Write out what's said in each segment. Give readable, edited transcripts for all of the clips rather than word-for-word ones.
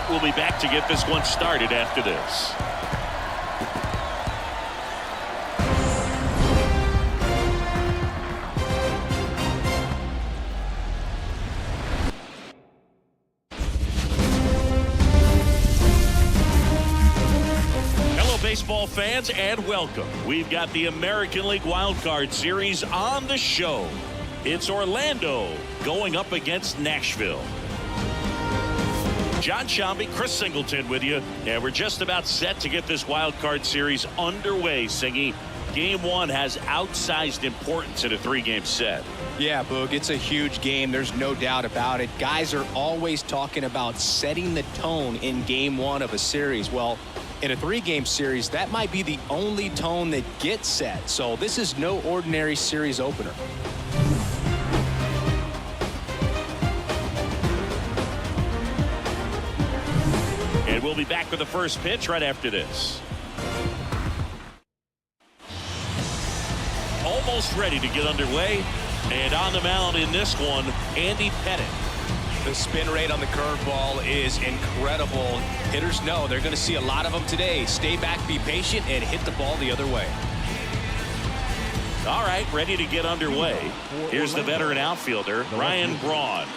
We'll be back to get this one started after this. Baseball fans, and welcome. We've got the American League Wild Card Series on the show. It's Orlando going up against Nashville. John Shambi, Chris Singleton with you, and we're just about set to get this Wild Card Series underway. Singy, Game 1 has outsized importance in a 3-game set. Yeah, Boog, it's a huge game. There's no doubt about it. Guys are always talking about setting the tone in Game 1 of a series. Well, in a 3-game series, that might be the only tone that gets set. So this is no ordinary series opener. And we'll be back with the first pitch right after this. Almost ready to get underway. And on the mound in this one, Andy Pettit. The spin rate on the curveball is incredible. Hitters know they're going to see a lot of them today. Stay back, be patient, and hit the ball the other way. All right, ready to get underway. Here's the veteran outfielder, Ryan Braun.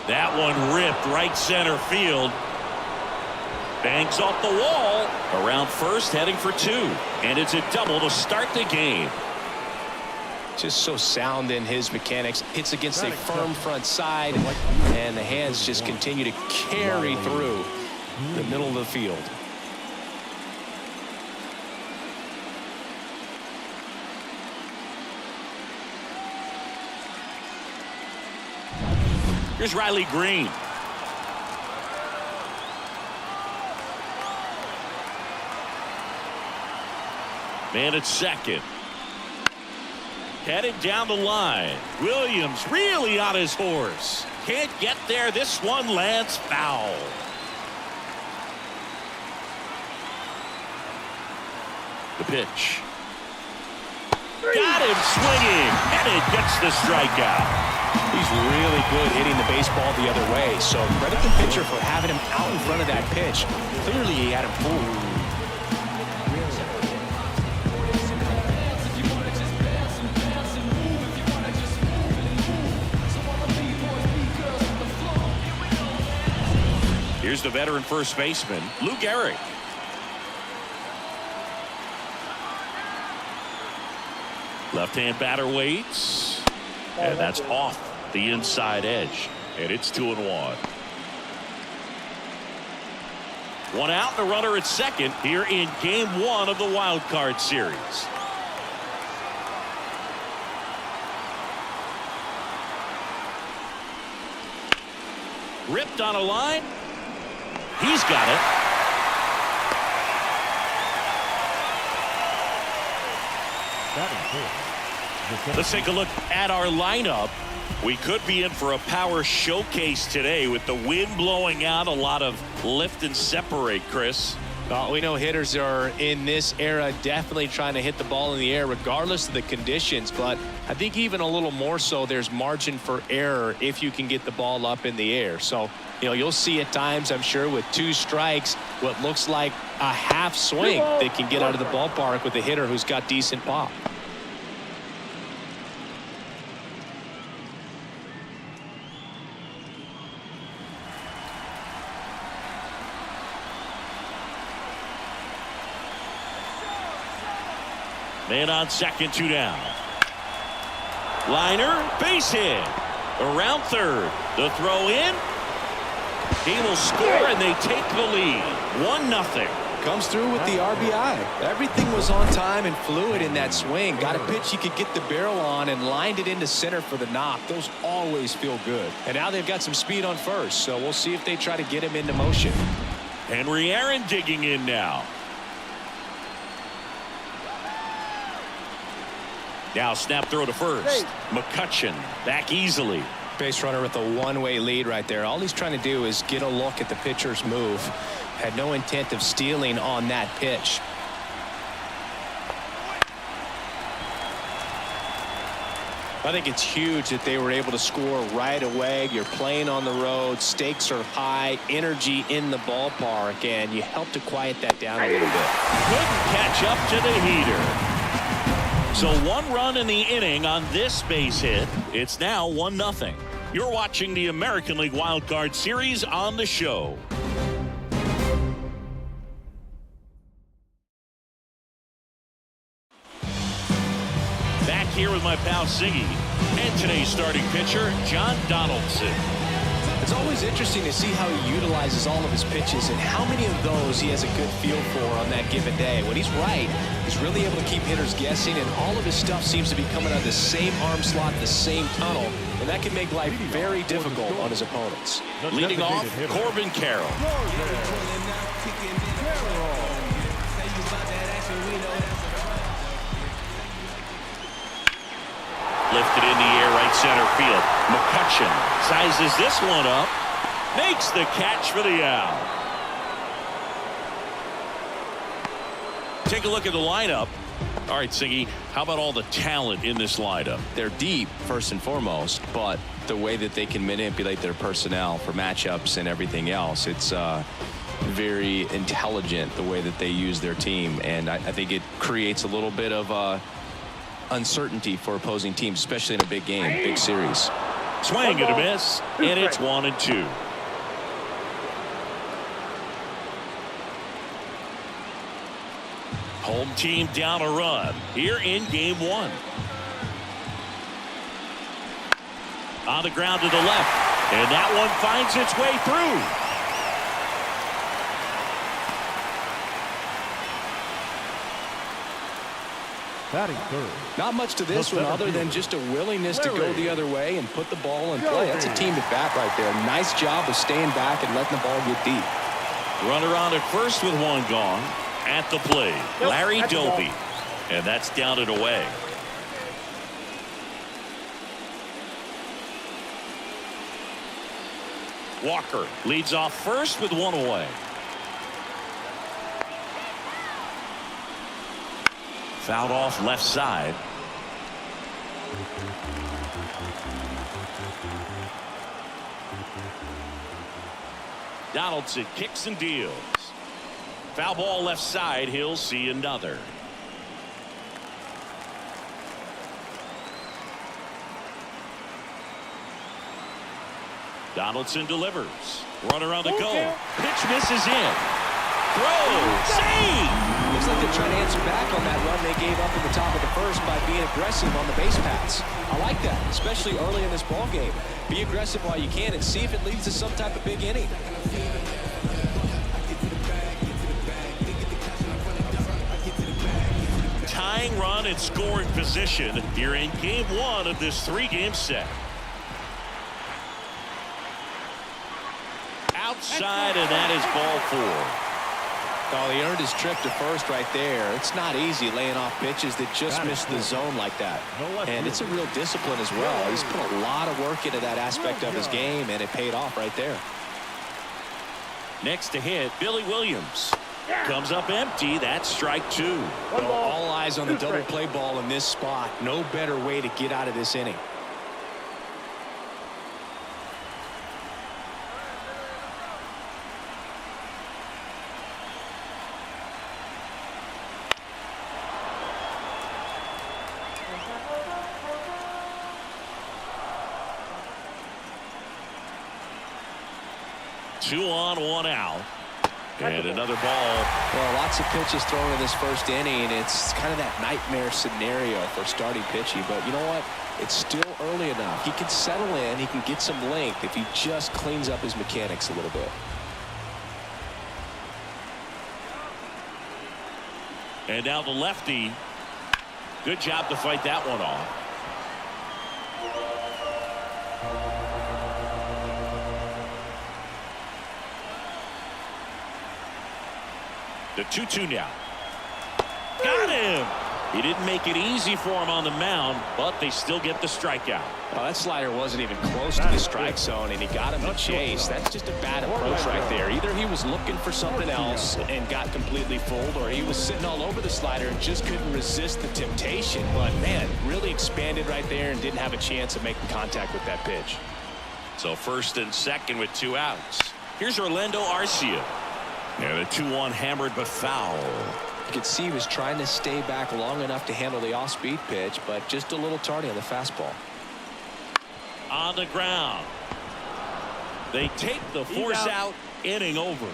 That one ripped right center field. Bangs off the wall, around first, heading for 2. And it's a double to start the game. Just so sound in his mechanics. Hits against a firm front side, and the hands just continue to carry through the middle of the field. Here's Riley Green. Man at second. Headed down the line. Williams really on his horse. Can't get there. This one lands foul. The pitch. Got him swinging. And it gets the strikeout. He's really good hitting the baseball the other way. So credit the pitcher for having him out in front of that pitch. Clearly he had him fooled. Here's the veteran first baseman, Lou Gehrig. Left-hand batter waits. And that's off the inside edge. And it's 2-1. One out, the runner at second here in Game 1 of the Wild Card Series. Ripped on a line. He's got it. Let's take a look at our lineup. We could be in for a power showcase today with the wind blowing out, a lot of lift and separate, Chris. We know hitters are in this era definitely trying to hit the ball in the air regardless of the conditions, but I think even a little more so there's margin for error if you can get the ball up in the air. So, you know, you'll see at times, I'm sure, with 2 strikes, what looks like a half swing that can get out of the ballpark with a hitter who's got decent pop. Man on second, 2 down. Liner, base hit. Around third. The throw in. He will score, and they take the lead. 1-0. Comes through with the RBI. Everything was on time and fluid in that swing. Got a pitch he could get the barrel on and lined it into center for the knock. Those always feel good. And now they've got some speed on first, so we'll see if they try to get him into motion. Henry Aaron digging in now. Now snap throw to first. McCutchen back easily. Base runner with a one-way lead right there. All he's trying to do is get a look at the pitcher's move. Had no intent of stealing on that pitch. I think it's huge that they were able to score right away. You're playing on the road. Stakes are high. Energy in the ballpark. And you help to quiet that down a little bit. Couldn't catch up to the heater. So 1 run in the inning on this base hit. It's now 1-0. You're watching the American League Wild Card Series on the show. Back here with my pal Siggy and today's starting pitcher, John Donaldson. It's always interesting to see how he utilizes all of his pitches and how many of those he has a good feel for on that given day. When he's right, he's really able to keep hitters guessing, and all of his stuff seems to be coming out of the same arm slot, the same tunnel, and that can make life very difficult on his opponents. Leading off, Corbin Carroll. Lifted in the air, right center field. McCutcheon sizes this one up. Makes the catch for the out. Take a look at the lineup. All right, Siggy, how about all the talent in this lineup? They're deep, first and foremost, but the way that they can manipulate their personnel for matchups and everything else, it's very intelligent the way that they use their team. And I think it creates a little bit of uncertainty for opposing teams, especially in a big game, big series. Swing and a miss, and it's 1-2. Home team down a run here in game 1. On the ground to the left, and that one finds its way through. Batting third. Not much to this one other than just a willingness to go the other way and put the ball in play. That's a team at bat right there. Nice job of staying back and letting the ball get deep. Runner on at first with one gone. At the plate, Larry Doby. And that's down and away. Walker leads off first with one away. Fouled off left side. Donaldson kicks and deals. Foul ball left side. He'll see another. Donaldson delivers. Runner on the go. Pitch misses in. Throw. Save. Looks like they're trying to answer back on that run they gave up in the top of the first by being aggressive on the base paths. I like that, especially early in this ball game. Be aggressive while you can and see if it leads to some type of big inning. Tying run and scoring position here in game 1 of this 3-game set. Outside, and that is ball 4. Oh, he earned his trip to first right there. It's not easy laying off pitches that just miss the zone like that. And it's a real discipline as well. He's put a lot of work into that aspect of his game, and it paid off right there. Next to hit, Billy Williams. Comes up empty. That's strike 2. Well, all eyes on the double play ball in this spot. No better way to get out of this inning. Two on, one out. And another ball. Well, lots of pitches thrown in this first inning. It's kind of that nightmare scenario for starting pitching. But you know what? It's still early enough. He can settle in. He can get some length if he just cleans up his mechanics a little bit. And now the lefty. Good job to fight that one off. The 2-2 now. Got him. He didn't make it easy for him on the mound, but they still get the strikeout. Well, that slider wasn't even close to the strike zone, and he got him to chase. That's just a bad approach right there. Either he was looking for something else and got completely fooled, or he was sitting all over the slider and just couldn't resist the temptation. But, man, really expanded right there and didn't have a chance of making contact with that pitch. So first and second with 2 outs. Here's Orlando Arcia. And a 2-1 hammered but foul. You could see he was trying to stay back long enough to handle the off-speed pitch, but just a little tardy on the fastball. On the ground. They take the force out, inning over.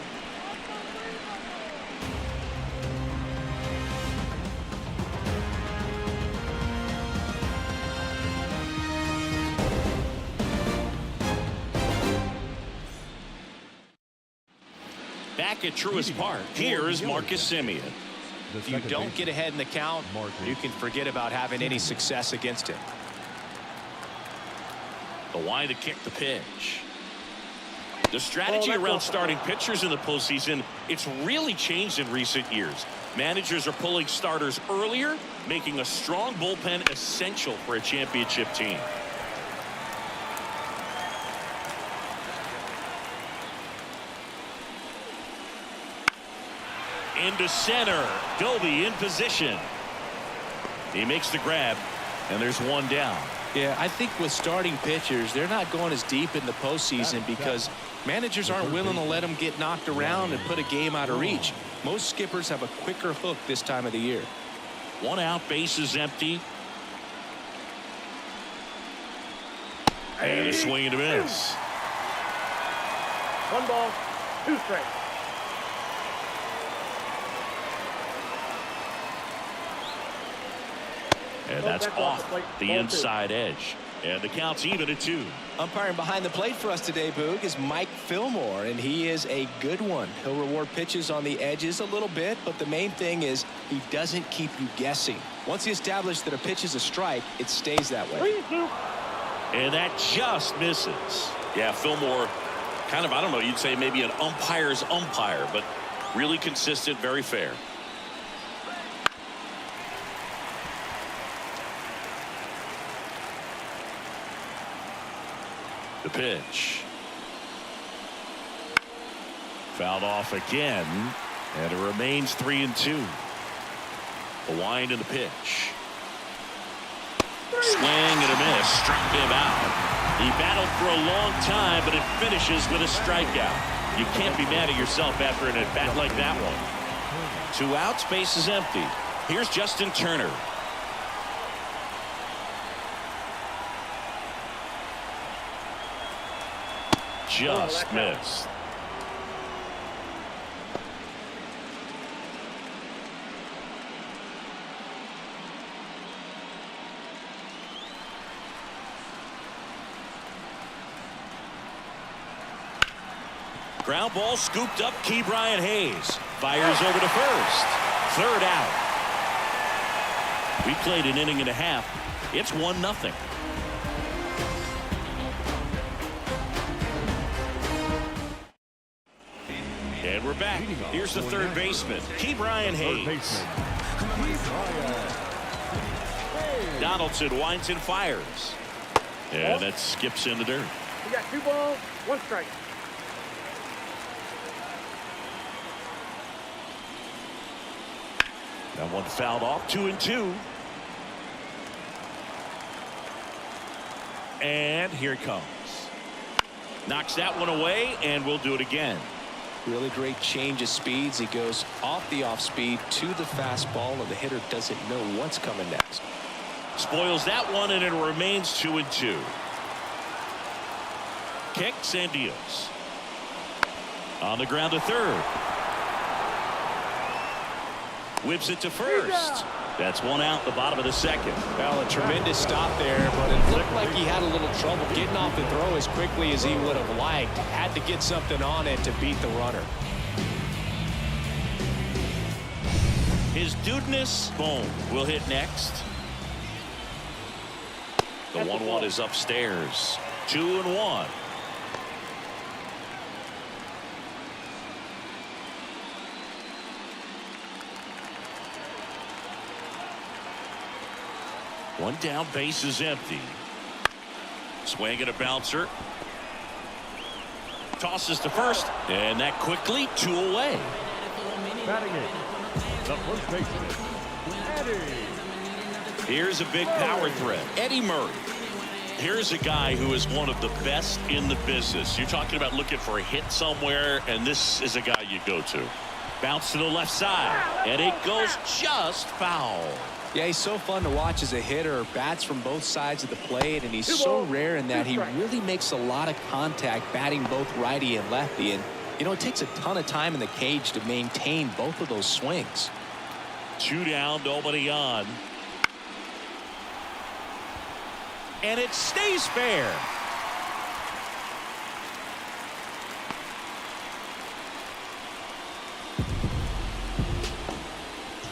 Back at Truist Park, here is Marcus Semien. If you don't get ahead in the count, you can forget about having any success against him. The wind to kick the pitch. The strategy around starting pitchers in the postseason, it's really changed in recent years. Managers are pulling starters earlier, making a strong bullpen essential for a championship team. Into center. Doby in position. He makes the grab, and there's one down. Yeah, I think with starting pitchers, they're not going as deep in the postseason because managers aren't willing to let them get knocked around and put a game out of reach. Most skippers have a quicker hook this time of the year. 1 out, base is empty. And a swing and a miss. 1 ball, 2 strikes. And that's off the inside edge. And the count's even at 2. Umpiring behind the plate for us today, Boog, is Mike Fillmore, and he is a good one. He'll reward pitches on the edges a little bit, but the main thing is he doesn't keep you guessing. Once he established that a pitch is a strike, it stays that way. 3-2. And that just misses. Yeah, Fillmore, kind of, I don't know, you'd say maybe an umpire's umpire, but really consistent, very fair. The pitch. Fouled off again, and it remains 3-2. The wind and the pitch. Swing and a miss. Struck him out. He battled for a long time, but it finishes with a strikeout. You can't be mad at yourself after an at-bat like that one. 2 outs, base is empty. Here's Justin Turner. Just missed. Ground ball scooped up. Ke'Bryan Hayes fires over to first. 3rd out. We played an inning and a half. It's 1-0. And we're back. Here's the 3rd baseman, Ke'Bryan Hayes. Donaldson winds and fires. And that skips in the dirt. We got 2 balls, 1 strike. That one fouled off. 2-2. And here it comes. Knocks that one away, and we'll do it again. Really great change of speeds. He goes off the off speed to the fastball, and the hitter doesn't know what's coming next. Spoils that one, and it remains 2-2. Kicks and deals. On the ground to 3rd. Whips it to first. That's 1 out, the bottom of the 2nd. Well, a tremendous stop there, but it looked like he had a little trouble getting off the throw as quickly as he would have liked. Had to get something on it to beat the runner. His Dudeness, boom, will hit next. The 1-1 is upstairs. 2-1. One down, base is empty. Swing and a bouncer. Tosses to first, and that quickly 2 away. Batting it, the first baseman, Eddie. Here's a big power threat, Eddie Murray. Here's a guy who is one of the best in the business. You're talking about looking for a hit somewhere, and this is a guy you go to. Bounce to the left side, and it goes just foul. Yeah, he's so fun to watch as a hitter. Bats from both sides of the plate, and he's so rare in that he really makes a lot of contact batting both righty and lefty. And, you know, it takes a ton of time in the cage to maintain both of those swings. 2 down, nobody on. And it stays fair.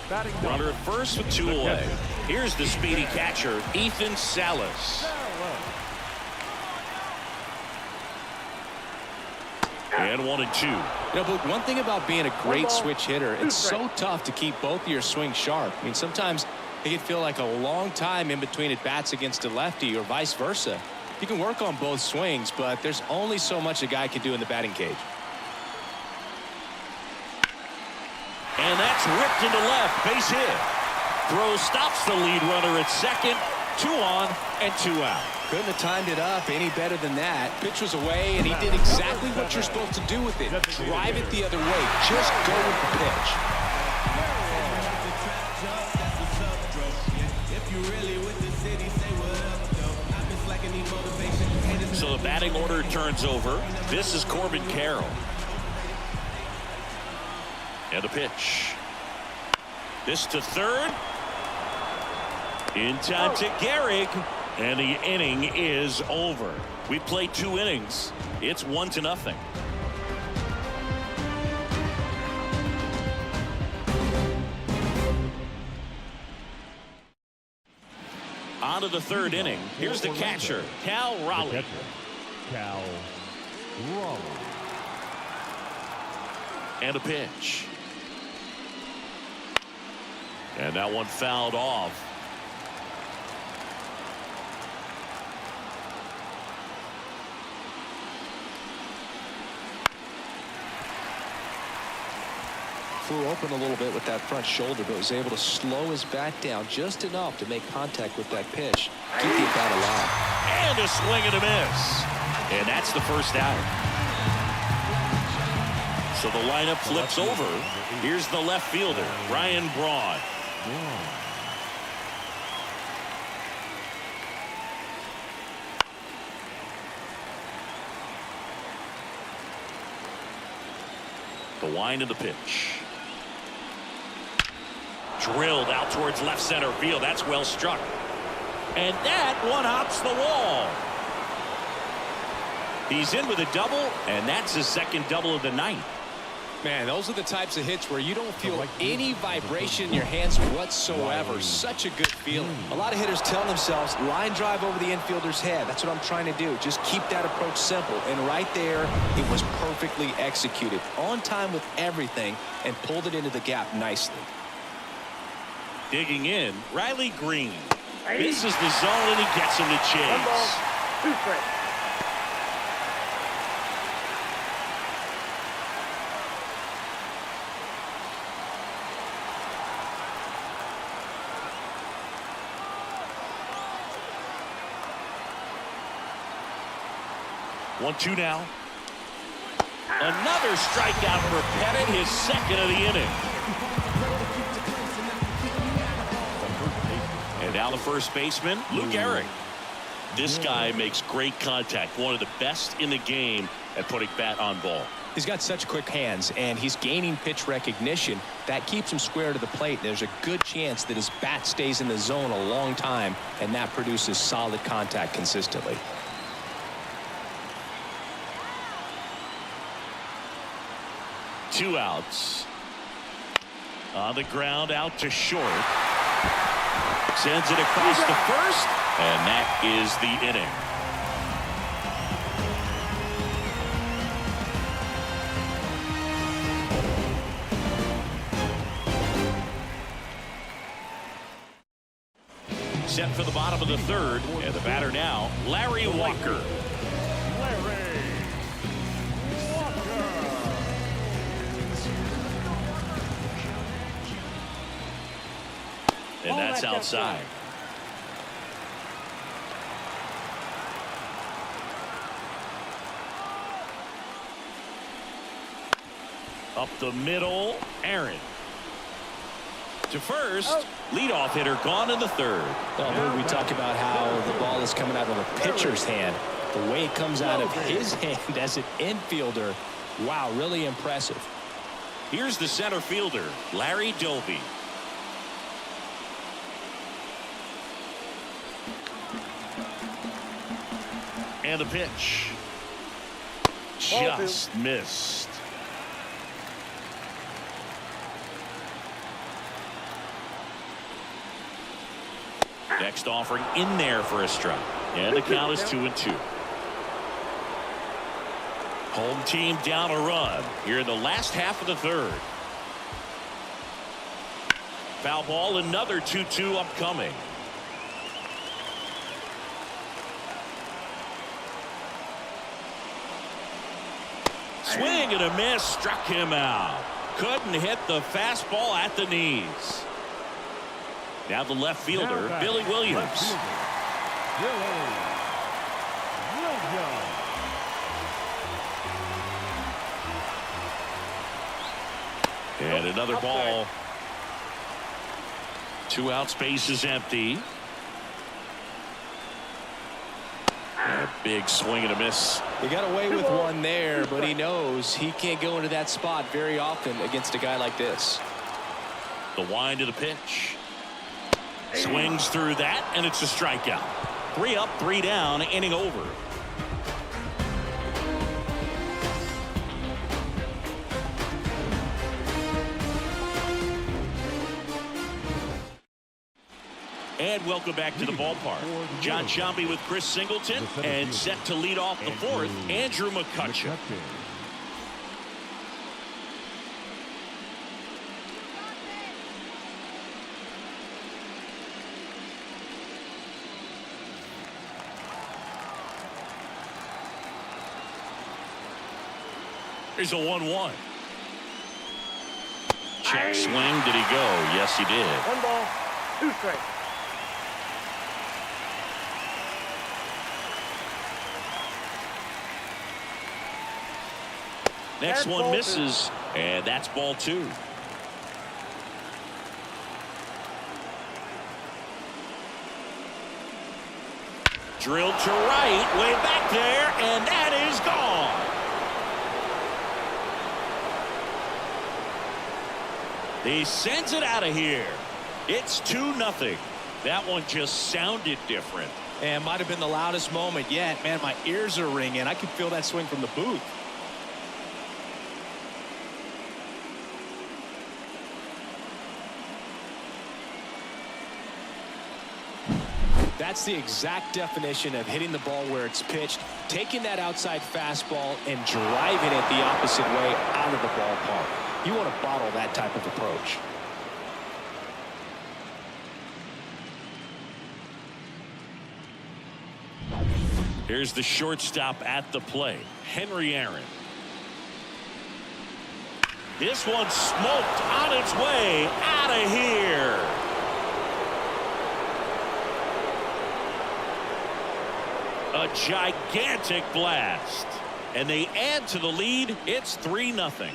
Batting Runner at first with 2 away. Here's the speedy catcher, Ethan Salas. And 1 and 2. You know, but one thing about being a great switch hitter, it's so tough to keep both of your swings sharp. I mean, sometimes it can feel like a long time in between at bats against a lefty or vice versa. You can work on both swings, but there's only so much a guy can do in the batting cage. And that's ripped into left, base hit. Throw stops the lead runner at second. 2 on and 2 out. Couldn't have timed it up any better than that. Pitch was away, and he did exactly what you're supposed to do with it. Drive it the other way. Just go with the pitch. So the batting order turns over. This is Corbin Carroll. And a pitch. This to third. In time to Gehrig. And the inning is over. We played 2 innings. It's 1-0. On to the 3rd inning. Here's the catcher, Cal Raleigh. Cal Raleigh. And a pitch. And that one fouled off. Flew open a little bit with that front shoulder, but was able to slow his bat down just enough to make contact with that pitch. Keep the bat alive. And a swing and a miss. And that's the first out. So the lineup flips over. Here's the left fielder, Ryan Braun. The wind of the pitch. Drilled out towards left center field. That's well struck. And that one hops the wall. He's in with a double, and that's his second double of the night. Man, those are the types of hits where you don't feel any vibration in your hands whatsoever. Such a good feeling. A lot of hitters tell themselves, line drive over the infielder's head. That's what I'm trying to do. Just keep that approach simple. And right there, it was perfectly executed. On time with everything, and pulled it into the gap nicely. Digging in, Riley Green. This is the zone, and he gets him to chase. 1 ball, 2 strikes. One, 2 now. Another strikeout for Pettit, his second of the inning. And now the first baseman, Lou Gehrig. This guy makes great contact. One of the best in the game at putting bat on ball. He's got such quick hands, and he's gaining pitch recognition. That keeps him square to the plate. There's a good chance that his bat stays in the zone a long time, and that produces solid contact consistently. Two outs. On the ground, out to short. Sends it across the first, and that is the inning. set for the bottom of the third. And the batter now, Larry Walker. Larry Walker. And that's outside. Up the middle, Aaron. To first, leadoff hitter gone in the third. Well, we talk about how the ball is coming out of the pitcher's hand. The way it comes out of his hand as an infielder, wow, really impressive. Here's the center fielder, Larry Doby. And the pitch. Just missed. Next offering in there for a strike. And the count is 2-2. Home team down a run here in the last half of the third. Foul ball, another 2-2 upcoming. Swing and a miss, struck him out. Couldn't hit the fastball at the knees. Now the left fielder, Billy Williams. And another ball. 2 out, space is empty. A big swing and a miss. He got away with one there, but he knows he can't go into that spot very often against a guy like this. The wind of the pitch. Swings through that, and it's a strikeout. 3 up, 3 down, inning over. And welcome back to the ballpark. John Sciambi with Chris Singleton, and set to lead off the fourth, Andrew McCutcheon. Here's a 1-1. Check swing. Did he go? Yes, he did. 1 ball, 2 strikes. Next That's one ball misses, and that's ball 2. Drilled to right, way back there, and that is gone. He sends it out of here. It's 2-0. That one just sounded different. And might have been the loudest moment yet. Man, my ears are ringing. I can feel that swing from the booth. That's the exact definition of hitting the ball where it's pitched, taking that outside fastball and driving it the opposite way out of the ballpark. You want to bottle that type of approach. Here's the shortstop at the plate, Henry Aaron. This one smoked on its way out of here. A gigantic blast. And they add to the lead. It's 3-0.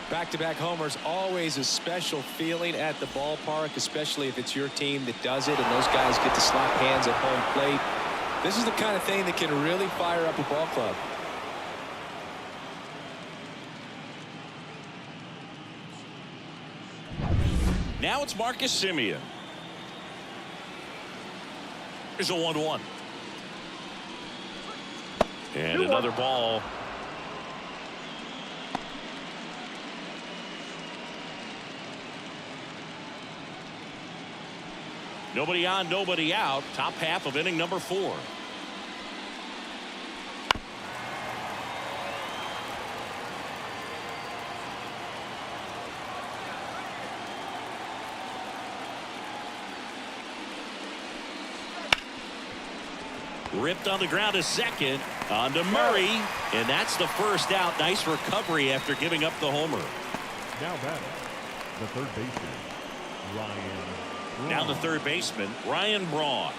Back-to-back homers, always a special feeling at the ballpark, especially if it's your team that does it and those guys get to slap hands at home plate. This is the kind of thing that can really fire up a ball club. Now it's Marcus Semien. Here's a 1-1. And another ball. Nobody on, nobody out. Top half of inning number 4. Ripped on the ground to second. On to Murray. And that's the first out. Nice recovery after giving up the homer. Now batting, the third baseman, Ryan. Now the third baseman, Ryan Braun.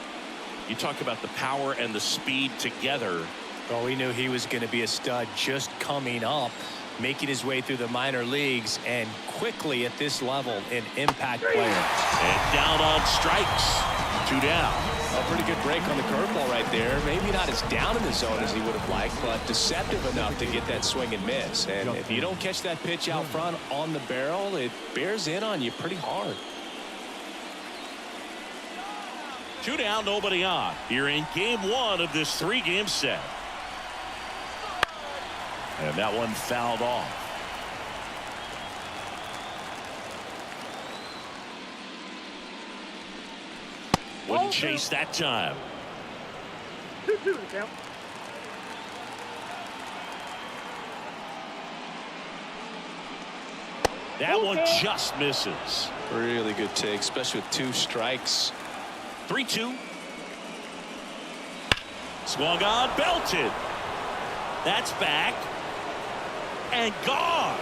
You talk about the power and the speed together. Well, we knew he was going to be a stud just coming up, making his way through the minor leagues, and quickly at this level, an impact player. And down on strikes. 2 down. A pretty good break on the curveball right there. Maybe not as down in the zone as he would have liked, but deceptive enough to get that swing and miss. And if you don't catch that pitch out front on the barrel, it bears in on you pretty hard. 2 down, nobody on. Here in game 1 of this 3-game set. And that one fouled off. Wouldn't chase that time. 2-2 the count. That one just misses. Really good take, especially with 2 strikes. 3-2. Swung on, belted. That's back. And gone.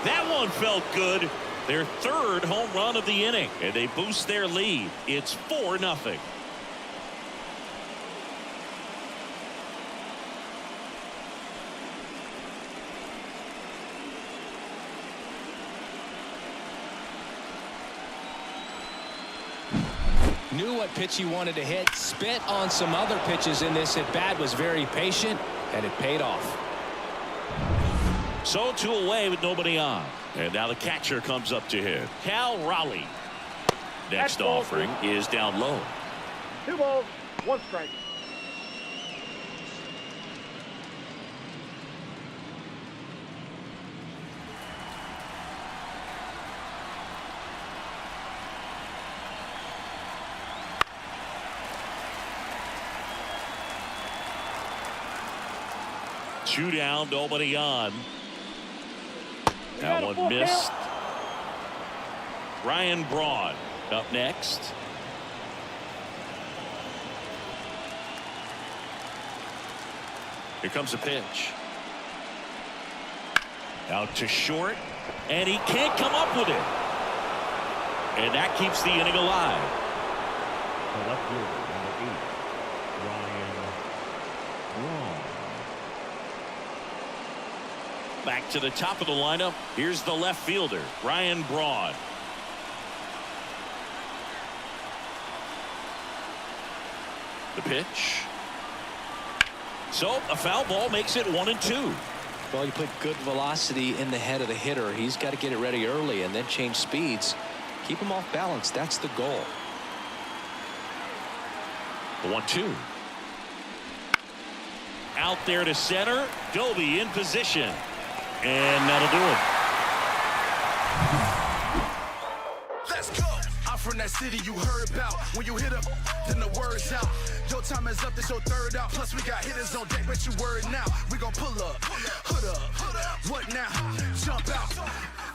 That one felt good. Their 3rd home run of the inning, and they boost their lead. It's 4-0. Knew what pitch he wanted to hit, spit on some other pitches in this at bat, was very patient, and it paid off. So 2 away with nobody on. And now the catcher comes up to hit. Cal Raleigh. Next offering is down low. 2 balls, 1 strike. Two down, nobody on. That one missed. Ryan Braun up next. Here comes the pitch. Out to short, and he can't come up with it. And that keeps the inning alive. The left fielder, number 8, Ryan Braun. Back to the top of the lineup. Here's the left fielder, Ryan Braun. The pitch. So a foul ball makes it 1-2. Well, you put good velocity in the head of the hitter. He's got to get it ready early and then change speeds. Keep him off balance. That's the goal. The 1-2. Out there to center. Doby in position. And that'll do it. Let's go. I'm from that city you heard about. When you hit up, then the word's out. Your time is up, this your 3rd out. Plus we got hitters on deck, bet you word now. We gon' pull up, hood up. What now? Jump out.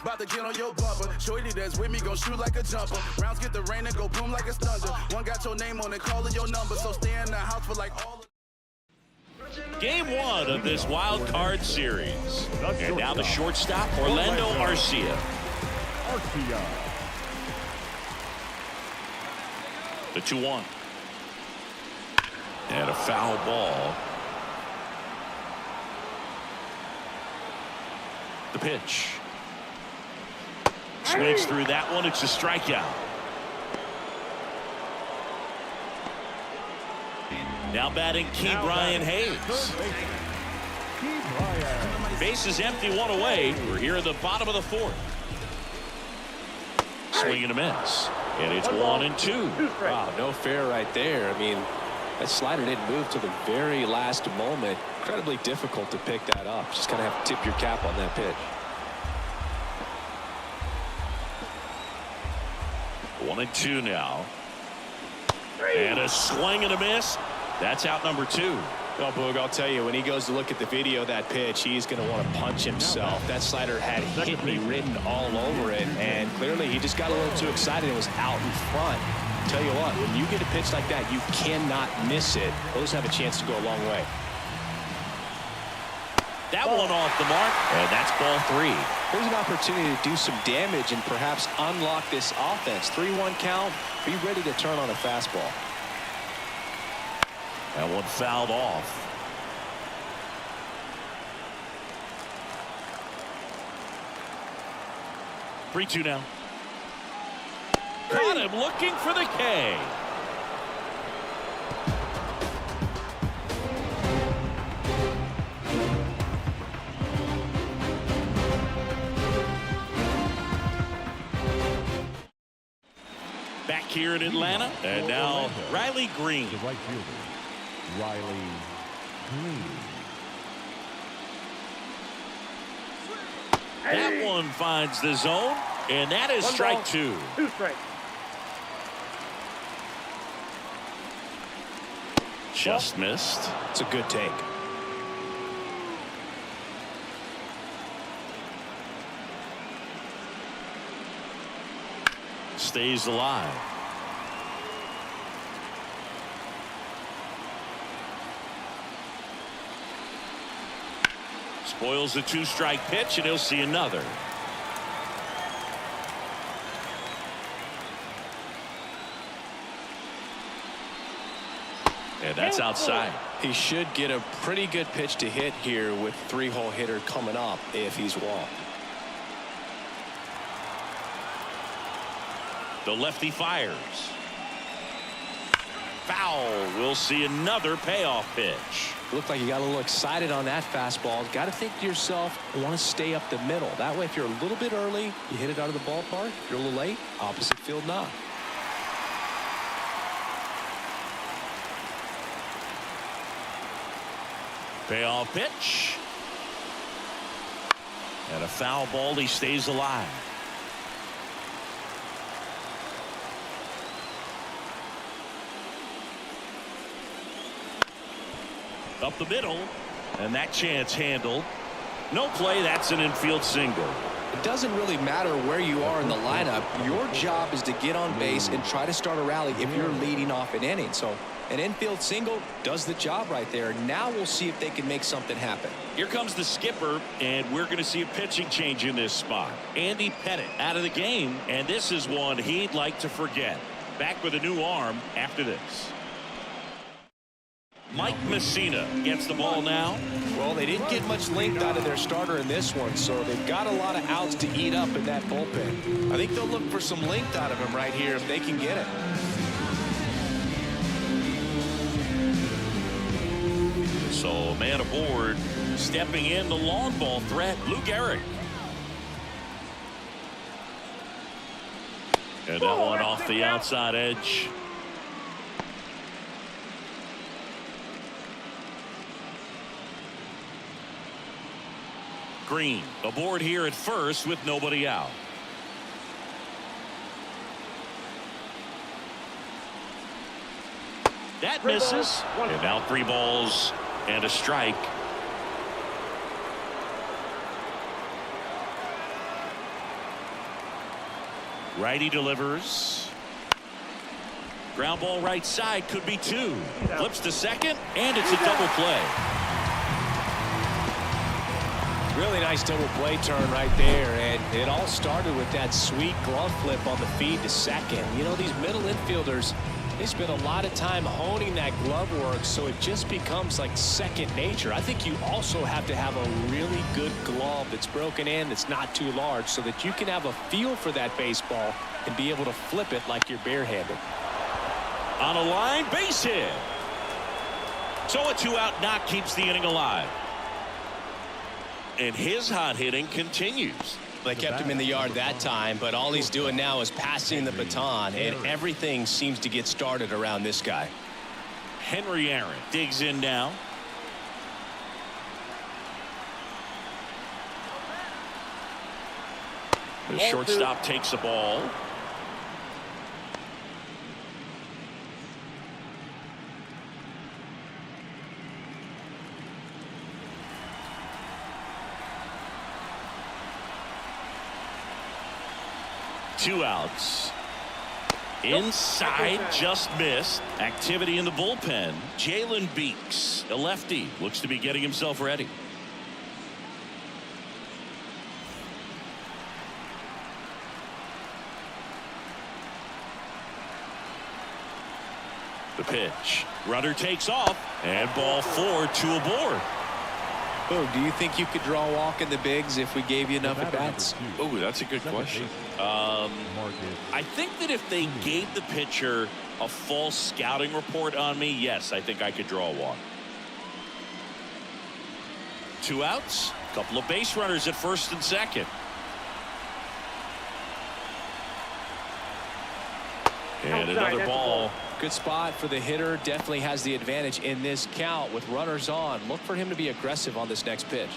About to get on your bumper. Shorty that's with me gon' shoot like a jumper. Rounds get the rain and go boom like a thunder. One got your name on it, calling your number. So stay in the house for like all of Game 1 of this wild card series. And now the shortstop, Orlando Arcia. The 2-1. And a foul ball. The pitch. Swings through that one. It's a strikeout. Now batting Key Brian Hayes. Base is empty, 1 away. We're here at the bottom of the 4th. Swing and a miss. And it's 1-2. Wow, no fair right there. I mean, that slider didn't move to the very last moment. Incredibly difficult to pick that up. Just kind of have to tip your cap on that pitch. 1-2 now. And a swing and a miss. That's out number 2. Well, Boog, I'll tell you, when he goes to look at the video of that pitch, he's going to want to punch himself. That slider had hit me written all over it, and clearly he just got a little too excited and was out in front. Tell you what, when you get a pitch like that, you cannot miss it. Those have a chance to go a long way. That one off the mark, and that's ball 3. There's an opportunity to do some damage and perhaps unlock this offense. 3-1 count. Be ready to turn on a fastball. That one fouled off. Three-two now. Caught him looking for the K. Back here in Atlanta, and now Riley Green. The right fielder, Riley Green. That one finds the zone, and that is strike 2. 2 strikes. Just missed. It's a good take. Stays alive. Spoils the 2-strike pitch, and he'll see another. And that's outside. He should get a pretty good pitch to hit here with 3-hole hitter coming up if he's walked. The lefty fires. Foul. We'll see another payoff pitch. Looked like you got a little excited on that fastball. Got to think to yourself, I want to stay up the middle. That way, if you're a little bit early, you hit it out of the ballpark. If you're a little late, opposite field knock. Payoff pitch. And a foul ball. He stays alive. Up the middle, and that chance handled. No play. That's an infield single. It doesn't really matter where you are in the lineup. Your job is to get on base and try to start a rally if you're leading off an inning. So an infield single does the job right there. Now we'll see if they can make something happen. Here comes the skipper, and we're going to see a pitching change in this spot. Andy Pettit out of the game, and this is one he'd like to forget. Back with a new arm after this. Mike Messina gets the ball now. Well, they didn't get much length out of their starter in this one, so they've got a lot of outs to eat up in that bullpen. I think they'll look for some length out of him right here if they can get it. So, man aboard, stepping in the long ball threat, Lou Gehrig. And that one off the outside edge. Green aboard here at first with nobody out. That misses. And now 3 balls and a strike. Righty delivers. Ground ball right side, could be 2. Flips to second, and it's a double play. Really nice double play turn right there, and it all started with that sweet glove flip on the feed to second. You know, these middle infielders, they spend a lot of time honing that glove work, so it just becomes like second nature. I think you also have to have a really good glove that's broken in, that's not too large, so that you can have a feel for that baseball and be able to flip it like you're barehanded. On a line, base hit. So a 2-out knock keeps the inning alive. And his hot hitting continues. They kept him in the yard that time, but all he's doing now is passing the baton, and everything seems to get started around this guy. Henry Aaron digs in now. The shortstop takes the ball. 2 outs. Inside, just missed. Activity in the bullpen. Jalen Beeks, a lefty, looks to be getting himself ready. The pitch. Runner takes off, and ball 4, 2 aboard. Oh, do you think you could draw a walk in the bigs if we gave you enough at bats? Oh, that's a good question. I think that if they gave the pitcher a false scouting report on me, yes, I think I could draw a walk. 2 outs, a couple of base runners at first and second. And another ball. Good spot for the hitter. Definitely has the advantage in this count with runners on. Look for him to be aggressive on this next pitch.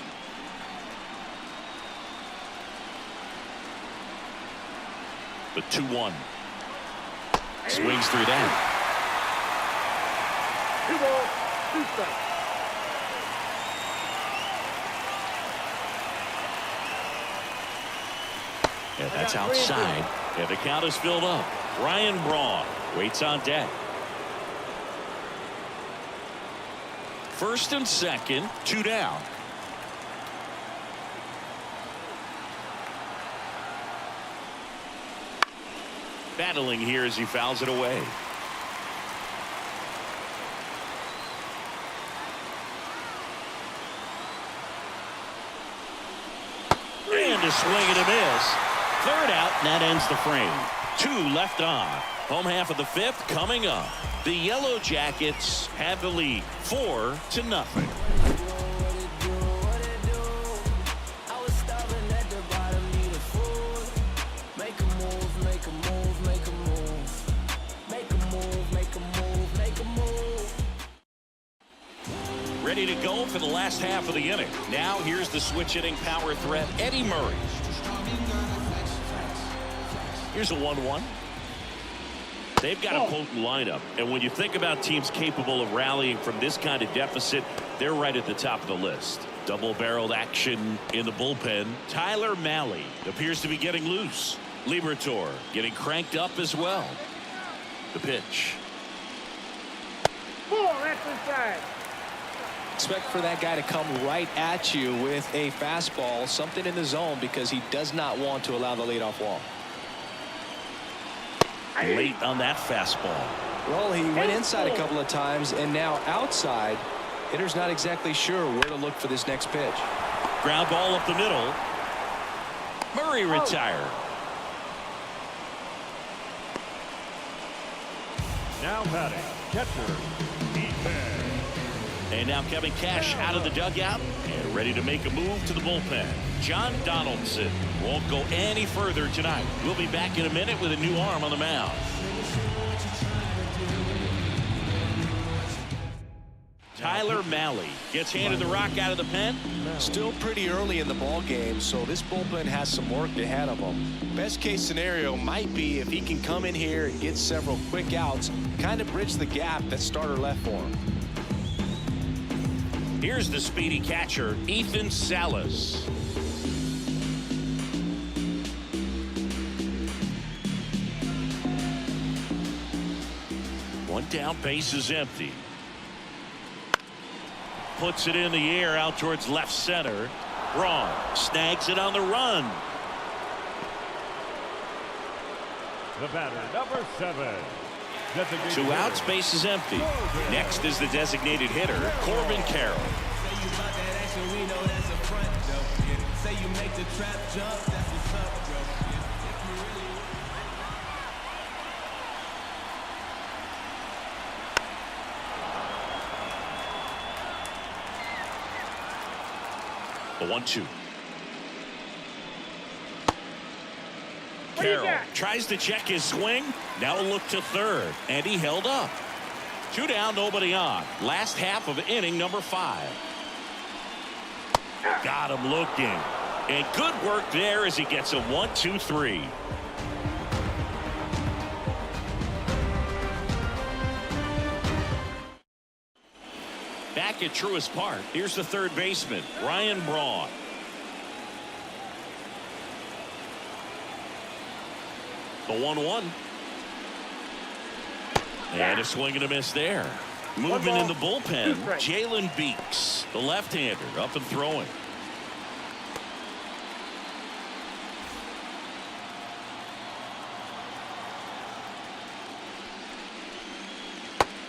The 2-1. Swings through that. 2 balls, 2 strikes. And that's outside. And the count is filled up. Ryan Braun waits on deck. First and second, 2 down. Battling here as he fouls it away. And a swing and a miss. 3rd out, and that ends the frame. 2 left on. Home half of the 5th coming up. The Yellow Jackets have the lead 4-0. Ready to go for the last half of the inning. Now here's the switch hitting power threat, Eddie Murray. Here's a 1-1. They've got a potent lineup, and when you think about teams capable of rallying from this kind of deficit, they're right at the top of the list. Double-barreled action in the bullpen. Tyler Mahle appears to be getting loose. Liberatore getting cranked up as well. The pitch. 4, that's inside. Expect for that guy to come right at you with a fastball, something in the zone, because he does not want to allow the leadoff walk. Late on that fastball. Well, he went inside a couple of times, and now outside. Hitter's not exactly sure where to look for this next pitch. Ground ball up the middle. Murray retired. Now batting, catcher, Ethan. And now Kevin Cash out of the dugout and ready to make a move to the bullpen. John Donaldson won't go any further tonight. We'll be back in a minute with a new arm on the mound. Tyler Mahle gets handed the rock out of the pen. Still pretty early in the ball game, so this bullpen has some work ahead of him. Best case scenario might be if he can come in here and get several quick outs, kind of bridge the gap that starter left for him. Here's the speedy catcher, Ethan Salas. One down, base is empty. Puts it in the air out towards left center. Braun snags it on the run. The batter, number 7. 2 outs, base is empty. Next is the designated hitter, Corbin Carroll. The 1-2. Carroll tries to check his swing. Now a look to third, and he held up. 2 down, nobody on. Last half of inning number 5. Got him looking. And good work there as he gets a 1-2-3. Back at Truist Park, here's the third baseman, Ryan Braun. The 1-1. And a swing and a miss there. Movement in the bullpen. Jalen Beeks, the left-hander, up and throwing.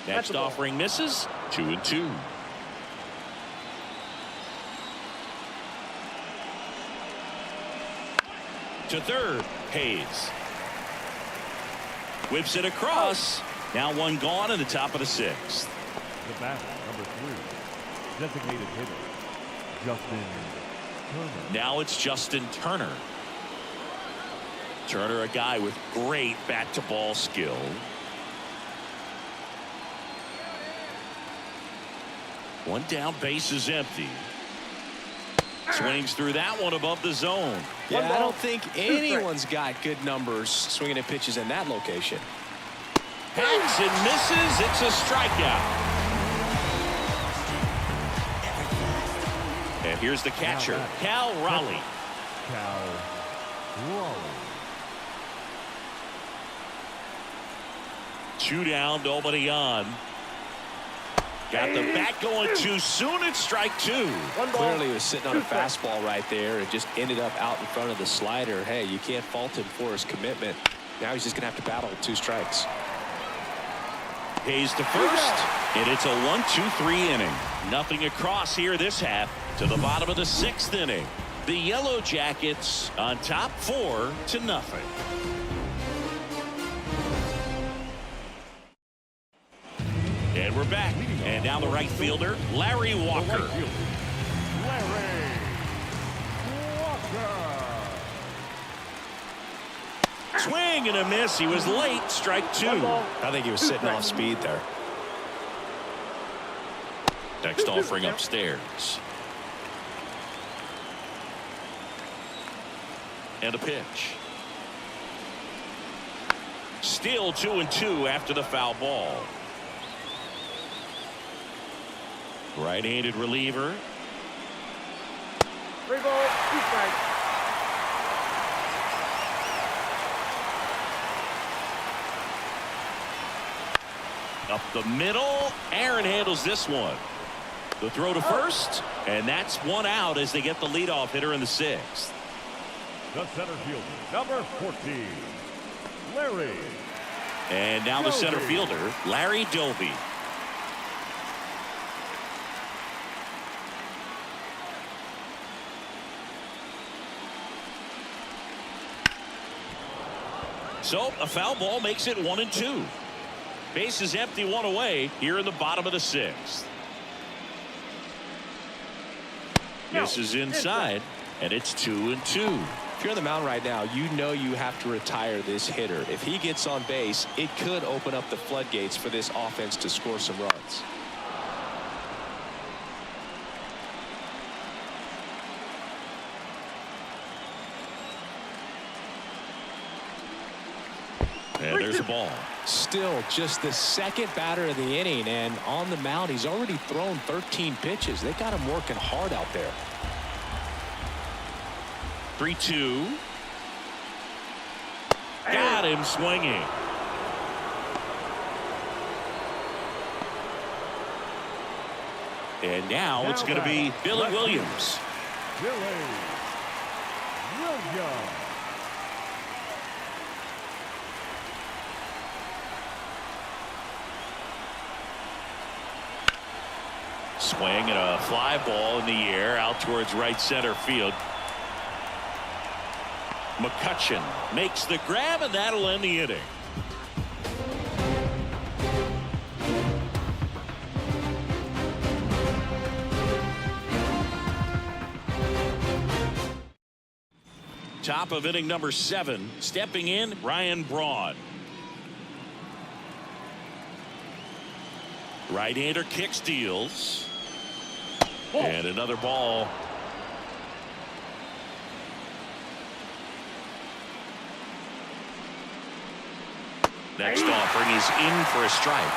Next offering misses. 2-2. To third, Hayes. Whips it across. Now one gone in the top of the sixth. The batter, number 3, designated hitter, Justin Turner. Now it's Justin Turner. Turner, a guy with great bat-to-ball skill. One down, base is empty. Swings through that one above the zone. Yeah, I don't think anyone's got good numbers swinging at pitches in that location. Hacks and misses. It's a strikeout. And here's the catcher, Cal Raleigh. Cal Raleigh. 2 down, nobody on. Got the bat going too soon. It's strike 2. Clearly he was sitting on a fastball right there and just ended up out in front of the slider. Hey, you can't fault him for his commitment. Now he's just going to have to battle with 2 strikes. Hayes to first, and it's a 1-2-3 inning. Nothing across here this half to the bottom of the 6th inning. The Yellow Jackets on top 4-0. And we're back. And now the right fielder, Larry Walker. Larry Walker. Swing and a miss. He was late. Strike 2. I think he was sitting off speed there. Next offering upstairs. And a pitch. Still 2-2 after the foul ball. Right-handed reliever. 3 balls, 2 strikes. Up the middle. Aaron handles this one. The throw to first, and that's 1 out as they get the leadoff hitter in the 6th. The center fielder, number 14, Larry. And now the center fielder, Larry Doby. So a foul ball makes it 1-2. Base is empty, 1 away here in the bottom of the 6th. This is inside, and it's 2-2. If you're on the mound right now, you know you have to retire this hitter. If he gets on base, it could open up the floodgates for this offense to score some runs. And there's a ball. Still just the 2nd batter of the inning, and on the mound he's already thrown 13 pitches. They got him working hard out there. 3-2. Got him swinging. And now it's going to be Billy Williams. Billy Williams. Swing and a fly ball in the air out towards right center field. McCutcheon makes the grab, and that'll end the inning. Top of inning number 7. Stepping in, Ryan Braun. Right-hander kick steals. And another ball. Next offering is in for a strike.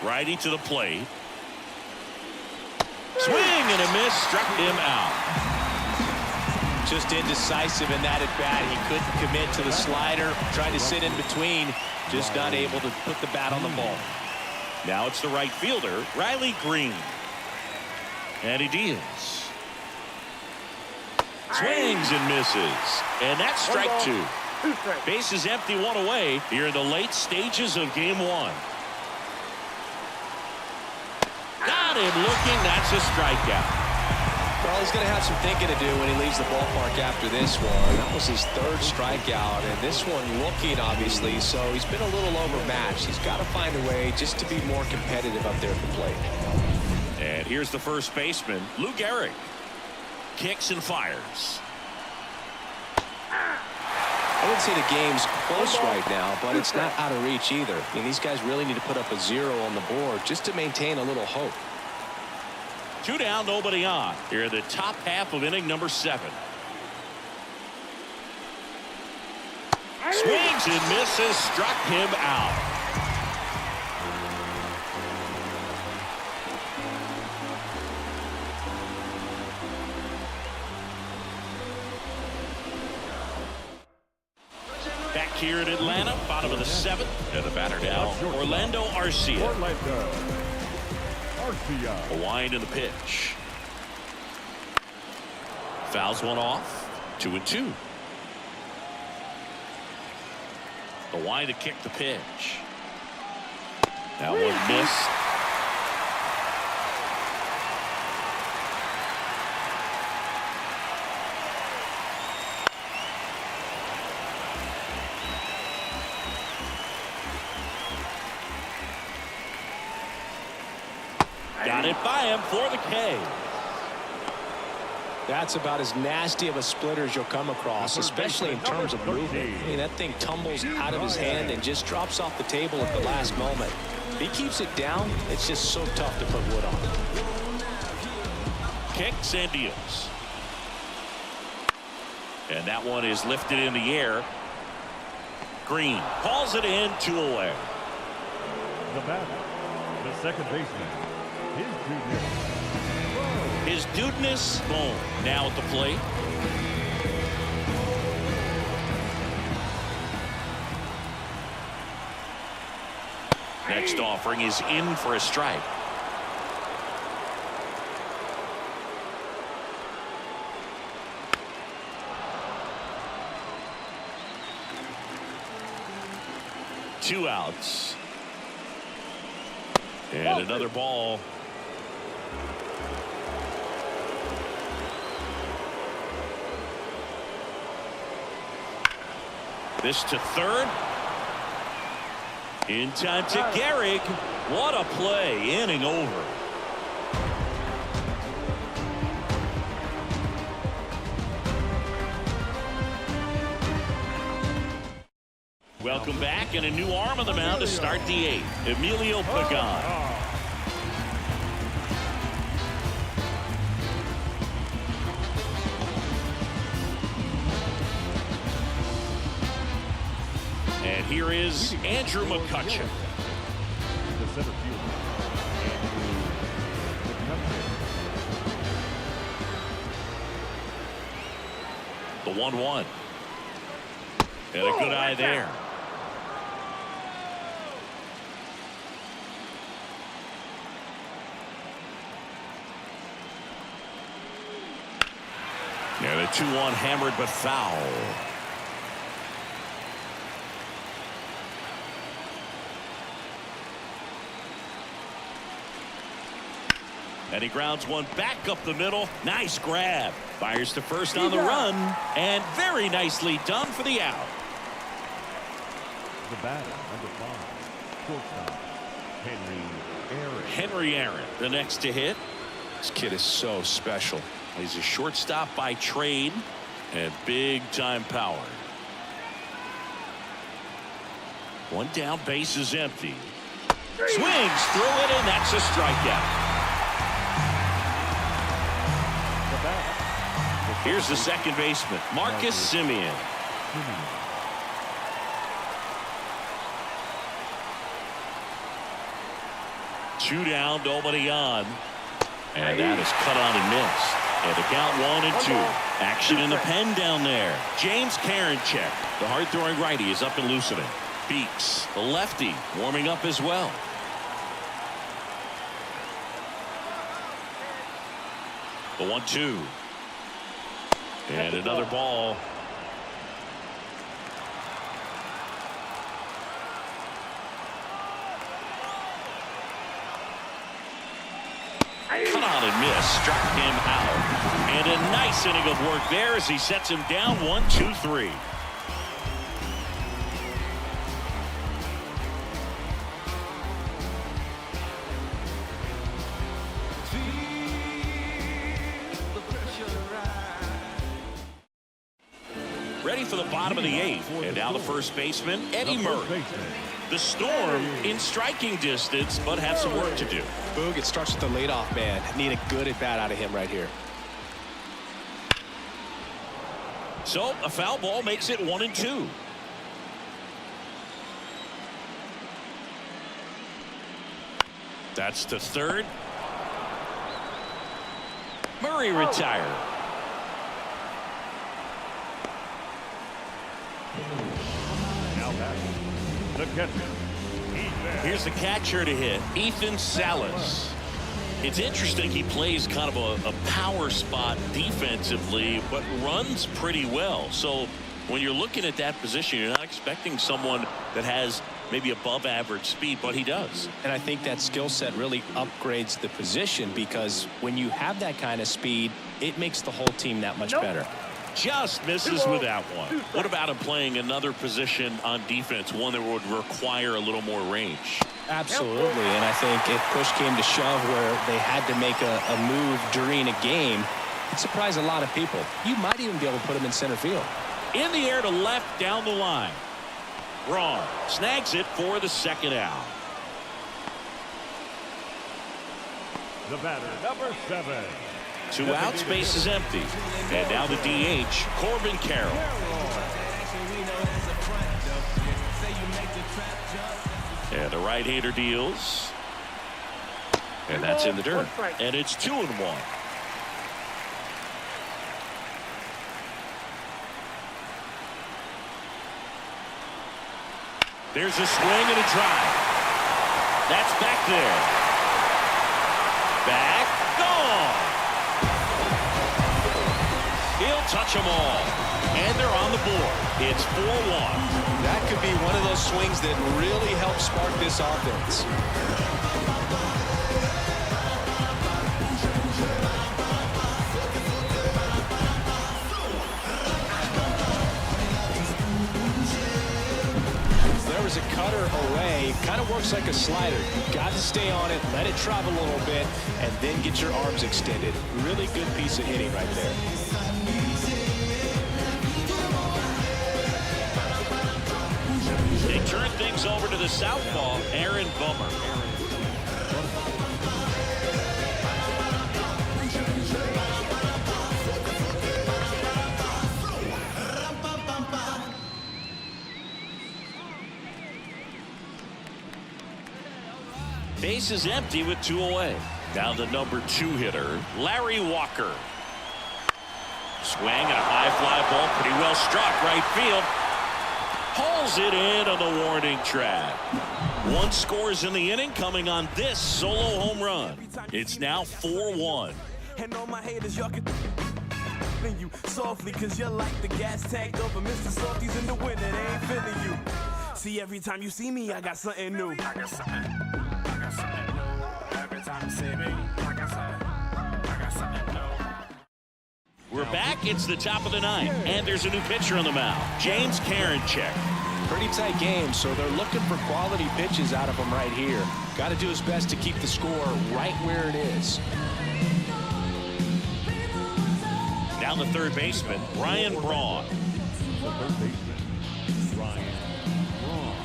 Righty to the plate. Swing and a miss, struck him out. Just indecisive in that at bat. He couldn't commit to the slider, tried to sit in between, just not able to put the bat on the ball. Now it's the right fielder, Riley Green. And he deals. Swings and misses. And that's strike two. Base is empty, one away here in the late stages of game one. Got him looking. That's a strikeout. Well, he's going to have some thinking to do when he leaves the ballpark after this one. That was his third strikeout, and this one looking, obviously, so he's been a little overmatched. He's got to find a way just to be more competitive up there at the plate. And here's the first baseman, Lou Gehrig. Kicks and fires. I would say the game's close right now, but it's not out of reach either. I mean, these guys really need to put up a 0 on the board just to maintain a little hope. 2 down, nobody on. Here in the top half of inning number 7. Swings and misses, struck him out. Back here in Atlanta, bottom of the 7th, and the batter now, Orlando Arcia. A wind in the pitch. Fouls one off. 2-2. The wind to kick the pitch. That one missed. Got it by him for the K. That's about as nasty of a splitter as you'll come across, especially in terms of movement. I mean, that thing tumbles out of his hand and just drops off the table at the last moment. If he keeps it down, it's just so tough to put wood on. Kicks and deals. And that one is lifted in the air. Green calls it in, 2 away. The batter, the second baseman, His dudeness, boom, now at the plate. Next offering is in for a strike. Two outs. And another ball. This to third. In time to Gehrig. What a play. Inning over. Welcome back, and a new arm on the mound to start the 8th. Emilio Pagan. And here is Andrew McCutcheon. the center fielder, The 1-1. And a good eye there. And a 2-1 hammered but foul. And he grounds one back up the middle. Nice grab. Fires to first on the run. And very nicely done for the out. the batter, number 5, shortstop, Henry Aaron, the next to hit. This kid is so special. He's a shortstop by trade and big time power. One down, base is empty. Swings through it, and that's a strikeout. Here's the second baseman, Marcus Semien. 2 down, nobody on. And that is cut on and missed. And the count 1-2. Action in the pen down there. James Karinchak, the hard-throwing righty, is up and loosening. Beeks, the lefty, warming up as well. The 1-2. And another ball. Cut on and miss. Struck him out. And a nice inning of work there as he sets him down 1-2-3. Ready for the bottom of the 8th. And now the first baseman, Eddie Murray. The Storm in striking distance, but have some work to do. Boog, it starts with the leadoff man. Need a good at-bat out of him right here. So a foul ball makes it 1-2. That's to third. Murray retired. Now back. The catcher. Here's the catcher to hit, Ethan Salas. It's interesting, he plays kind of a power spot defensively, but runs pretty well. So when you're looking at that position, you're not expecting someone that has maybe above average speed, but he does. And I think that skill set really upgrades the position, because when you have that kind of speed, it makes the whole team that much better. Just misses with that one. What about him playing another position on defense, one that would require a little more range? Absolutely, and I think if push came to shove where they had to make a move during a game, it surprised a lot of people. You might even be able to put him in center field. In the air to left down the line. Braun snags it for the second out. The batter, number 7. 2 outs, base is empty. And now the DH, Corbin Carroll. And the right-hander deals. And that's in the dirt. And it's 2-1. There's a swing and a drive. That's back there. Back, gone. He'll touch them all. And they're on the board. It's 4-1. That could be one of those swings that really help spark this offense. There was a cutter away. Kind of works like a slider. You've got to stay on it, let it travel a little bit, and then get your arms extended. Really good piece of hitting right there. They turn things over to the southpaw, Aaron Bummer. Base is empty with 2 away. Now the number 2 hitter, Larry Walker. Swing and a high fly ball, pretty well struck right field. Hauls it in on the warning track. 1 scores in the inning, coming on this solo home run. It's now 4-1. And all my haters, y'all can you softly, cause you're like the gas tank over Mr. Softies in the winter. They ain't feeling you. See, every time you see me, I got something new. I got something new. Every time you see me, like I said, I got something new. We're back. It's the top of the 9th, and there's a new pitcher on the mound, James Karinchak. Pretty tight game, so they're looking for quality pitches out of him right here. Got to do his best to keep the score right where it is. Down the third baseman, Ryan Braun. The third baseman, Ryan Braun.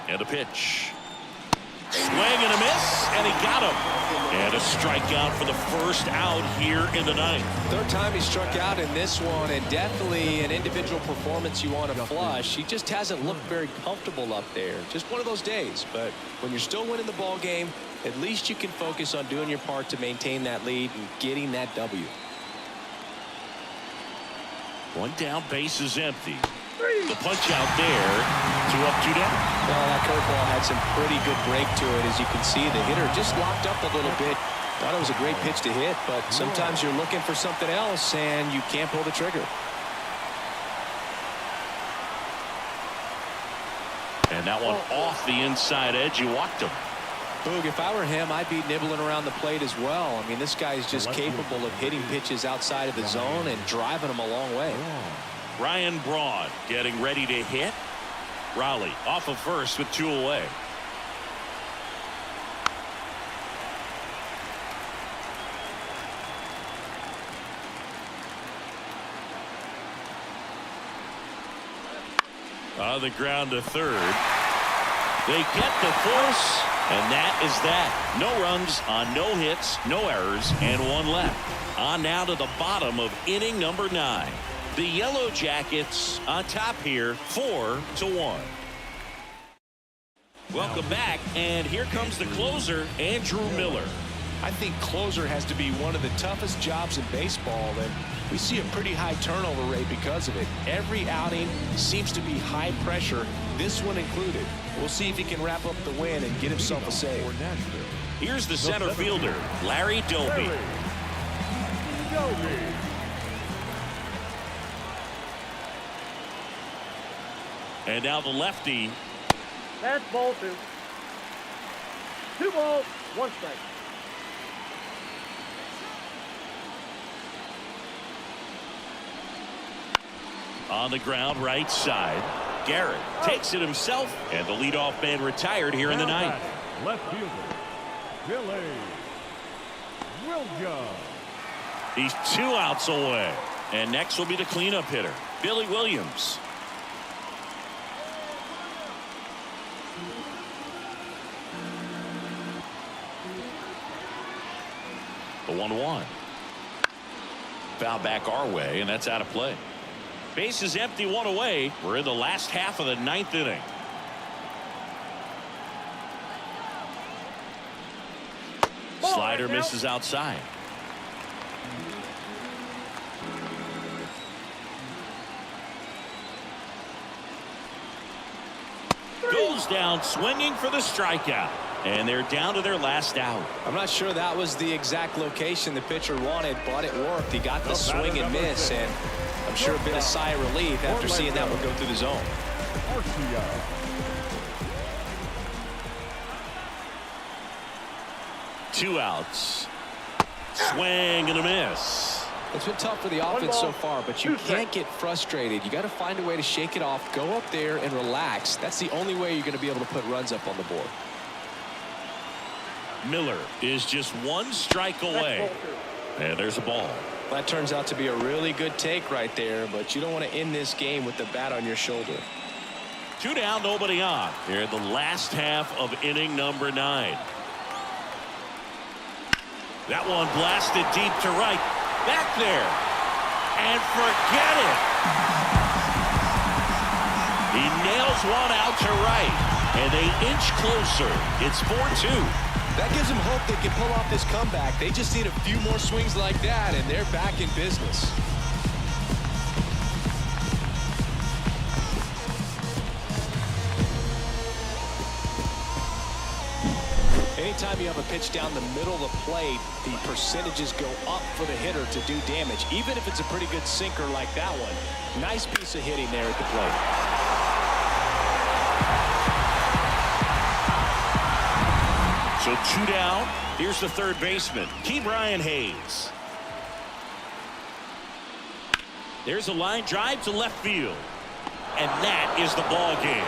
And a pitch. Swing and a miss, and he got him. And a strikeout for the first out here in the ninth. Third time he struck out in this one, and definitely an individual performance you want to flush. He just hasn't looked very comfortable up there. Just one of those days. But when you're still winning the ball game, at least you can focus on doing your part to maintain that lead and getting that W. One down, base is empty. The punch out there. 2 up, 2 down. Well, that curveball had some pretty good break to it. As you can see, the hitter just locked up a little bit. Thought it was a great pitch to hit, but sometimes you're looking for something else and you can't pull the trigger. And that one off the inside edge. You walked him. Boog, if I were him, I'd be nibbling around the plate as well. I mean, this guy is just capable of hitting pitches outside of the zone and driving them a long way. Ryan Braun getting ready to hit. Raleigh off of first with 2 away. On the ground to third. They get the force, and that is that. No runs on no hits, no errors, and 1 left. On now to the bottom of inning number 9. The Yellow Jackets on top here, 4-1. Welcome back, and here comes the closer, Andrew Miller. I think closer has to be one of the toughest jobs in baseball, and we see a pretty high turnover rate because of it. Every outing seems to be high pressure, this one included. We'll see if he can wrap up the win and get himself a save. Here's the center fielder, Larry Doby. And now the lefty. That's ball 2. 2 balls, 1 strike. On the ground, right side. Garrett takes it himself, and the leadoff man retired here in the ninth. Left fielder, Billy Williams. He's 2 outs away. And next will be the cleanup hitter, Billy Williams. The 1-1. Foul back our way, and that's out of play. Base is empty, 1 away. We're in the last half of the 9th inning. Slider misses outside. Goes down swinging for the strikeout. And they're down to their last out. I'm not sure that was the exact location the pitcher wanted, but it worked. He got the swing and miss, and I'm sure a bit of sigh of relief after seeing that one go through the zone. 2 outs. Swing and a miss. It's been tough for the offense so far, but you can't get frustrated. You got to find a way to shake it off, go up there and relax. That's the only way you're going to be able to put runs up on the board. Miller is just 1 strike away. And there's a ball. That turns out to be a really good take right there, but you don't want to end this game with the bat on your shoulder. 2 down, nobody on. Here in the last half of inning number 9. That one blasted deep to right. Back there. And forget it. He nails one out to right. And they inch closer. It's 4-2. That gives them hope they can pull off this comeback. They just need a few more swings like that, and they're back in business. Anytime you have a pitch down the middle of the plate, the percentages go up for the hitter to do damage, even if it's a pretty good sinker like that one. Nice piece of hitting there at the plate. So 2 down. Here's the third baseman, Ke'Bryan Hayes. There's a line drive to left field. And that is the ball game.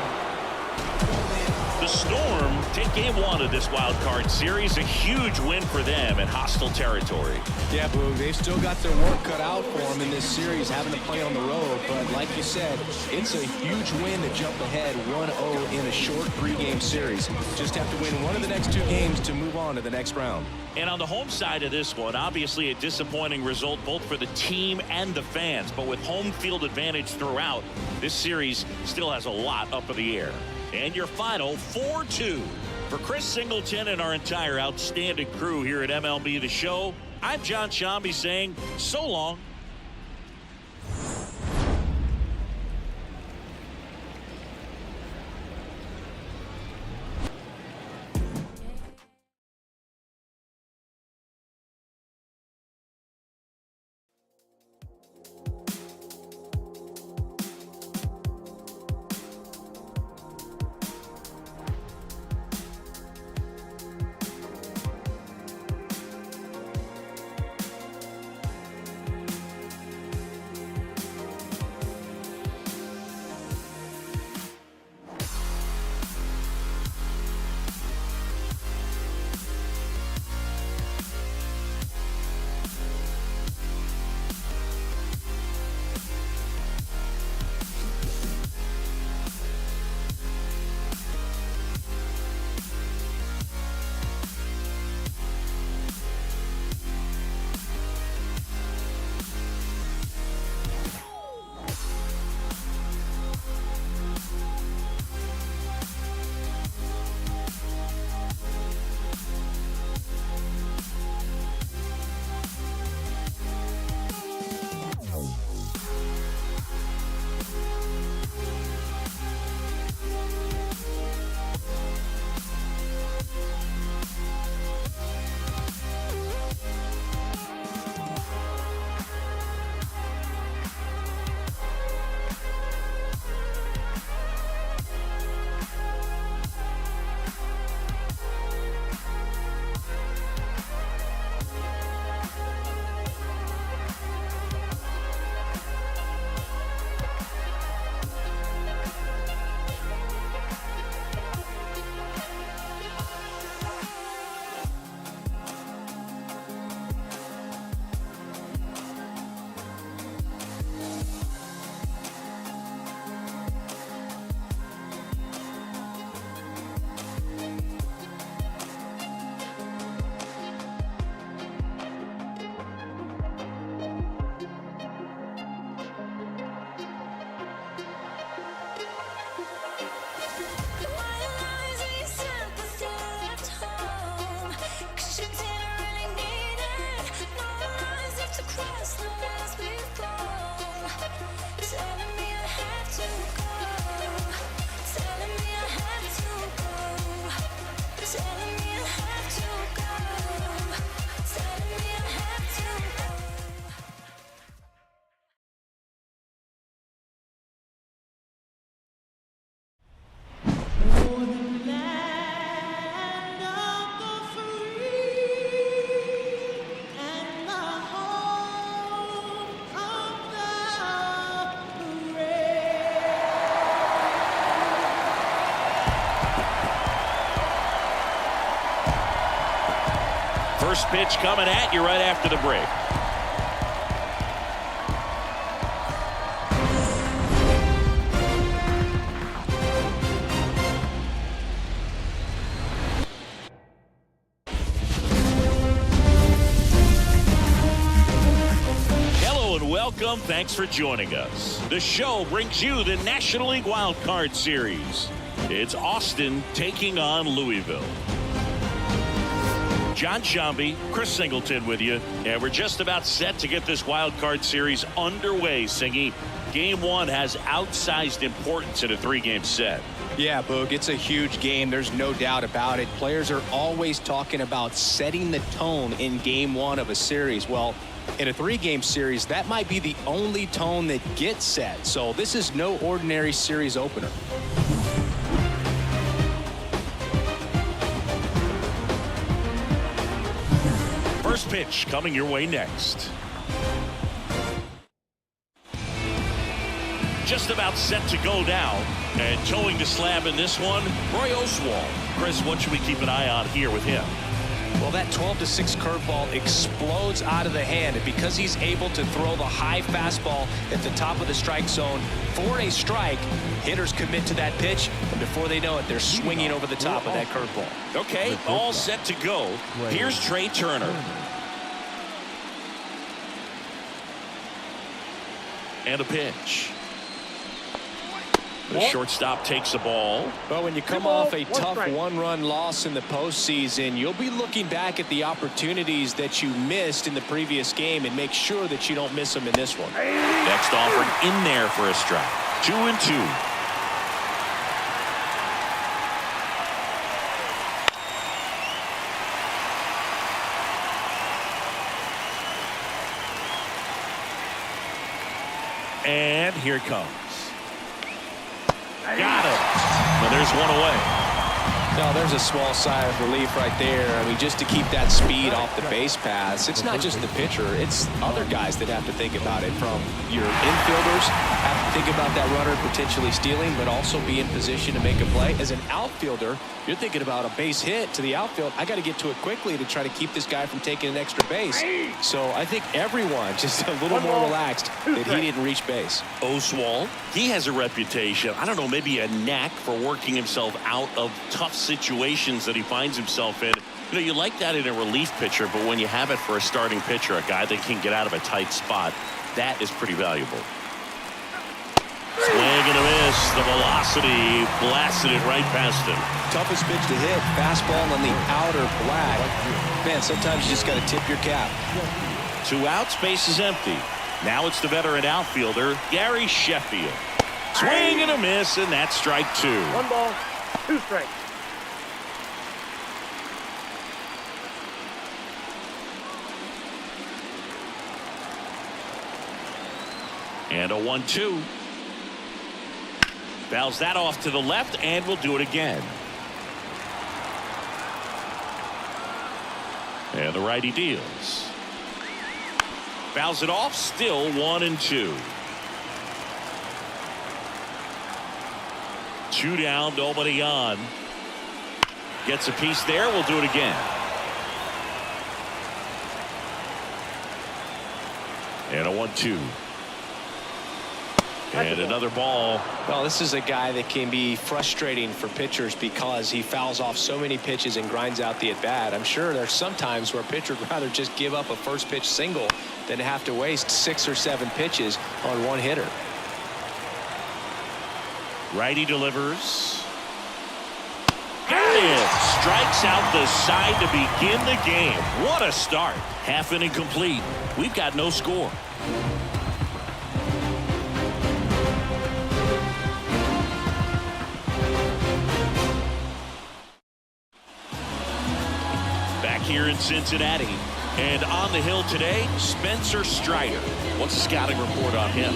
The Storm Take game one of this wild card series, a huge win for them in hostile territory. Yeah, Boog, they've still got their work cut out for them in this series, having to play on the road. But like you said, it's a huge win to jump ahead 1-0 in a short 3-game series. Just have to win one of the next 2 games to move on to the next round. And on the home side of this one, obviously a disappointing result both for the team and the fans. But with home field advantage throughout, this series still has a lot up in the air. And your final 4-2. For Chris Singleton and our entire outstanding crew here at MLB The Show, I'm John Shambi saying so long. First pitch coming at you right after the break. Hello and welcome. Thanks for joining us. The show brings you the National League Wild Card Series. It's Austin taking on Louisville. John Shambi, Chris Singleton with you, and we're just about set to get this wild card series underway. Singy, game one has outsized importance in a 3-game set. Yeah, Boog, it's a huge game. There's no doubt about it. Players are always talking about setting the tone in game one of a series. Well, in a 3-game series, that might be the only tone that gets set. So this is no ordinary series opener. First pitch coming your way next. just about set to go now. And towing the slab in this one, Roy Oswalt. Chris, what should we keep an eye on here with him? Well, that 12-6 curveball explodes out of the hand, and because he's able to throw the high fastball at the top of the strike zone for a strike, hitters commit to that pitch, and before they know it, they're swinging over the top of that curveball. Okay, all set to go. Here's Trey Turner. And a pitch. The shortstop takes the ball. Well, when you come off a tough one-run loss in the postseason, you'll be looking back at the opportunities that you missed in the previous game and make sure that you don't miss them in this one. Next offering in there for a strike. 2-2. And here it comes. Got it. Well, there's one away. No, there's a small sigh of relief right there. I mean, just to keep that speed off the base paths, it's not just the pitcher, it's other guys that have to think about it. From your infielders have to think about that runner potentially stealing, but also be in position to make a play. As an outfielder, you're thinking about a base hit to the outfield. I got to get to it quickly to try to keep this guy from taking an extra base. So I think everyone just a little more relaxed that he didn't reach base. Oswalt, he has a reputation, I don't know, maybe a knack for working himself out of tough situations that he finds himself in. You know, you like that in a relief pitcher, but when you have it for a starting pitcher, a guy that can get out of a tight spot, that is pretty valuable. Swing and a miss. The velocity blasted it right past him. Toughest pitch to hit, fastball on the outer black. Man, sometimes you just got to tip your cap. 2 outs, base is empty. Now it's the veteran outfielder, Gary Sheffield. Swing and a miss, and that's strike 2. 1 ball, 2 strikes. And a 1-2. Fouls that off to the left, and we'll do it again. And the righty deals. Fouls it off, still 1-2. 2 down, nobody on. Gets a piece there, we'll do it again. And a 1-2. And another ball. Well, this is a guy that can be frustrating for pitchers because he fouls off so many pitches and grinds out the at-bat. I'm sure there's some times where a pitcher would rather just give up a first pitch single than have to waste 6 or 7 pitches on one hitter. Righty delivers. Got it. Strikes out the side to begin the game. What a start. Half inning complete. We've got no score. Here in Cincinnati, and on the hill today, Spencer Strider. What's the scouting report on him?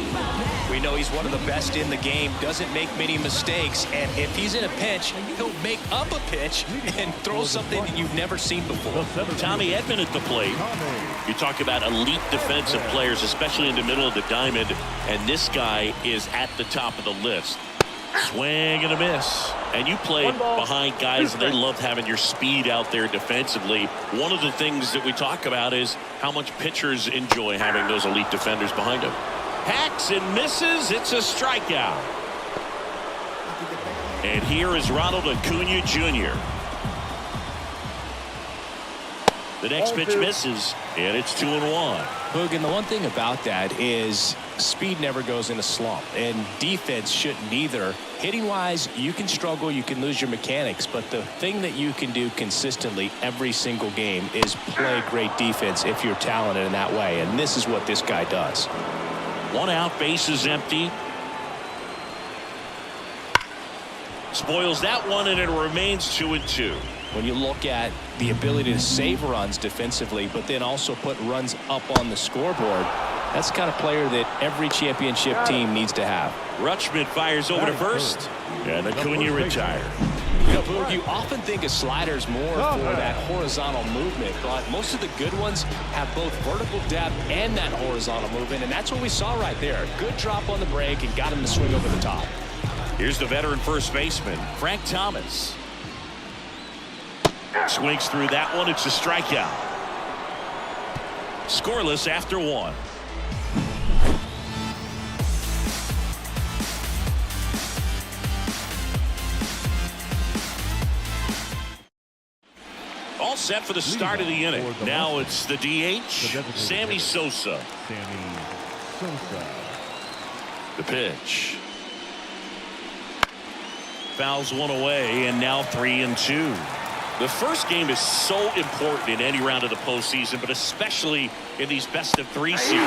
We know he's one of the best in the game, doesn't make many mistakes, and if he's in a pinch, he'll make up a pitch and throw something that you've never seen before. Tommy Edman at the plate. You talk about elite defensive players, especially in the middle of the diamond, and this guy is at the top of the list. Swing and a miss. And you played behind guys, and they love having your speed out there defensively. One of the things that we talk about is how much pitchers enjoy having those elite defenders behind them. Hacks and misses. It's a strikeout. And here is Ronald Acuna Jr. The next pitch misses, and it's 2-1. Boog, and the one thing about that is speed never goes in a slump, and defense shouldn't either. Hitting-wise, you can struggle, you can lose your mechanics, but the thing that you can do consistently every single game is play great defense if you're talented in that way, and this is what this guy does. 1 out, base is empty. Spoils that one, and it remains 2-2. When you look at the ability to save runs defensively, but then also put runs up on the scoreboard, that's the kind of player that every championship team needs to have. Rutschman fires over to first, and Acuna retired. You know, Boog, you often think a slider's more for that horizontal movement, but most of the good ones have both vertical depth and that horizontal movement, and that's what we saw right there. Good drop on the break and got him to swing over the top. Here's the veteran first baseman, Frank Thomas. Swings through that one. It's a strikeout. Scoreless after one. All set for the start of the inning. Now it's the DH, Sammy Sosa. The pitch. Fouls one away, and now 3-2. The first game is so important in any round of the postseason, but especially in these best-of-3 series.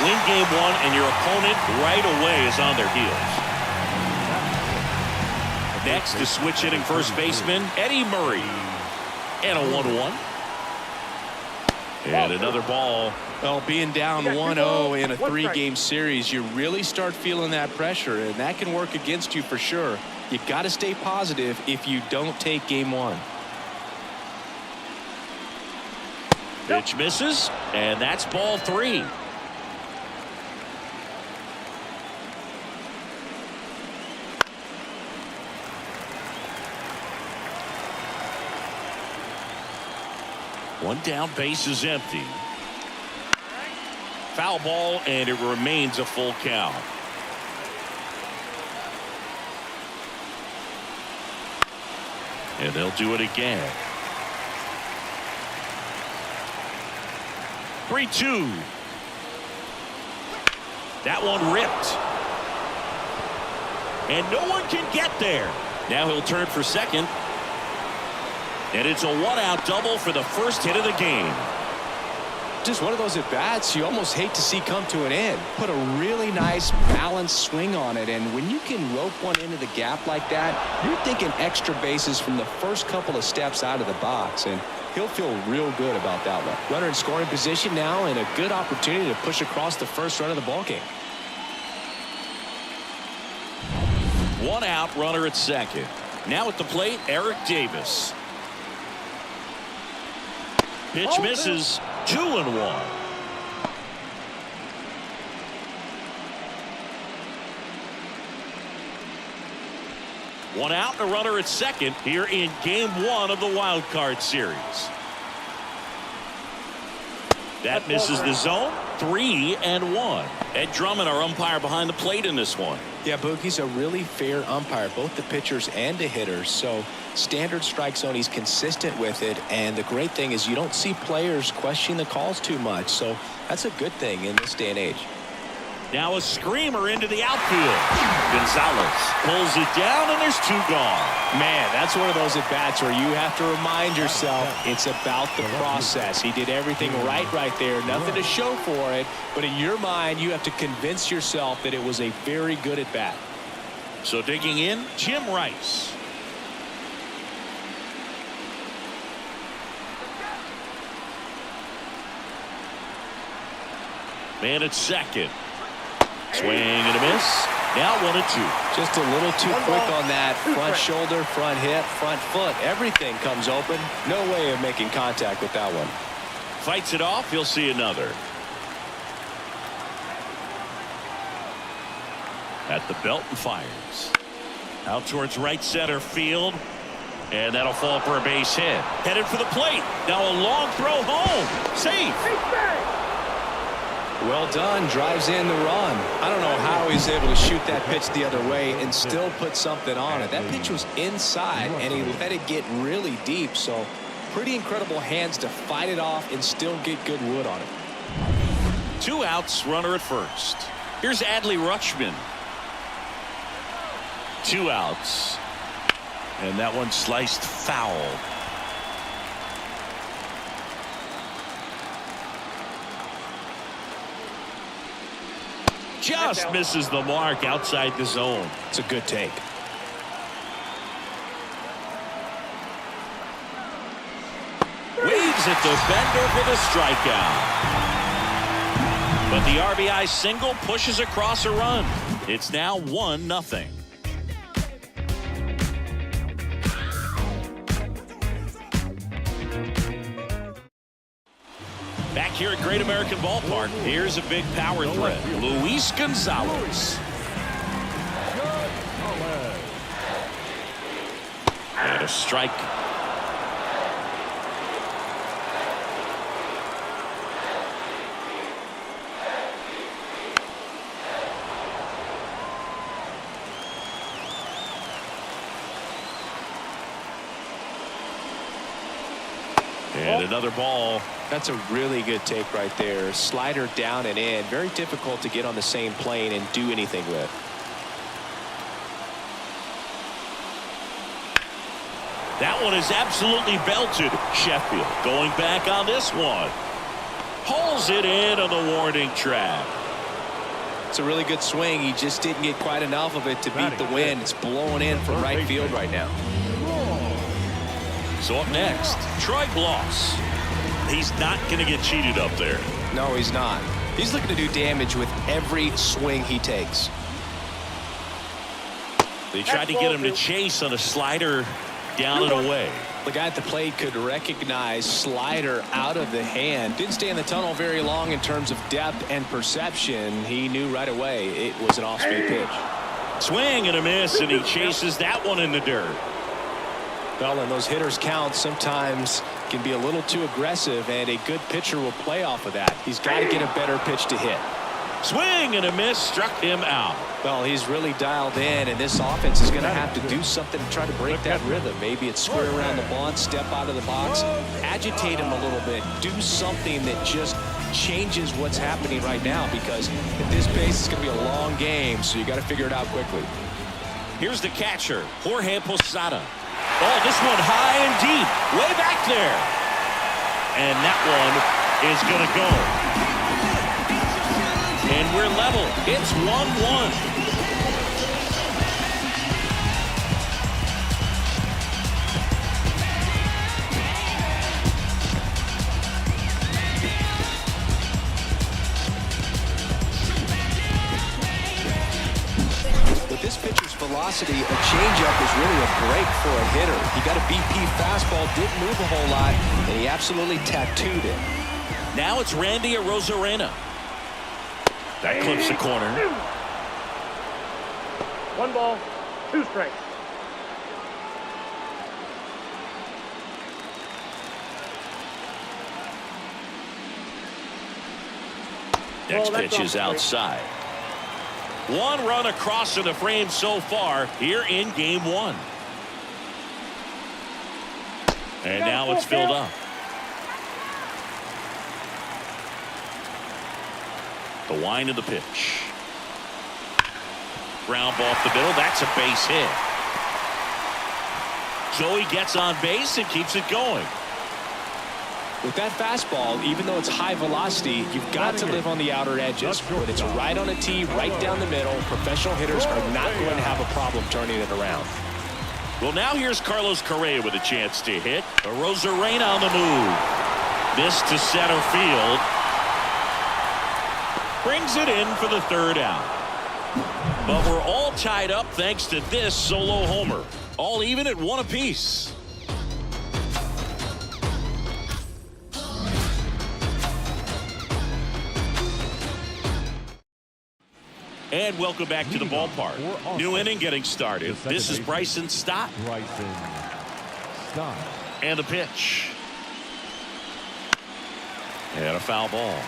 Win game one, and your opponent right away is on their heels. Next, the switch hitting first baseman, Eddie Murray. And a 1-1. And another ball. Well, being down 1-0 in a 3-game series, you really start feeling that pressure, and that can work against you for sure. You got to stay positive if you don't take game one. Pitch misses, and that's ball 3. One down, base is empty. Foul ball, and it remains a full count. And they'll do it again. 3-2. That one ripped. And no one can get there. Now he'll turn for second. And it's a 1-out double for the first hit of the game. Just one of those at-bats you almost hate to see come to an end. Put a really nice balanced swing on it, and when you can rope one into the gap like that, you're thinking extra bases from the first couple of steps out of the box, and he'll feel real good about that one. Runner in scoring position now, and a good opportunity to push across the first run of the ballgame. 1 out, runner at second. Now at the plate, Eric Davis. Pitch misses. 2-1. One out, a runner at second here in game 1 of the wild card series. That misses the zone. 3-1. Ed Drummond, our umpire behind the plate in this one. Yeah, Boogie's a really fair umpire, both the pitchers and the hitters. So standard strike zone, he's consistent with it. And the great thing is you don't see players questioning the calls too much. So that's a good thing in this day and age. Now a screamer into the outfield. Gonzalez pulls it down, and there's 2 gone. Man, that's one of those at-bats where you have to remind yourself it's about the process. He did everything right there. Nothing to show for it. But in your mind, you have to convince yourself that it was a very good at-bat. So digging in, Jim Rice. Man at second. Swing and a miss. Now 1-2. Just a little too quick on that front shoulder, front hip, front foot. Everything comes open. No way of making contact with that one. Fights it off. He'll see another. At the belt and fires. Out towards right center field. And that'll fall for a base hit. Headed for the plate. Now a long throw home. Safe. Well done. Drives in the run. I don't know how he's able to shoot that pitch the other way and still put something on it. That pitch was inside, and he let it get really deep. So pretty incredible hands to fight it off and still get good wood on it. 2 outs, runner at first. Here's Adley Rutschman. 2 outs. And that one sliced foul. Just misses the mark outside the zone. It's a good take. Waves at the defender for the strikeout. But the RBI single pushes across a run. It's now 1-0. Back here at Great American Ballpark, here's a big power threat. Luis Gonzalez. And a strike. And another ball. That's a really good take right there. Slider down and in. Very difficult to get on the same plane and do anything with. That one is absolutely belted. Sheffield going back on this one. Hauls it in on the warning track. It's a really good swing. He just didn't get quite enough of it to beat the wind. It's blowing in from right field right now. So up next, Troy Gloss. He's not going to get cheated up there. No, he's not. He's looking to do damage with every swing he takes. They tried to get him to chase on a slider down and away. The guy at the plate could recognize slider out of the hand. Didn't stay in the tunnel very long in terms of depth and perception. He knew right away it was an off-speed pitch. Swing and a miss, and he chases that one in the dirt. Well, and those hitters count sometimes can be a little too aggressive, and a good pitcher will play off of that. He's got to get a better pitch to hit. Swing and a miss, struck him out. Well, he's really dialed in, and this offense is going to have to do something to try to break that rhythm. Maybe it's square around the bunt, step out of the box, agitate him a little bit, do something that just changes what's happening right now, because at this pace it's going to be a long game, so you got to figure it out quickly. Here's the catcher, Jorge Posada. Oh, this one high and deep, way back there. And that one is going to go. And we're level. It's 1-1. With this pitcher's velocity, a changeup is really a break for a hitter. He got a BP fastball, didn't move a whole lot, and he absolutely tattooed it. Now it's Randy Arozarena. That clips the corner. 1 ball, 2 strikes. Next pitch is outside. 1 run across in the frame so far here in game 1. And now it's filled up. The wind of the pitch. Ground ball off the middle. That's a base hit. So he gets on base and keeps it going. With that fastball, even though it's high velocity, you've got to live on the outer edges. When it's right on a tee, right down the middle, professional hitters are not going to have a problem turning it around. Well, now here's Carlos Correa with a chance to hit. Arozarena on the move. This to center field. Brings it in for the 3rd out. But we're all tied up thanks to this solo homer. All even at 1 apiece. And welcome back to the ballpark. New inning getting started. This is Bryson Stott. And the pitch. And a foul ball.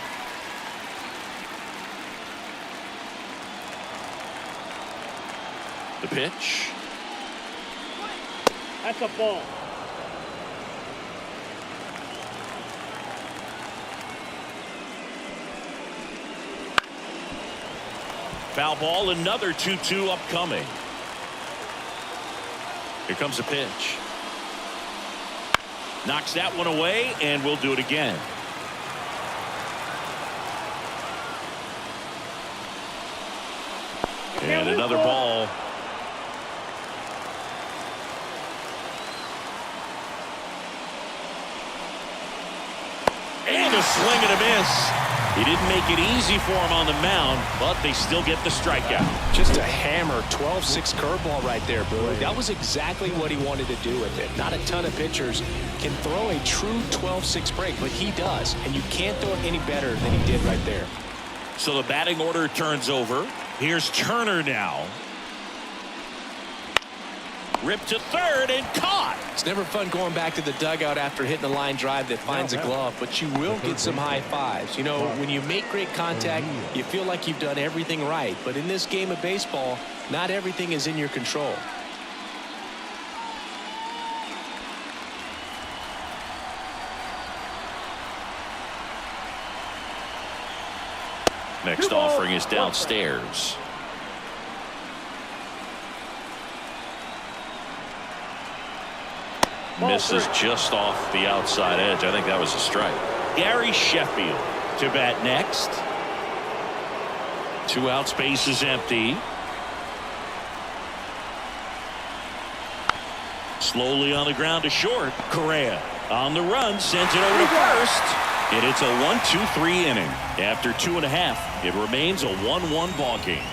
The pitch. That's a ball. Foul ball, another 2-2 upcoming. Here comes a pitch. Knocks that one away, and we'll do it again. And another ball. And a swing and a miss. He didn't make it easy for him on the mound, but they still get the strikeout. Just a hammer 12-6 curveball right there, Boog. That was exactly what he wanted to do with it. Not a ton of pitchers can throw a true 12-6 break, but he does, and you can't throw it any better than he did right there. So the batting order turns over. Here's Turner now. Ripped to third and caught. It's never fun going back to the dugout after hitting a line drive that finds a glove, but you will get some high fives. You know, when you make great contact, you feel like you've done everything right. But in this game of baseball, not everything is in your control. Next offering is downstairs. Misses just off the outside edge. I think that was a strike. Gary Sheffield to bat next. 2 outs, base is empty. Slowly on the ground to short. Correa on the run, sends it over to first. And it's a 1-2-3 inning. After 2.5, it remains a 1-1 ball game.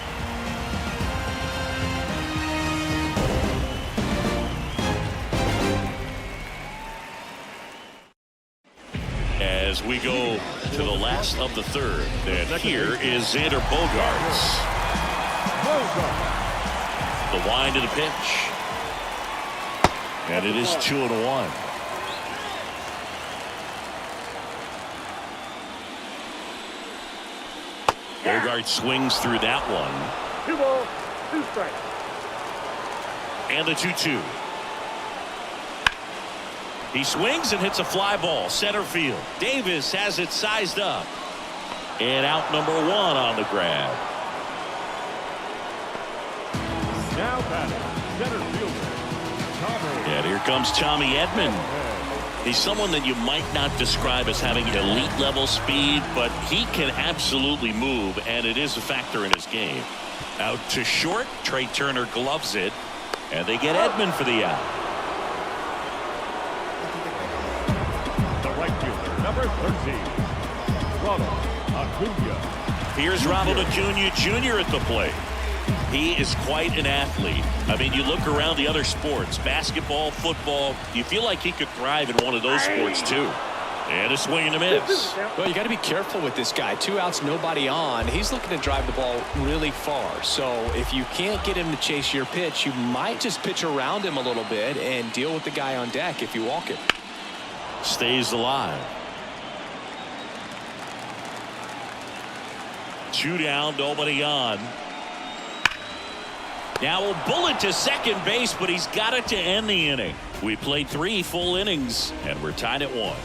As we go to the last of the third, and here is Xander Bogaerts. The wind to the pitch. And it is 2-1. Bogaerts swings through that one. 2 balls, 2 strikes. And the 2-2. He swings and hits a fly ball center field. Davis has it sized up. And out number 1 on the grab. Now batting, center fielder, Tommy. And here comes Tommy Edman. He's someone that you might not describe as having elite level speed, but he can absolutely move, and it is a factor in his game. Out to short, Trey Turner gloves it, and they get Edman for the out. The right fielder, number 13, Ronald Acuna. Here's Ronald Acuna Jr. at the plate. He is quite an athlete. I mean, you look around the other sports, basketball, football, you feel like he could thrive in one of those sports too. And a swing and a miss. Well, you got to be careful with this guy. 2 outs, nobody on. He's looking to drive the ball really far. So if you can't get him to chase your pitch, you might just pitch around him a little bit and deal with the guy on deck if you walk it. Stays alive. 2 down, nobody on. Now a bullet to second base, but he's got it to end the inning. We played 3 full innings, and we're tied at 1.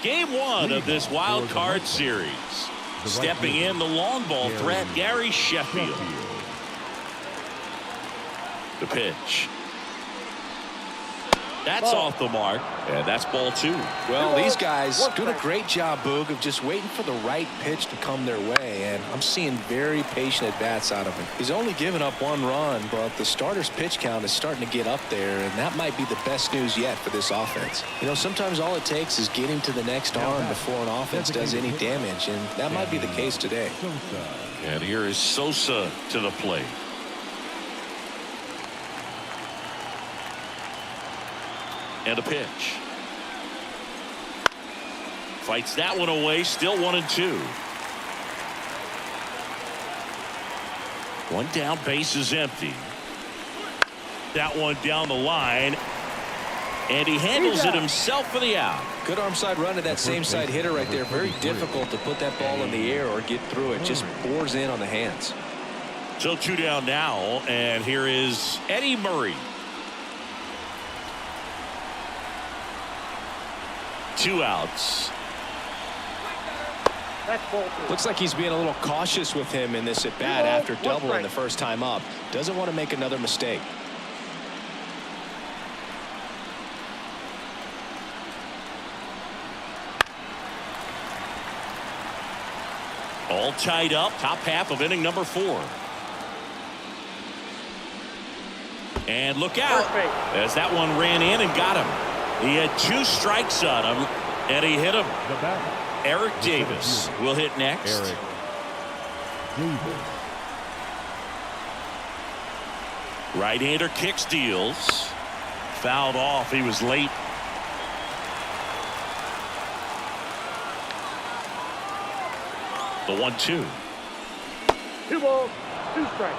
Game 1 of this wild card series. Stepping in the long ball threat, Gary Sheffield. The pitch. That's off the mark, and that's ball 2. Well, these guys doing a great job, Boog, of just waiting for the right pitch to come their way, and I'm seeing very patient at-bats out of him. He's only given up 1 run, but the starter's pitch count is starting to get up there, and that might be the best news yet for this offense. You know, sometimes all it takes is getting to the next arm before an offense does any damage, and that might be the case today. And here is Sosa to the plate. And a pitch. Fights that one away. Still 1-2. 1 down, base is empty. That one down the line. And he handles it himself for the out. Good arm side run to that same side hitter right there. Very difficult to put that ball in the air or get through it. Just bores in on the hands. So 2 down now. And here is Eddie Murray. 2 outs. That's ball 2. Looks like he's being a little cautious with him in this at bat after doubling the first time up. Doesn't want to make another mistake. All tied up, top half of inning number 4. And look out, as that one ran in and got him. He had 2 strikes on him, and he hit him. The batter, Eric Davis will hit next. Eric Davis. Right-hander kicks, deals. Fouled off. He was late. The 1-2. 2 balls, 2 strikes.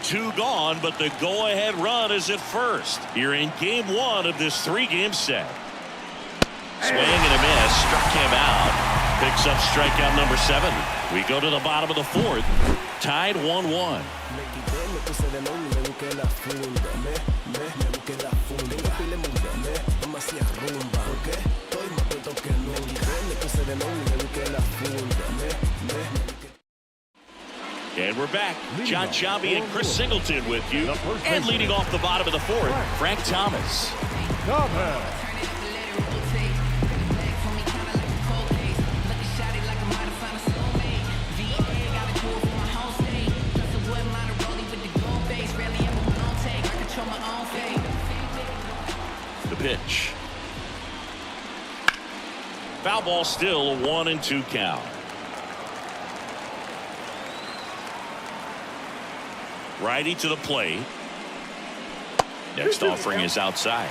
2 gone, but the go-ahead run is at first. You're in game 1 of this 3-game set. Swing and a miss. Struck him out. Picks up strikeout number 7. We go to the bottom of the 4th. Tied 1-1. And we're back. John Chambi and Chris Singleton with you. And leading off the bottom of the 4th, Frank Thomas. The pitch. Foul ball, still a 1-2 count. Righty to the plate. Next offering is outside.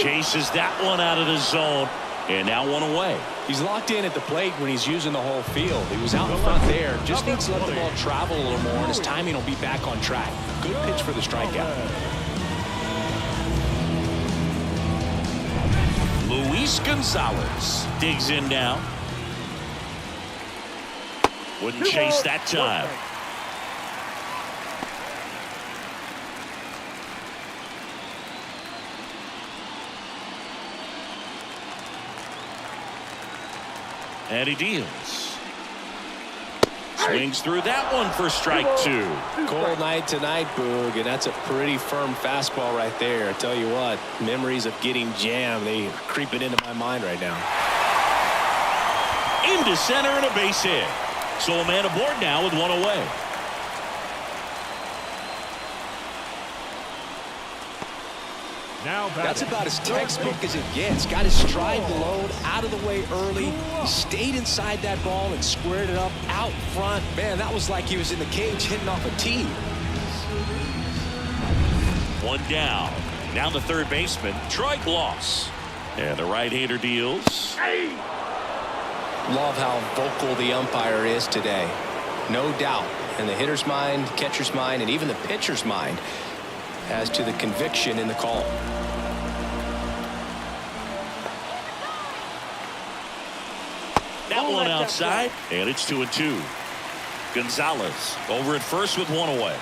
Chases that one out of the zone. And now 1 away. He's locked in at the plate when he's using the whole field. He was out in front there. Just needs to let the ball travel a little more, and his timing will be back on track. Good pitch for the strikeout. Luis Gonzalez digs in now. Wouldn't chase that time. And he deals. Swings through that one for strike 2. Cold night tonight, Boog, and that's a pretty firm fastball right there. I tell you what, memories of getting jammed, they are creeping into my mind right now. Into center and a base hit. So a man aboard now with 1 away. That's about as textbook as it gets. Got his stride load out of the way early. He stayed inside that ball and squared it up out front. Man, that was like he was in the cage hitting off a tee. 1 down. Now the third baseman, Troy Gloss. And the right-hander deals. Love how vocal the umpire is today. No doubt. In the hitter's mind, catcher's mind, and even the pitcher's mind as to the conviction in the call. That one outside, and it's 2-2. Gonzalez over at first with 1 away.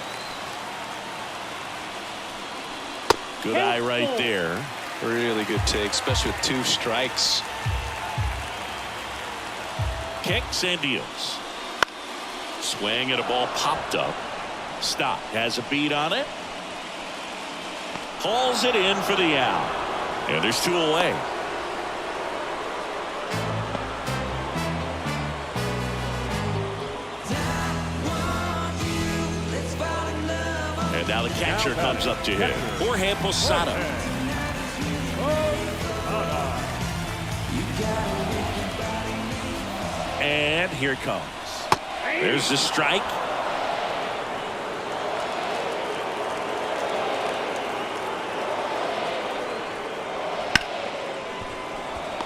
Good eye right there. Really good take, especially with 2 strikes. Kicks and deals. Swing and a ball popped up. Stop. Has a beat on it. Hauls it in for the out. And there's 2 away. And now the catcher comes up to hit. Jorge Posada. And here it comes. There's the strike.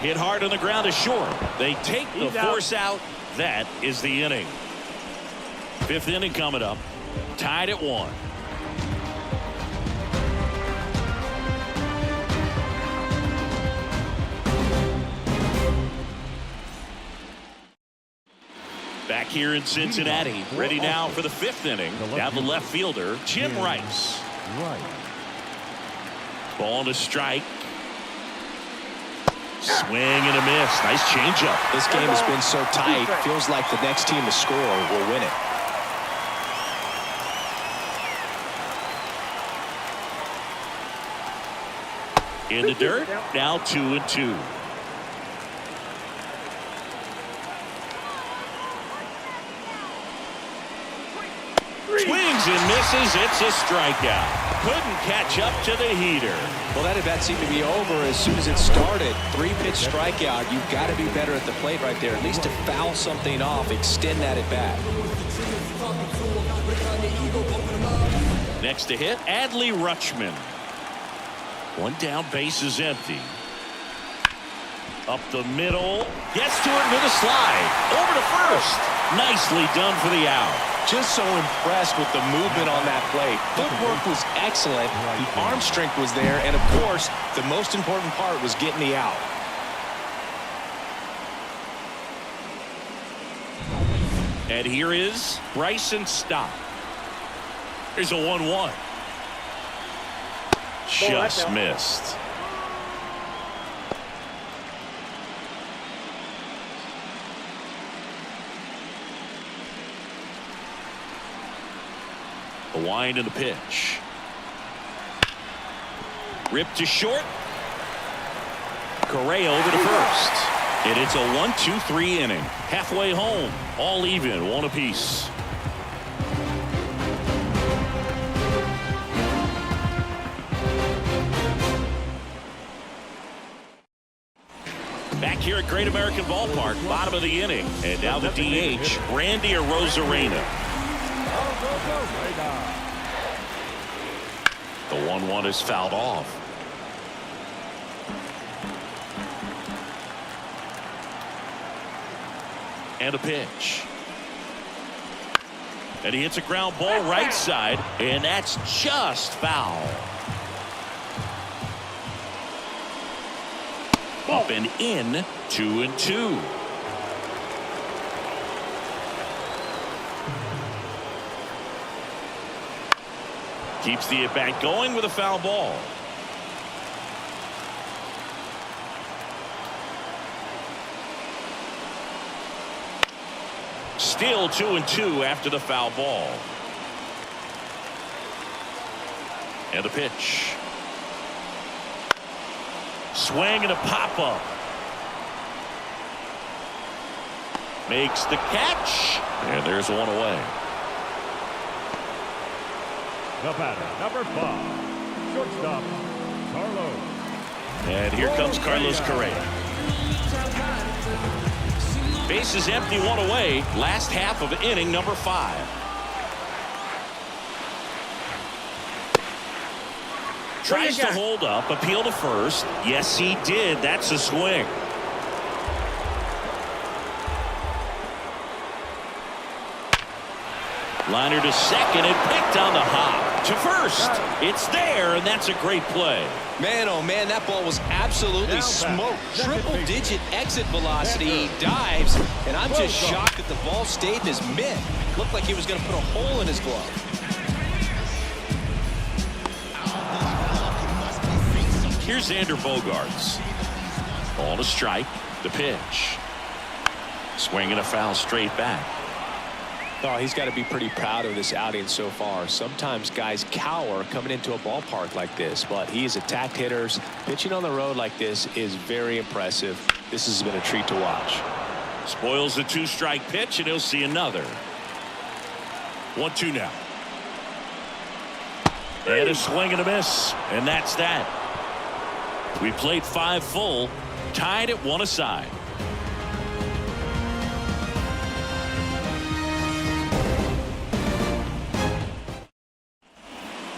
Hit hard on the ground is short. They take the force out. That is the inning. 5th inning coming up. Tied at 1. Back here in Cincinnati, ready now for the 5th inning. Down the left fielder, Jim Rice. Ball to strike. Swing and a miss. Nice changeup. This game has been so tight. Feels like the next team to score will win it. In the dirt, now 2-2. Swings and misses. It's a strikeout. Couldn't catch up to the heater. Well, that at bat seemed to be over as soon as it started. 3-pitch strikeout. You've got to be better at the plate right there, at least to foul something off, extend that at bat. Next to hit, Adley Rutschman. One down, base is empty. Up the middle, gets to it with a slide. Over to first. Nicely done for the out. Just so impressed with the movement on that plate. Footwork was excellent. The arm strength was there. And, of course, the most important part was getting the out. And here is Bryson Stott. Here's a 1-1. Just missed. The wind and the pitch. Ripped to short. Correa over to first. And it's a 1-2-3 inning. Halfway home. All even. One apiece. Back here at Great American Ballpark. Bottom of the inning. And now the DH. Randy Arozarena. The 1-1 is fouled off. And a pitch. And he hits a ground ball right side, and that's just foul. Up and in, 2-2. Keeps the at-bat going with a foul ball. Still 2-2 after the foul ball. And the pitch. Swing and a pop-up. Makes the catch. And there's one away. The batter, number 5, shortstop, Carlos. And here comes Carlos Correa. Base is empty, one away. Last half of inning number 5. Tries to hold up, appeal to first. Yes, he did. That's a swing. Liner to second and picked on the hop. To first. It's there, and that's a great play. Man, oh man, that ball was absolutely smoked. Triple-digit exit velocity. He dives, and I'm just shocked that the ball stayed in his mitt. Looked like he was going to put a hole in his glove. Here's Xander Bogaerts. Ball to strike. The pitch. Swing and a foul straight back. Oh, he's got to be pretty proud of this outing so far. Sometimes guys cower coming into a ballpark like this, but he has attacked hitters. Pitching on the road like this is very impressive. This has been a treat to watch. Spoils the 2-strike pitch, and he'll see another. 1-2 now. And a swing and a miss, and that's that. We played 5 full, tied at 1 aside.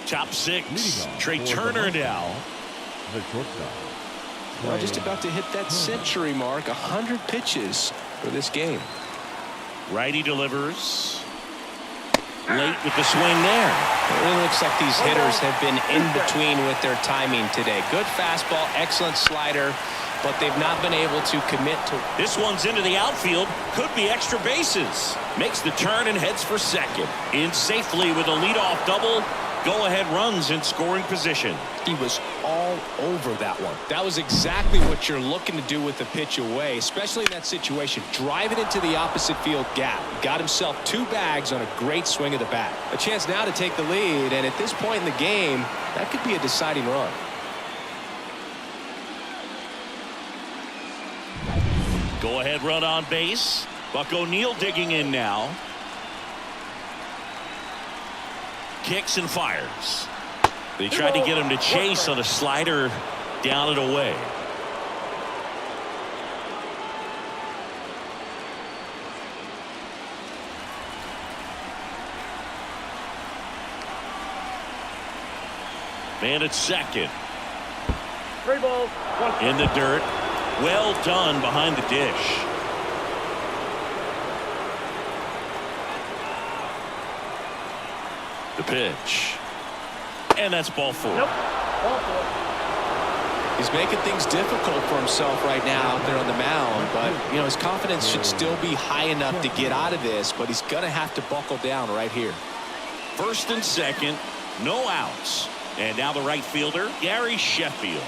Top 6, Trey Turner now. The shortstop. Well, just about to hit that century mark. 100 pitches for this game. Righty delivers. Late with the swing there. It really looks like these hitters have been in between with their timing today. Good fastball, excellent slider, but they've not been able to commit to. This one's into the outfield. Could be extra bases. Makes the turn and heads for second. In safely with a leadoff double. Go-ahead runs in scoring position. He was all over that one. That was exactly what you're looking to do with the pitch away, especially in that situation. Drive it into the opposite field gap. Got himself 2 bags on a great swing of the bat. A chance now to take the lead, and at this point in the game, that could be a deciding run. Go ahead run on base. Buck O'Neil digging in now. Kicks and fires. They tried to get him to chase on a slider down and away. Man at second. 3 balls, 1 in the dirt. Well done behind the dish. The pitch. And that's ball 4. Nope. Ball 4. He's making things difficult for himself right now out there on the mound, but you know his confidence should still be high enough to get out of this, but he's gonna have to buckle down right here. First and second, no outs. And now the right fielder, Gary Sheffield.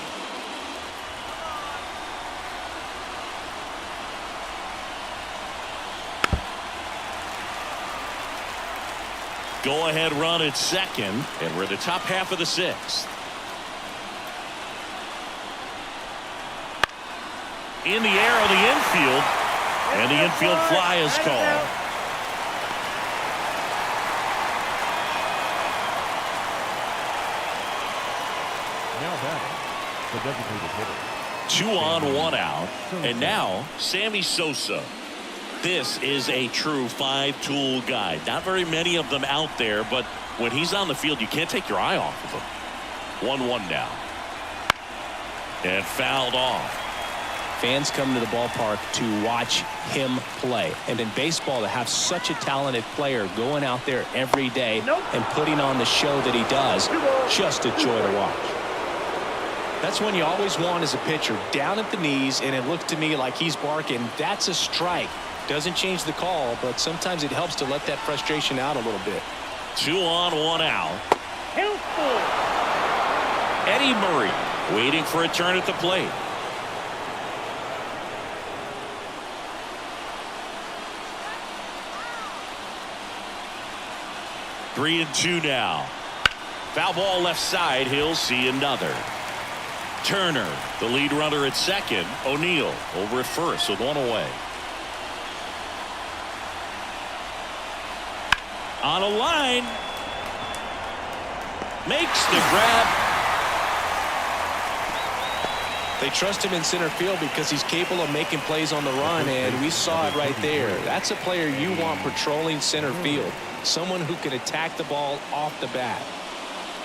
Go ahead run at second, and we're in the top half of the 6th. In the air on the infield, and the infield fly is called. Now batting, the designated hitter. 2 on, 1 out, and now Sammy Sosa. This is a true 5-tool guy. Not very many of them out there, but when he's on the field, you can't take your eye off of him. 1-1 now. And fouled off. Fans come to the ballpark to watch him play. And in baseball, to have such a talented player going out there every day and putting on the show that he does, just a joy to watch. That's when you always want as a pitcher, down at the knees, and it looks to me like he's barking, that's a strike. Doesn't change the call, but sometimes it helps to let that frustration out a little bit. 2 on, 1 out. Helpful. Eddie Murray waiting for a turn at the plate. Three and 2 now. Foul ball left side. He'll see another. Turner, the lead runner at second. O'Neil over at first with 1 away. On a line. Makes the grab. They trust him in center field because he's capable of making plays on the run, and we saw it right there. That's a player you want patrolling center field. Someone who can attack the ball off the bat.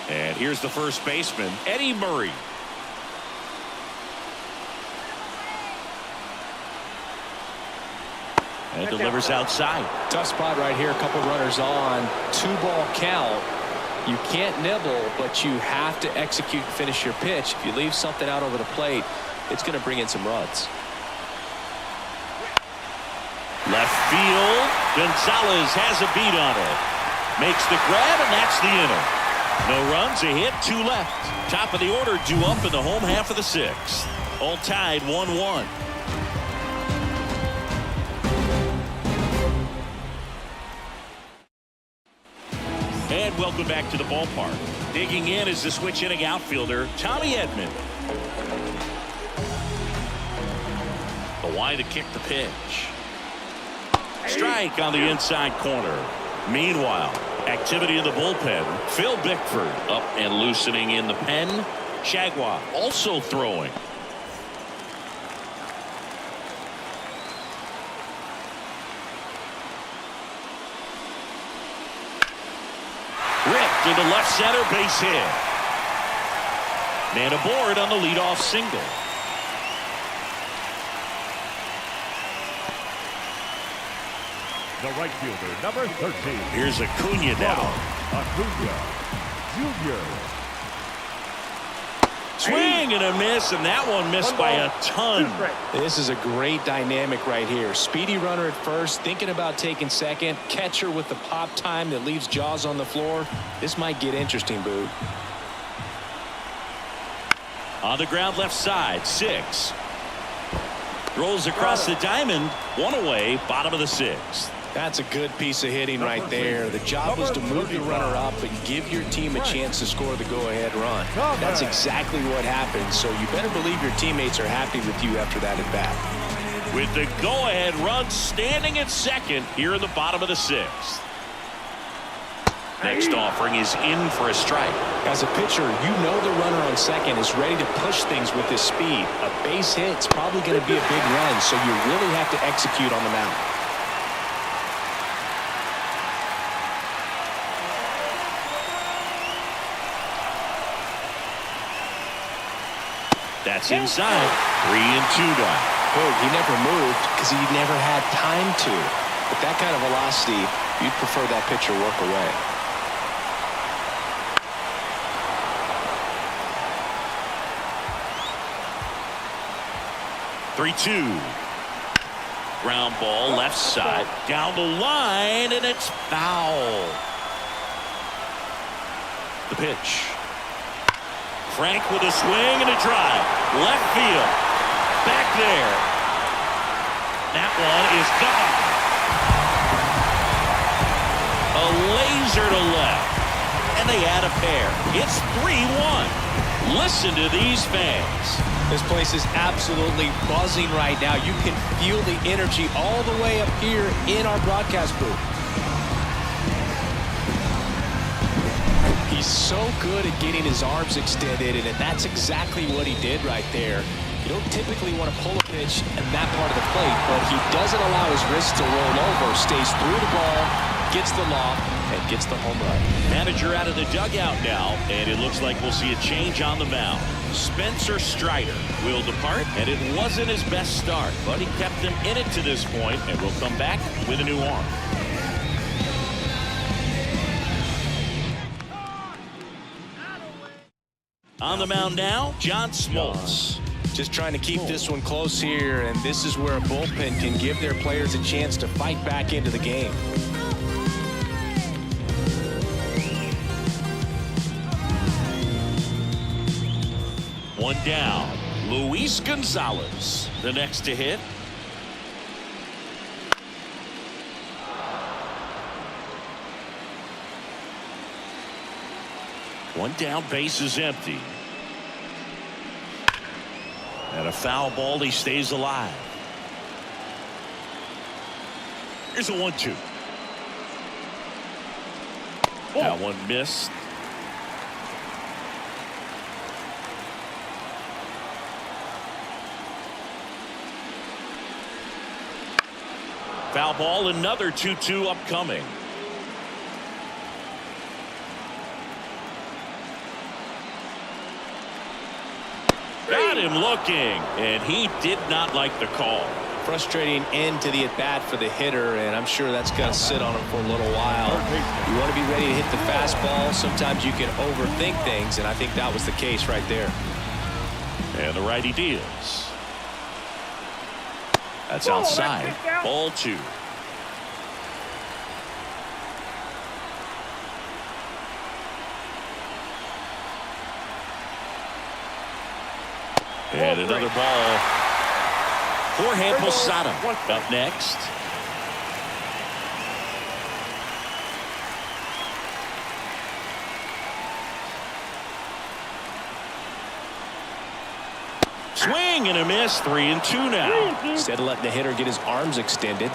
And here's the first baseman, Eddie Murray. And delivers outside. Tough spot right here. A couple runners on. 2-ball count. You can't nibble, but you have to execute and finish your pitch. If you leave something out over the plate, it's going to bring in some runs. Left field. Gonzalez has a beat on it. Makes the grab, and that's the inning. No runs, a hit, 2 left. Top of the order due up in the home half of the 6th. All tied 1-1. And welcome back to the ballpark. Digging in is the switch inning outfielder, Tommy Edman. The wide to kick the pitch. Strike on the inside corner. Meanwhile, activity in the bullpen. Phil Bickford up and loosening in the pen. Shagwa also throwing. Ripped into left center, base hit. Man aboard on the leadoff single. The right fielder, number 13. Here's Acuna now. Acuna Jr. Swing and a miss, and that one missed by a ton. This is a great dynamic right here. Speedy runner at first, thinking about taking second. Catcher with the pop time that leaves Jaws on the floor. This might get interesting, Boo. On the ground left side, 6. Rolls across the diamond, 1 away, bottom of the 6th. That's a good piece of hitting right there. The job was to move the runner up and give your team a chance to score the go-ahead run. That's exactly what happened, so you better believe your teammates are happy with you after that at bat. with the go-ahead run standing at second here in the bottom of the 6th. Next offering is in for a strike. As a pitcher, you know the runner on second is ready to push things with his speed. A base hit's probably going to be a big run, so you really have to execute on the mound. That's inside. 3-2 now. Oh, he never moved because he never had time to. With that kind of velocity, you'd prefer that pitcher work away. Ground ball left side down the line, and it's foul. The pitch. Frank with a swing and a drive. Left field. Back there. That one is gone. A laser to left. And they add a pair. It's 3-1. Listen to these fans. This place is absolutely buzzing right now. You can feel the energy all the way up here in our broadcast booth. He's so good at getting his arms extended, and that's exactly what he did right there. You don't typically want to pull a pitch in that part of the plate, but he doesn't allow his wrist to roll over, stays through the ball, gets the lob, and gets the home run. Manager out of the dugout now, and it looks like we'll see a change on the mound. Spencer Strider will depart, and it wasn't his best start, but he kept them in it to this point, and will come back with a new arm. On the mound now, John Smoltz. Just trying to keep this one close here, and this is where a bullpen can give their players a chance to fight back into the game. One down. Luis Gonzalez, the next to hit. One down, base is empty. And a foul ball, he stays alive. Here's a 1-2. That one missed. Foul ball, another 2-2 upcoming. Got him looking, and he did not like the call. Frustrating end to the at-bat for the hitter, and I'm sure that's going to sit on him for a little while. You want to be ready to hit the fastball. Sometimes you can overthink things, and I think that was the case right there. And the righty deals. That's outside. Ball 2. And another ball. Jorge Posada up next. Swing and a miss. 3-2 now. Instead of letting the hitter get his arms extended,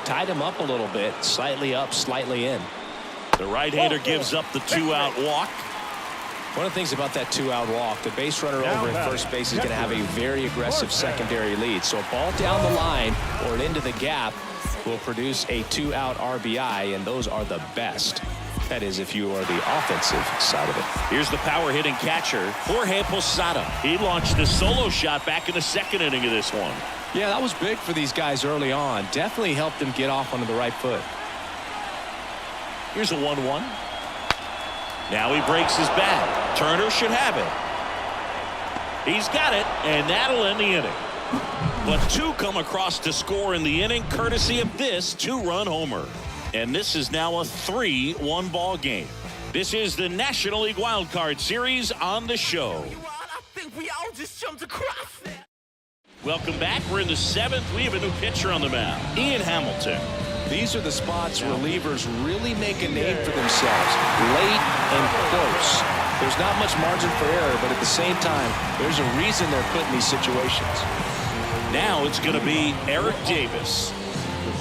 tied him up a little bit, slightly up, slightly in. The right-hander gives up the 2-out walk. One of the things about that 2-out walk, the base runner over at first base is going to have a very aggressive secondary lead. So a ball down the line or into the gap will produce a 2-out RBI, and those are the best. That is, if you are the offensive side of it. Here's the power hitting catcher, Jorge Posada. He launched a solo shot back in the second inning of this one. Yeah, that was big for these guys early on. Definitely helped them get off onto the right foot. Here's a 1-1. Now he breaks his bat. Turner should have it. He's got it, and that'll end the inning. But 2 come across to score in the inning, courtesy of this 2-run homer. And this is now a 3-1 ball game. This is the National League Wild Card Series on the show. Welcome back. We're in the 7th. We have a new pitcher on the mound, Ian Hamilton. These are the spots relievers really make a name for themselves, late and close. There's not much margin for error, but at the same time, there's a reason they're put in these situations. Now it's going to be Eric Davis.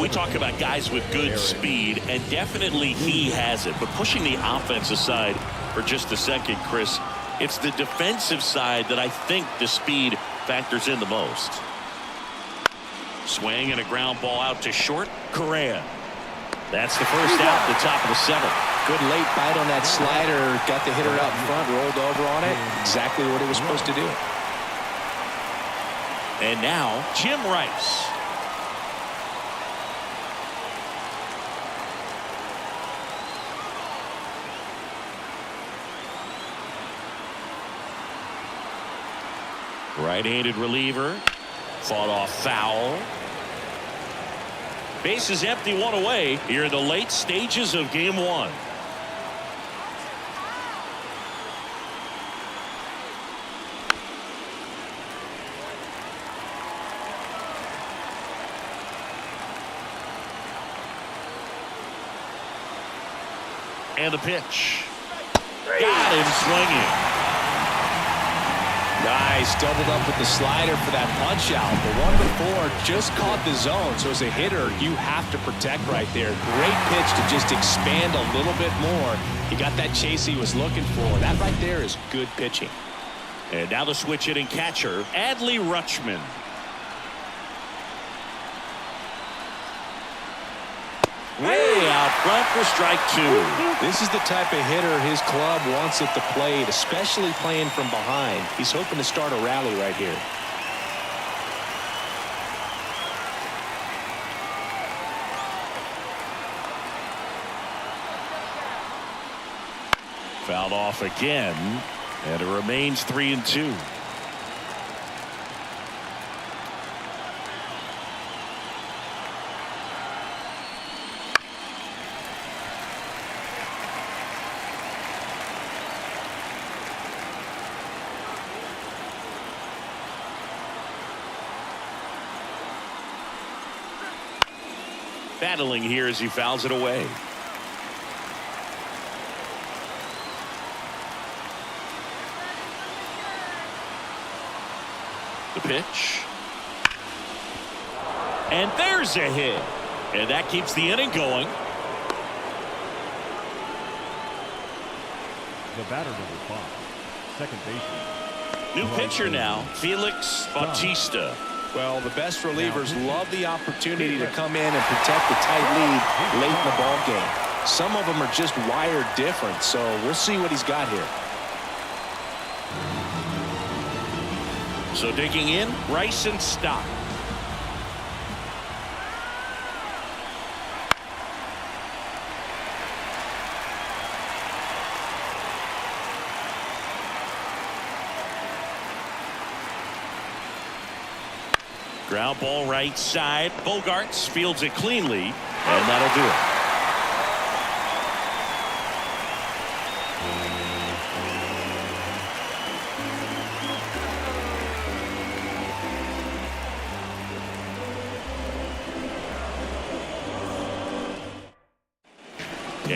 We talk about guys with good speed, and definitely he has it. But pushing the offense aside for just a second, Chris, it's the defensive side that I think the speed factors in the most. Swing and a ground ball out to short. Correa. That's the first out, the top of the seventh. Good late bite on that slider. Got the hitter out in front, rolled over on it. Exactly what it was supposed to do. And now, Jim Rice. Right-handed reliever. Fought off foul. Base is empty, one away here in the late stages of game one. And the pitch. Got him swinging. Nice, doubled up with the slider for that punch out. The one before just caught the zone, so as a hitter you have to protect right there. Great pitch to just expand a little bit more. He got that chase he was looking for. That right there is good pitching. And now the switch hitting catcher, Adley Rutschman. Way out front for strike two. This is the type of hitter his club wants at the plate, especially playing from behind. He's hoping to start a rally right here. Fouled off again, and it remains 3-2. Battling here as he fouls it away. The pitch. And there's a hit. And that keeps the inning going. The batter, number 5, second baseman. New pitcher now, Felix Bautista. Well, the best relievers love the opportunity to come in and protect the tight lead late in the ball game. Some of them are just wired different, so we'll see what he's got here. So digging in, Rice and Stock. Ground ball right side. Bogarts fields it cleanly, and that'll do it.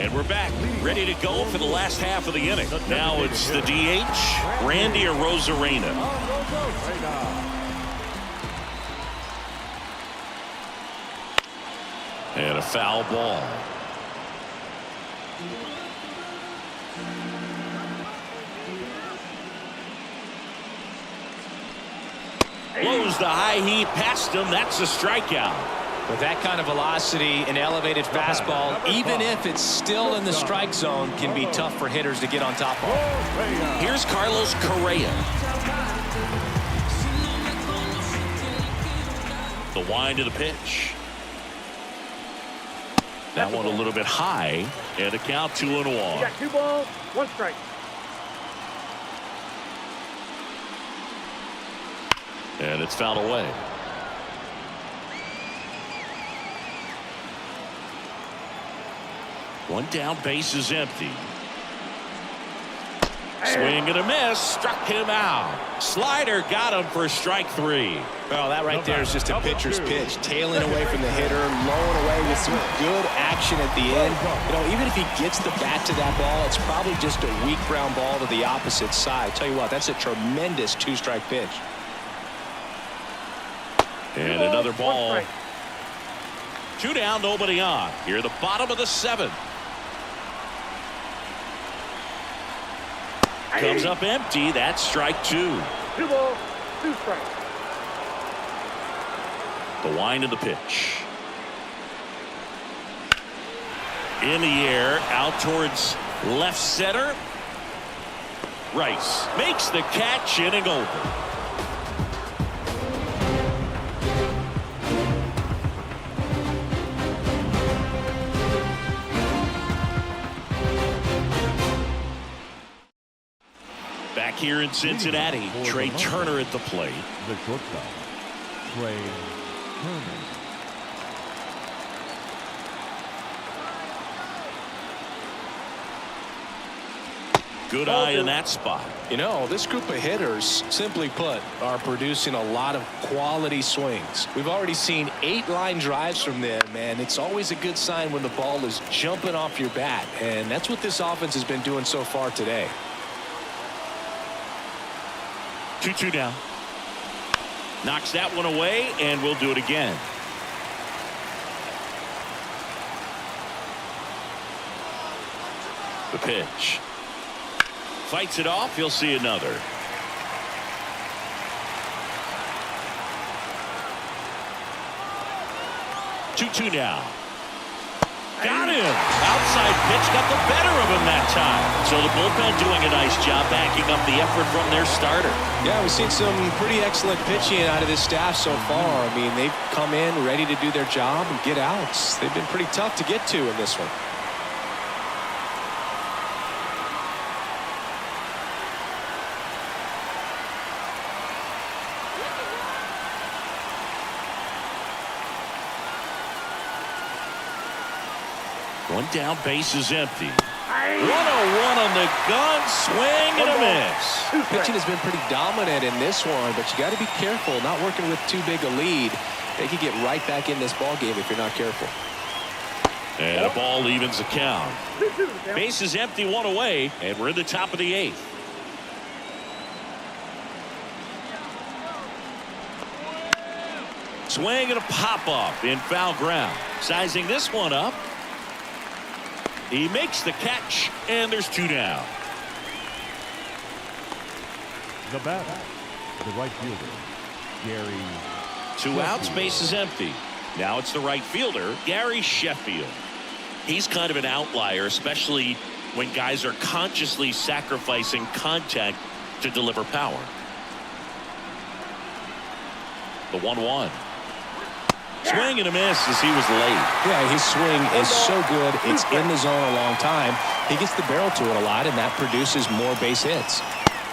And we're back, ready to go for the last half of the inning. Now it's the DH, Randy Arozarena. And a foul ball. Blows the high heat past him. That's a strikeout. With that kind of velocity, an elevated fastball, even if it's still in the strike zone, can be tough for hitters to get on top of. Here's Carlos Correa. The wind of the pitch. That one a little bit high, and a count 2-1. You got 2 balls, 1 strike. And it's fouled away. One down, base is empty. Swing and a miss, struck him out. Slider got him for strike 3. Well, that right there is just a pitcher's pitch, tailing away from the hitter, lowing away with some good action at the end. You know, even if he gets the bat to that ball, it's probably just a weak ground ball to the opposite side. Tell you what, that's a tremendous 2-strike pitch. And another ball. 2 down, nobody on. Here the bottom of the 7th. Comes up empty. That's strike 2. 2 balls, 2 strikes. The wind of the pitch. In the air, out towards left center. Rice makes the catch, inning over. Back here in Cincinnati, Trey Turner at the plate. The shortstop, Trey Turner. Good eye in that spot. You know, this group of hitters, simply put, are producing a lot of quality swings. We've already seen 8 line drives from them, and it's always a good sign when the ball is jumping off your bat, and that's what this offense has been doing so far today. 2-2 down. Knocks that one away, and we'll do it again. The pitch. Fights it off. He'll see another. Two now. Got him. Outside pitch got the better of him that time. So the bullpen doing a nice job backing up the effort from their starter. Yeah, we've seen some pretty excellent pitching out of this staff so far. I mean, they've come in ready to do their job and get outs. They've been pretty tough to get to in this one. One down, base is empty. 1-0-1 on the gun, swing and a miss. Pitching has been pretty dominant in this one, but you got to be careful, not working with too big a lead. They could get right back in this ball game if you're not careful. And a ball evens the count. Base is empty, 1 away, and we're in the top of the 8th. Swing and a pop-up in foul ground. Sizing this one up. He makes the catch, and there's 2 down. The batter, the right fielder, Gary. 2 outs, base is empty. Now it's the right fielder, Gary Sheffield. He's kind of an outlier, especially when guys are consciously sacrificing contact to deliver power. The 1-1. Swing and a miss as he was late. Yeah, his swing is so good. It's in the zone a long time. He gets the barrel to it a lot, and that produces more base hits.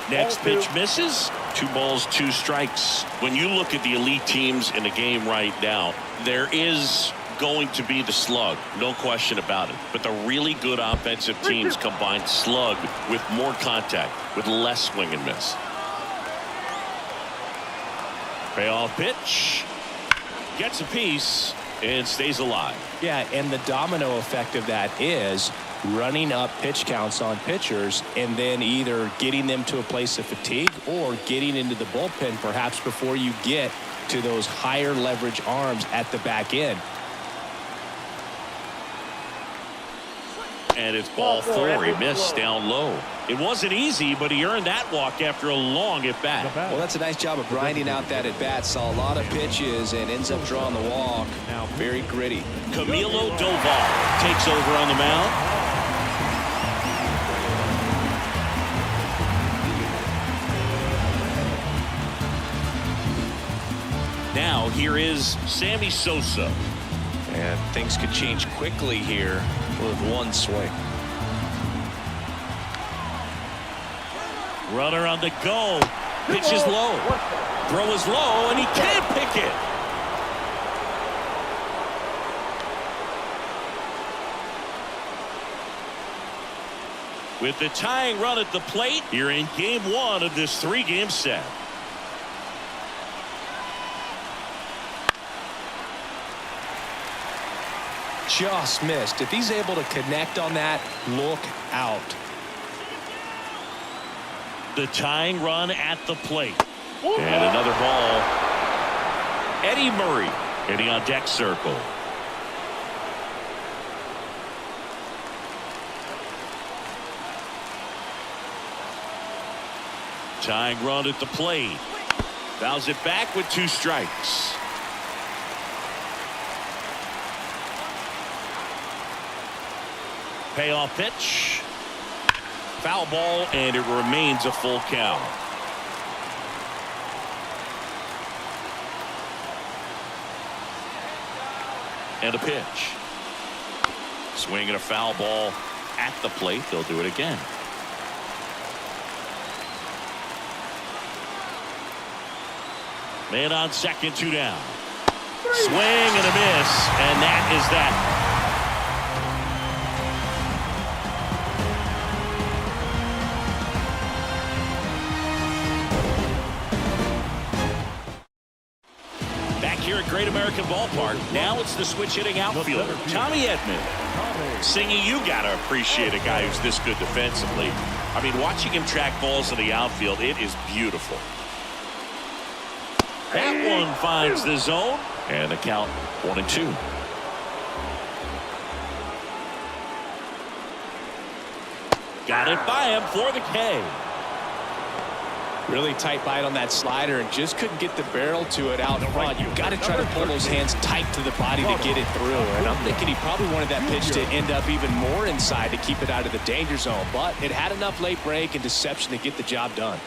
Next pitch misses. 2 balls, 2 strikes. When you look at the elite teams in the game right now, there is going to be the slug, no question about it. But the really good offensive teams combine slug with more contact, with less swing and miss. Payoff pitch. Gets a piece and stays alive. Yeah, and the domino effect of that is running up pitch counts on pitchers and then either getting them to a place of fatigue or getting into the bullpen perhaps before you get to those higher leverage arms at the back end. And it's ball 4. He missed down low. It wasn't easy, but he earned that walk after a long at bat. Well, that's a nice job of grinding out that at bat. Saw a lot of pitches and ends up drawing the walk. Very gritty. Camilo Doval takes over on the mound. Now here is Sammy Sosa. And things could change quickly here with 1 swing. Runner on the go. Pitch is low. Throw is low, and he can't pick it. With the tying run at the plate, you're in game 1 of this 3-game set. Just missed. If he's able to connect on that, look out. The tying run at the plate. And another ball. Eddie Murray hitting on deck circle. Tying run at the plate. Fouls it back with 2 strikes. Payoff pitch. Foul ball, and it remains a full count. And a pitch. Swing and a foul ball at the plate. They'll do it again. Man on second, 2 down. Swing and a miss, and that is that. Back here at Great American Ballpark, now it's the switch hitting outfielder, Tommy Edman. Singing, you got to appreciate a guy who's this good defensively. I mean, watching him track balls in the outfield, it is beautiful. That one finds the zone, and the count 1-2. Got it by him for the K. Really tight bite on that slider and just couldn't get the barrel to it out front. You've got to try to pull those hands tight to the body to get it through. And I'm thinking he probably wanted that pitch to end up even more inside to keep it out of the danger zone. But it had enough late break and deception to get the job done.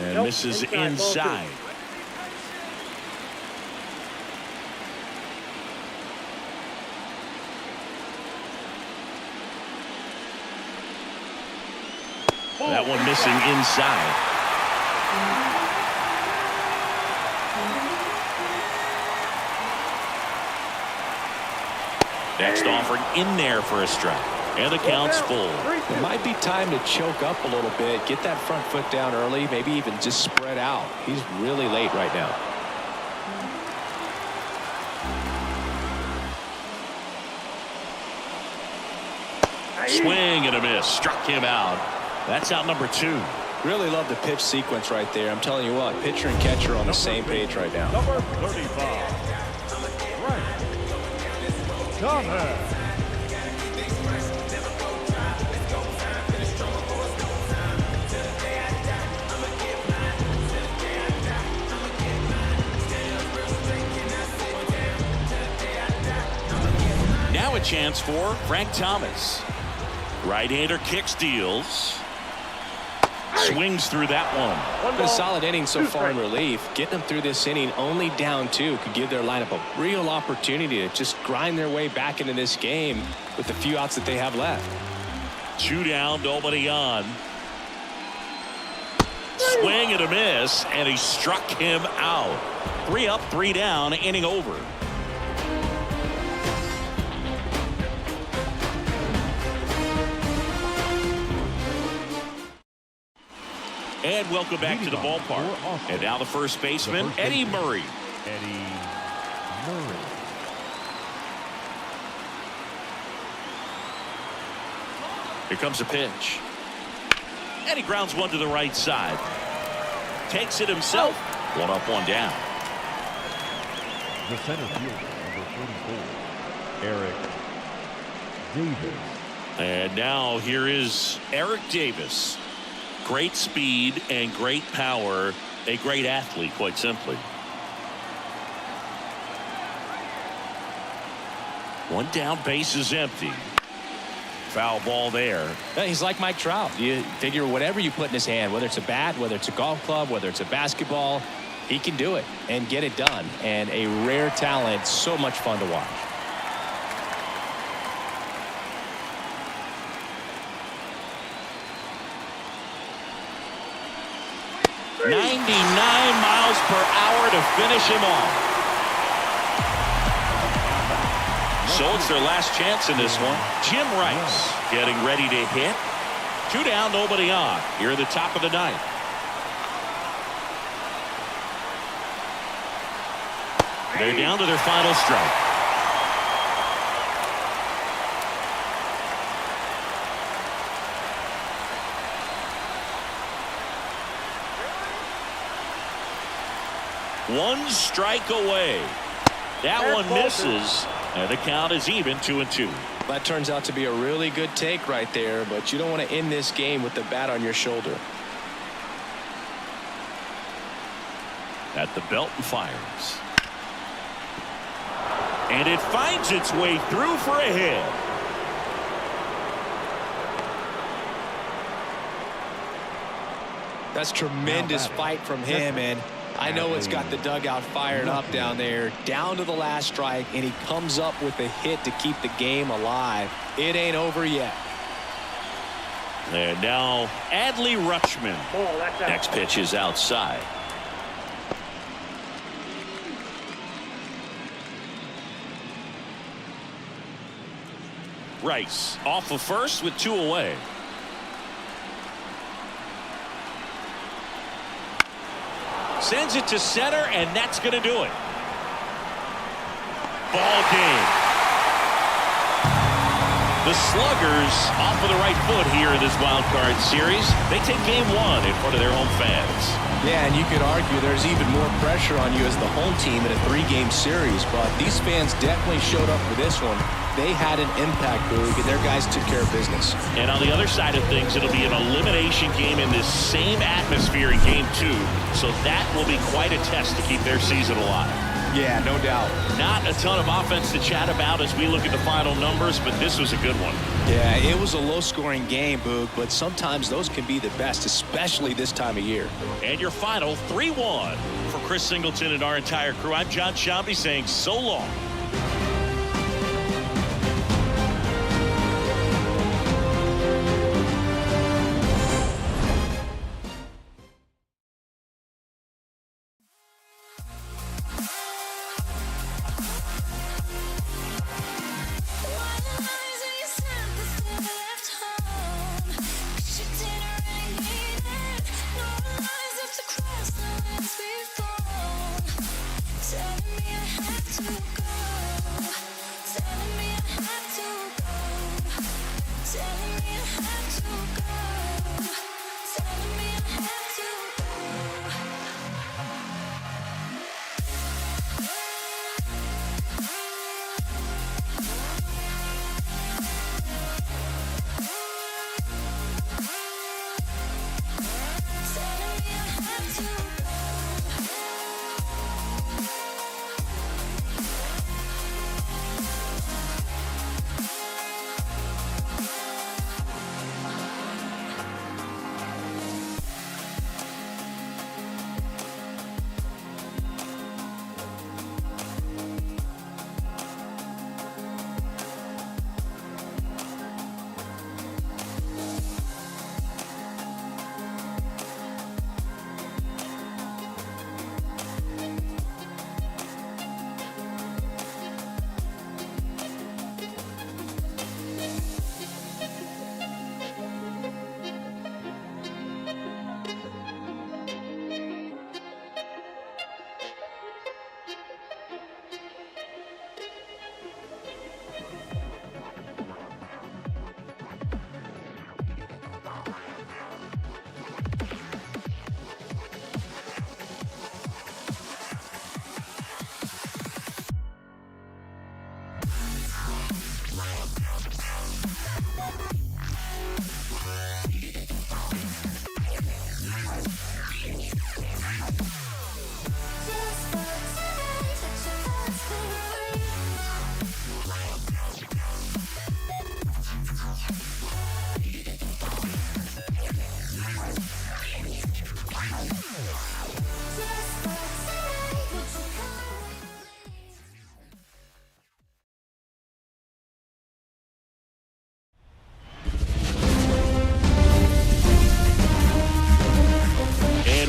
And misses inside. That one missing inside. Next offering in there for a strike. And the count's full. It might be time to choke up a little bit. Get that front foot down early. Maybe even just spread out. He's really late right now. Swing and a miss. Struck him out. That's out number 2. Really love the pitch sequence right there. I'm telling you what, pitcher and catcher are on the same page right now. Number 35. Right. Connor. Now a chance for Frank Thomas. Right-hander kicks, deals. Swings through that one. Been a solid inning so far in relief. Getting them through this inning only down 2 could give their lineup a real opportunity to just grind their way back into this game with the few outs that they have left. 2 down, nobody on. Swing and a miss, and he struck him out. 3 up, 3 down, inning over. And welcome back to the ballpark. And now the first baseman, Eddie Murray. Eddie Murray. Here comes a pitch. And he grounds one to the right side. Takes it himself. 1 up, 1 down. The center fielder, number 44, Eric Davis. And now here is Eric Davis. Great speed and great power. A great athlete, quite simply. 1 down, base is empty. Foul ball there. He's like Mike Trout. You figure whatever you put in his hand, whether it's a bat, whether it's a golf club, whether it's a basketball, he can do it and get it done. And a rare talent, so much fun to watch. .99 miles per hour to finish him off. So it's their last chance in this one. Jim Rice getting ready to hit. 2 down, nobody on. Here at the top of the 9th. They're down to their final strike. One strike away. That one misses, and the count is even 2-2. That turns out to be a really good take right there, but you don't want to end this game with the bat on your shoulder. At the belt and fires. And it finds its way through for a hit. That's tremendous fight from him, and I know it's got the dugout fired up down there, down to the last strike, and he comes up with a hit to keep the game alive. It ain't over yet. And now Adley Rutschman. Next pitch is outside. Rice off of first with 2 away. Sends it to center, and that's going to do it. Ball game. The Sluggers off of the right foot here in this wild card series. They take game 1 in front of their home fans. Yeah, and you could argue there's even more pressure on you as the home team in a 3-game series, but these fans definitely showed up for this one. They had an impact, Boog, and their guys took care of business. And on the other side of things, it'll be an elimination game in this same atmosphere in game 2. So that will be quite a test to keep their season alive. Yeah, no doubt. Not a ton of offense to chat about as we look at the final numbers, but this was a good one. Yeah, it was a low-scoring game, Boog, but sometimes those can be the best, especially this time of year. And your final 3-1. For Chris Singleton and our entire crew, I'm John Shambi saying so long.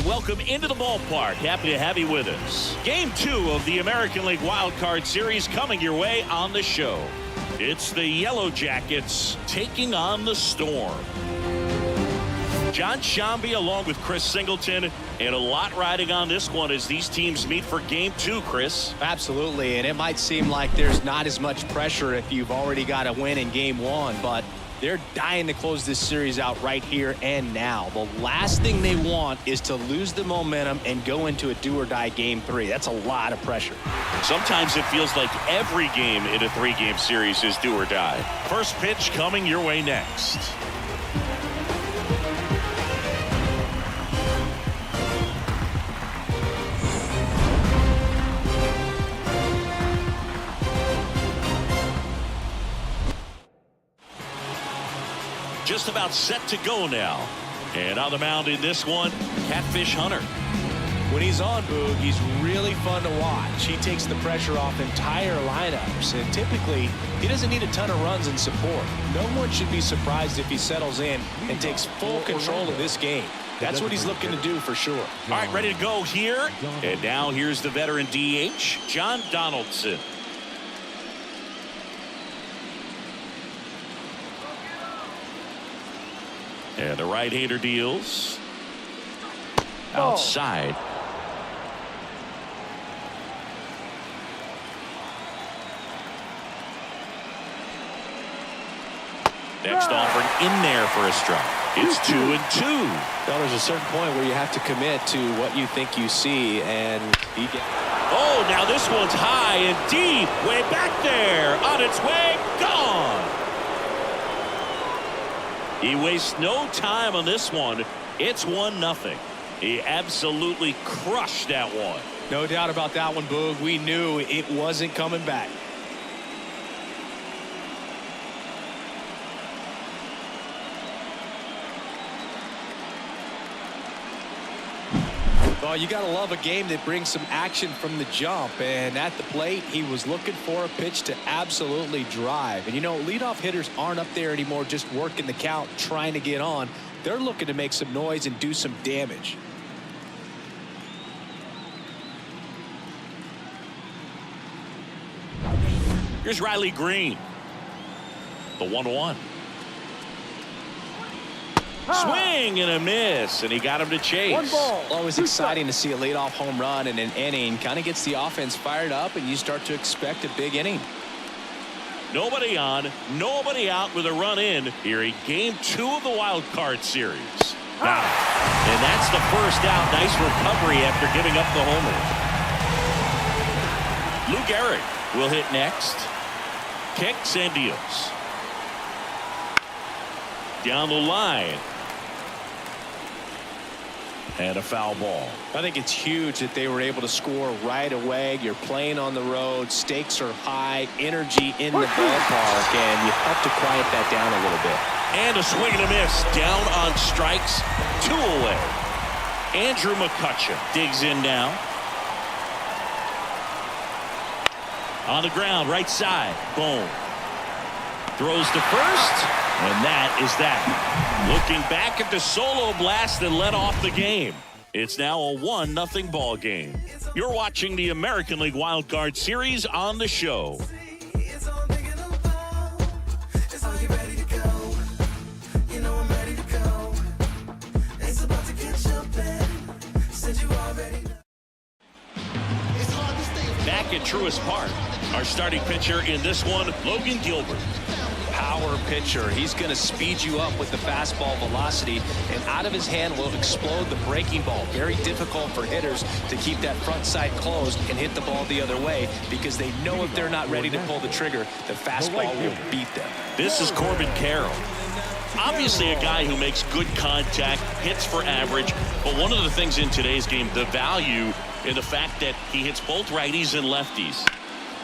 Welcome into the ballpark. Happy to have you with us. Game 2 of the American League Wild Card Series coming your way on the show. It's the Yellow Jackets taking on the Storm. John Shambi along with Chris Singleton, and a lot riding on this one as these teams meet for Game 2, Chris. Absolutely, and it might seem like there's not as much pressure if you've already got a win in Game 1, but They're dying to close this series out right here and now. The last thing they want is to lose the momentum and go into a do-or-die game 3. That's a lot of pressure. Sometimes it feels like every game in a 3-game series is do or die. First pitch coming your way next. Just about set to go now. And on the mound in this one, Catfish Hunter. When he's on, Boog, he's really fun to watch. He takes the pressure off entire lineups, and typically he doesn't need a ton of runs and support. No one should be surprised if he settles in and takes full control of this game. That's what he's looking to do for sure. All right, ready to go here. And now here's the veteran DH, John Donaldson. And the right-hander deals. Outside. Next offering in there for a strike. It's 2-2. Well, there's a certain point where you have to commit to what you think you see, and he gets. Oh, now this one's high and deep. Way back there. On its way. Gone. He wastes no time on this one. It's 1-0. He absolutely crushed that one. No doubt about that one, Boog. We knew it wasn't coming back. Well, you got to love a game that brings some action from the jump. And at the plate, he was looking for a pitch to absolutely drive. And, you know, leadoff hitters aren't up there anymore just working the count, trying to get on. They're looking to make some noise and do some damage. Here's Riley Green. The 1-1. Swing and a miss, and he got him to chase. 1 ball. Always exciting to see a leadoff home run in an inning. Kind of gets the offense fired up, and you start to expect a big inning. Nobody on, nobody out with a run in here in game 2 of the wild card series. Now, and that's the first out. Nice recovery after giving up the homer. Lou Gehrig will hit next. Kicks and deals. Down the line. And a foul ball. I think it's huge that they were able to score right away. You're playing on the road. Stakes are high. Energy in the ballpark. And you have to quiet that down a little bit. And a swing and a miss. Down on strikes. 2 away. Andrew McCutcheon digs in now. On the ground, right side. Boom. Throws to first. And that is that. Looking back at the solo blast that led off the game. It's now a 1-0 ball game. You're watching the American League Wild Card Series on the show. Back at Truist Park, our starting pitcher in this one, Logan Gilbert. Power pitcher. He's going to speed you up with the fastball velocity, and out of his hand will explode the breaking ball. Very difficult for hitters to keep that front side closed and hit the ball the other way, because they know if they're not ready to pull the trigger, the fastball will beat them. This is Corbin Carroll. Obviously a guy who makes good contact, hits for average, but one of the things in today's game, the value in the fact that he hits both righties and lefties.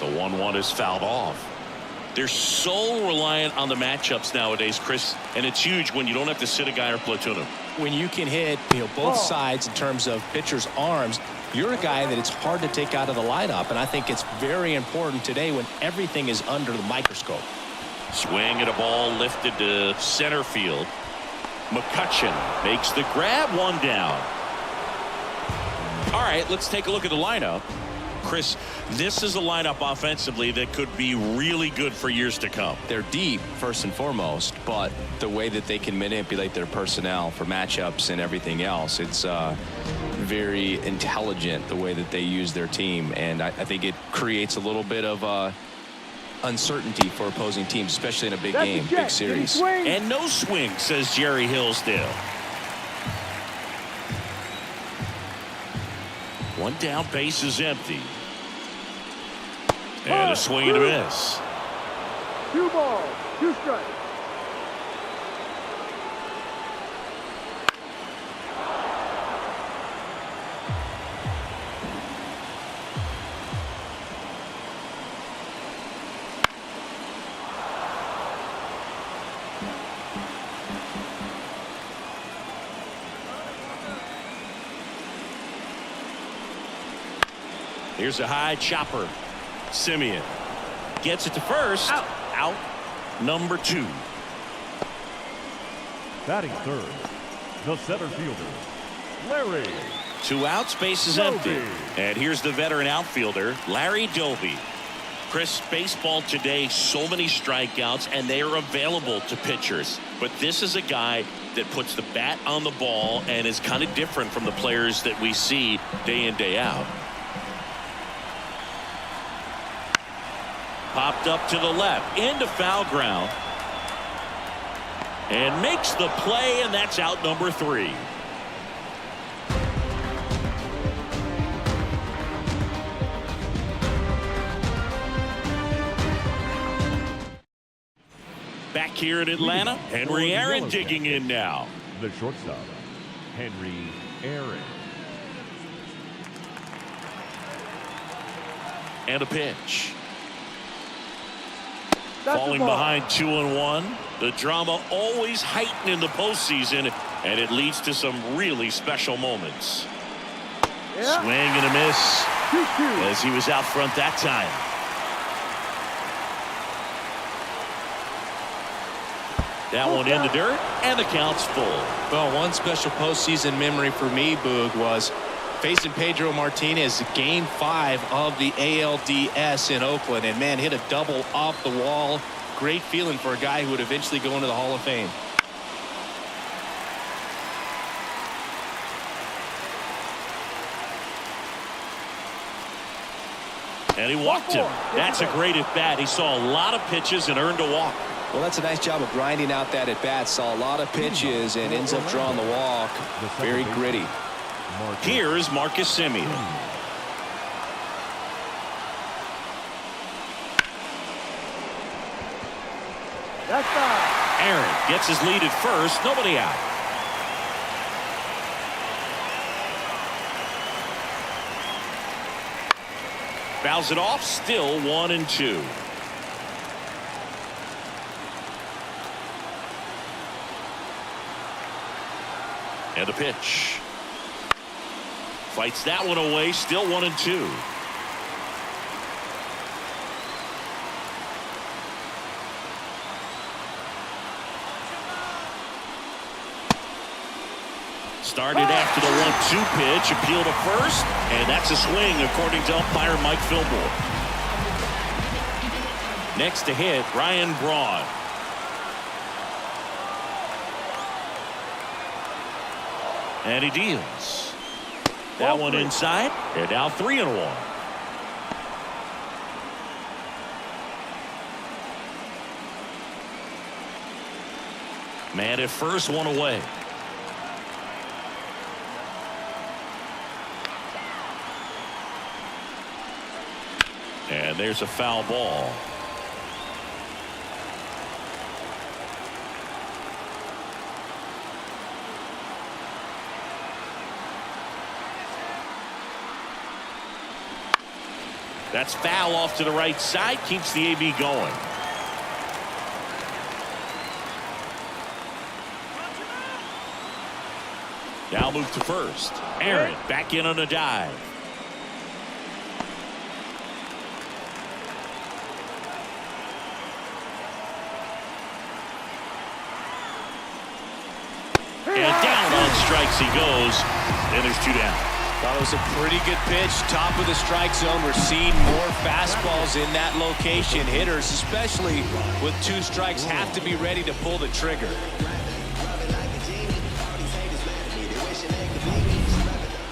The 1-1 is fouled off. They're so reliant on the matchups nowadays, Chris, and it's huge when you don't have to sit a guy or platoon him. When you can hit, both sides in terms of pitchers' arms, you're a guy that it's hard to take out of the lineup, and I think it's very important today when everything is under the microscope. Swing at a ball lifted to center field. McCutcheon makes the grab, 1 down. All right, let's take a look at the lineup. Chris, this is a lineup offensively that could be really good for years to come. They're deep, first and foremost, but the way that they can manipulate their personnel for matchups and everything else, it's very intelligent the way that they use their team. And I think it creates a little bit of uncertainty for opposing teams, especially in a big That's game, a check. big series. Swing. And no swing, says Jerry Hillsdale. One down, base is empty. And a swing and a miss. 2 balls, 2 strikes. Here's a high chopper. Simeon gets it to first. Out. Number 2. Batting third, the center fielder, Larry. 2 outs, base is empty. And here's the veteran outfielder, Larry Doby. Chris, baseball today, so many strikeouts, and they are available to pitchers. But this is a guy that puts the bat on the ball and is kind of different from the players that we see day in, day out. Popped up to the left, into foul ground. And makes the play, and that's out number 3. Back here in Atlanta, Henry Aaron digging in now. The shortstop, Henry Aaron. And a pitch. That's Falling the ball. behind 2-1. The drama always heightened in the postseason, and it leads to some really special moments. Yeah. Swing and a miss 2-2. as he was out front that time. That one in the dirt, and the count's full. Well, one special postseason memory for me, Boog, was facing Pedro Martinez game 5 of the ALDS in Oakland, and man, hit a double off the wall. Great feeling for a guy who would eventually go into the Hall of Fame. And he walked him. That's a great at bat. He saw a lot of pitches and earned a walk. Well, that's a nice job of grinding out that at bat. Saw a lot of pitches and ends up drawing the walk. Very gritty. Here's Marcus Simeon. That's foul. Aaron gets his lead at first. Nobody out. Fouls it off. Still 1-2. And a pitch. Fights that one away. Still 1-2. Started after the 1-2 pitch, appeal to first, and that's a swing according to umpire Mike Fillmore. Next to hit, Ryan Braun. And he deals. That one inside, and now 3-1. Man at first, one away. And there's a foul ball. That's foul off to the right side. Keeps the AB going. Now move to first. Aaron back in on a dive. And down on strikes he goes. And there's 2 down. Thought it was a pretty good pitch. Top of the strike zone. We're seeing more fastballs in that location. Hitters, especially with 2 strikes, have to be ready to pull the trigger.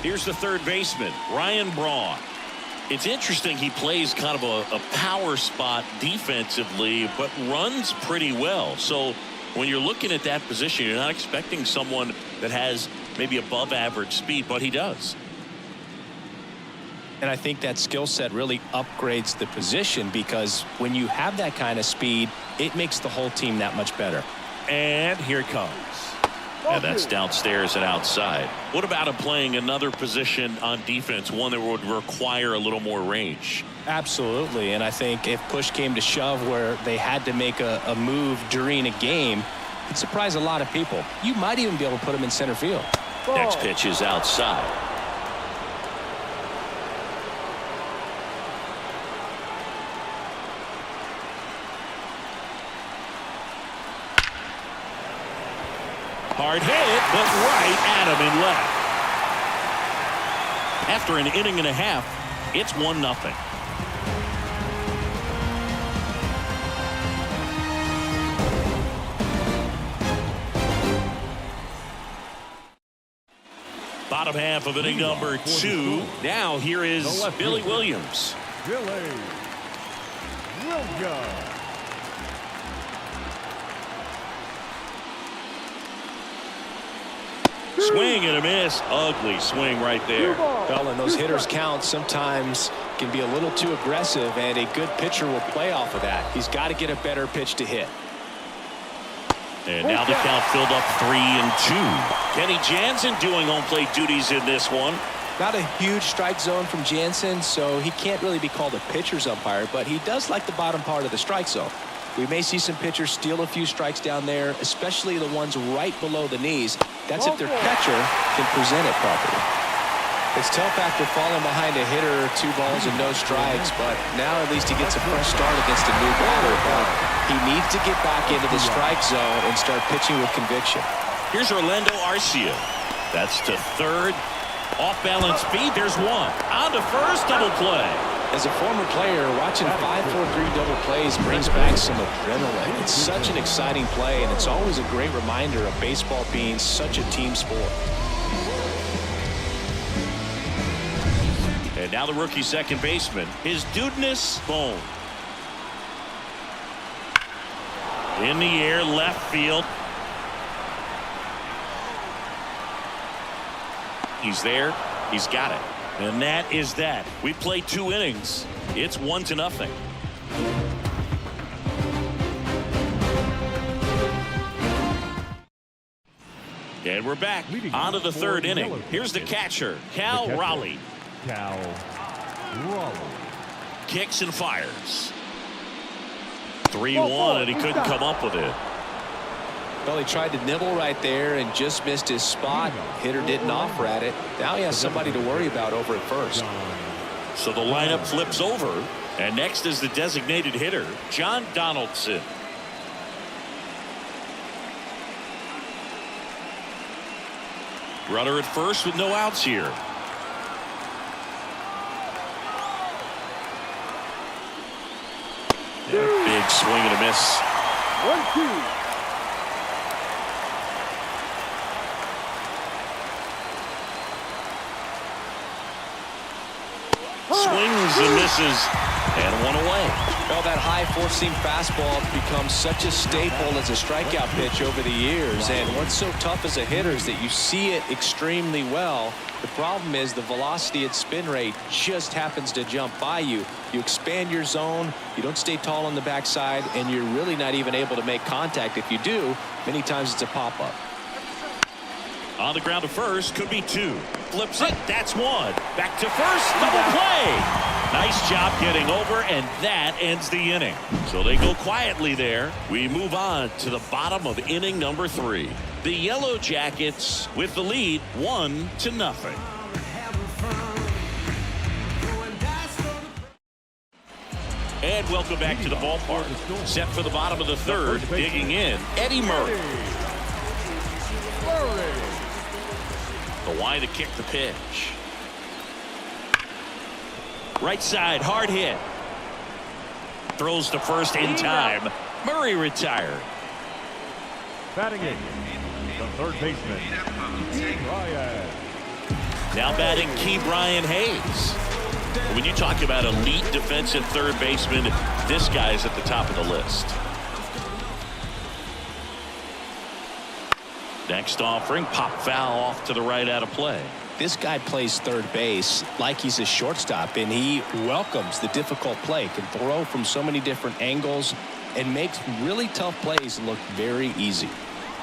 Here's the third baseman, Ryan Braun. It's interesting. He plays kind of a power spot defensively, but runs pretty well. So when you're looking at that position, you're not expecting someone that has maybe above average speed, but he does. And I think that skill set really upgrades the position, because when you have that kind of speed, it makes the whole team that much better. And here it comes. And that's downstairs and outside. What about him playing another position on defense, one that would require a little more range? Absolutely. And I think if push came to shove where they had to make a move during a game, it'd surprise a lot of people. You might even be able to put him in center field. Next pitch is outside. Hard hit, but right at him in left. After an inning and a half, it's 1-0. Bottom half of inning number 2. Now here is Billy Williams. Billy Williams. Swing and a miss. Ugly swing right there. Well, and those hitters count sometimes can be a little too aggressive, and a good pitcher will play off of that. He's got to get a better pitch to hit. And now the count filled up 3-2. Kenny Jansen doing home plate duties in this one. Not a huge strike zone from Jansen, so he can't really be called a pitcher's umpire, but he does like the bottom part of the strike zone. We may see some pitchers steal a few strikes down there, especially the ones right below the knees. That's if their catcher can present it properly. It's tough after falling behind a hitter, 2 balls and no strikes, but now at least he gets a fresh start against a new batter. But he needs to get back into the strike zone and start pitching with conviction. Here's Orlando Arcia. That's to third. Off-balance speed. There's one. On to first. Double play. As a former player, watching 5-4-3 double plays brings back some adrenaline. It's such an exciting play, and it's always a great reminder of baseball being such a team sport. And now the rookie second baseman, his Dudeness Bone. In the air, left field. He's there. He's got it. And that is that. We played 2 innings. It's 1-0. And we're back on to the 3rd inning. Here's the catcher, Cal Raleigh. Cal Raleigh. Kicks and fires. 3-1, and he couldn't come up with it. Well, he tried to nibble right there and just missed his spot. Hitter didn't offer at it. Now he has somebody to worry about over at first. So the lineup flips over, and next is the designated hitter, John Donaldson. Runner at first with no outs here. Big swing and a miss. 1-2. Swings and misses, and one away. Well, that high four-seam fastball becomes such a staple as a strikeout pitch over the years. And what's so tough as a hitter is that you see it extremely well. The problem is the velocity and spin rate just happens to jump by you. You expand your zone, you don't stay tall on the backside, and you're really not even able to make contact. If you do, many times it's a pop-up. On the ground to first, could be 2. Flips it, that's 1. Back to first, double play. Nice job getting over, and that ends the inning. So they go quietly there. We move on to the bottom of inning number 3. The Yellow Jackets with the lead, 1-0. And welcome back to the ballpark. Set for the bottom of the 3rd, digging in, Eddie Murray. The wide to kick the pitch. Right side, hard hit. Throws to first in time. Murray retired. Batting in, the 3rd baseman, Key Bryant. Now batting Key Brian Hayes. When you talk about elite defensive third baseman, this guy is at the top of the list. Next offering, pop foul off to the right out of play. This guy plays third base like he's a shortstop, and he welcomes the difficult play, can throw from so many different angles, and makes really tough plays look very easy.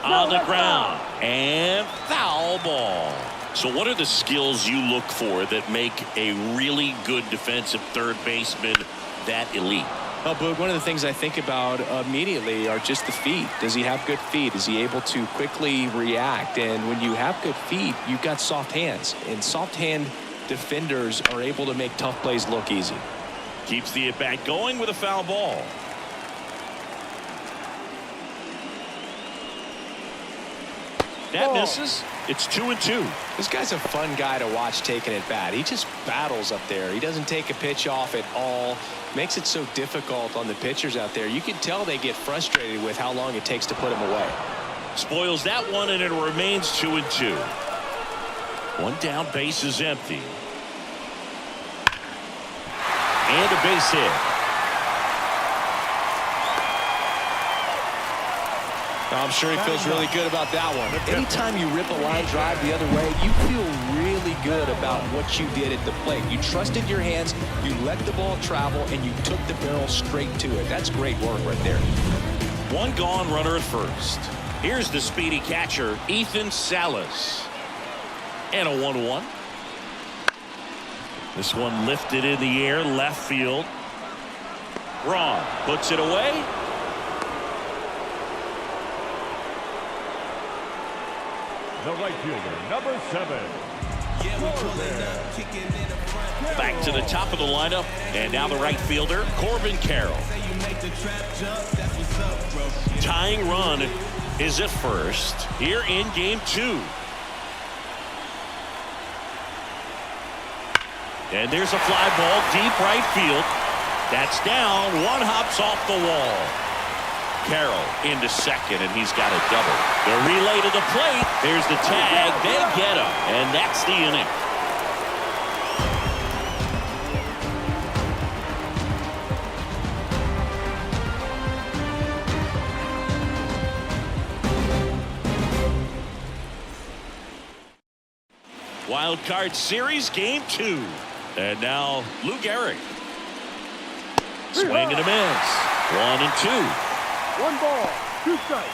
On the ground, and foul ball. So what are the skills you look for that make a really good defensive third baseman that elite? Oh, Boog, one of the things I think about immediately are just the feet. Does he have good feet? Is he able to quickly react? And when you have good feet, you've got soft hands. And soft hand defenders are able to make tough plays look easy. Keeps the at-bat going with a foul ball. That misses. It's 2-2. This guy's a fun guy to watch taking at bat. He just battles up there. He doesn't take a pitch off at all. Makes it so difficult on the pitchers out there. You can tell they get frustrated with how long it takes to put him away. Spoils that one, and it remains 2-2. One down, base is empty. And a base hit. I'm sure he feels really good about that one. Anytime you rip a line drive the other way, you feel really good about what you did at the plate. You trusted your hands, you let the ball travel, and you took the barrel straight to it. That's great work right there. One gone, runner at first. Here's the speedy catcher, Ethan Salas. And a 1-1. This one lifted in the air, left field. Braun puts it away. The right fielder, number 7. Back to the top of the lineup, and now the right fielder, Corbin Carroll. Tying run is at first here in game 2. And there's a fly ball deep right field. That's down. One hops off the wall. Carroll into second, and he's got a double. The relay to the plate. There's the tag. They get him, and that's the inning. Wild Card Series Game 2. And now Lou Gehrig. Swing and a miss. 1-2. 1 ball, 2 strikes.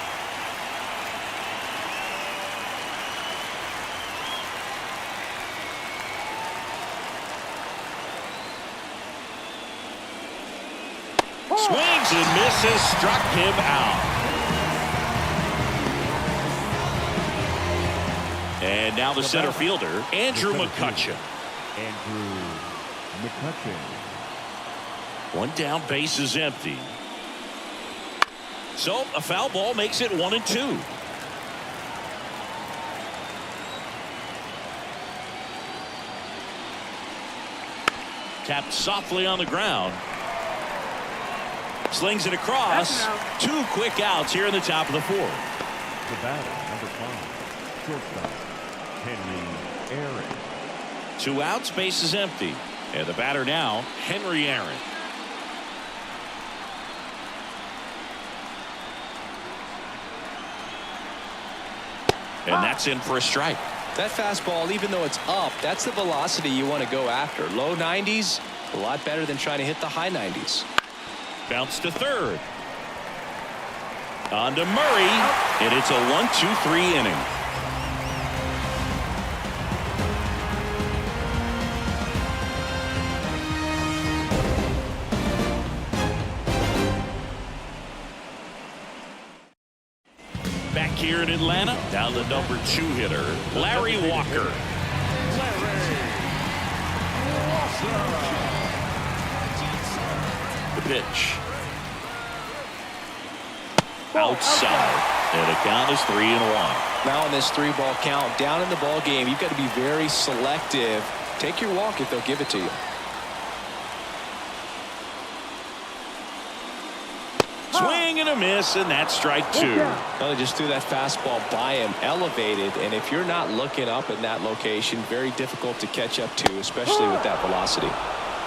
Swings and misses, struck him out. And now the center fielder, Andrew McCutchen. Andrew McCutchen. One down, base is empty. So a foul ball makes it 1-2. Tapped softly on the ground. Slings it across. 2 quick outs here in the top of the 4th. The batter, number 5. Shortstop, Henry Aaron. 2 outs, base is empty. And the batter now, Henry Aaron. And that's in for a strike. That fastball, even though it's up, that's the velocity you want to go after. Low 90s, a lot better than trying to hit the high 90s. Bounce to third. On to Murray. And it's a 1-2-3 inning. Back here in Atlanta, now the number 2 hitter, Larry Walker. The pitch. Outside. And the count is 3-1. Now on this 3-ball count, down in the ball game, you've got to be very selective. Take your walk if they'll give it to you. Swing and a miss, and that's strike 2. Well, they just threw that fastball by him, elevated, and if you're not looking up in that location, very difficult to catch up to, especially with that velocity.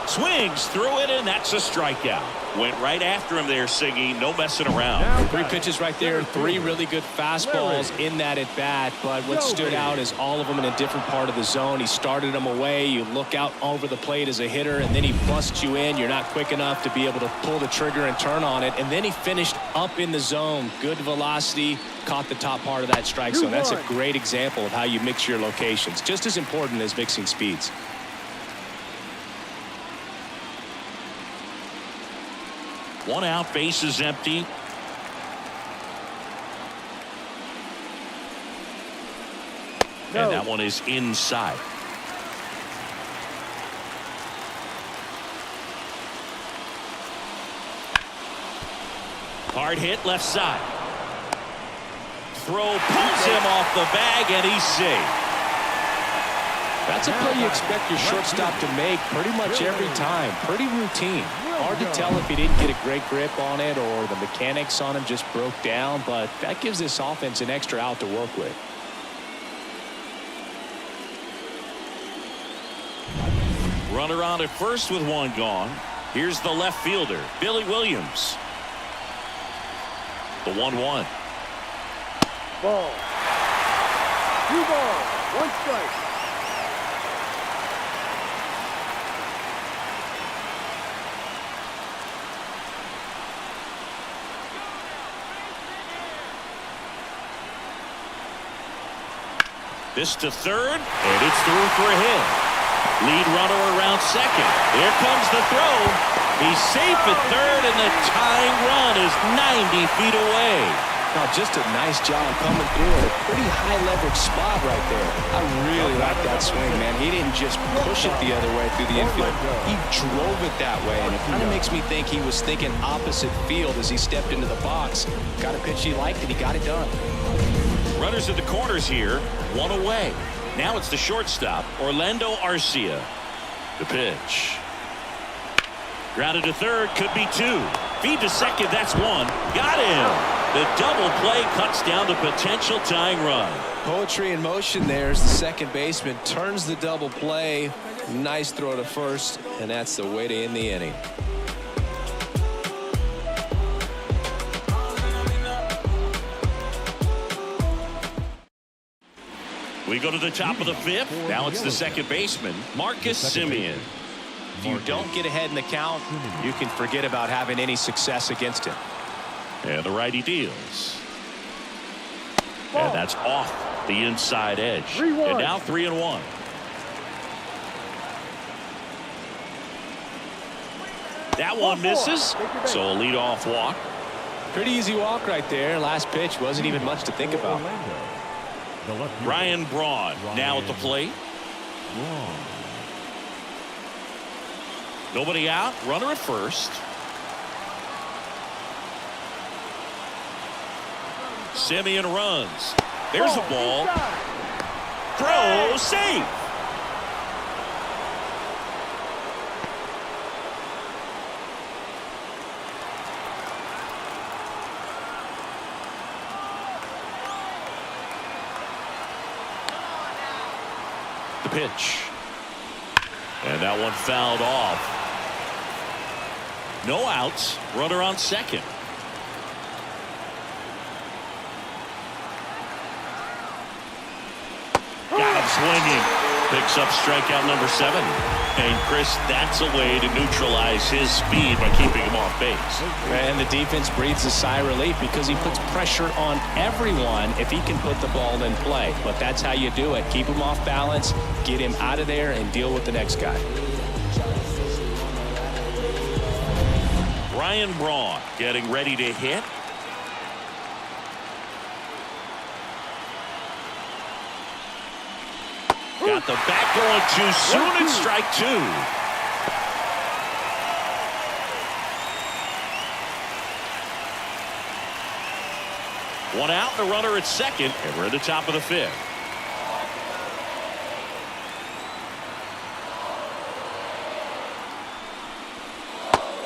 Swings through it, and that's a strikeout. Went right after him there, Siggy. No messing around. 3 pitches right there. 3 really good fastballs in that at bat. But what stood out is all of them in a different part of the zone. He started them away. You look out over the plate as a hitter, and then he busts you in. You're not quick enough to be able to pull the trigger and turn on it. And then he finished up in the zone. Good velocity. Caught the top part of that strike zone. That's a great example of how you mix your locations. Just as important as mixing speeds. One out, bases empty. And that one is inside. Hard hit left side. Throw pulls him off the bag, and he's safe. That's a play you expect your shortstop to make pretty much every time. Pretty routine. Hard to tell if he didn't get a great grip on it or the mechanics on him just broke down, but that gives this offense an extra out to work with. Runner on at first with one gone. Here's the left fielder, Billy Williams. The 1-1. Ball. 2 balls, 1 strike. This to third, and it's through for a hit. Lead runner around second. Here comes the throw. He's safe at third, and the tying run is 90 feet away. Now, just a nice job coming through at a pretty high leverage spot right there. I really like that swing, man. He didn't just push it the other way through the infield. He drove it that way, and it kind of makes me think he was thinking opposite field as he stepped into the box. Got a pitch he liked, and he got it done. Runners at the corners here, 1 away. Now it's the shortstop, Orlando Arcia. The pitch. Grounded to third, could be 2. Feed to second, that's 1. Got him. The double play cuts down the potential tying run. Poetry in motion there as the second baseman turns the double play. Nice throw to first, and that's the way to end the inning. We go to the top of the 5th. Now it's the second baseman, Marcus Semien. If you don't get ahead in the count, you can forget about having any success against him. And the righty deals. And that's off the inside edge. 3-1. And now 3-1. That one misses, so a leadoff walk. Pretty easy walk right there. Last pitch wasn't even much to think about. Ryan Braun now at the plate. Nobody out. Runner at first. Semien runs. There's the ball. Throw safe. The pitch. And that one fouled off. No outs. Runner on second. Got him swinging. Picks up strikeout number 7. And Chris, that's a way to neutralize his speed by keeping him off base. And the defense breathes a sigh of relief because he puts pressure on everyone if he can put the ball in play. But that's how you do it. Keep him off balance, get him out of there, and deal with the next guy. Ryan Braun getting ready to hit. Got the bat going too soon, and strike 2. One out, the runner at second, and we're at the top of the 5th.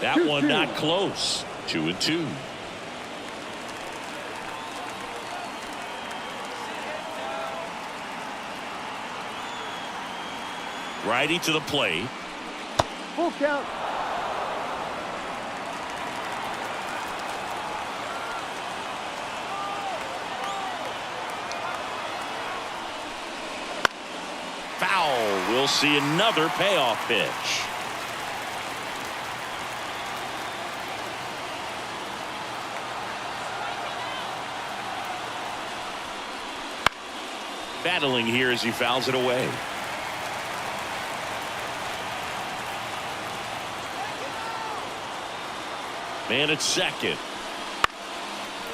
That one not close. 2-2. Righty to the plate. Full count. Foul. We'll see another payoff pitch. Battling here as he fouls it away. Man at second.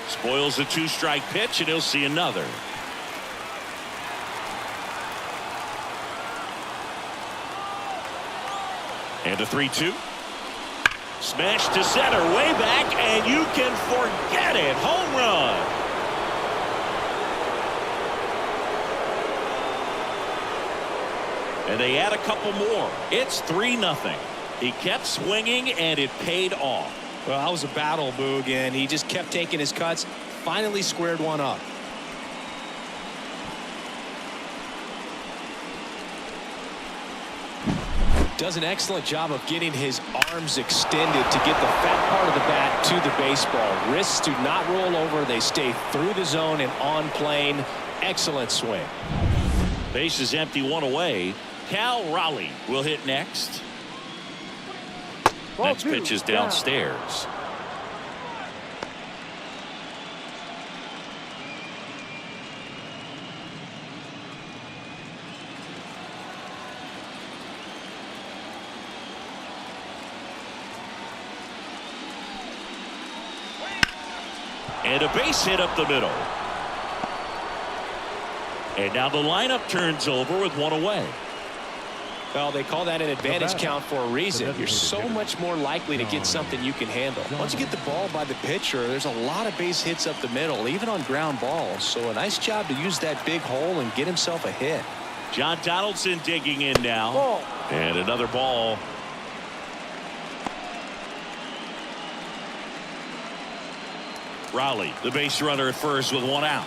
Spoils the 2-strike pitch, and he'll see another. And a 3-2. Smash to center, way back, and you can forget it. Home run. And they add a couple more. It's 3-0. He kept swinging, and it paid off. Well, that was a battle, Boog, and he just kept taking his cuts. Finally squared one up. Does an excellent job of getting his arms extended to get the fat part of the bat to the baseball. Wrists do not roll over. They stay through the zone and on plane. Excellent swing. Base is empty, one away. Cal Raleigh will hit next. Next pitch is downstairs. And a base hit up the middle. And now the lineup turns over with one away. Well, they call that an advantage count for a reason. You're so much more likely to get something you can handle. Once you get the ball by the pitcher, there's a lot of base hits up the middle, even on ground balls. So a nice job to use that big hole and get himself a hit. John Donaldson digging in now. Ball. And another ball. Raleigh, the base runner at first with one out.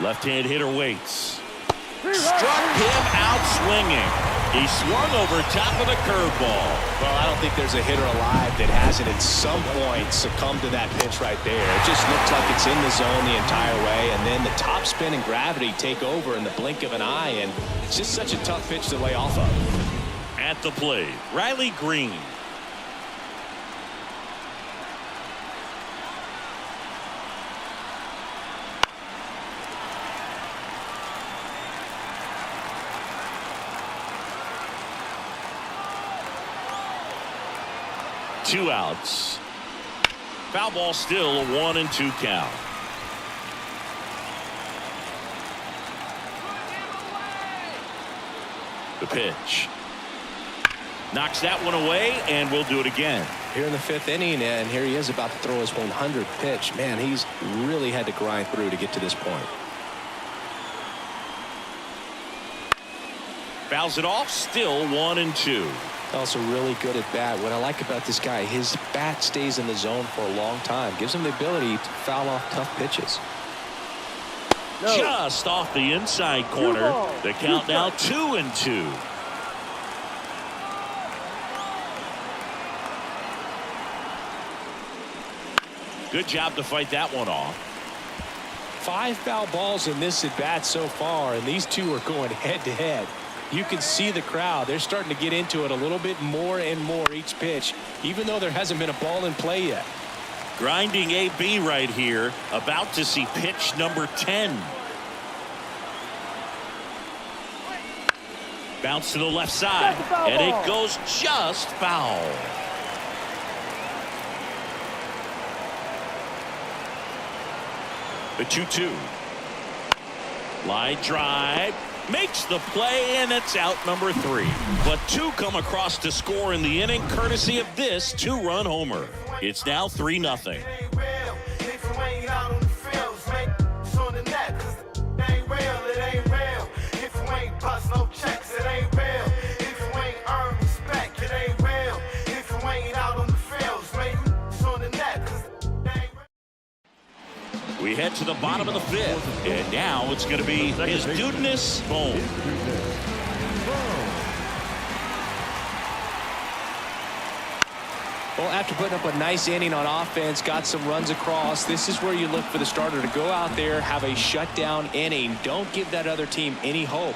Left-hand hitter waits. Struck him out swinging. He swung over top of the curveball. Well, I don't think there's a hitter alive that hasn't at some point succumbed to that pitch right there. It just looks like it's in the zone the entire way, and then the top spin and gravity take over in the blink of an eye, and it's just such a tough pitch to lay off of. At the plate, Riley Green. Two outs. Foul ball, still a 1-2 count. The pitch. Knocks that one away, and we'll do it again. Here in the 5th inning, and here he is about to throw his 100th pitch. Man, he's really had to grind through to get to this point. Fouls it off, still 1-2. Also really good at bat. What I like about this guy, his bat stays in the zone for a long time. Gives him the ability to foul off tough pitches. No. Just off the inside corner. The count now 2-2. Good job to fight that one off. 5 foul balls in this at bat so far, and these two are going head to head. You can see the crowd. They're starting to get into it a little bit more and more each pitch, even though there hasn't been a ball in play yet. Grinding AB right here, about to see pitch number 10. Bounce to the left side, and it goes just foul. The 2-2. Line drive. Makes the play, and it's out number 3. But 2 come across to score in the inning, courtesy of this 2-run homer. It's now 3-0. We head to the bottom of the fifth, and now it's going to be his Dudeness Bohm. Well, after putting up a nice inning on offense, got some runs across, this is where you look for the starter to go out there, have a shutdown inning. Don't give that other team any hope.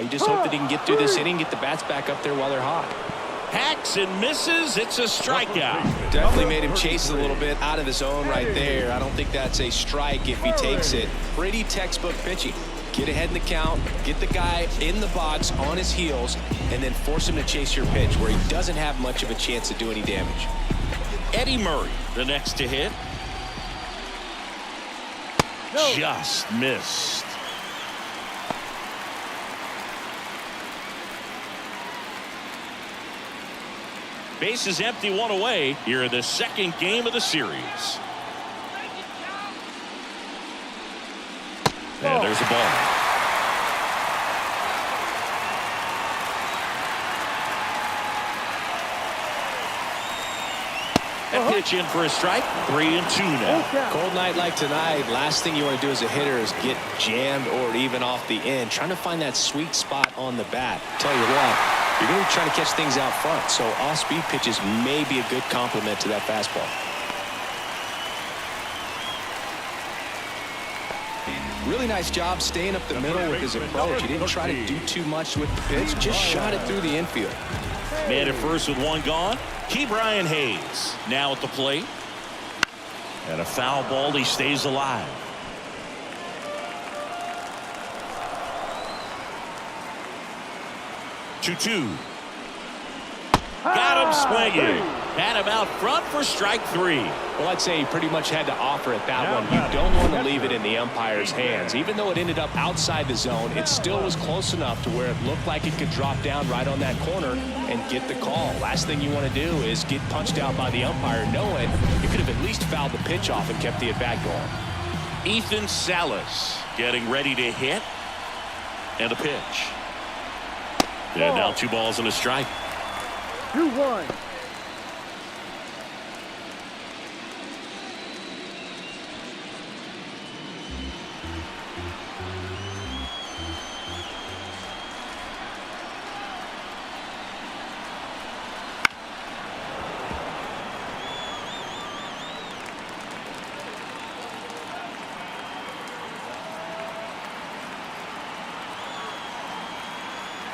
You just hope that he can get through this inning, get the bats back up there while they're hot. Hacks and misses. It's a strikeout. Definitely made him chase a little bit out of the zone right there. I don't think that's a strike if he takes it. Pretty textbook pitching. Get ahead in the count, get the guy in the box on his heels, and then force him to chase your pitch where he doesn't have much of a chance to do any damage. Eddie Murray, the next to hit. Just missed. Base is empty, one away here in the second game of the series. And there's a ball. That pitch in for a strike. 3-2 now. Cold night like tonight, last thing you want to do as a hitter is get jammed or even off the end. Trying to find that sweet spot on the bat. Tell you what, you're going to be trying to catch things out front, so off-speed pitches may be a good complement to that fastball. Really nice job staying up the middle with his approach. He didn't try to do too much with the pitch, just shot it through the infield. Man at first with one gone. Brian Hayes now at the plate. And a foul ball. He stays alive. Two. Got him swinging. Had him out front for strike 3. Well, I'd say he pretty much had to offer at that one. You don't want to leave it in the umpire's hands. Even though it ended up outside the zone, it still was close enough to where it looked like it could drop down right on that corner and get the call. Last thing you want to do is get punched out by the umpire knowing you could have at least fouled the pitch off and kept the at-bat going. Ethan Salas getting ready to hit. And a pitch. And now 2 balls and a strike. 2-1.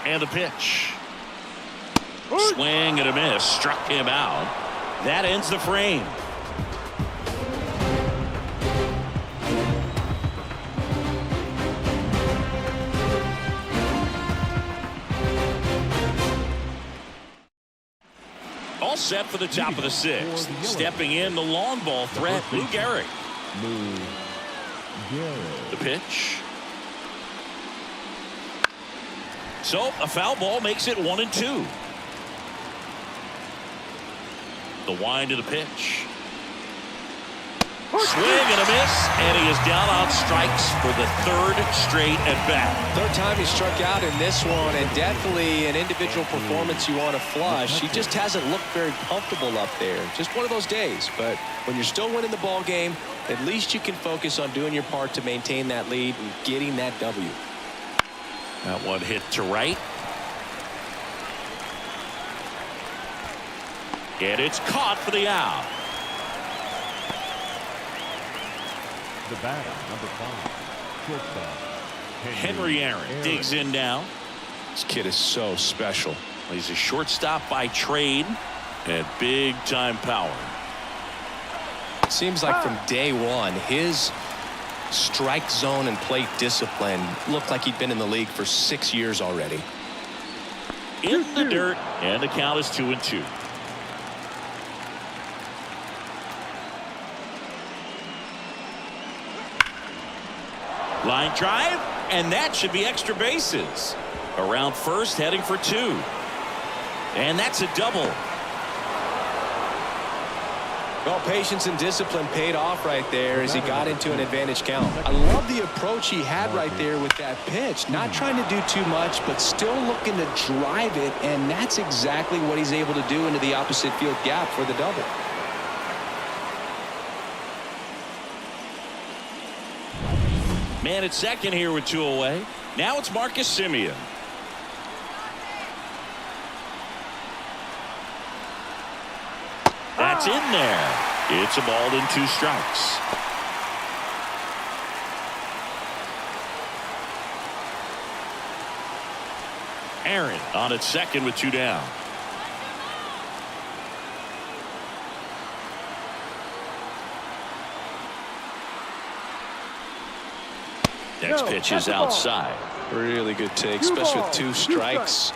And a pitch. Swing and a miss. Struck him out. That ends the frame. All set for the top of the 6th. Stepping in the long ball threat, Lou Gehrig. The pitch. So a foul ball makes it 1-2. The wind of the pitch. Swing and a miss, and he is down on strikes for the 3rd straight at bat. 3rd time he struck out in this one, and definitely an individual performance you want to flush. He just hasn't looked very comfortable up there. Just one of those days. But when you're still winning the ball game, at least you can focus on doing your part to maintain that lead and getting that W. That one hit to right. And it's caught for the out. The batter, number 5, shortstop Henry Aaron digs in now. This kid is so special. He's a shortstop by trade and big time power. It seems like from day one, his strike zone and plate discipline looked like he'd been in the league for 6 years already. In the dirt, and the count is 2-2. Line drive, and that should be extra bases. Around first, heading for 2. And that's a double. Well, patience and discipline paid off right there as he got into an advantage count. I love the approach he had right there with that pitch. Not trying to do too much, but still looking to drive it, and that's exactly what he's able to do into the opposite field gap for the double. Man at second here with 2 away. Now it's Marcus Semien. That's in there. It's a ball and 2 strikes. Aaron on at second with 2 down. Next pitch is outside. Really good take, especially with 2 strikes.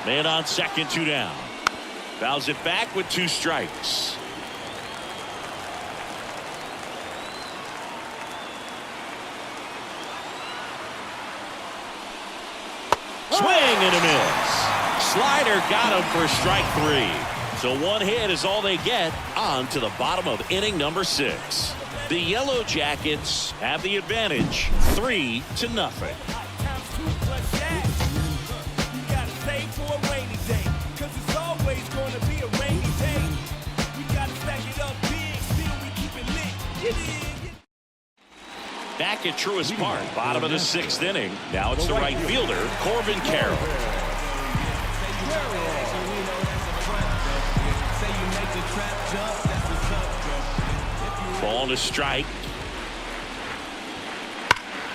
Man on second, 2 down. Fouls it back with 2 strikes. Swing and a miss. Slider got him for strike 3. So 1 hit is all they get. On to the bottom of inning number 6. The Yellow Jackets have the advantage, 3-0. Back at Truist Park, bottom of the 6th inning. Now it's the right fielder, Corbin Carroll. Ball to strike.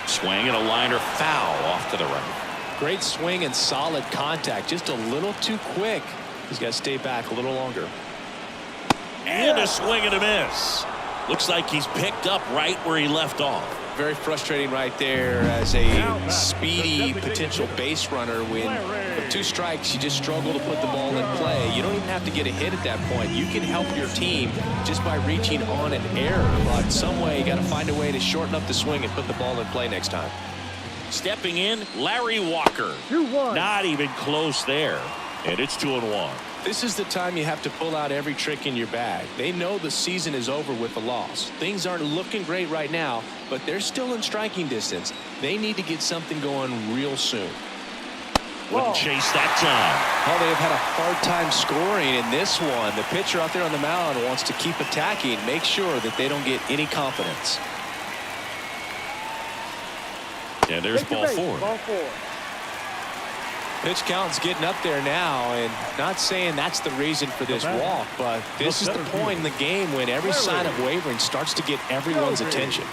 Swing and a liner foul off to the right. Great swing and solid contact. Just a little too quick. He's got to stay back a little longer. And a swing and a miss. Looks like he's picked up right where he left off. Very frustrating right there as a speedy potential base runner. When with 2 strikes, you just struggle to put the ball in play. You don't even have to get a hit at that point. You can help your team just by reaching on an error. But some way, you got to find a way to shorten up the swing and put the ball in play next time. Stepping in, Larry Walker. 2-1. Not even close there. And it's 2-1. This is the time you have to pull out every trick in your bag. They know the season is over with the loss. Things aren't looking great right now, but they're still in striking distance. They need to get something going real soon. Wouldn't chase that time. Oh, they've had a hard time scoring in this one. The pitcher out there on the mound wants to keep attacking, make sure that they don't get any confidence. And there's ball 4. Ball 4. Pitch count's getting up there now, and not saying that's the reason for this walk, but this is the point in the game when every sign of wavering starts to get everyone's attention.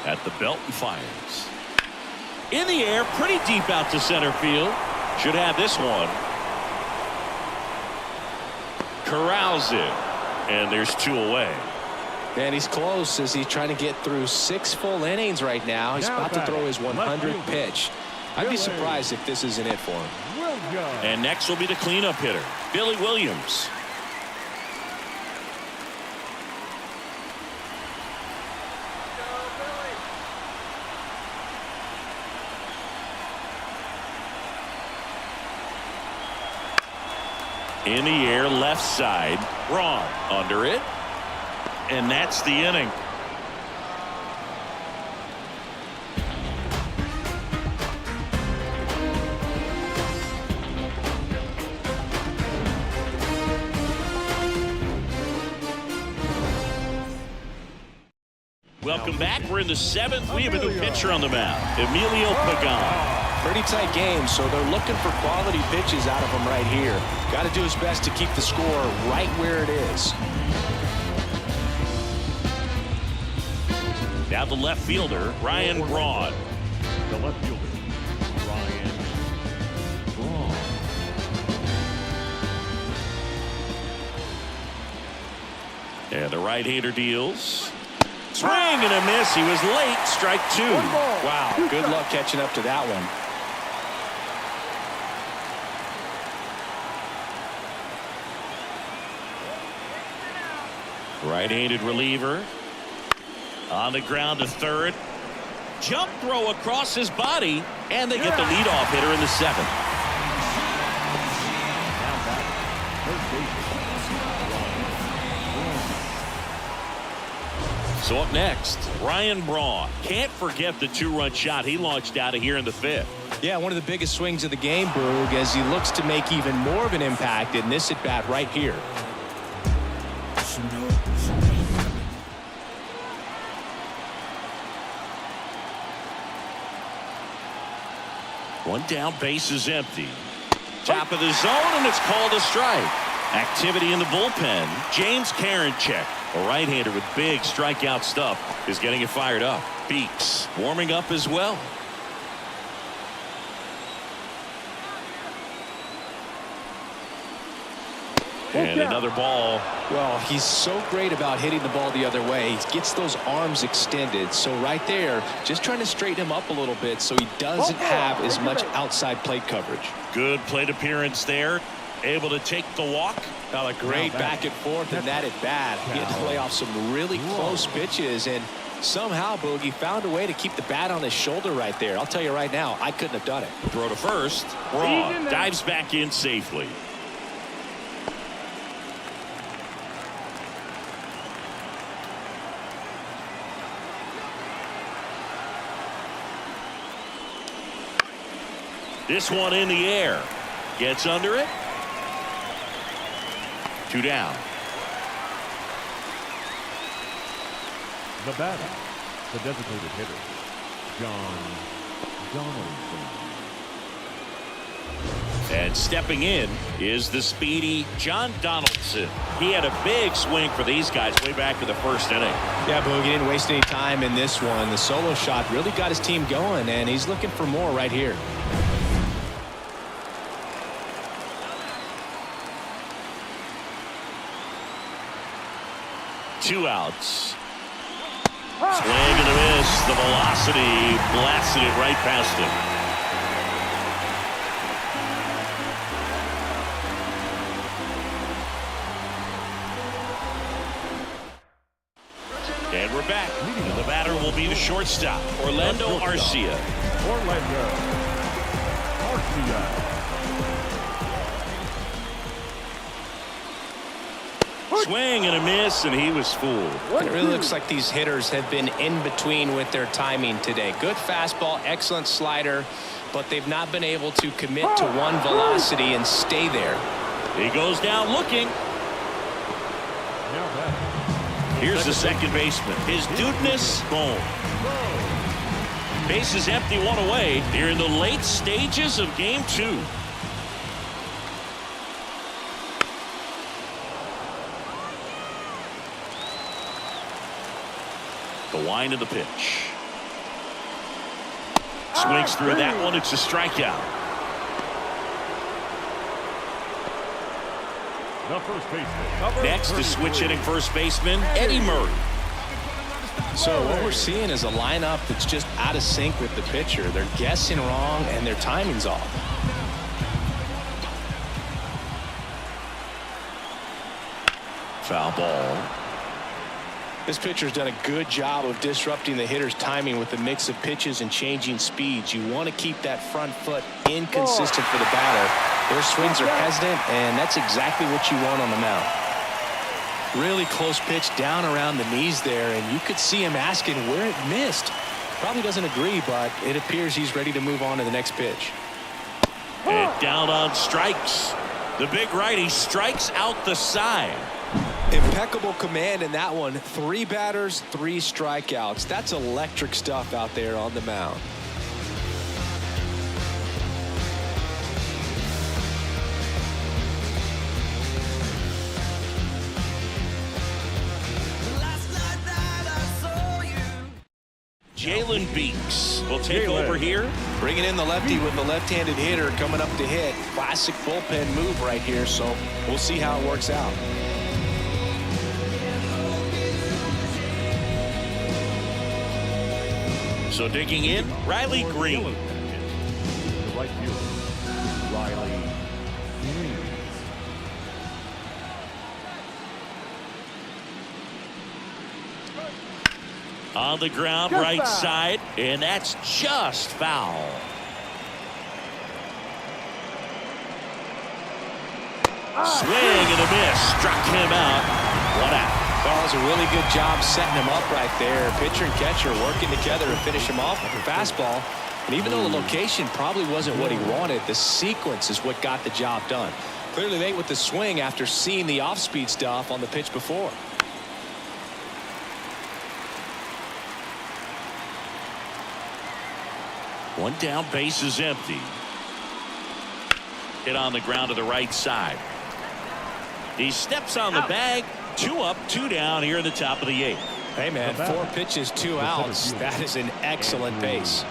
At the belt and fires. In the air, pretty deep out to center field. Should have this one. Corrals it. And there's 2 away. And he's close as he's trying to get through 6 full innings right now. He's about to throw his 100th pitch. I'd be surprised if this isn't it for him. And next will be the cleanup hitter, Billy Williams. In the air, left side. Wrong. Under it. And that's the inning. Welcome back. We're in the 7th. We have a new pitcher on the mound, Emilio Pagan. Pretty tight game, so they're looking for quality pitches out of him right here. Got to do his best to keep the score right where it is. Now the left fielder, Ryan Braun. The left fielder, Ryan Braun. And the right-hander deals. Swing and a miss. He was late. Strike 2. Wow, good luck catching up to that one. Right-handed reliever. On the ground to third. Jump throw across his body, and they get the leadoff hitter in the 7th. So up next, Ryan Braun. Can't forget the 2-run shot he launched out of here in the 5th. Yeah, one of the biggest swings of the game, Boog, as he looks to make even more of an impact in this at-bat right here. One down, base is empty. Top of the zone, and it's called a strike. Activity in the bullpen. James Karinchak, a right-hander with big strikeout stuff, is getting it fired up. Beeks warming up as well. And another ball. Well, he's so great about hitting the ball the other way. He gets those arms extended. So right there, just trying to straighten him up a little bit so he doesn't have as much outside plate coverage. Good plate appearance there. Able to take the walk. Now a great back and forth in that at bat. He had to play off some really close pitches, and somehow Boogie found a way to keep the bat on his shoulder right there. I'll tell you right now, I couldn't have done it. Throw to first. Braun dives back in safely. This one in the air. Gets under it. 2 down. The batter, the designated hitter, John Donaldson. And stepping in is the speedy John Donaldson. He had a big swing for these guys way back in the 1st inning. Yeah, Boogie didn't waste any time in this one. The solo shot really got his team going, and he's looking for more right here. Two outs. Swing and a miss. The velocity blasted it right past him. And we're back. The batter will be the shortstop, Orlando Arcia. Orlando Arcia. Swing and a miss, and he was fooled. It really looks like these hitters have been in between with their timing today. Good fastball, excellent slider, but they've not been able to commit to one velocity and stay there. He goes down looking. Here's the second baseman. His dudeness, boom. Base is empty, 1 away. Here in the late stages of game 2. The wind of the pitch. Swings through that one. It's a strikeout. The first baseman. Next, the switch hitting first baseman, Eddie Murray. So what we're seeing is a lineup that's just out of sync with the pitcher. They're guessing wrong, and their timing's off. Foul ball. This pitcher's done a good job of disrupting the hitter's timing with the mix of pitches and changing speeds. You want to keep that front foot inconsistent for the batter. Their swings are hesitant, and that's exactly what you want on the mound. Really close pitch down around the knees there, and you could see him asking where it missed. Probably doesn't agree, but it appears he's ready to move on to the next pitch. And down on strikes. The big righty strikes out the side. Impeccable command in that one. 3 batters, 3 strikeouts. That's electric stuff out there on the mound. Jalen Beeks will take over here. Bringing in the lefty with the left-handed hitter coming up to hit. Classic bullpen move right here, so we'll see how it works out. So digging in, Riley Green. The right fielder, Riley Green. On the ground, Just right foul. side, and that's just foul. Swing and a miss. Struck him out. 1 out. Well, it was a really good job setting him up right there. Pitcher and catcher working together to finish him off with a fastball. And even though the location probably wasn't what he wanted, the sequence is what got the job done. Clearly late with the swing after seeing the off-speed stuff on the pitch before. One down, base is empty. Hit on the ground to the right side. He steps on the bag. 2 up, 2 down here in the top of the 8th. Hey, man, 4 pitches, 2 outs. That is an excellent pace.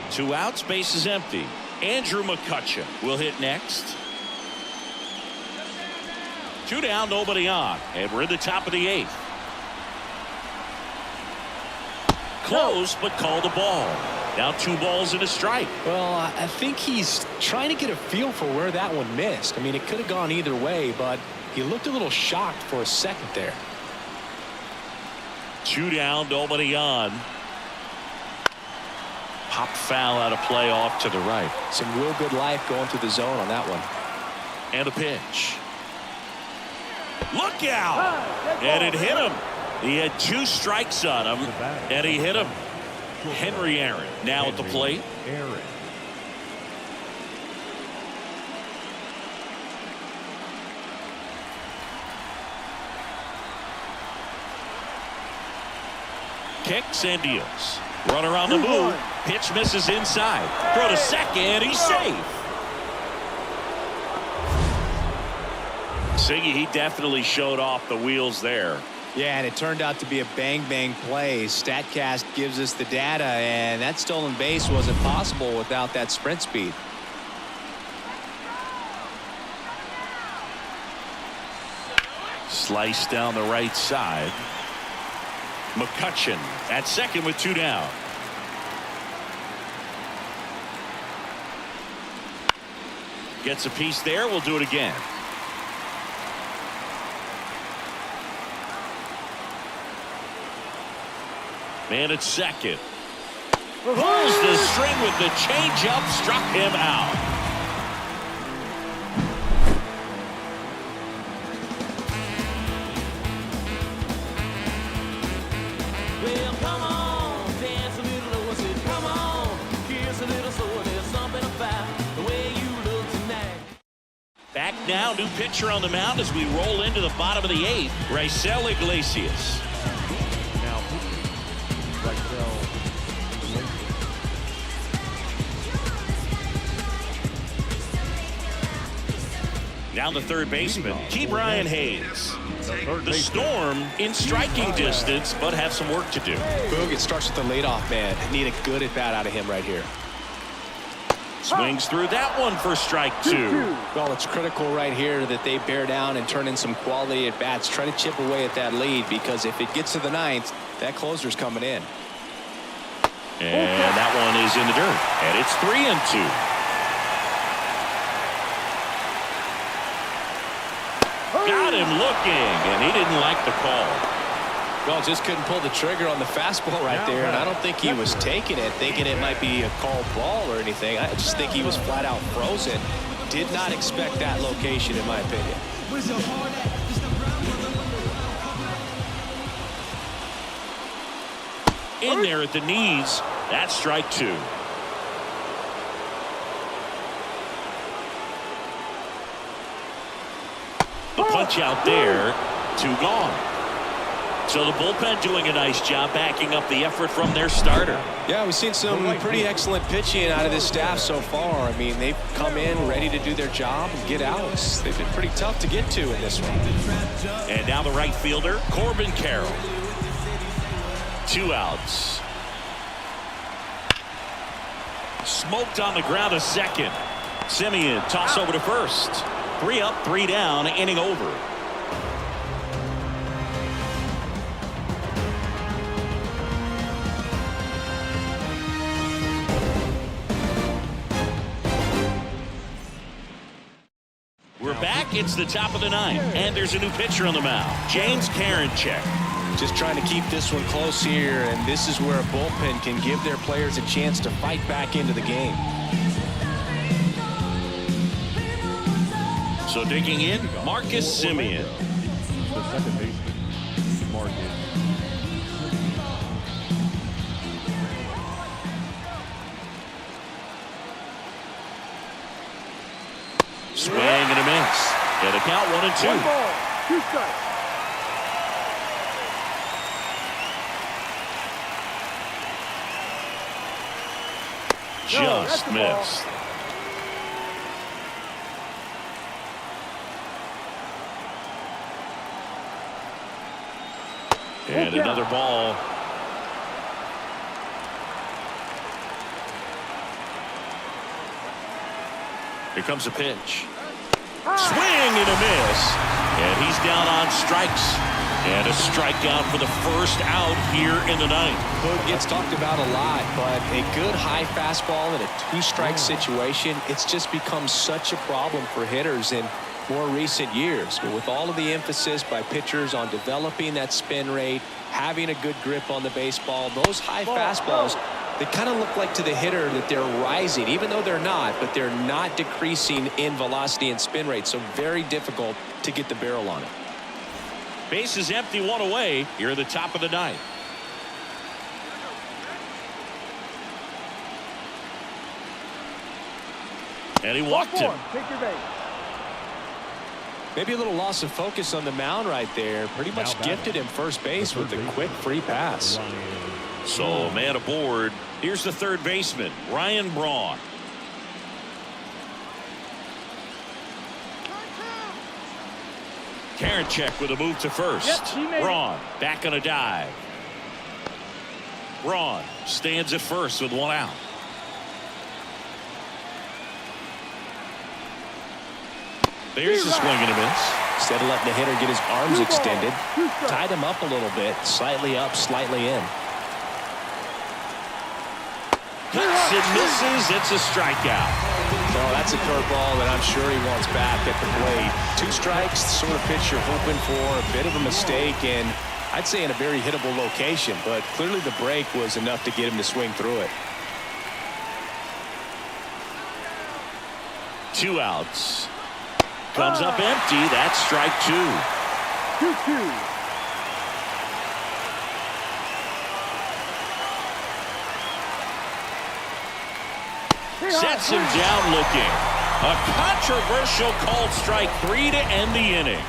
2 outs, base is empty. Andrew McCutcheon will hit next. 2 down, nobody on. And we're in the top of the 8th. Close, but called a ball. Now 2 balls and a strike. Well, I think he's trying to get a feel for where that one missed. I mean, it could have gone either way, but he looked a little shocked for a second there. 2 down, nobody on. Pop foul out of play off to the right. Some real good life going through the zone on that one. And a pitch. Look out! And it hit him. He had 2 strikes on him, and he hit him. Henry Aaron now at the plate. Kicks and deals. Runner on the move. Pitch misses inside. Throw to second. He's safe. Siggy, he definitely showed off the wheels there. Yeah, and it turned out to be a bang-bang play. StatCast gives us the data, and that stolen base wasn't possible without that sprint speed. Slice down the right side. McCutcheon at second with 2 down. Gets a piece there. We'll do it again. Man at second. Pulls the string with the changeup. Struck him out. Well, come on, dance a little. I said, come on, kiss a little. So there's something about the way you look tonight. Back now, new pitcher on the mound as we roll into the bottom of the 8th. Raisel Iglesias. Down the third baseman, Key Brian Hayes. The Storm in striking distance, but have some work to do. Boog, it starts with the leadoff man. Need a good at bat out of him right here. Swings through that one for strike 2. Well, it's critical right here that they bear down and turn in some quality at bats. Try to chip away at that lead, because if it gets to the 9th, that closer's coming in. And that one is in the dirt. And it's 3-2. Got him looking, and he didn't like the call. Well, just couldn't pull the trigger on the fastball right there, and I don't think he was taking it, thinking it might be a called ball or anything. I just think he was flat out frozen. Did not expect that location, in my opinion. In there at the knees. That's strike 2. The punch out there. 2 gone. So the bullpen doing a nice job backing up the effort from their starter. Yeah, we've seen some pretty excellent pitching out of this staff so far. I mean, they've come in ready to do their job and get outs. They've been pretty tough to get to in this one. And now the right fielder, Corbin Carroll. 2 outs. Smoked on the ground to second. Simeon toss over to first. 3 up, 3 down, inning over. We're back. It's the top of the 9th, and there's a new pitcher on the mound, James Karinchak. Just trying to keep this one close here, and this is where a bullpen can give their players a chance to fight back into the game. So digging in, Marcus Semien. The second baseman, Marcus. Swing and a miss. And a count 1-2. 1 ball, 2 strikes. No, that's Just the ball. missed. And another ball. Here comes a pitch. Swing and a miss. And he's down on strikes. And a strikeout for the first out here in the ninth. It gets talked about a lot, but a good high fastball in a 2-strike situation, it's just become such a problem for hitters in more recent years. But with all of the emphasis by pitchers on developing that spin rate, having a good grip on the baseball, those high fastballs, they kind of look like to the hitter that they're rising, even though they're not, but they're not decreasing in velocity and spin rate. So very difficult to get the barrel on it. Base is empty, 1 away here at the top of the ninth. And he walked him. Take your base. Maybe a little loss of focus on the mound right there. Pretty much gifted him first base with a quick free pass. So man aboard. Here's the third baseman, Ryan Braun. Karinchak with a move to first. Yep, he made it. Braun back on a dive. Braun stands at first with 1 out. There's a swing and a miss. Instead of letting the hitter get his arms 2 balls, extended, 2 strikes. tied him up a little bit, slightly up, slightly in. Cuts and misses. It's a strikeout. No, that's a curveball that I'm sure he wants back at the plate. 2 strikes, the sort of pitch you're hoping for. A bit of a mistake, and I'd say in a very hittable location, but clearly the break was enough to get him to swing through it. 2 outs. Comes up empty. That's strike 2. 2-2. Sets him down looking. A controversial called strike 3 to end the inning.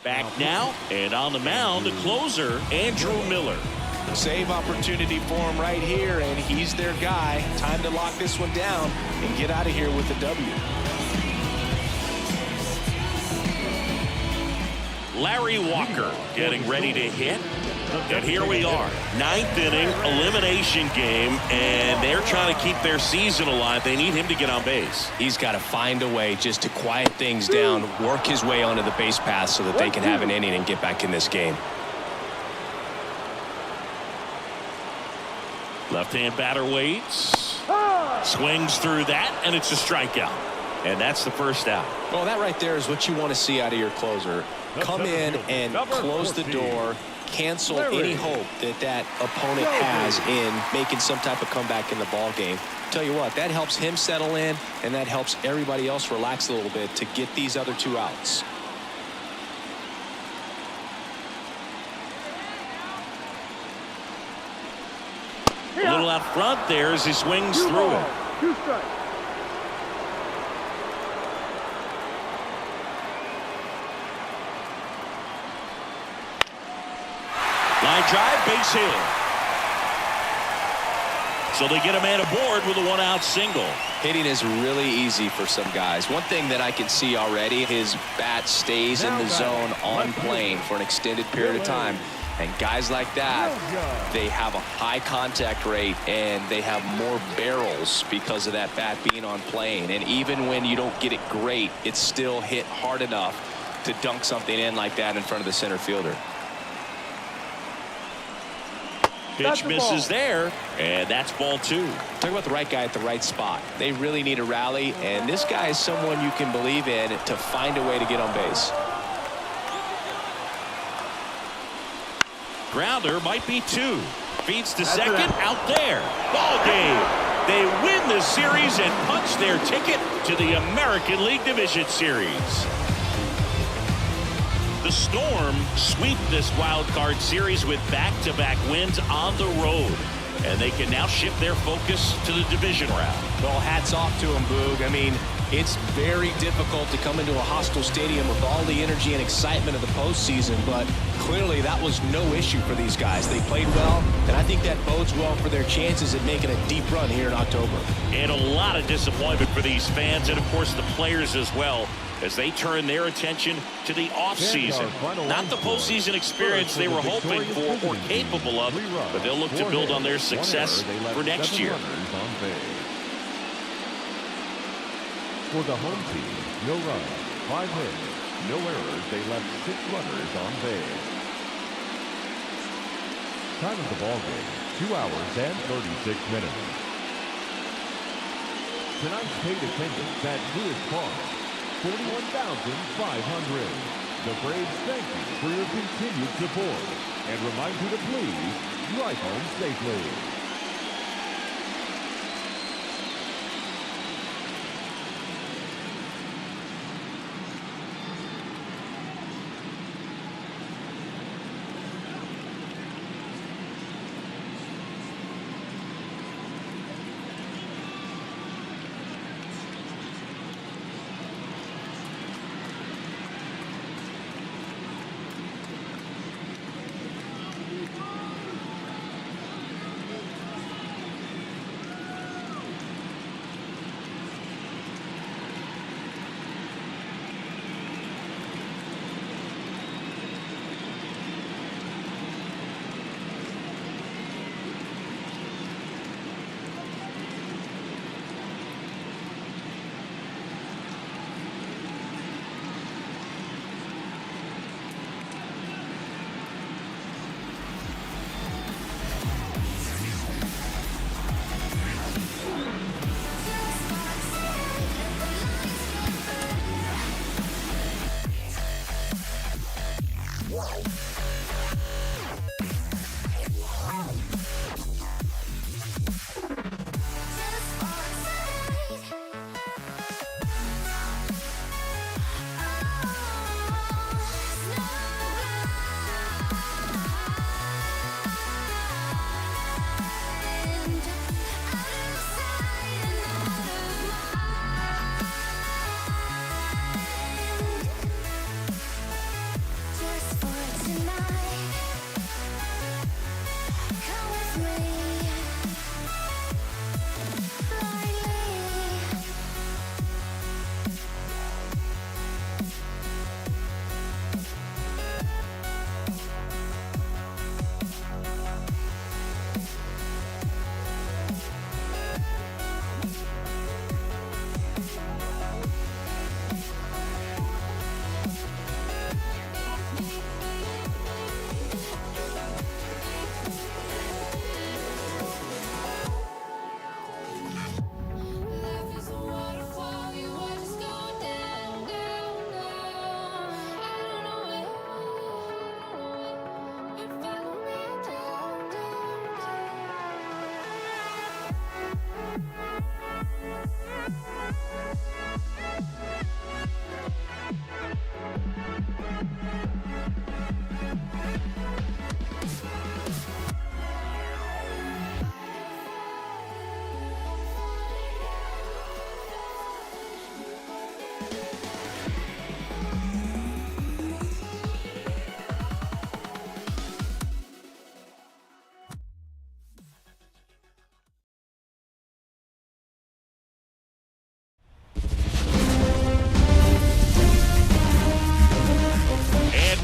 Back now, and on the mound, the closer, Andrew Miller. Save opportunity for him right here, and he's their guy. Time to lock this one down and get out of here with a W. Larry Walker getting ready to hit. And here we are, 9th inning elimination game, and they're trying to keep their season alive. They need him to get on base. He's got to find a way just to quiet things down, work his way onto the base path so that they can have an inning and get back in this game. Left-hand batter waits. Swings through that, and it's a strikeout. And that's the first out. Well, that right there is what you want to see out of your closer. Come in and close the door, cancel any hope that that opponent has in making some type of comeback in the ball game. Tell you what, that helps him settle in, and that helps everybody else relax a little bit to get these other 2 outs. A little out front there as he swings through it. 2 strikes. Line drive, base hit. So they get a man aboard with a 1-out single. Hitting is really easy for some guys. One thing that I can see already, his bat stays in the zone on plane for an extended period of time. And guys like that, they have a high contact rate and they have more barrels because of that bat being on plane. And even when you don't get it great, it's still hit hard enough to dunk something in like that in front of the center fielder. Pitch misses there, and that's ball 2. Talk about the right guy at the right spot. They really need a rally, and this guy is someone you can believe in to find a way to get on base. Grounder might be 2. Feeds to second, out there. Ball game. They win the series and punch their ticket to the American League Division Series. The Storm sweep this wild card series with back-to-back wins on the road, and they can now shift their focus to the division round. Well, hats off to him, Boog. I mean, it's very difficult to come into a hostile stadium with all the energy and excitement of the postseason, but clearly that was no issue for these guys. They played well, and I think that bodes well for their chances at making a deep run here in October. And a lot of disappointment for these fans and, of course, the players as well, as they turn their attention to the offseason. Not the postseason experience they were hoping for or capable of, but they'll look to build on their success for next year. For the home team, no runs, 5 hits, no errors. They left 6 runners on base. Time of the ball game, 2 hours and 36 minutes. Tonight's paid attendance at Lewis Park, 41,500. The Braves thank you for your continued support and remind you to please drive home safely.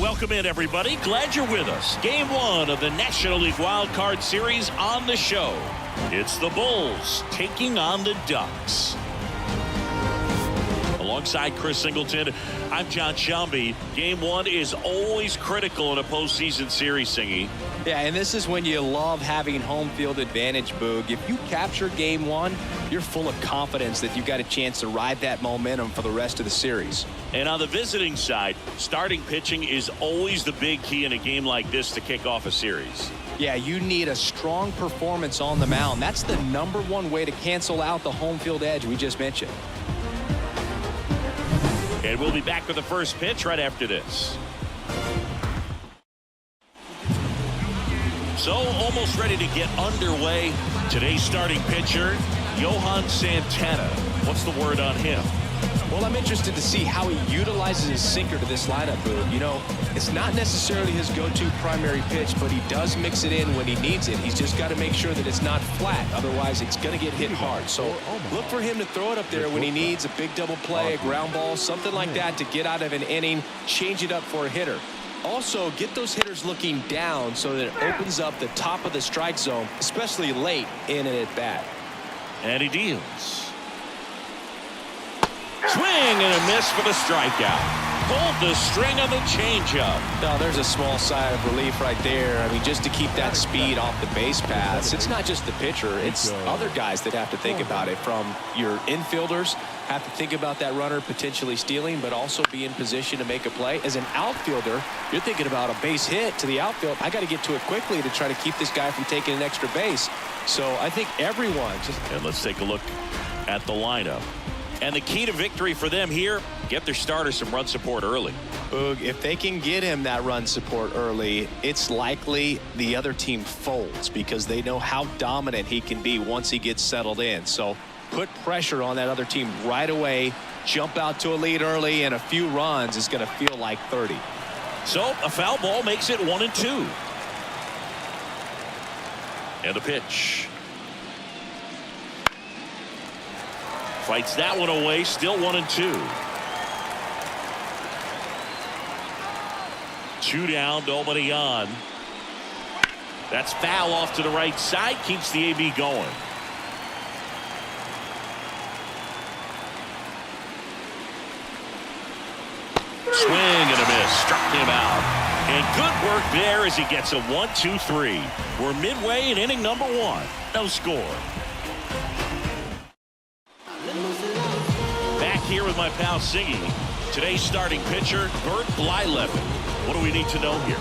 Welcome in, everybody. Glad you're with us. Game 1 of the National League Wild Card Series on the show. It's the Bulls taking on the Ducks. Alongside Chris Singleton, I'm John Shelby. Game 1 is always critical in a postseason series, Singy. Yeah, and this is when you love having home field advantage, Boog. If you capture Game 1, you're full of confidence that you've got a chance to ride that momentum for the rest of the series. And on the visiting side, starting pitching is always the big key in a game like this to kick off a series. Yeah, you need a strong performance on the mound. That's the #1 way to cancel out the home field edge we just mentioned. And we'll be back with the first pitch right after this. So almost ready to get underway. Today's starting pitcher, Johan Santana. What's the word on him? Well, I'm interested to see how he utilizes his sinker to this lineup, Boog. You know, it's not necessarily his go-to primary pitch, but he does mix it in when he needs it. He's just got to make sure that it's not flat. Otherwise, it's going to get hit hard. So look for him to throw it up there when he needs a big double play, a ground ball, something like that to get out of an inning, change it up for a hitter. Also, get those hitters looking down so that it opens up the top of the strike zone, especially late in an at-bat. And he deals. Swing and a miss for the strikeout. Pulled the string on the changeup. No, there's a small sigh of relief right there. I mean, just to keep that speed off the base paths. It's not just the pitcher. It's other guys that have to think about it. From your infielders, have to think about that runner potentially stealing, but also be in position to make a play. As an outfielder, you're thinking about a base hit to the outfield. I got to get to it quickly to try to keep this guy from taking an extra base. So I think everyone just... And let's take a look at the lineup. And the key to victory for them here, get their starter some run support early. Boog, if they can get him that run support early, it's likely the other team folds because they know how dominant he can be once he gets settled in. So put pressure on that other team right away, jump out to a lead early, and a few runs is going to feel like 30. So a foul ball makes it 1-2. And the pitch. Fights that one away, still 1-2. 2 down, nobody on. That's foul off to the right side, keeps the AB going. Swing and a miss, struck him out. And good work there as he gets a 1-2-3. We're midway in inning number 1. No score. Back here with my pal Singy. Today's starting pitcher, Bert Blyleven. What do we need to know here?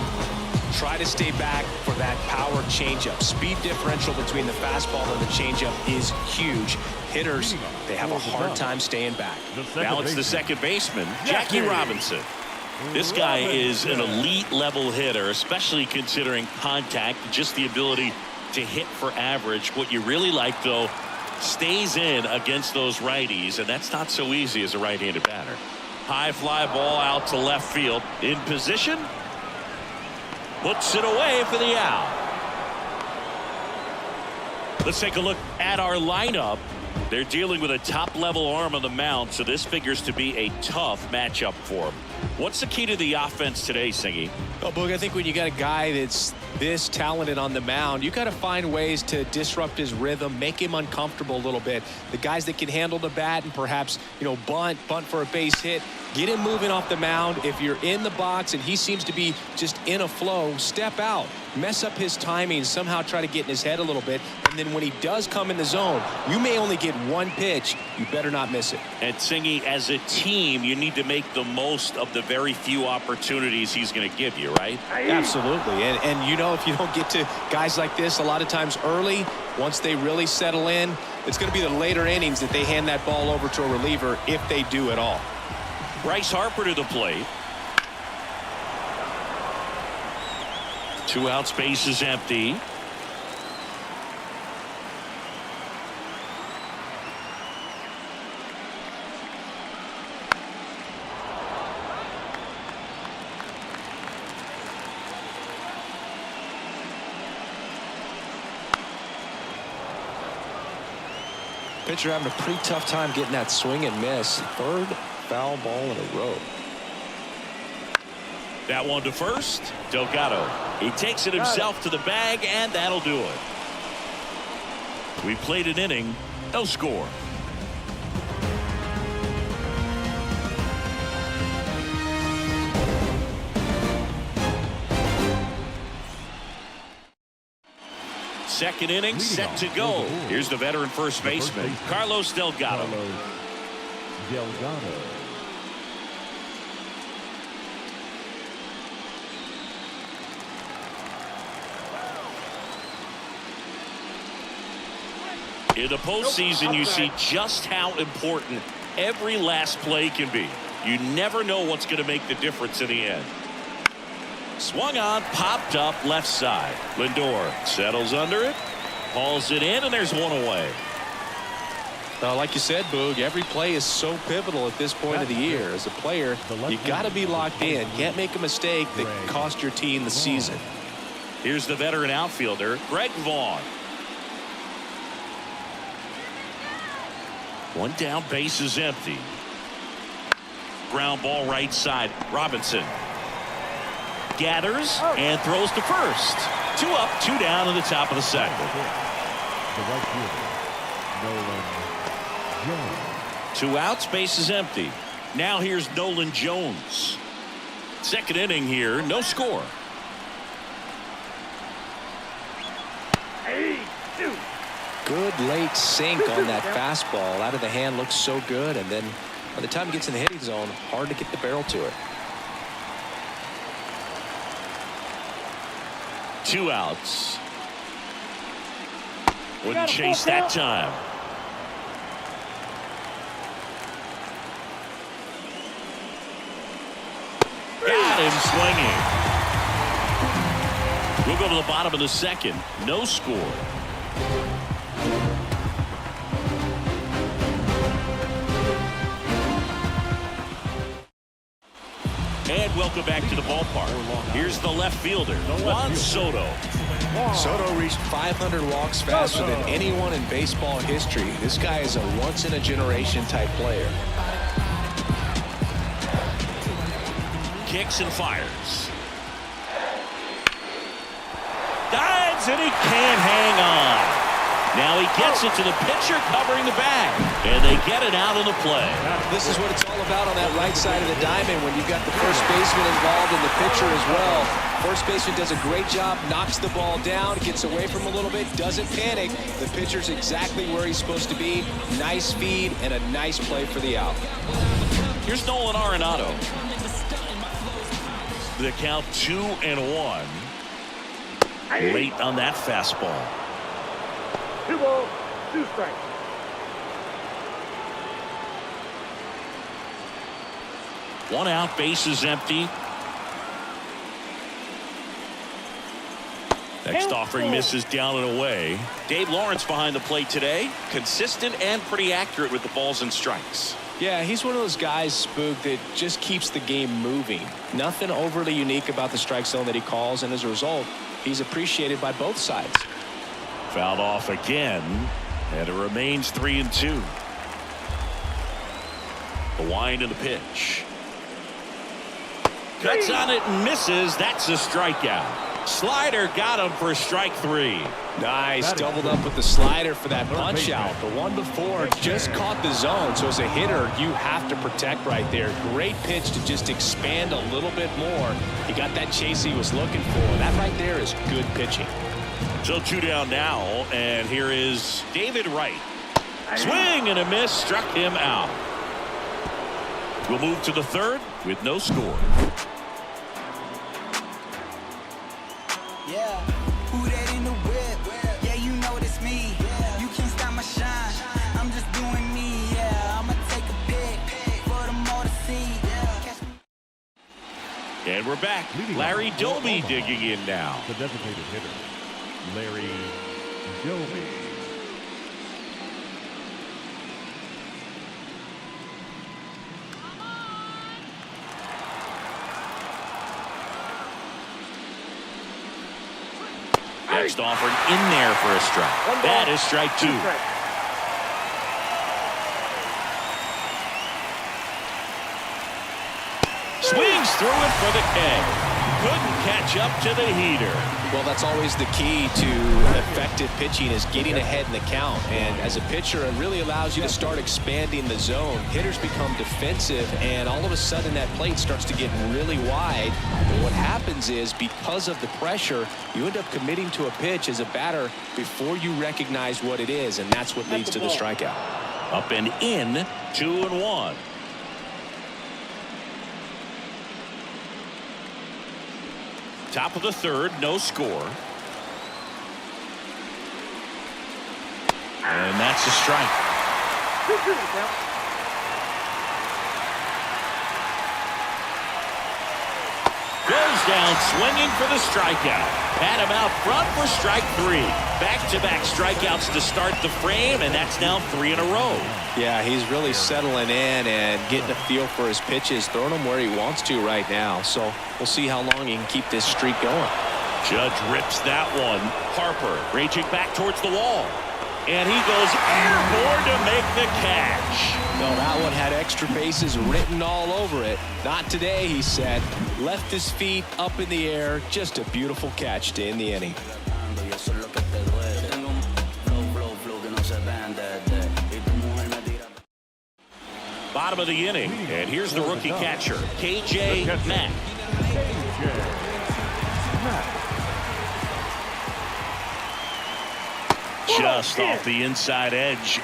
Try to stay back for that power changeup. Speed differential between the fastball and the changeup is huge. Hitters, they have a hard time staying back. Now it's the second baseman, Jackie Robinson. This guy is an elite level hitter, especially considering contact, just the ability to hit for average. What you really like, though, stays in against those righties, and that's not so easy as a right-handed batter. High fly ball out to left field. In position. Puts it away for the out. Let's take a look at our lineup. They're dealing with a top-level arm on the mound, so this figures to be a tough matchup for them. What's the key to the offense today, Singy? Well, Boog, I think when you got a guy that's this talented on the mound, you got to find ways to disrupt his rhythm, make him uncomfortable a little bit. The guys that can handle the bat and perhaps, bunt for a base hit, get him moving off the mound. If you're in the box and he seems to be just in a flow, step out, mess up his timing, somehow try to get in his head a little bit. And then when he does come in the zone, you may only get one pitch. You better not miss it. And Singy, as a team, you need to make the most of the very few opportunities he's going to give you, right? Absolutely. And if you don't get to guys like this a lot of times early, once they really settle in, it's going to be the later innings that they hand that ball over to a reliever if they do at all. Bryce Harper to the plate. 2 out, space is empty. Pitcher having a pretty tough time getting that swing and miss. Third foul ball in a row. That one to first. Delgado. He takes it himself to the bag, and that'll do it. We played an inning. No score. Second inning set to go. Here's the veteran first baseman, Carlos Delgado. In the postseason, you see just how important every last play can be. You never know what's going to make the difference in the end. Swung on, popped up left side. Lindor settles under it, hauls it in, and there's one away. Now, like you said, Boog, every play is so pivotal at this point of the year. As a player, you got to be locked in. Can't make a mistake that cost your team the season. Here's the veteran outfielder, Greg Vaughn. One down, base is empty. Ground ball right side. Robinson gathers and throws to first. 2 up, 2 down in the top of the second. The right fielder, Nolan Jones. 2 outs, base is empty. Now here's Nolan Jones. Second inning here, no score. Good late sink on that fastball. Out of the hand, looks so good, and then by the time it gets in the hitting zone, hard to get the barrel to it. 2 outs. Wouldn't chase that time. Got him swinging. We'll go to the bottom of the second. No score. And welcome back to the ballpark. Here's the left fielder, Juan Soto. Soto reached 500 walks faster than anyone in baseball history. This guy is a once-in-a-generation type player. Kicks and fires. Dives, and he can't hang on. Now he gets it to the pitcher covering the bag, and they get it out of the play. This is what it's all about on that right side of the diamond when you've got the first baseman involved and the pitcher as well. First baseman does a great job, knocks the ball down, gets away from him a little bit, doesn't panic. The pitcher's exactly where he's supposed to be. Nice feed and a nice play for the out. Here's Nolan Arenado. The count 2-1. Late on that fastball. 2 balls, 2 strikes. One out, base is empty. Next offering misses down and away. Dave Lawrence behind the plate today. Consistent and pretty accurate with the balls and strikes. Yeah, he's one of those guys, Spook, that just keeps the game moving. Nothing overly unique about the strike zone that he calls, and as a result, he's appreciated by both sides. Fouled off again, and it remains 3-2. The wind and the pitch. Cuts on it and misses. That's a strikeout. Slider got him for strike 3. Nice, doubled up with the slider for that punch out. The one before just caught the zone, so as a hitter, you have to protect right there. Great pitch to just expand a little bit more. He got that chase he was looking for. That right there is good pitching. So 2 down now, and here is David Wright. Swing and a miss, struck him out. We'll move to the third with no score. Yeah, who that in the whip? Yeah, you know it's me. You can't stop my shine. I'm just doing me. Yeah, I'ma take a pic for them all to see. And we're back. Larry Doby digging in now. The designated hitter, Larry Doby. Next offering in there for a strike. That is strike 2. Swings through it for the K. couldn't catch up to the heater. Well, that's always the key to effective pitching, is getting ahead in the count. And as a pitcher, it really allows you to start expanding the zone. Hitters become defensive, and all of a sudden that plate starts to get really wide. And what happens is, because of the pressure, you end up committing to a pitch as a batter before you recognize what it is, and that's what leads to the strikeout. Up and in, 2-1. Top of the third, no score. And that's a strike. Goes down swinging for the strikeout. Had him out front for strike 3. Back-to-back strikeouts to start the frame, and that's now 3 in a row. Yeah, he's really settling in and getting a feel for his pitches, throwing them where he wants to right now. So we'll see how long he can keep this streak going. Judge rips that one. Harper raging back towards the wall. And he goes airborne to make the catch. No, that one had extra bases written all over it. Not today, he said. Left his feet up in the air. Just a beautiful catch to end the inning. Bottom of the inning, and here's the rookie catcher, KJ Mack. Just off the inside edge.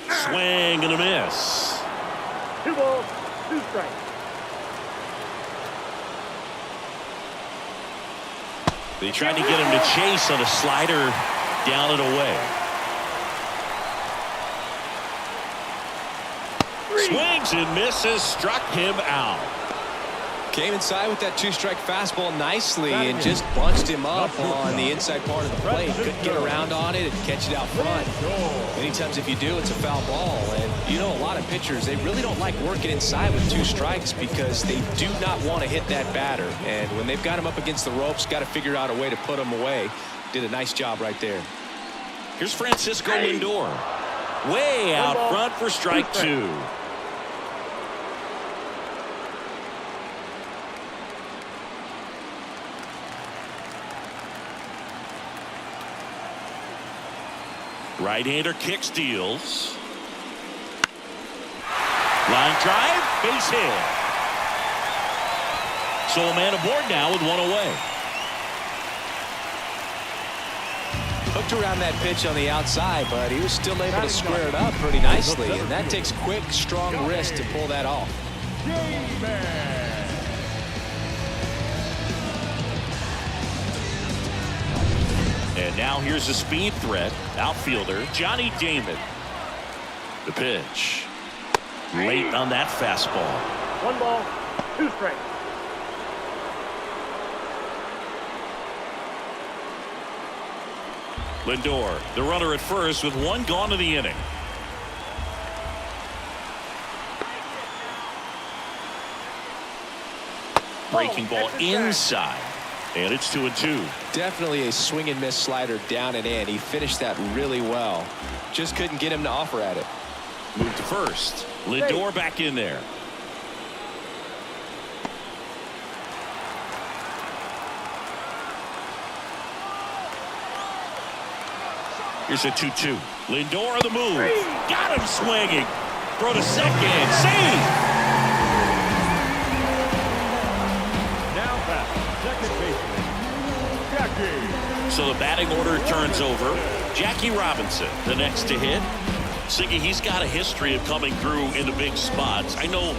Swing and a miss. 2 balls, 2 strikes. They tried to get him to chase on a slider down and away. Swings and misses, struck him out. Came inside with that 2-strike fastball nicely and just bunched him up on the inside part of the plate. Couldn't get around on it and catch it out front. Many times if you do, it's a foul ball. And you know, a lot of pitchers, they really don't like working inside with 2 strikes because they do not want to hit that batter. And when they've got him up against the ropes, got to figure out a way to put him away. Did a nice job right there. Here's Francisco Lindor. Way out front for strike 2. Right-hander kick steals. Line drive, base hit. So a man aboard now with 1 away. Hooked around that pitch on the outside, but he was still able to square it up pretty nicely, and that takes quick, strong wrist to pull that off. And now here's a speed threat. Outfielder Johnny Damon. The pitch. Late on that fastball. 1 ball, 2 strikes. Lindor, the runner at first with 1 gone in the inning. Breaking ball inside. And it's 2-2. Definitely a swing and miss slider down and in. He finished that really well. Just couldn't get him to offer at it. Move to first. Lindor back in there. Here's a 2-2. Lindor on the move. Got him swinging. Throw to second. Save. So the batting order turns over. Jackie Robinson, the next to hit. Siggy, he's got a history of coming through in the big spots. I know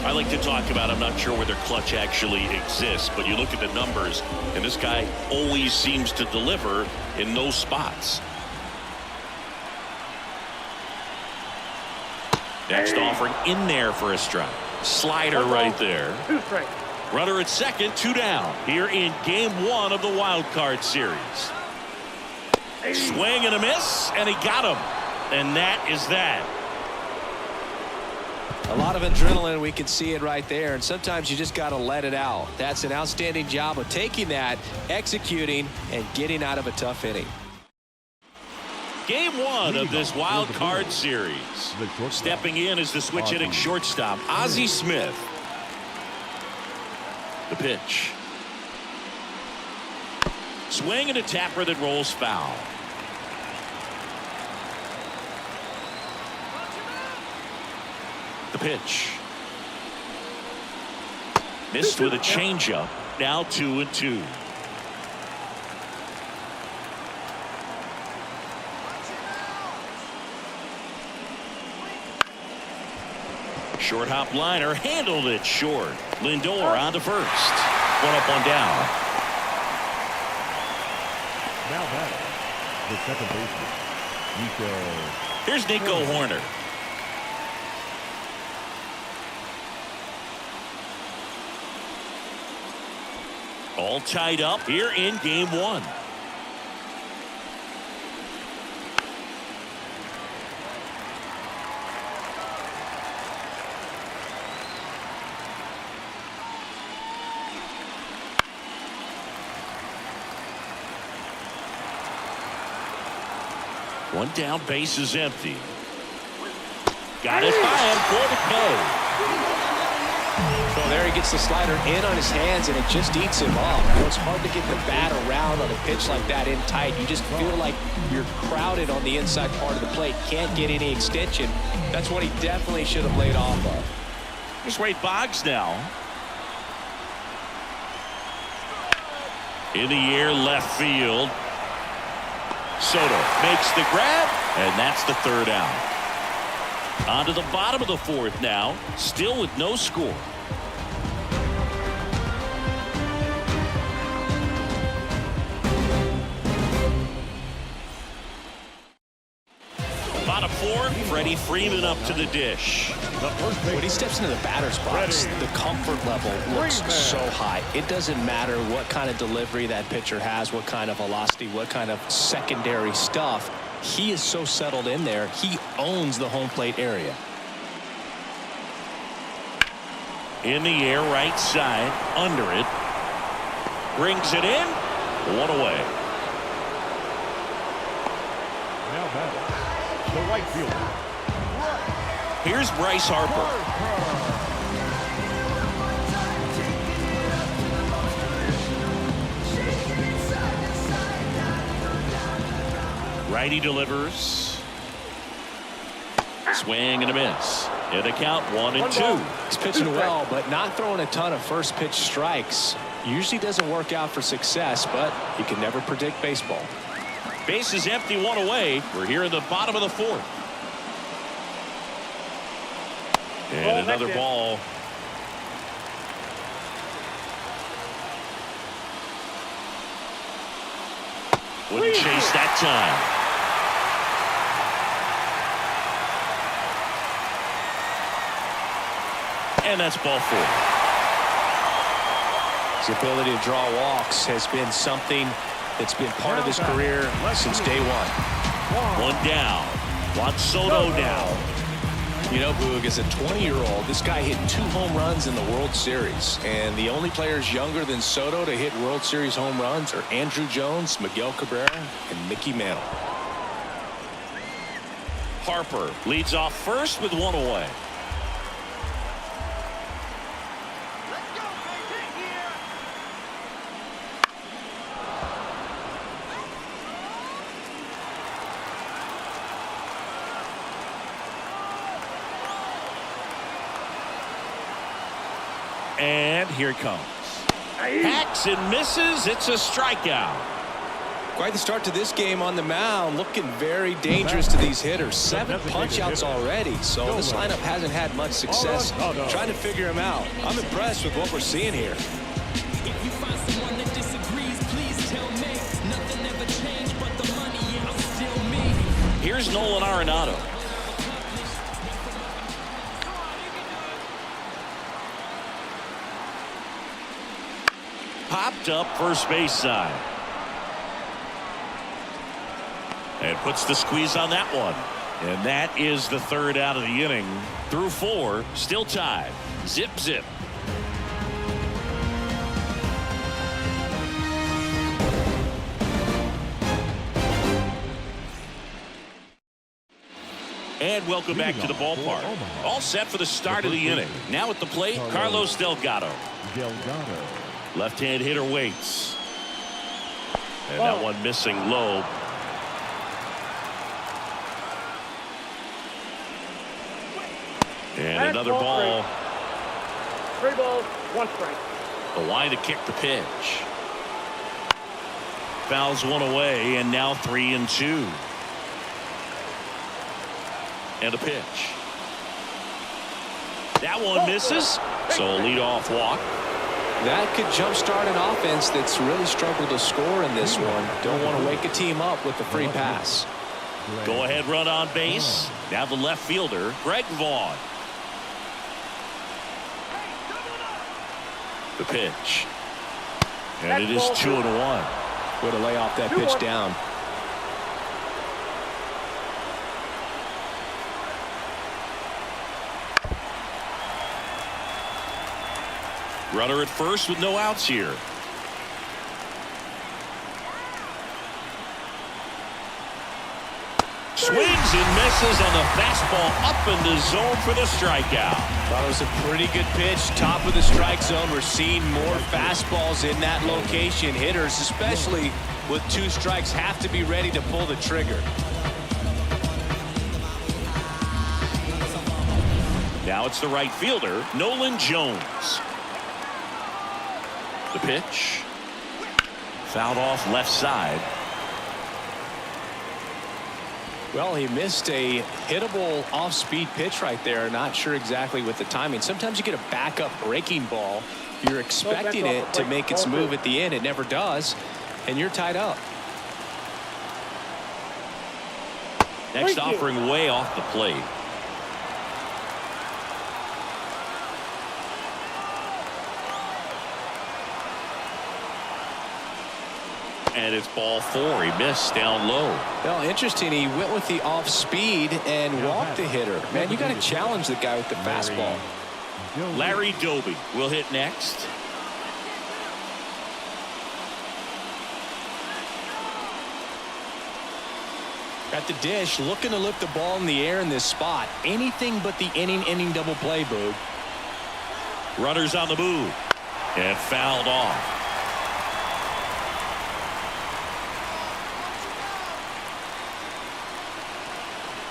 I like to talk about, I'm not sure whether clutch actually exists, but you look at the numbers, and this guy always seems to deliver in those spots. Next offering in there for a strike. Slider right there. 2 strikes. Runner at second, 2 down here in game 1 of the wild card series. Swing and a miss, and he got him. And that is that. A lot of adrenaline, we can see it right there, and sometimes you just got to let it out. That's an outstanding job of taking that, executing, and getting out of a tough inning. Game one of this wild card series. Stepping in is the switch hitting shortstop, Ozzie Smith. The pitch. Swing and a tapper that rolls foul. The pitch. Missed with a changeup. Now 2-2. Short hop liner handled it short. Lindor on to first. One up, one down. Now batting, the second baseman, Nico. Here's Nico Horner. All tied up here in game one. One down, base is empty. Got it by him for the K. So there he gets the slider in on his hands, and it just eats him up. You know, it's hard to get the bat around on a pitch like that in tight. You just feel like you're crowded on the inside part of the plate. Can't get any extension. That's what he definitely should have laid off of. Here's Wade Boggs now. In the air, left field. Soto makes the grab, and that's the third out. On to the bottom of the fourth now, still with no score. Bottom four, Freddie Freeman up to the dish. When he steps into the batter's box, the comfort level looks so high. It doesn't matter what kind of delivery that pitcher has, what kind of velocity, what kind of secondary stuff. He is so settled in there. He owns the home plate area. In the air, right side, under it. Brings it in. One away. Now batting, the right fielder. Here's Bryce Harper. Righty delivers. Swing and a miss. In the count, 1-2. He's pitching well, but not throwing a ton of first pitch strikes. Usually doesn't work out for success, but you can never predict baseball. Base is empty, one away. We're here in the bottom of the fourth. And another ball. Wouldn't chase that time. And that's ball four. His ability to draw walks has been something that's been part of his career since day one. One down. Juan Soto now. You know, Boog, as a 20-year-old, this guy hit 2 home runs in the World Series. And the only players younger than Soto to hit World Series home runs are Andrew Jones, Miguel Cabrera, and Mickey Mantle. Harper leads off first with one away. And here it comes. Hacks and misses. It's a strikeout. Quite the start to this game on the mound. Looking very dangerous to these hitters. 7 punch-outs already. So this lineup hasn't had much success trying to figure him out. I'm impressed with what we're seeing here. If you find someone that disagrees, please tell me. Nothing ever changed but the money, yeah, I'm still me. Here's Nolan Arenado. Popped up first base side. And puts the squeeze on that one. And that is the third out of the inning. Through 4, still tied. Zip, zip. And welcome back to the ballpark. All set for the start of the inning. Now at the plate, Carlos Delgado. Left-hand hitter waits. And that one missing low. And another ball. 3 balls, 1 strike. The line to kick the pitch. Fouls one away, and now 3-2. And a pitch. That one misses. So a leadoff walk. That could jumpstart an offense that's really struggled to score in this one. Don't want to wake a team up with the free pass. Go ahead run on base. Now the left fielder, Greg Vaughn. The pitch. And it is 2-1. Way to lay off that pitch down. Runner at first with no outs here. Swings and misses on the fastball up in the zone for the strikeout. Thought it was a pretty good pitch. Top of the strike zone. We're seeing more fastballs in that location. Hitters, especially with 2 strikes, have to be ready to pull the trigger. Now it's the right fielder, Nolan Jones. The pitch. Fouled off left side. Well, he missed a hittable off-speed pitch right there. Not sure exactly with the timing. Sometimes you get a backup breaking ball. You're expecting it to make its move at the end. It never does, and you're tied up. Next offering way off the plate. And it's ball 4. He missed down low. Well, interesting. He went with the off speed and walked the hitter. Man, you got to challenge the guy with the fastball. Larry Doby will hit next. At the dish, looking to lift the ball in the air in this spot. Anything but the inning double play, Boog. Runners on the move. And fouled off.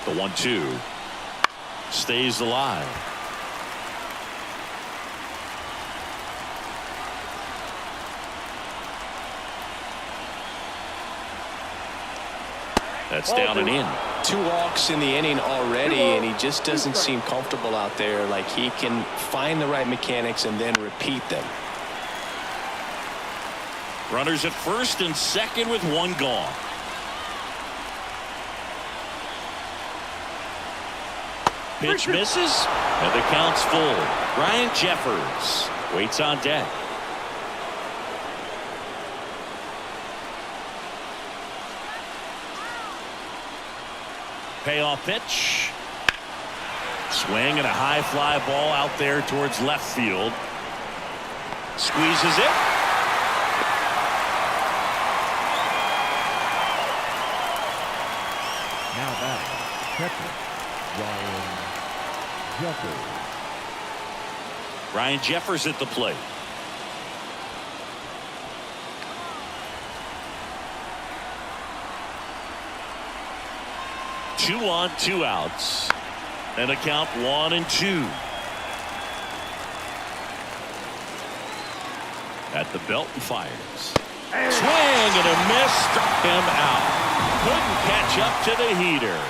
The 1-2 stays alive. That's down and in. 2 walks in the inning already, and he just doesn't seem comfortable out there. Like he can find the right mechanics and then repeat them. Runners at first and second with 1 gone. Pitch misses, and the count's full. Ryan Jeffers waits on deck. Payoff pitch. Swing and a high fly ball out there towards left field. Squeezes it. Now back, catcher, Ryan Jeffers at the plate. Two on, 2 outs. And a count 1-2. At the belt and fires. Swing and a miss, struck him out. Couldn't catch up to the heater.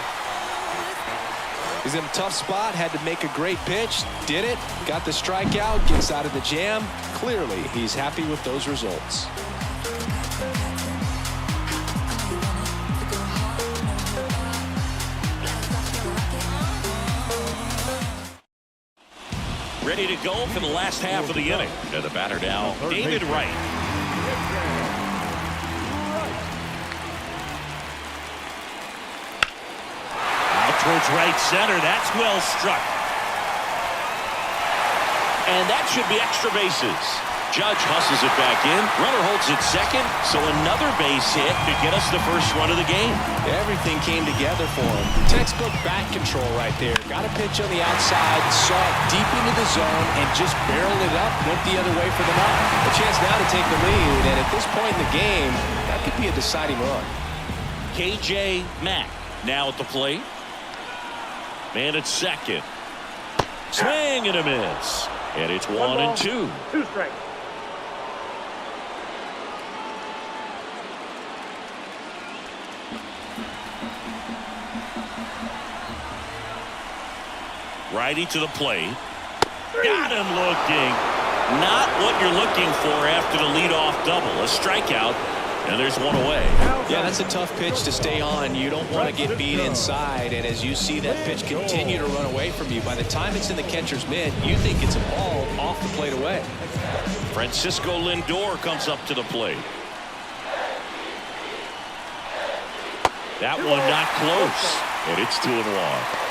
He's in a tough spot, had to make a great pitch, did it, got the strikeout, gets out of the jam. Clearly, he's happy with those results. Ready to go for the last half of the inning. And the batter now, David Wright. Towards right center. That's well struck. And that should be extra bases. Judge hustles it back in. Runner holds it second, so another base hit to get us the first run of the game. Everything came together for him. Textbook bat control right there. Got a pitch on the outside, saw it deep into the zone, and just barreled it up, went the other way for the knock. A chance now to take the lead, and at this point in the game, that could be a deciding run. KJ Mack now at the plate. Man at second. Swing and a miss. And it's 1-2. 2 strikes. Righty to the plate. Got him looking. Not what you're looking for after the leadoff double. A strikeout, and there's one away. Yeah, that's a tough pitch to stay on. You don't want to get beat inside, and as you see that pitch continue to run away from you, by the time it's in the catcher's mitt, you think it's a ball off the plate away. Francisco Lindor comes up to the plate. That one not close, and it's 2-1.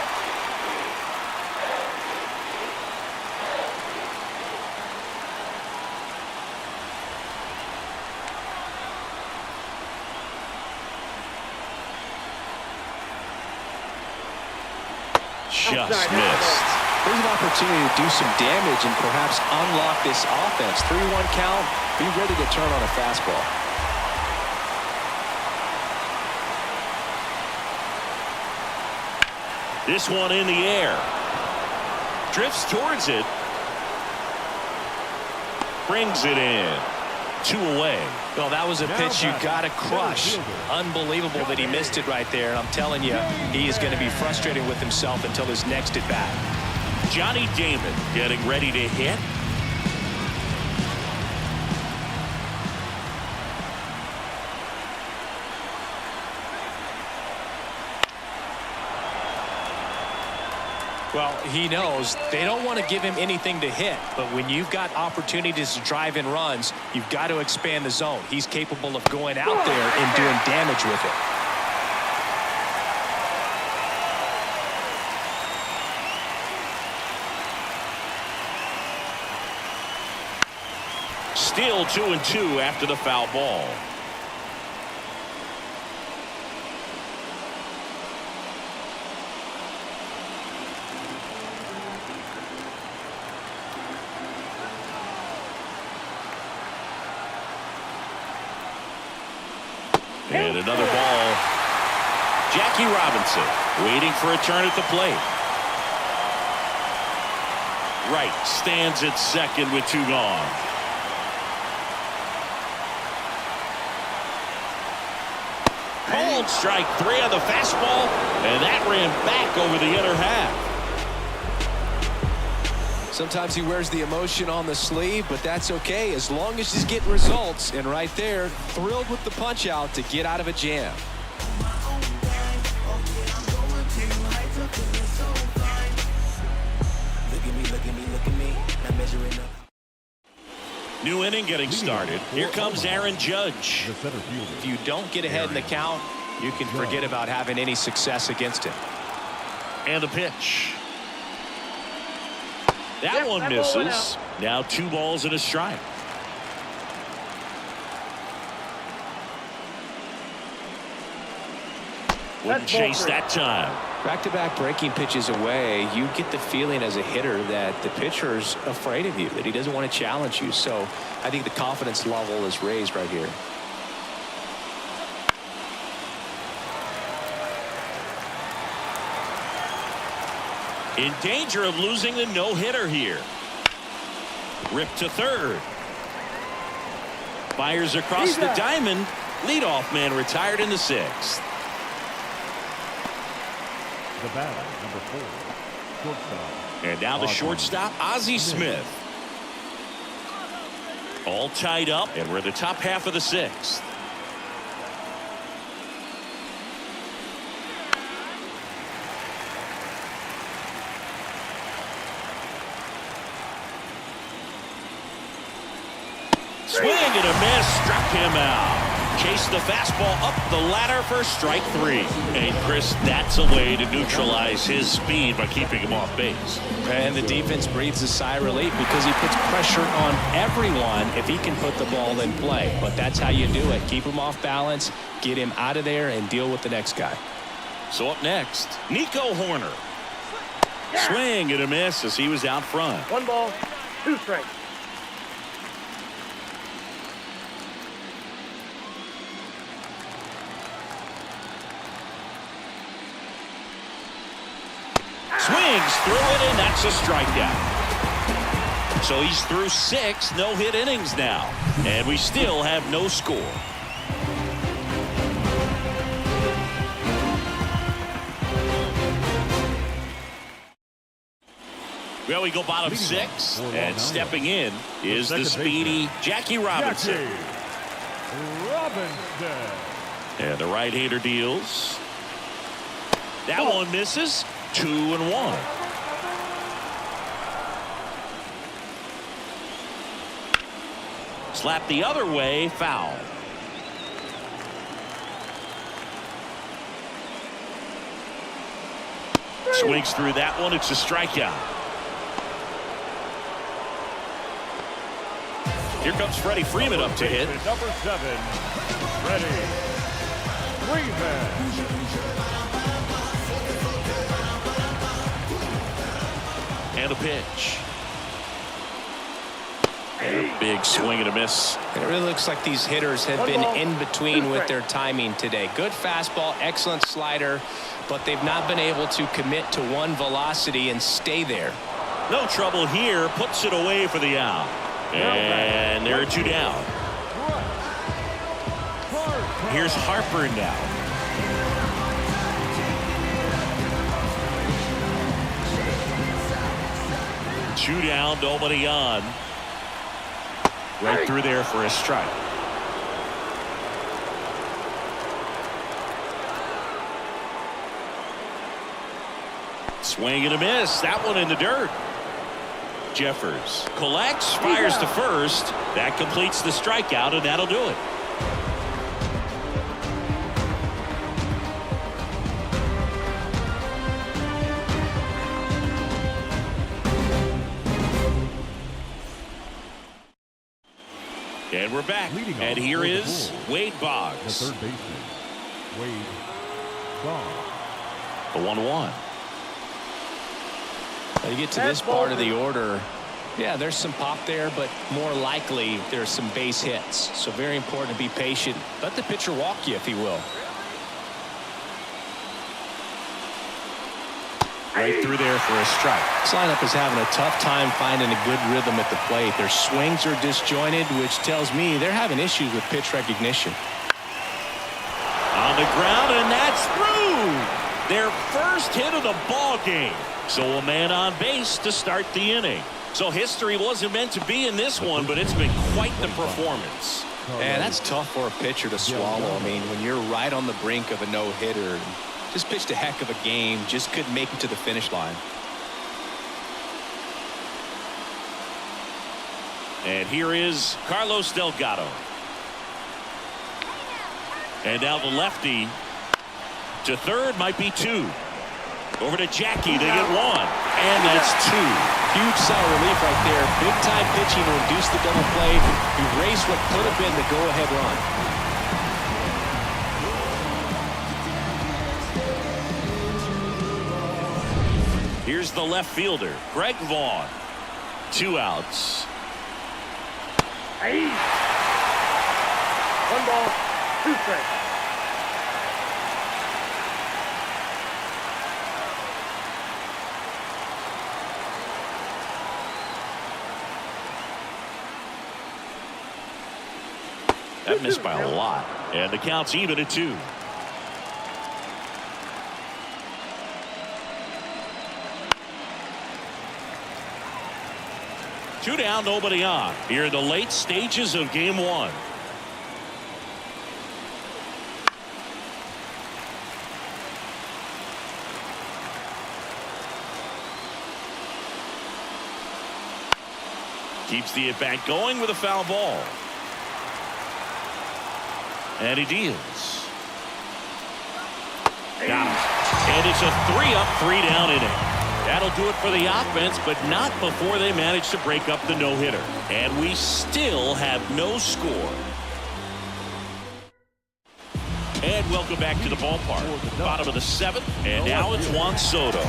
Just missed. There's an opportunity to do some damage and perhaps unlock this offense. 3-1 count. Be ready to turn on a fastball. This one in the air. Drifts towards it. Brings it in. 2 away. Well, that was a pitch you got to crush. Unbelievable that he missed it right there. I'm telling you, he is going to be frustrated with himself until his next at bat. Johnny Damon getting ready to hit. Well, he knows they don't want to give him anything to hit, but when you've got opportunities to drive in runs, you've got to expand the zone. He's capable of going out there and doing damage with it. Still 2-2 after the foul ball. And another ball. Jackie Robinson waiting for a turn at the plate. Wright stands at second with 2 gone. Called strike 3 on the fastball, and that ran back over the other half. Sometimes he wears the emotion on the sleeve, but that's okay as long as he's getting results. And right there, thrilled with the punch out to get out of a jam. New inning getting started. Here comes Aaron Judge. If you don't get ahead in the count, you can forget about having any success against him. And the pitch. That one misses. Now 2 balls and a strike. Wouldn't chase that time. Back-to-back breaking pitches away, you get the feeling as a hitter that the pitcher's afraid of you, that he doesn't want to challenge you. So I think the confidence level is raised right here. In danger of losing the no-hitter here. Ripped to third. Fires across the diamond. Leadoff man retired in the 6th. The batter, number 4, shortstop. And now the shortstop, Ozzie Smith. All tied up, and we're in the top half of the 6th. Swing and a miss, struck him out. Chase the fastball up the ladder for strike 3. And Chris, that's a way to neutralize his speed by keeping him off base. And the defense breathes a sigh of relief because he puts pressure on everyone if he can put the ball in play. But that's how you do it. Keep him off balance, get him out of there, and deal with the next guy. So up next, Nico Horner. Swing and a miss as he was out front. 1 ball, 2 strikes. Swings through it, and that's a strikeout. So he's through 6 no-hit innings now, and we still have no score. Well, we go bottom 6, and stepping in is the speedy Jackie Robinson. And the right-hander deals. That one misses. 2-1. Slap the other way, foul. Swings through that one. It's a strikeout. Here comes Freddie Freeman up to hit. Number 7, Freddie Freeman. And a pitch. And a big swing and a miss. And it really looks like these hitters have been in between with their timing today. Good fastball, excellent slider, but they've not been able to commit to one velocity and stay there. No trouble here. Puts it away for the out. And there are 2 down. Here's Harper now. Two down, nobody on. Right through there for a strike. Swing and a miss. That one in the dirt. Jeffers collects, fires to first. That completes the strikeout, and that'll do it. And we're back. And here is Wade Boggs. The third baseman, Wade Boggs. The 1-1. When you get to this part of the order, yeah, there's some pop there, but more likely there's some base hits. So very important to be patient. Let the pitcher walk you, if he will. Right through there for a strike. This lineup is having a tough time finding a good rhythm at the plate. Their swings are disjointed, which tells me they're having issues with pitch recognition. On the ground, and that's through. Their first hit of the ball game. So a man on base to start the inning. So history wasn't meant to be in this one, but it's been quite the performance. And that's tough for a pitcher to swallow. I mean, when you're right on the brink of a no-hitter, just pitched a heck of a game, just couldn't make it to the finish line. And here is Carlos Delgado. And now the lefty to third, might be 2. Over to Jackie, they get 1. And that's 2. Huge sigh of relief right there. Big time pitching to induce the double play. Erase what could have been the go-ahead run. Here's the left fielder, Greg Vaughn. 2 outs. 1 ball, 2 strikes. That missed by a lot. And the count's even at 2. Two down, nobody on. Here in the late stages of game 1. Keeps the at-bat going with a foul ball. And he deals. Got him. And it's a 3-up, 3-down inning. That'll do it for the offense, but not before they manage to break up the no-hitter. And we still have no score. And welcome back to the ballpark. Bottom of the 7th, and now it's Juan Soto.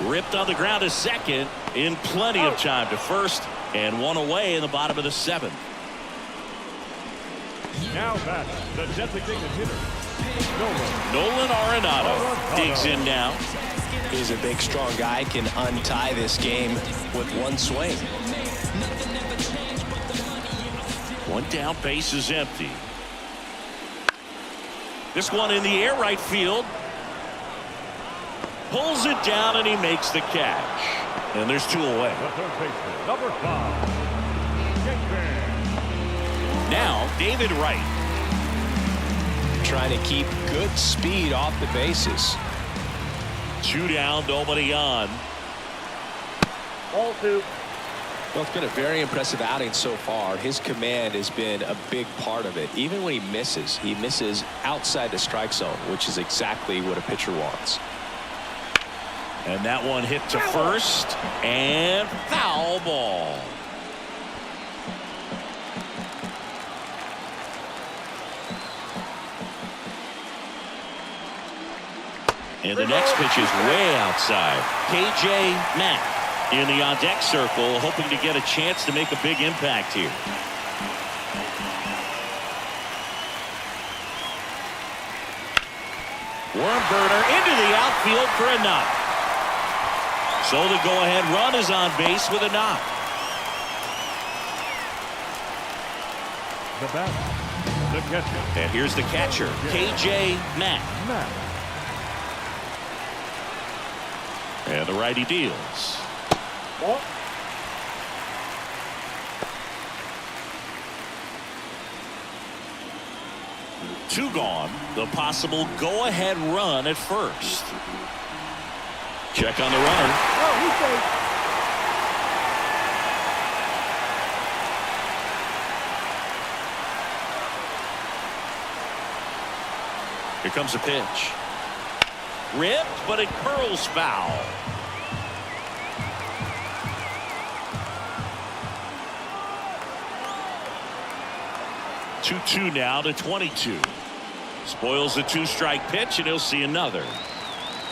Ripped on the ground to second in plenty of time to first, and one away in the bottom of the 7th. Now back, the designated hitter, Nolan Arenado digs in now. He's a big, strong guy, can untie this game with one swing. One down, base is empty. This one in the air, right field. Pulls it down, and he makes the catch. And there's 2 away. the third baseman, number 5, Now, David Wright. Trying to keep good speed off the bases. 2 down, nobody on. Ball 2. Well, it's been a very impressive outing so far. His command has been a big part of it. Even when he misses outside the strike zone, which is exactly what a pitcher wants. And that one hit to first, and foul ball. And the next pitch is way outside. KJ Mack in the on-deck circle, hoping to get a chance to make a big impact here. Worm burner into the outfield for a knock. So the go-ahead run is on base with a knock. the bat, the catcher. And here's the catcher, KJ Mack. And the righty deals. Ball. Two gone. The possible go-ahead run at first. Check on the runner. Oh, he's safe. Here comes a pitch. Ripped, but it curls foul. Two now to 22. Spoils the 2-strike pitch, and he'll see another.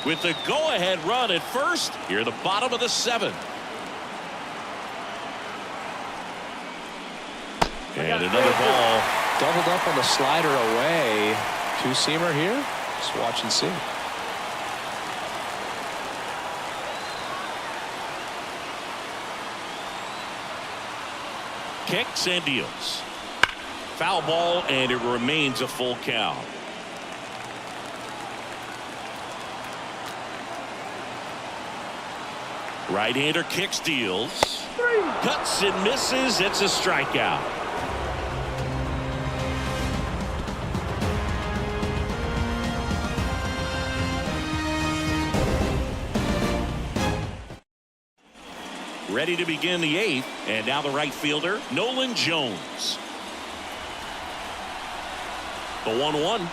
With the go-ahead run at first, here at the bottom of the 7th. And another ball. Doubled up on the slider away. 2-seamer here. Just watch and see. Kicks and deals. Foul ball, and it remains a full count. Right-hander kicks, deals. Cuts and misses. It's a strikeout. Ready to begin the 8th, and now the right fielder, Nolan Jones. The 1-1.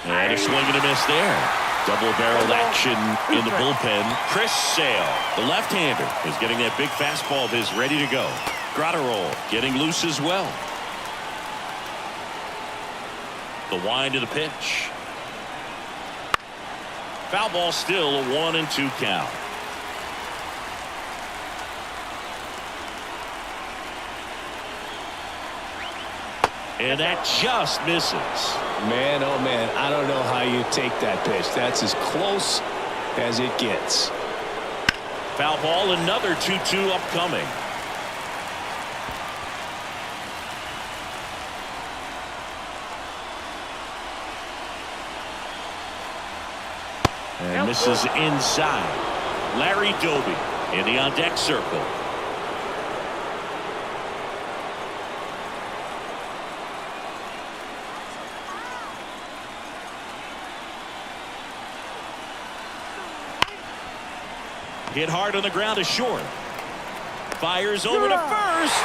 And a swing and a miss there. Double-barreled action in the bullpen. Chris Sale, the left-hander, is getting that big fastball of his ready to go. Grotterol getting loose as well. The wind to the pitch. Foul ball, still a 1-2 count. And that just misses. Man, oh man, I don't know how you take that pitch. That's as close as it gets. Foul ball, another 2-2 upcoming. And misses inside. Larry Doby in the on-deck circle. Hit hard on the ground is short. Fires over to first.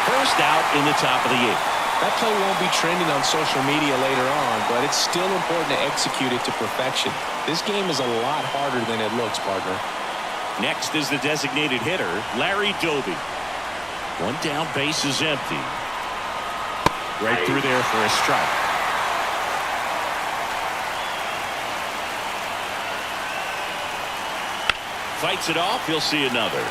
First out in the top of the 8th. That play won't be trending on social media later on, but it's still important to execute it to perfection. This game is a lot harder than it looks, partner. Next is the designated hitter, Larry Doby. One down, base is empty. Right through there for a strike. Fights it off. He'll see another.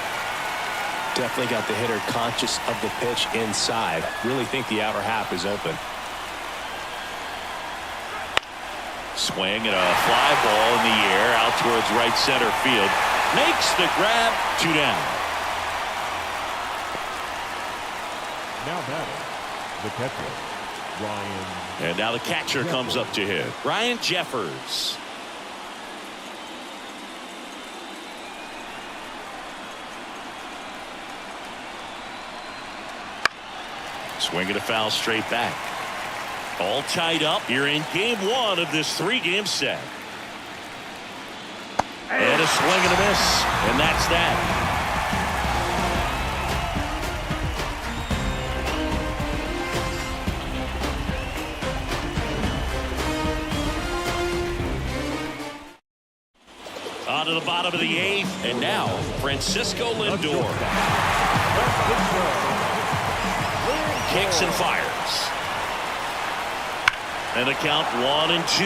Definitely got the hitter conscious of the pitch inside. Really think the outer half is open. Swing and a fly ball in the air out towards right center field. Makes the grab. 2 down. Now batting, the catcher, Ryan. And now the catcher comes up to hit. Ryan Jeffers. Swinging a foul straight back. All tied up here in game 1 of this 3-game set. And a swing and a miss. And that's that. On to the bottom of the 8th. And now Francisco Lindor. Kicks and fires. And the count 1-2.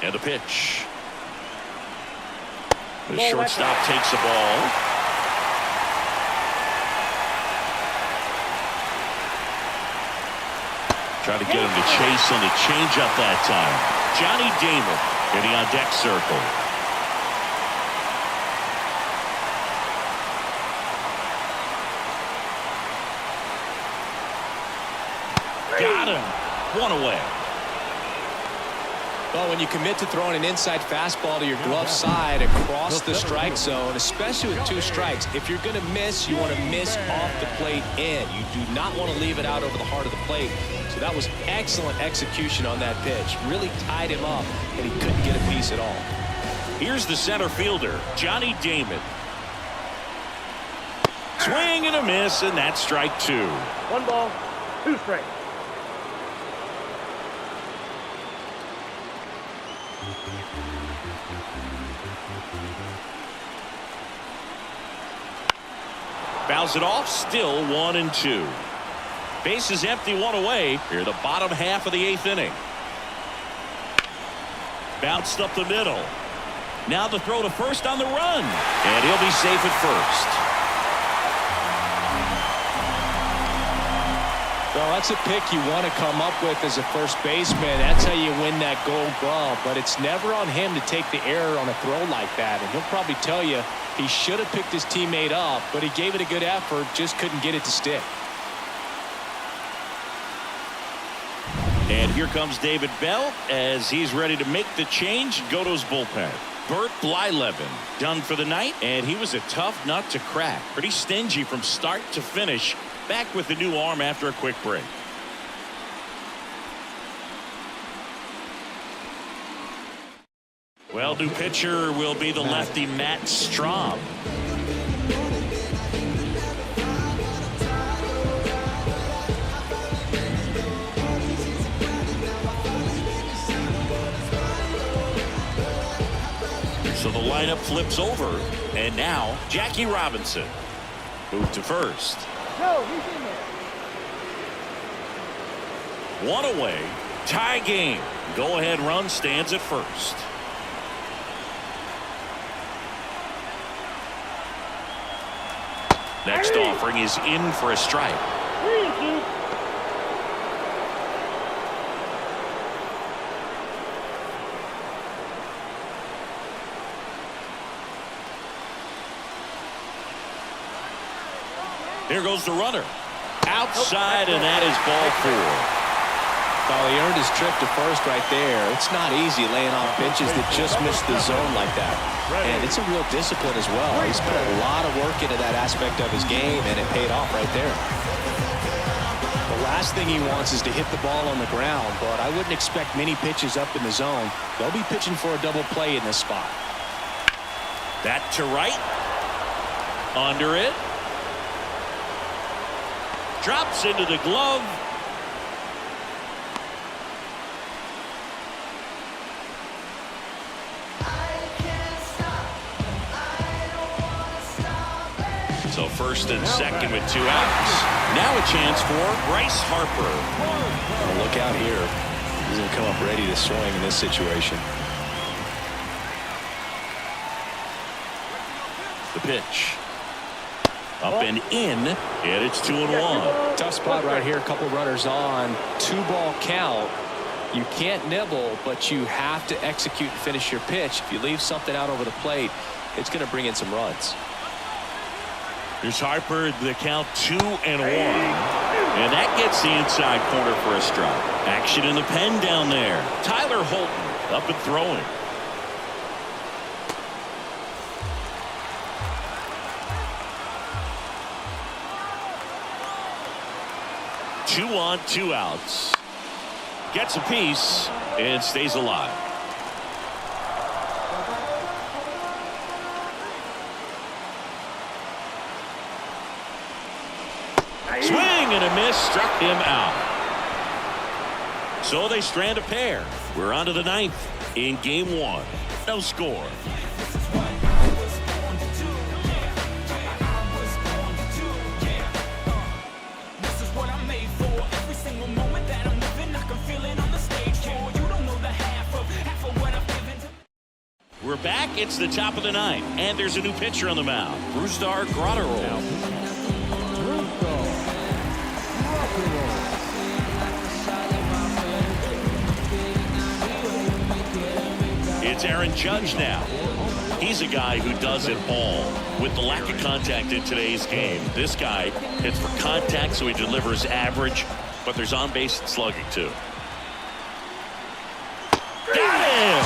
And a pitch. The shortstop takes the ball. Trying to get him to chase on the changeup that time. Johnny Damon getting on deck circle. Got him. 1 away. Well, when you commit to throwing an inside fastball to your glove side across the strike zone, especially with 2 strikes, if you're going to miss, you want to miss off the plate in. You do not want to leave it out over the heart of the plate. So that was excellent execution on that pitch. Really tied him up, and he couldn't get a piece at all. Here's the center fielder, Johnny Damon. Swing and a miss, and that's strike 2. 1 ball, 2 strikes. Fouls it off, still 1-2. Base is empty, 1 away. Here, the bottom half of the 8th inning. Bounced up the middle. Now the throw to first on the run. And he'll be safe at first. Well, that's a pick you want to come up with as a first baseman. That's how you win that gold glove. But it's never on him to take the error on a throw like that. And he'll probably tell you he should have picked his teammate up, but he gave it a good effort, just couldn't get it to stick. And here comes David Bell as he's ready to make the change and go to his bullpen. Bert Blyleven done for the night, and he was a tough nut to crack. Pretty stingy from start to finish. Back with the new arm after a quick break. Well, new pitcher will be the lefty Matt Strom. So the lineup flips over, and now Jackie Robinson moved to first. No, he's in there. 1 away, tie game. Go ahead run stands at first. Next offering is in for a strike. 3-2. Here goes the runner. Outside, and that is ball 4. Well, he earned his trip to first right there. It's not easy laying off pitches that just miss the zone like that. And it's a real discipline as well. He's put a lot of work into that aspect of his game, and it paid off right there. The last thing he wants is to hit the ball on the ground, but I wouldn't expect many pitches up in the zone. They'll be pitching for a double play in this spot. That to right. Under it. Drops into the glove. So first and second with 2 outs. Now a chance for Bryce Harper. Well, look out here. He's going to come up ready to swing in this situation. The pitch. Up and in, and it's 2-1. Tough spot right here. A couple runners on. 2-ball count. You can't nibble, but you have to execute and finish your pitch. If you leave something out over the plate, it's going to bring in some runs. Here's Harper, the count 2-1. And that gets the inside corner for a strike. Action in the pen down there. Tyler Holton up and throwing. Two on, 2 outs. Gets a piece and stays alive. Swing and a miss, struck him out. So they strand a pair. We're on to the 9th in game 1. No score. We're back. It's the top of the 9th, and there's a new pitcher on the mound. Brusdar Graterol. It's Aaron Judge now. He's a guy who does it all. With the lack of contact in today's game, this guy hits for contact, so he delivers average, but there's on-base slugging too. Got him!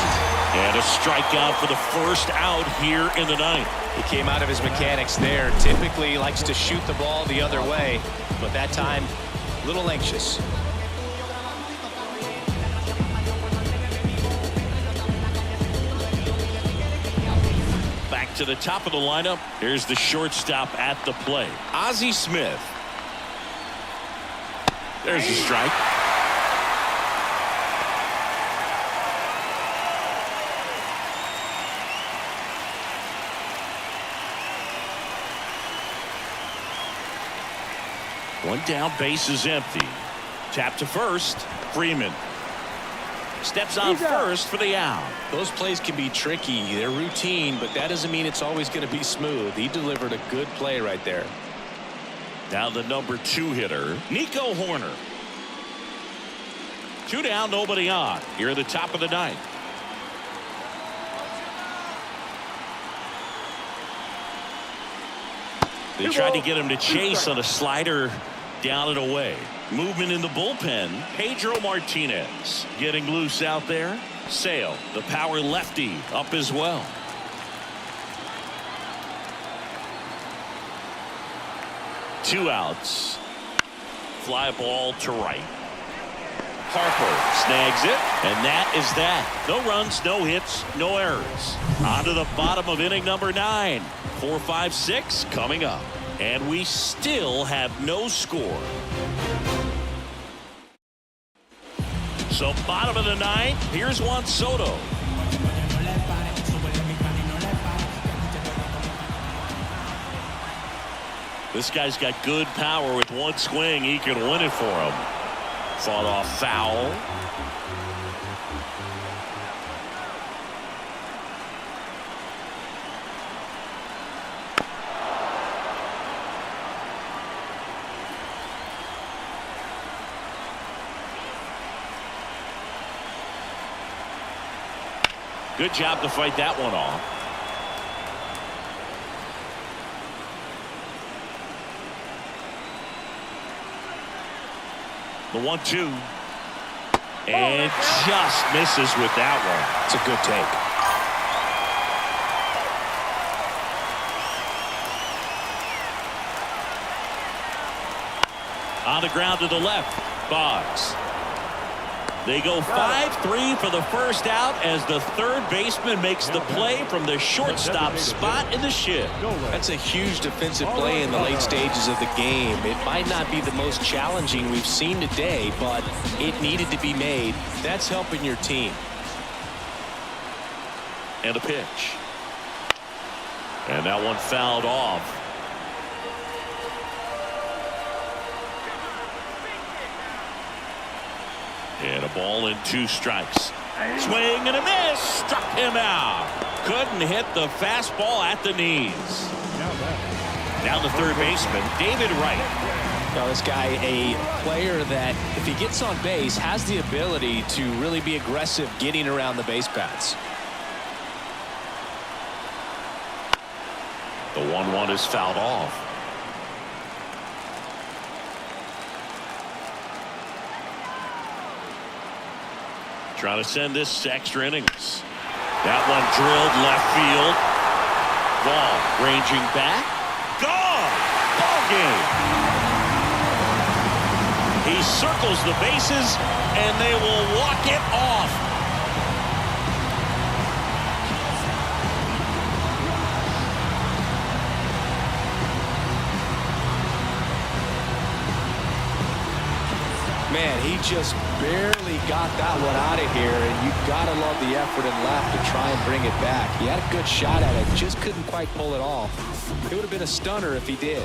And a strikeout for the first out here in the 9th. He came out of his mechanics there. Typically likes to shoot the ball the other way, but that time a little anxious. Back to the top of the lineup. Here's the shortstop at the plate, Ozzie Smith. There's the strike. One down, base is empty. Tap to first, Freeman. Steps on first for the out. Those plays can be tricky. They're routine, but that doesn't mean it's always going to be smooth. He delivered a good play right there. Now the number 2 hitter, Nico Horner. 2 down, nobody on. Here at the top of the 9th. They tried to get him to chase on a slider down and away. Movement in the bullpen. Pedro Martinez getting loose out there. Sale, the power lefty, up as well. Two outs. Fly ball to right. Harper snags it, and that is that. No runs, no hits, no errors. On to the bottom of inning number 9. 4, 5, 6 coming up. And we still have no score. So bottom of the 9th, here's Juan Soto. This guy's got good power. With one swing, he can win it for him. Fought off foul. Good job to fight that one off. The 1-2. And just misses with that one. It's a good take. On the ground to the left. Boggs. They go 5-3 for the first out as the third baseman makes the play from the shortstop spot in the shift. That's a huge defensive play in the late stages of the game. It might not be the most challenging we've seen today, but it needed to be made. That's helping your team. And a pitch. And that one fouled off. And a ball and 2 strikes. Swing and a miss. Struck him out. Couldn't hit the fastball at the knees. Now the third baseman, David Wright. Now this guy, a player that if he gets on base has the ability to really be aggressive getting around the base paths. The 1-1 is fouled off. Trying to send this to extra innings. That one drilled left field. Ball ranging back. Gone. Ball game. He circles the bases and they will walk it off. Man, he just barely got that one out of here, and you've got to love the effort and left to try and bring it back. He had a good shot at it, just couldn't quite pull it off. It would have been a stunner if he did.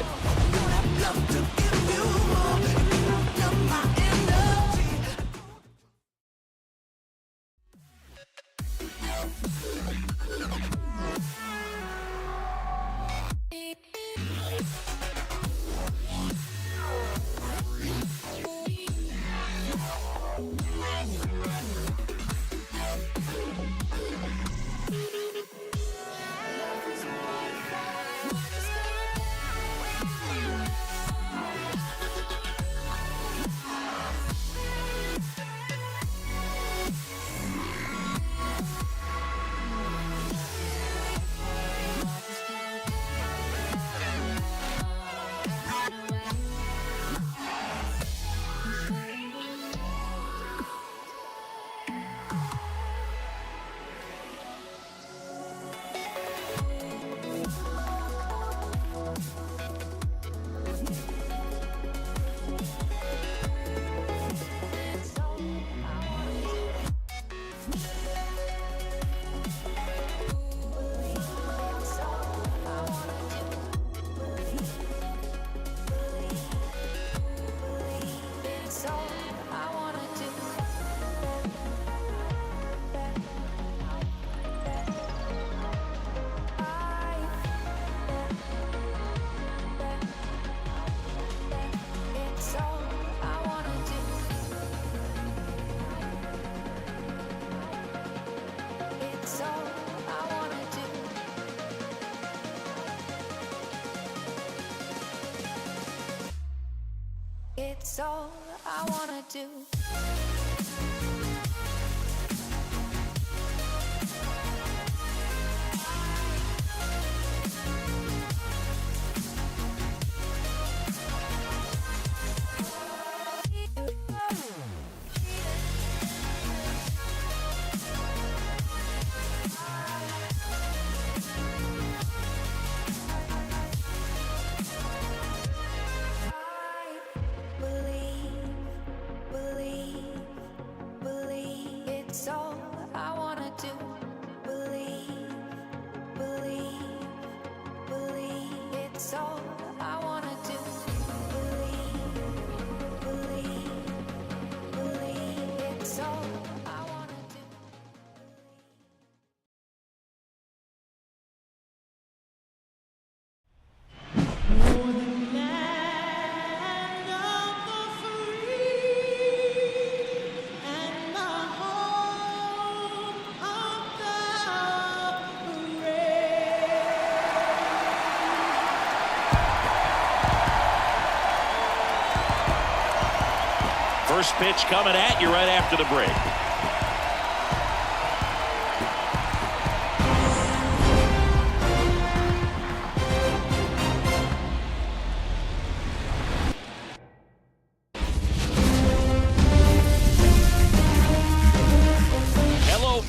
It's all I wanna do. It's all I wanna do. Believe, believe, believe. It's all I wanna do. Believe, believe, believe. It's all I wanna do. More than land of the free and the home of the brave. First pitch coming at you right after the break.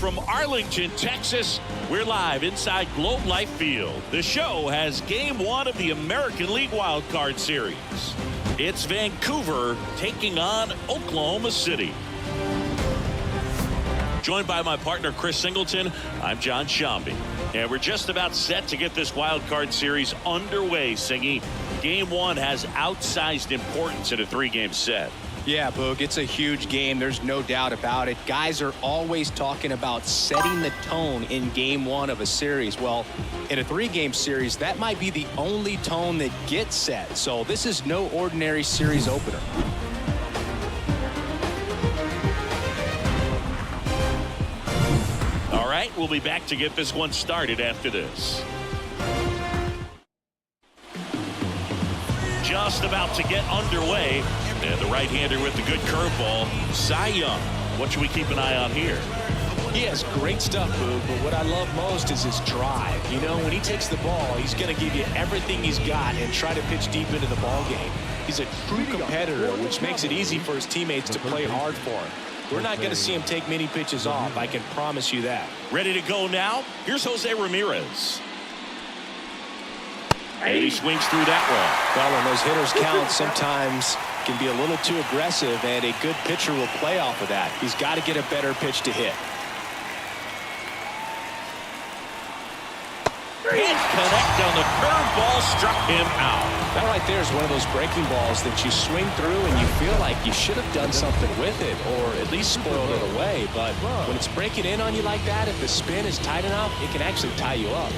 from Arlington, Texas, we're live inside Globe Life Field. The show has Game 1 of the American League Wild Card Series. It's Vancouver taking on Oklahoma City. Joined by my partner, Chris Singleton, I'm John Shambi. And we're just about set to get this Wild Card Series underway, Singy. Game 1 has outsized importance in a 3-game set. Yeah, Boog, it's a huge game. There's no doubt about it. Guys are always talking about setting the tone in Game 1 of a series. Well, in a 3-game series, that might be the only tone that gets set. So this is no ordinary series opener. All right, we'll be back to get this one started after this. Just about to get underway. And the right-hander with the good curveball, Cy Young. What should we keep an eye on here? He has great stuff, Boog, but what I love most is his drive. You know, when he takes the ball, he's going to give you everything he's got and try to pitch deep into the ball game. He's a true competitor, which makes it easy for his teammates to play hard for him. We're not going to see him take many pitches off. I can promise you that. Ready to go now? Here's Jose Ramirez. And he swings through that one. Well, when those hitters count, sometimes can be a little too aggressive, and a good pitcher will play off of that. He's got to get a better pitch to hit. Can't connect on the curveball, struck him out. That right there is one of those breaking balls that you swing through and you feel like you should have done something with it or at least spoiled it away. But when it's breaking in on you like that, if the spin is tight enough, it can actually tie you up.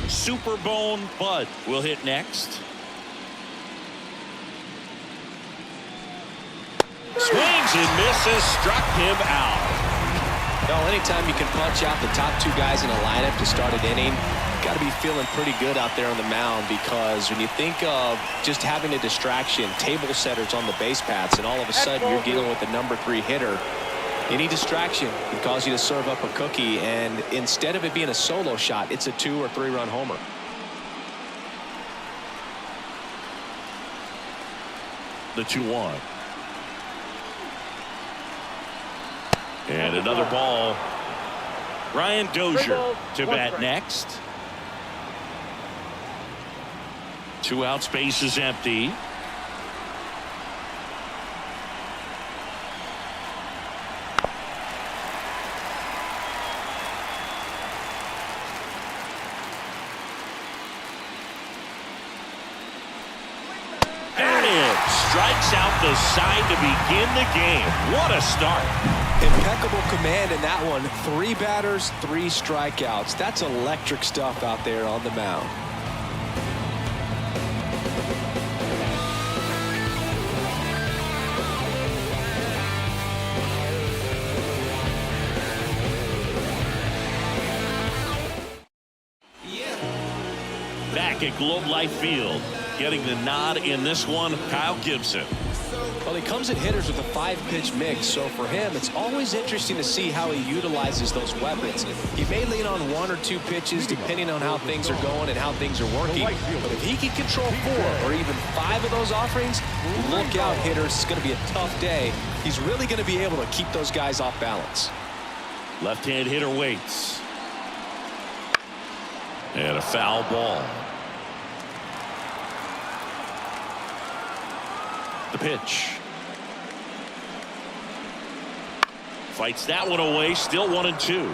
Superbone Bud will hit next. Swings and misses, struck him out. Well, anytime you can punch out the top 2 guys in a lineup to start an inning, got to be feeling pretty good out there on the mound, because when you think of just having a distraction, table setters on the base paths, and all of a sudden you're dealing with the number 3 hitter, any distraction can cause you to serve up a cookie, and instead of it being a solo shot, it's a 2 or 3 run homer. The 2-1. And another ball. Ryan Dozier to bat next. 2 outs, base is empty. Strikes out the side to begin the game. What a start. Impeccable command in that one. 3 batters, 3 strikeouts. That's electric stuff out there on the mound. Back at Globe Life Field. Getting the nod in this one, Kyle Gibson. Well, he comes at hitters with a 5-pitch mix, so for him, it's always interesting to see how he utilizes those weapons. He may lean on 1 or 2 pitches depending on how things are going and how things are working, but if he can control 4 or even 5 of those offerings, look out, hitters. It's going to be a tough day. He's really going to be able to keep those guys off balance. Left-hand hitter waits. And a foul ball. The pitch. Fights that one away. Still 1-2.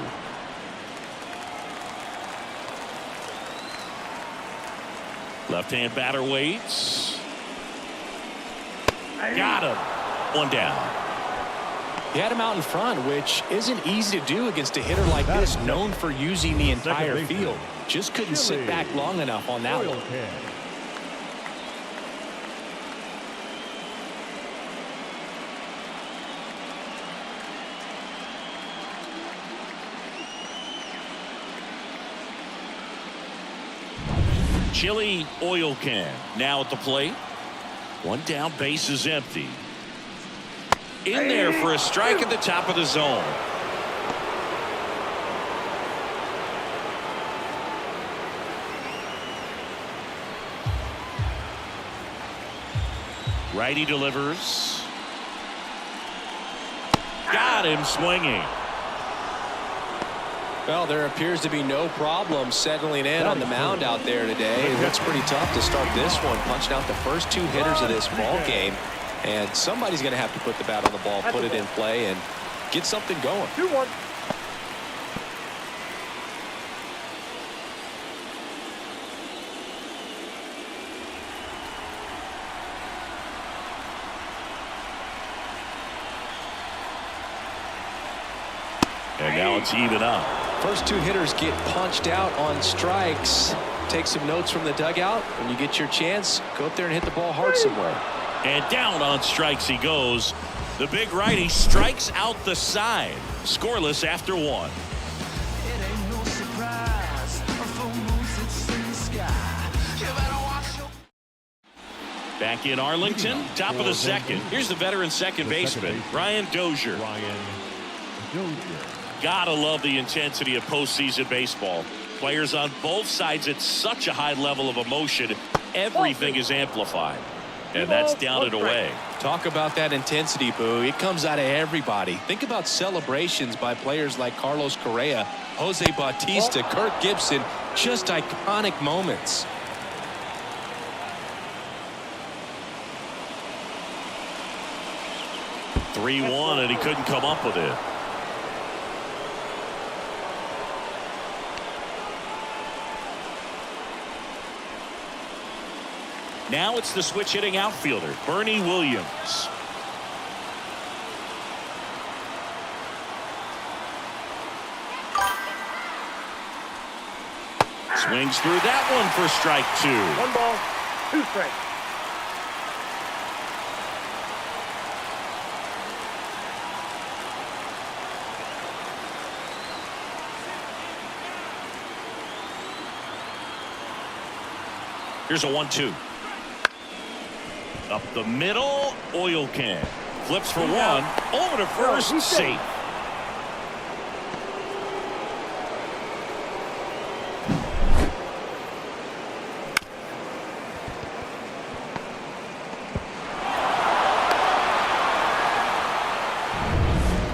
Left-hand batter waits. Got him. 1 down. He had him out in front, which isn't easy to do against a hitter like this, known for using the entire field. Just couldn't sit back long enough on that one. Chili oil can now at the plate. 1 down, base is empty. In there for a strike at the top of the zone. Righty delivers. Got him swinging. Well, there appears to be no problem settling in on the mound out there today. It looks pretty tough to start this one, punching out the first 2 hitters of this ball game. And somebody's going to have to put the bat on the ball, put it in play, and get something going. 2-1. And now it's even up. First 2 hitters get punched out on strikes. Take some notes from the dugout. When you get your chance, go up there and hit the ball hard somewhere. And down on strikes he goes. The big righty strikes out the side. Scoreless after 1. Back in Arlington, top of the second. Here's the veteran second baseman, Ryan Dozier. Gotta love the intensity of postseason baseball. Players on both sides at such a high level of emotion, everything is amplified. And that's down and away. Talk about that intensity, Boo. It comes out of everybody. Think about celebrations by players like Carlos Correa, Jose Bautista, Kirk Gibson. Just iconic moments. (3-1) and he couldn't come up with it. Now it's the switch hitting outfielder, Bernie Williams. Swings through that one for strike 2. 1 ball, 2 strikes. Here's a 1-2. Up the middle, oil can. Flips for 1. Over to first, safe.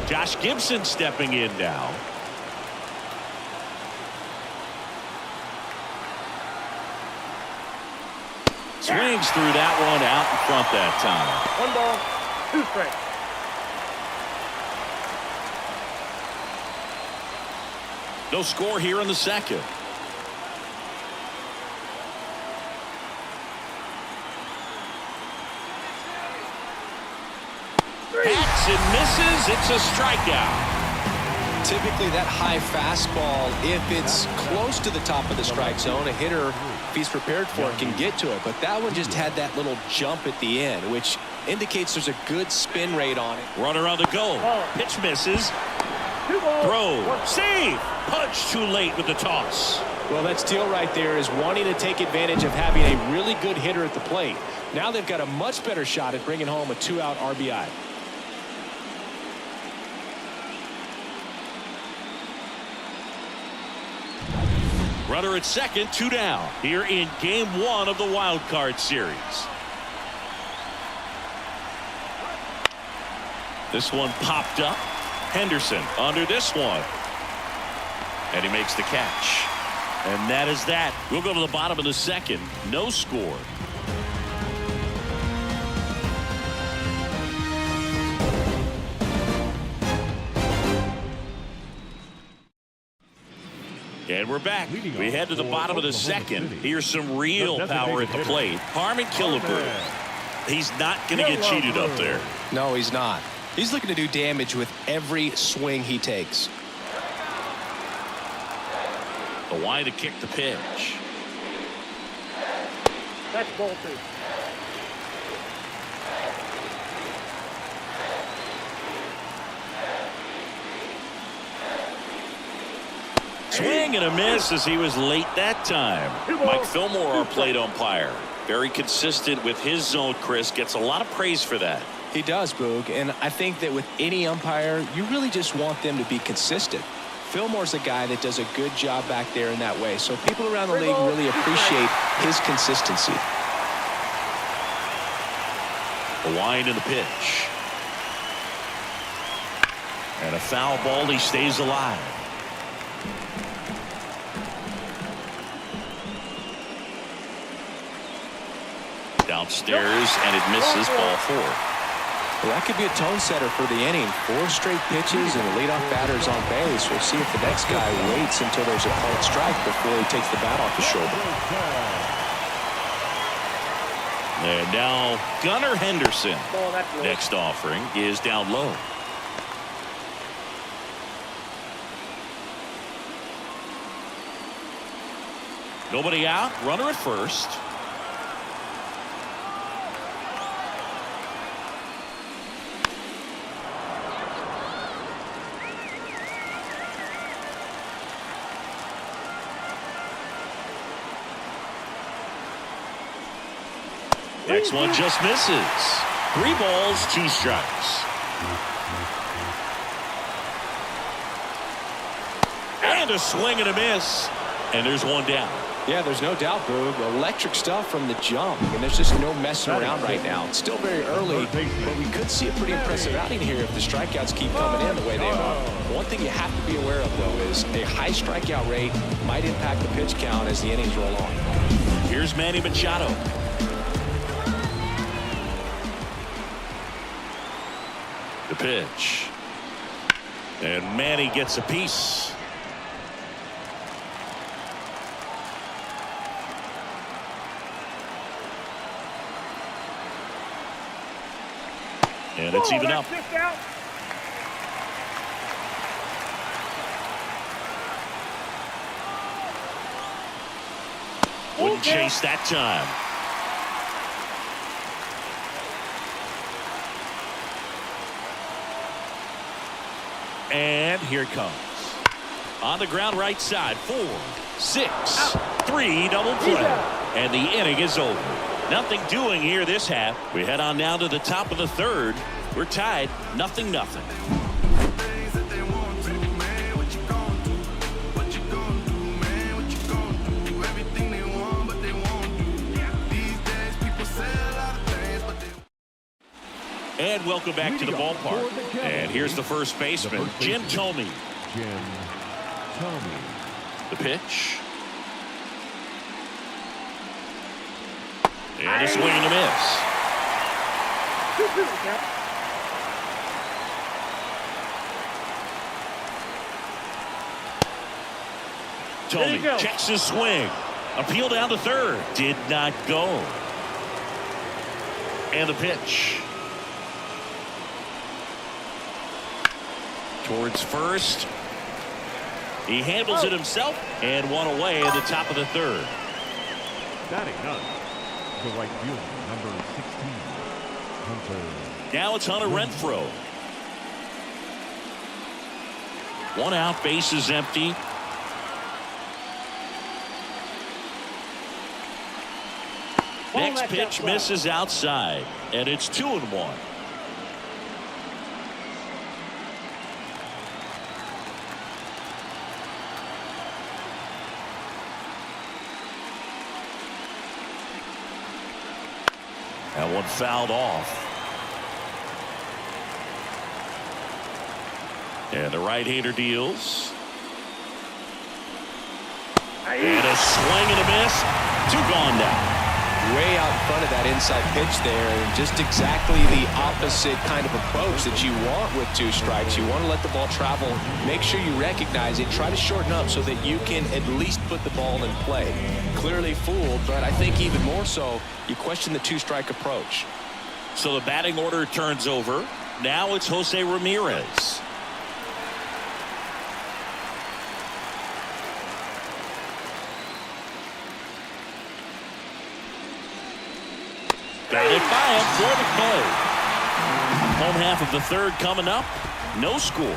Josh Gibson stepping in now. Swings through that one out in front that time. 1 ball, 2 strikes. No score here in the second. Hacks and misses. It's a strikeout. Typically that high fastball, if it's close to the top of the strike zone, a hitter, if he's prepared for it, can get to it. But that one just had that little jump at the end, which indicates there's a good spin rate on it. Runner on the go. Pitch misses. 2 balls, Throw. 1 Save. Punch too late with the toss. Well, that steal right there is wanting to take advantage of having a really good hitter at the plate. Now they've got a much better shot at bringing home a 2-out RBI. Runner at second, 2 down. Here in game 1 of the wild card series. This one popped up. Henderson under this one. And he makes the catch. And that is that. We'll go to the bottom of the second. No score. And we're back. We head to the bottom of the second. Here's some real power at the plate. Harmon Killebrew. He's not going to get cheated up there. No, he's not. He's looking to do damage with every swing he takes. The wide to kick the pitch. That's ball 2. Swing and a miss as he was late that time. Mike Fillmore, our plate umpire. Very consistent with his zone, Chris. Gets a lot of praise for that. He does, Boog. And I think that with any umpire, you really just want them to be consistent. Fillmore's a guy that does a good job back there in that way. So people around the league really appreciate his consistency. The wind and the pitch. And a foul ball. He stays alive. Downstairs, and it misses. Ball 4. Well, that could be a tone setter for the inning. 4 straight pitches and the leadoff batter's on base. We'll see if the next guy waits until there's a called strike before he takes the bat off his shoulder. And now Gunnar Henderson. Next offering is down low. Nobody out. Runner at first. Next one just misses. 3 balls, 2 strikes. And a swing and a miss. And there's 1 down. Yeah, there's no doubt, Boog. Electric stuff from the jump. I mean, there's just no messing around right now. It's still very early, but we could see a pretty impressive outing here if the strikeouts keep coming in the way they are. One thing you have to be aware of, though, is a high strikeout rate might impact the pitch count as the innings roll on. Here's Manny Machado. The pitch. And Manny gets a piece. And it's even up. Wouldn't chase that time. And here it comes. On the ground right side. 4, 6, 3 double play. And the inning is over. Nothing doing here this half. We head on now to the top of the 3rd. We're tied 0-0. And welcome back to the ballpark. And here's the first baseman, Jim Thome. Jim Thome. The pitch. And a swing and a miss. Thome checks his swing. Appeal down to 3rd. Did not go. And the pitch. Towards first. He handles it himself and 1 away at the top of the 3rd. Batting ninth, the right fielder, number 16, Hunter. Now it's Hunter Renfroe. 1 out, base is empty. Next pitch misses outside, and it's 2-1. That one fouled off. And the right-hander deals. And a swing and a miss. 2 gone now. Way out in front of that inside pitch there, and just exactly the opposite kind of approach that you want with 2 strikes. You want to let the ball travel, make sure you recognize it, try to shorten up so that you can at least put the ball in play. Clearly fooled, but I think even more so, you question the 2-strike approach. So the batting order turns over. Now it's Jose Ramirez. Batted by him for the play. Home half of the 3rd coming up. No score.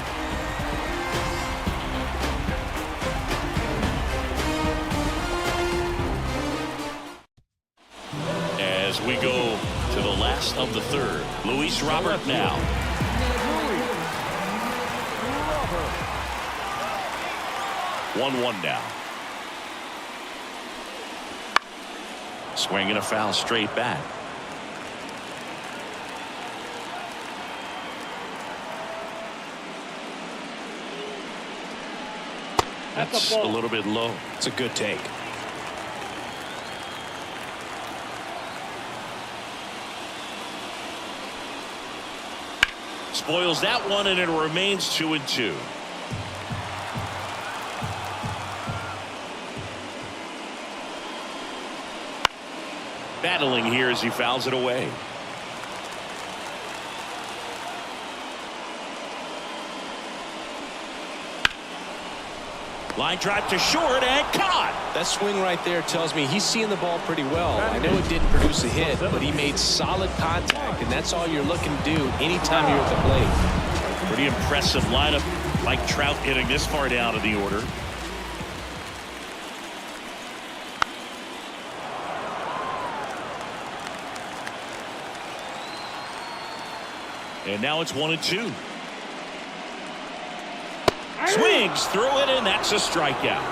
As we go to the last of the 3rd. Luis Robert now. 1-1 now. Swinging a foul straight back. That's a little bit low. It's a good take. Spoils that one, and it remains 2-2. Battling here as he fouls it away. Line drive to short and caught. That swing right there tells me he's seeing the ball pretty well. I know it didn't produce a hit, but he made solid contact, and that's all you're looking to do anytime you're at the plate. Pretty impressive lineup. Mike Trout hitting this far down in the order. And now it's 1-2. Swings through it, and that's a strikeout.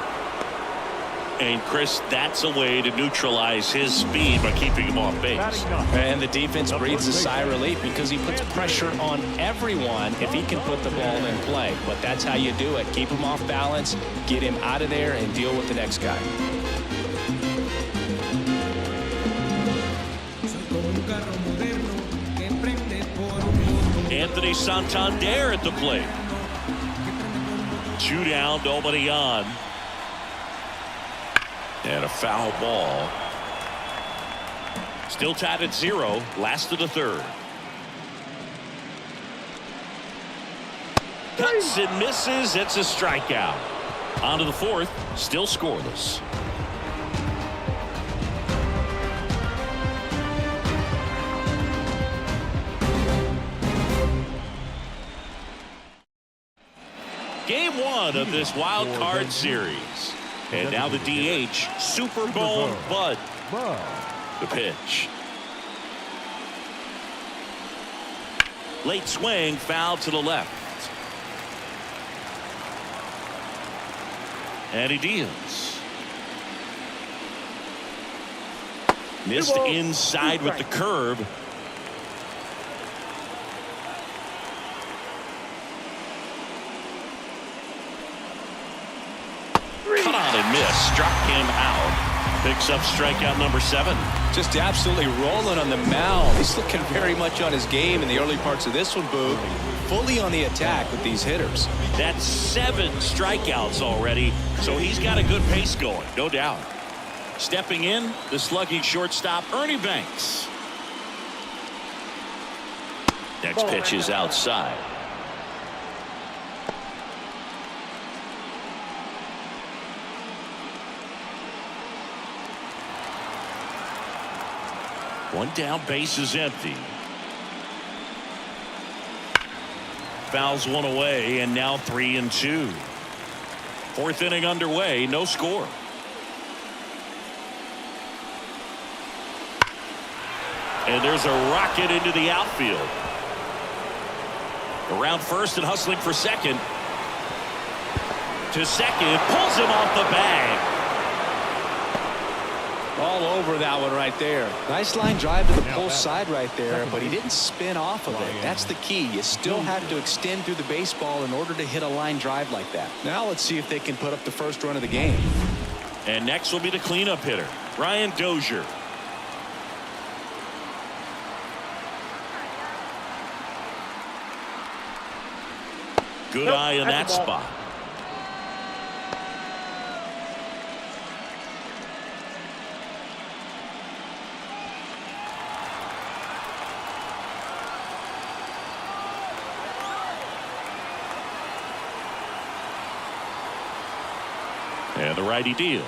And Chris, that's a way to neutralize his speed by keeping him off base. And the defense breathes a sigh of relief because he puts pressure on everyone if he can put the ball in play. But that's how you do it. Keep him off balance, get him out of there, and deal with the next guy. Anthony Santander at the plate. 2 down, nobody on. And a foul ball. Still tied at 0. Last of the third. Cuts and misses. It's a strikeout. On to the fourth. Still scoreless. Game 1 of this wild card series. And now the DH, Superbone Bud. The pitch. Late swing, foul to the left. And he deals. Missed inside with the curve. Cut on and miss. Struck him out. Picks up strikeout number 7. Just absolutely rolling on the mound. He's looking very much on his game in the early parts of this one, Boo. Fully on the attack with these hitters. That's 7 strikeouts already, so he's got a good pace going, no doubt. Stepping in, the slugging shortstop, Ernie Banks. Next pitch is outside. One down, base is empty. Fouls one away, and now 3-2. Fourth inning underway, no score. And there's a rocket into the outfield. Around first and hustling for second. To second, pulls him off the bag. All over that one right there. Nice line drive to the pull side right there, but he didn't spin off of it. That's the key. You still have to extend through the baseball in order to hit a line drive like that. Now let's see if they can put up the first run of the game. And next will be the cleanup hitter, Brian Dozier. Good eye in that spot. And the righty deals.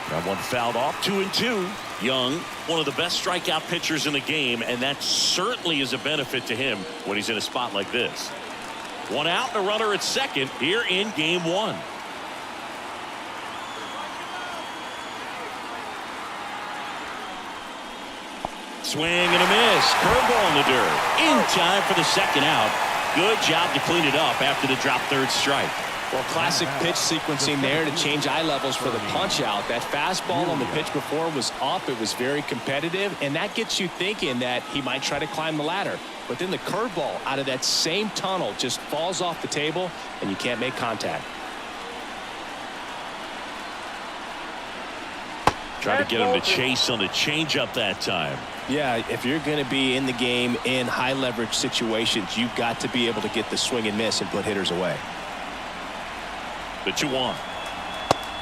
That one fouled off. 2-2. Young, one of the best strikeout pitchers in the game, and that certainly is a benefit to him when he's in a spot like this. One out and a runner at second here in game 1. Swing and a miss. Curveball in the dirt. In time for the second out. Good job to clean it up after the drop third strike. Well, classic pitch sequencing there to change eye levels for the punch out. That fastball on the pitch before was up. It was very competitive, and that gets you thinking that he might try to climb the ladder. But then the curveball out of that same tunnel just falls off the table, and you can't make contact. Try to get him to chase on the changeup that time. Yeah, if you're going to be in the game in high leverage situations, you've got to be able to get the swing and miss and put hitters away. The 2-1.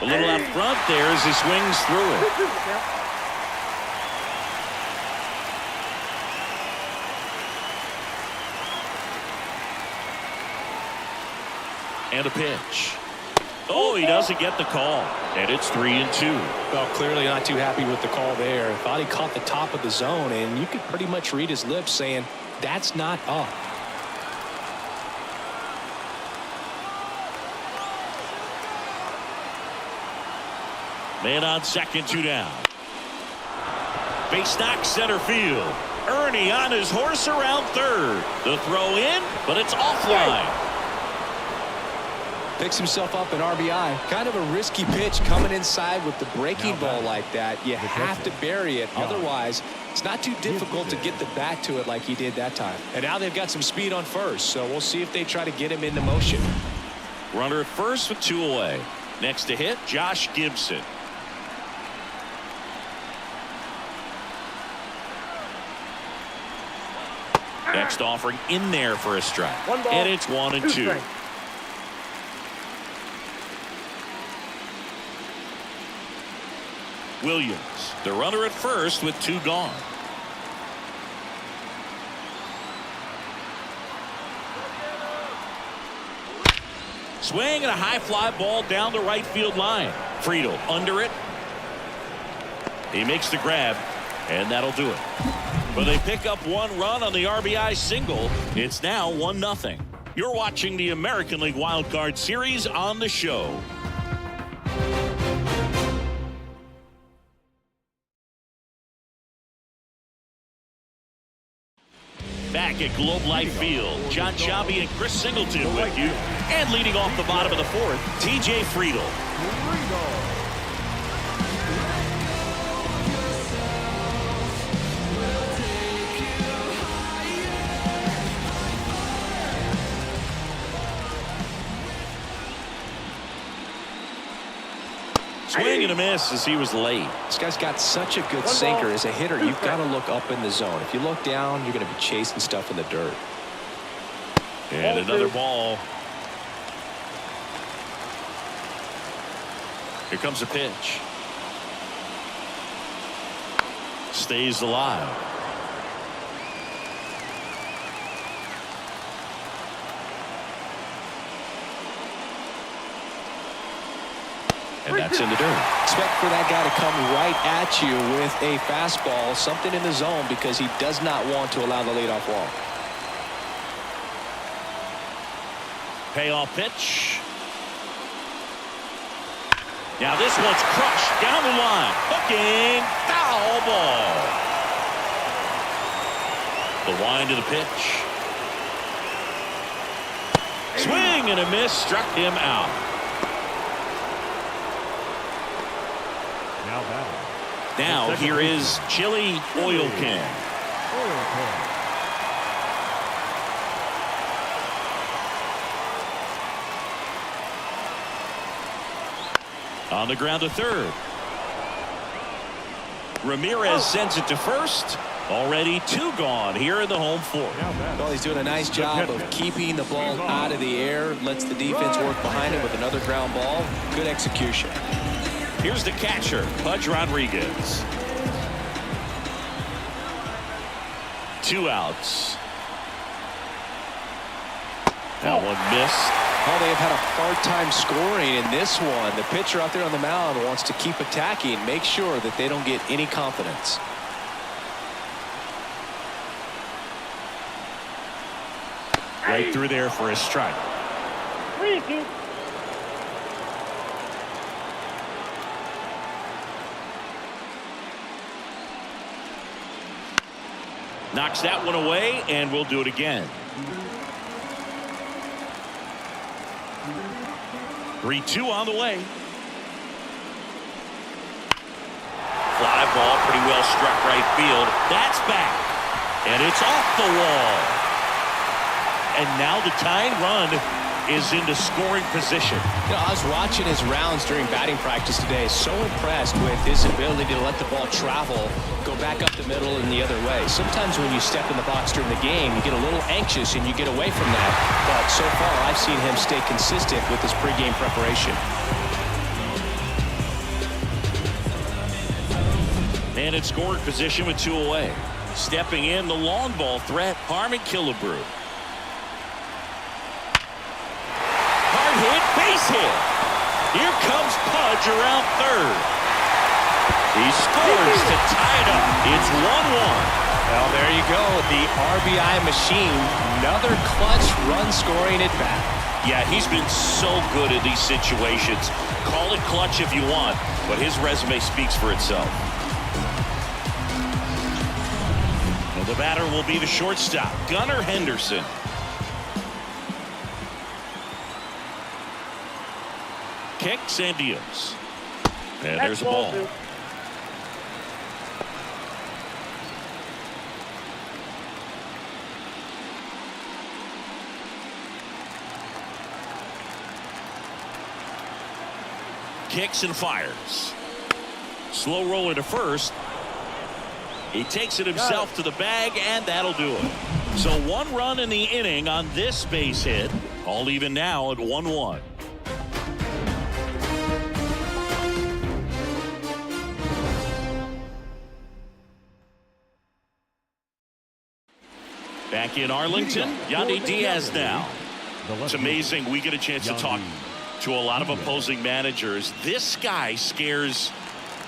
A little out front there as he swings through it. And a pitch. Oh, he doesn't get the call. And it's 3-2. Well, clearly not too happy with the call there. Thought he caught the top of the zone, and you could pretty much read his lips saying, that's not up. Man on second, 2 down. Base knock center field. Ernie on his horse around third. The throw in, but it's offline. Picks himself up an RBI. Kind of a risky pitch coming inside with the breaking ball like that. You have to bury it. Otherwise, it's not too difficult to get the bat to it like he did that time. And now they've got some speed on first, so we'll see if they try to get him into motion. Runner at first with 2 away. Next to hit, Josh Gibson. Next offering in there for a strike. And it's 1-2. Williams, the runner at first with 2 gone. Swing and a high fly ball down the right field line. Friedel under it. He makes the grab, and that'll do it. But they pick up 1 run on the RBI single. It's now 1-0. You're watching the American League Wild Card Series on the show. Back at Globe Life Field, John Sciambi and Chris Singleton with you. And leading off the bottom of the 4th, TJ Friedel. Swing and a miss as he was late. This guy's got such a good sinker. As a hitter, you've got to look up in the zone. If you look down, you're going to be chasing stuff in the dirt. And another ball. Here comes a pitch. Stays alive. And that's in the dirt. Expect for that guy to come right at you with a fastball, something in the zone, because he does not want to allow the leadoff walk. Payoff pitch. Now this one's crushed down the line. Hooking. Foul ball. The wind of the pitch. Swing and a miss. Struck him out. Now here is Chili Oil Can. On the ground to third. Ramirez sends it to first. Already 2 gone here in the home 4th. Well, he's doing a nice job of keeping the ball out of the air. Lets the defense work behind him with another ground ball. Good execution. Here's the catcher, Pudge Rodriguez. 2 outs. That one missed. Oh, they have had a hard time scoring in this one. The pitcher out there on the mound wants to keep attacking, make sure that they don't get any confidence. Right through there for a strike. 3-2. Knocks that one away, and we'll do it again. 3-2 on the way. Fly ball pretty well struck right field. That's back. And it's off the wall. And now the tying run is into scoring position. You know, I was watching his rounds during batting practice today. So impressed with his ability to let the ball travel, go back up the middle and the other way. Sometimes when you step in the box during the game, you get a little anxious and you get away from that. But so far, I've seen him stay consistent with his pregame preparation. And in scoring position with 2 away. Stepping in, the long ball threat, Harmon Killebrew. Hard hit, base hit. Here comes Pudge around third. He scores to tie it up. It's 1-1. Well, there you go. The RBI machine. Another clutch run scoring at bat. Yeah, he's been so good in these situations. Call it clutch if you want, but his resume speaks for itself. Well, the batter will be the shortstop, Gunnar Henderson. Kicks and deals. And there's a ball. Kicks and fires. Slow roller to first. He takes it himself to the bag, and that'll do it. So 1 run in the inning on this base hit. All even now at 1-1. Back in Arlington, Yandy Diaz now. It's amazing we get a chance to talk to a lot of opposing managers. This guy scares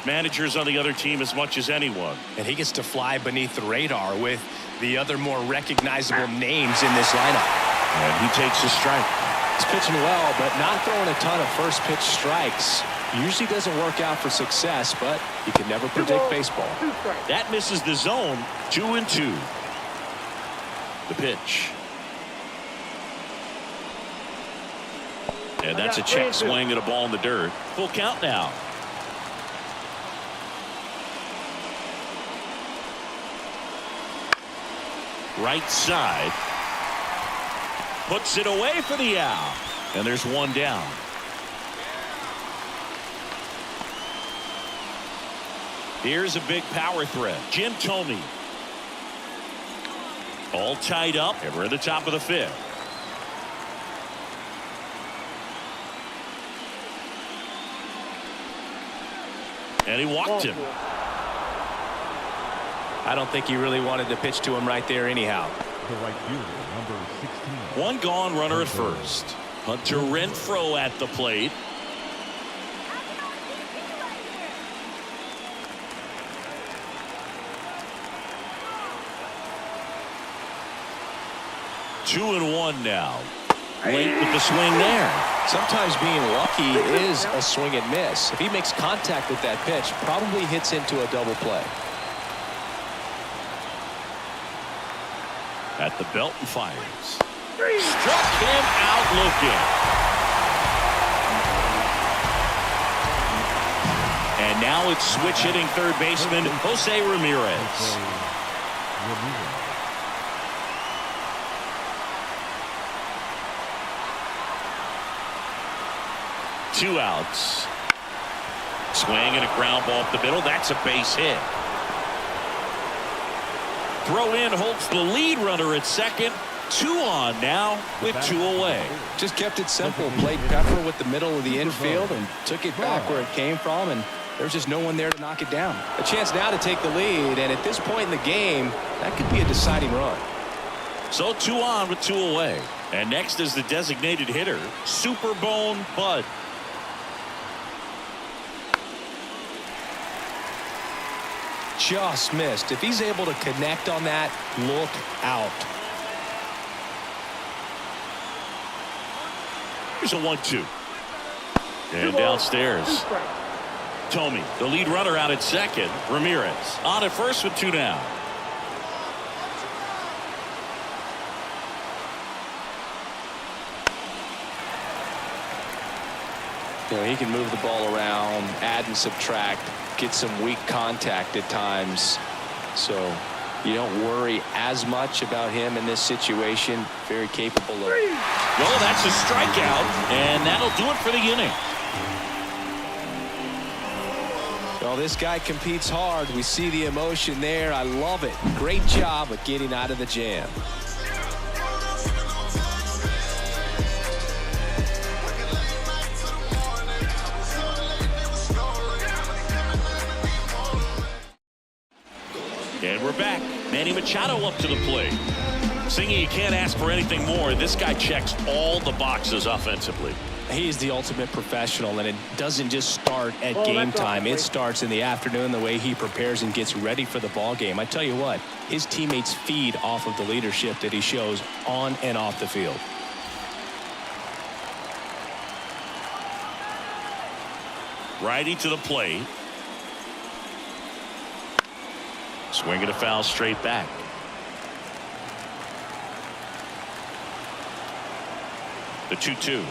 managers on the other team as much as anyone. And he gets to fly beneath the radar with the other more recognizable names in this lineup. And he takes a strike. He's pitching well, but not throwing a ton of first pitch strikes. Usually doesn't work out for success, but you can never predict baseball. That misses the zone. 2-2. The pitch. And that's a check swing at a ball in the dirt. Full count now. Right side. Puts it away for the out. And there's 1 down. Here's a big power threat. Jim Thome. All tied up, and we're at the top of the 5th. And he walked him. I don't think he really wanted to pitch to him right there anyhow. The right fielder, number 16. 1 gone, runner at first. Hunter Renfroe at the plate. Two and 1 now. Late with the swing there. Sometimes being lucky is a swing and miss. If he makes contact with that pitch, probably hits into a double play. At the belt and fires. Struck him out looking. And now it's switch hitting third baseman Jose Ramirez. 2 outs. Swing and a ground ball up the middle. That's a base hit. Throw in holds the lead runner at second. 2 on now with 2 away. Just kept it simple. Played Pepper with the middle of the infield and took it back where it came from, and there's just no one there to knock it down. A chance now to take the lead, and at this point in the game, that could be a deciding run. So 2 on with 2 away. And next is the designated hitter, Superbone Bud. Just missed. If he's able to connect on that, look out. Here's a 1-2. And downstairs. Thome, the lead runner out at second. Ramirez on at first with 2 down. You know, he can move the ball around, add and subtract, get some weak contact at times. So You don't worry as much about him in this situation. Very capable of. Well, that's a strikeout, and that'll do it for the inning. Well, this guy competes hard. We see the emotion there. I love it. Great job of getting out of the jam. And we're back. Manny Machado up to the plate. Singy, you can't ask for anything more. This guy checks all the boxes offensively. He's the ultimate professional, and it doesn't just start at game time. It starts in the afternoon, the way he prepares and gets ready for the ball game. I tell you what, his teammates feed off of the leadership that he shows on and off the field. Righty to the plate. Swing and a foul straight back. The 2-2.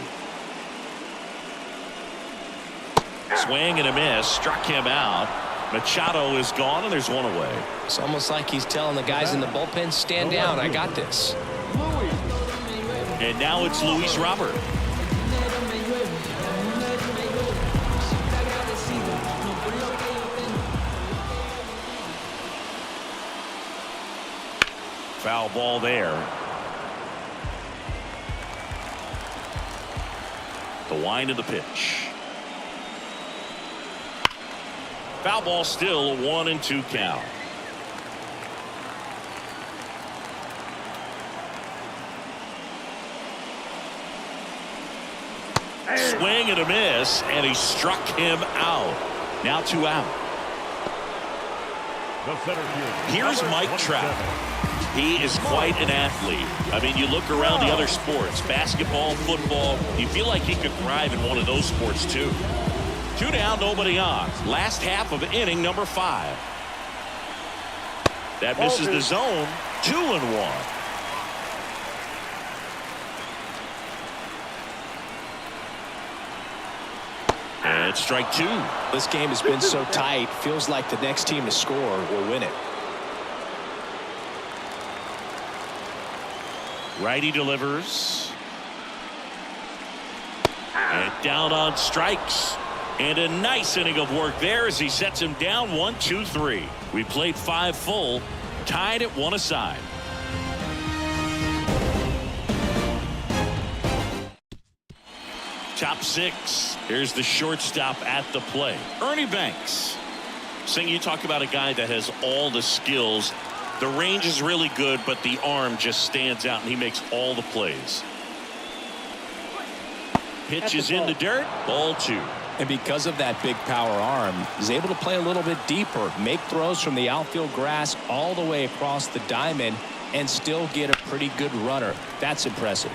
Swing and a miss. Struck him out. Machado is gone, and there's one away. It's almost like he's telling the guys in the bullpen, stand down, I got this. And now it's Luis Robert. Foul ball there. The wind of the pitch. Foul ball, still a 1-2 count. Swing and a miss, and he struck him out. Now 2 out. Here's Mike Trout. He is quite an athlete. I mean, you look around the other sports, basketball, football, you feel like he could thrive in one of those sports too. 2 down, nobody on. Last half of inning number 5. That misses the zone. 2-1. And strike 2. This game has been so tight. Feels like the next team to score will win it. Righty delivers. And down on strikes. And a nice inning of work there as he sets him down 1-2-3. We played 5 full, tied at 1 aside. Top 6. Here's the shortstop at the play, Ernie Banks. Sing, you talk about a guy that has all the skills. The range is really good, but the arm just stands out, and he makes all the plays. Pitch is in the dirt. Ball 2. And because of that big power arm, he's able to play a little bit deeper, make throws from the outfield grass all the way across the diamond, and still get a pretty good runner. That's impressive.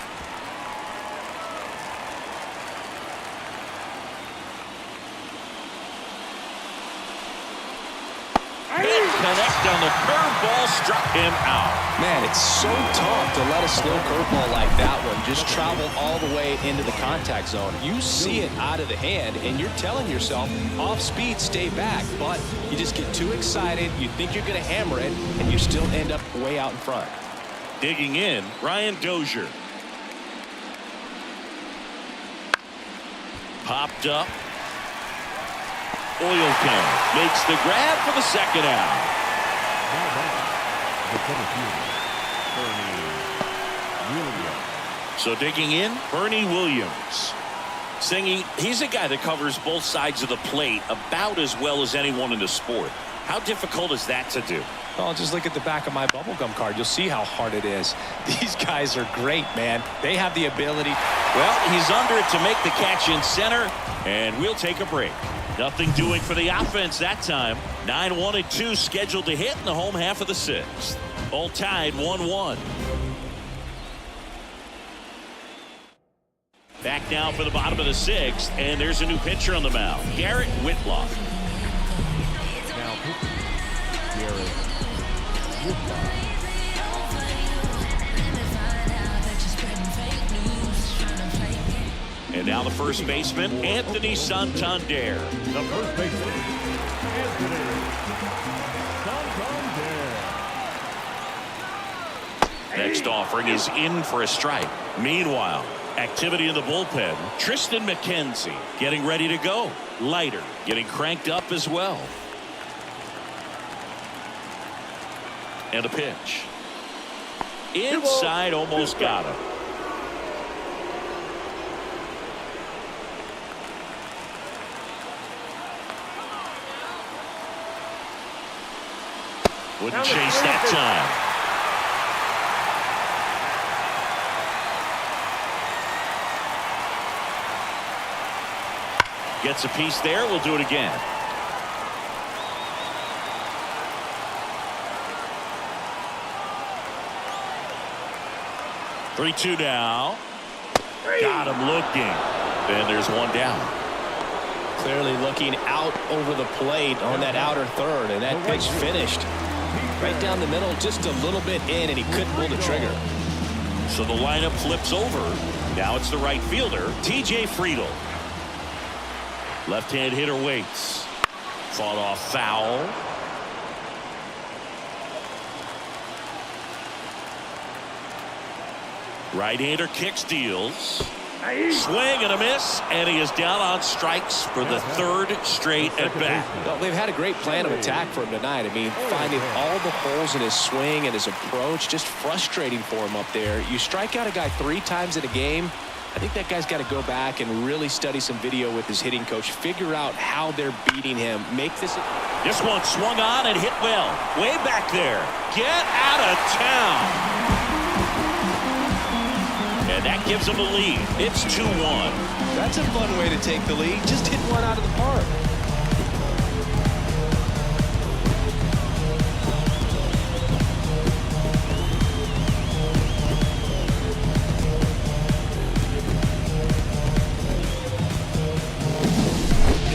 Connect on the curveball, struck him out. Man, it's so tough to let a slow curveball like that one just travel all the way into the contact zone. You see it out of the hand, and you're telling yourself, off speed, stay back. But you just get too excited, you think you're going to hammer it, and you still end up way out in front. Digging in, Ryan Dozier. Popped up. Oil can makes the grab for the second out. So digging in, Bernie Williams. Singing, he's a guy that covers both sides of the plate about as well as anyone in the sport. How difficult is that to do? Well, just look at the back of my bubblegum card. You'll see how hard it is. These guys are great, man. They have the ability. Well, he's under it to make the catch in center, and we'll take a break. Nothing doing for the offense that time. 9-1-2 scheduled to hit in the home half of the 6th. All tied 1-1. Back now for the bottom of the 6th, and there's a new pitcher on the mound, Garrett Whitlock. Now pitching, Garrett Whitlock. And now the first baseman, Anthony Santander. The first baseman, Anthony Santander. Next offering is in for a strike. Meanwhile, activity in the bullpen. Tristan McKenzie getting ready to go. Leiter getting cranked up as well. And a pitch. Inside, almost got him. Wouldn't chase that time. Gets a piece there. We'll do it again. Three-two now. Got him looking. And there's one down. Clearly looking out over the plate on that outer third, and that pitch finished right down the middle, just a little bit in, and he couldn't pull the trigger. So the lineup flips over. Now it's the right fielder, T.J. Friedl. Left-hand hitter waits. Fought off foul. Right-hander kicks, deals. Swing and a miss, and he is down on strikes for the third straight at bat. Well, they've had a great plan of attack for him tonight. I mean, finding all the holes in his swing and his approach, just frustrating for him up there. You strike out a guy 3 times in a game, I think that guy's got to go back and really study some video with his hitting coach, figure out how they're beating him, make this. This one swung on and hit well. Way back there. Get out of town. And that gives him a lead. It's 2-1. That's a fun way to take the lead. Just hit one out of the park.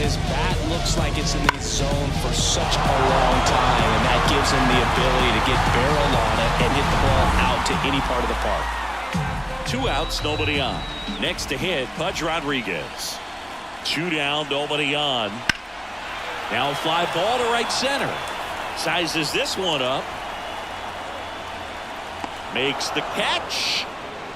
His bat looks like it's in the zone for such a long time, and that gives him the ability to get barrel on it and hit the ball out to any part of the park. 2 outs, nobody on. Next to hit, Pudge Rodriguez. 2 down, nobody on. Now fly ball to right center. Sizes this one up. Makes the catch.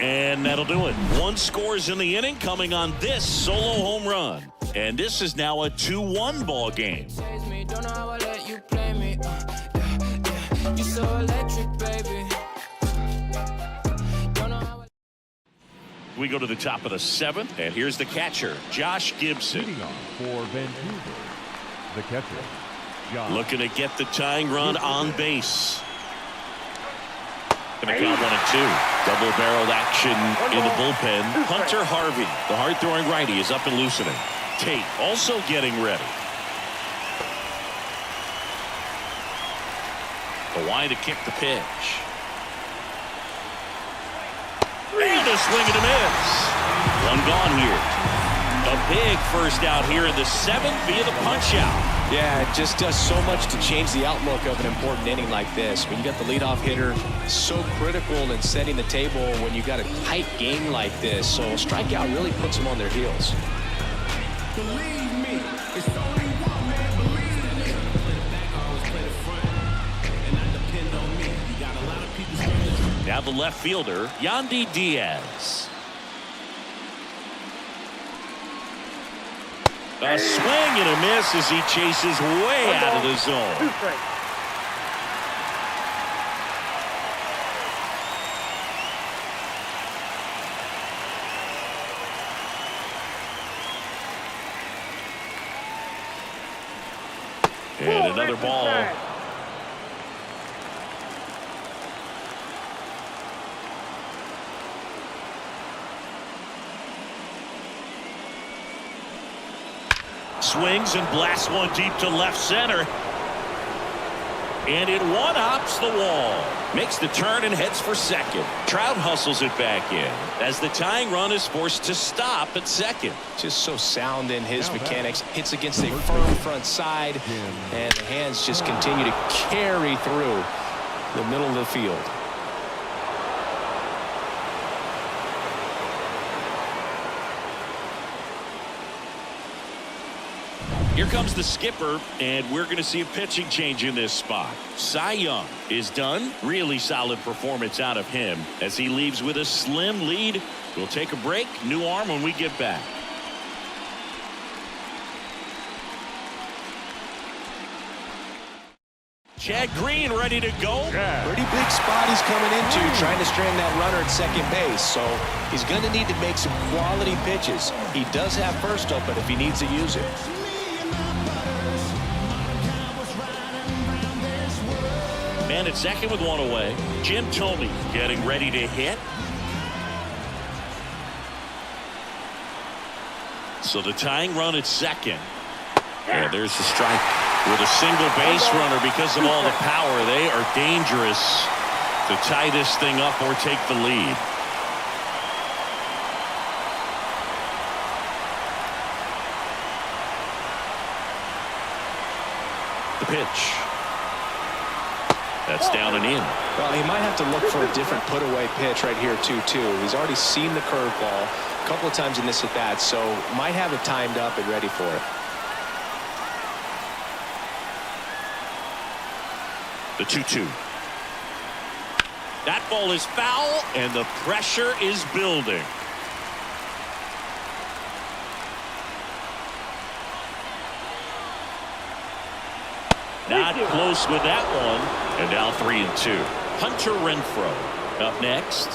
And that'll do it. 1 scores in the inning coming on this solo home run. And this is now a 2-1 ball game. We go to the top of the 7th, and here's the catcher, Josh Gibson. Leading off for Vancouver, the catcher, Josh. Looking to get the tying run on base. Gonna count 1-2. Double-barreled action in the bullpen. Hunter Harvey, the hard-throwing righty, is up and loosening. Tate also getting ready. The wide to kick the pitch. And a swing and a miss. 1 gone here. A big first out here in the 7th via the punch out. Yeah, it just does so much to change the outlook of an important inning like this. When you got the leadoff hitter, so critical in setting the table when you got a tight game like this. So a strikeout really puts them on their heels. Believe me, it's only one man believe it. Play the back, always play the front. And I depend on me. You got a lot of people. Now the left fielder, Yandy Diaz. A swing and a miss as he chases way out of the zone. 2 strikes. And another ball. Swings and blasts one deep to left center. And it one-hops the wall. Makes the turn and heads for second. Trout hustles it back in as the tying run is forced to stop at second. Just so sound in his mechanics. Hits against a firm front side, and the hands just continue to carry through the middle of the field. Here comes the skipper, and we're going to see a pitching change in this spot. Cy Young is done. Really solid performance out of him as he leaves with a slim lead. We'll take a break. New arm when we get back. Chad Green ready to go. Pretty big spot he's coming into, trying to strand that runner at second base. So he's going to need to make some quality pitches. He does have first up, but if he needs to use it. Man at second with one away. Jim Thome getting ready to hit. So the tying run at second. And there's the strike. With a single base runner, because of all the power, they are dangerous to tie this thing up or take the lead. The pitch. That's down and in. Well, he might have to look for a different put-away pitch right here, too. He's already seen the curveball a couple of times in this at-bat, so might have it timed up and ready for it. The 2-2. That ball is foul, and the pressure is building. Not close with that one. And now 3-2. Hunter Renfroe up next.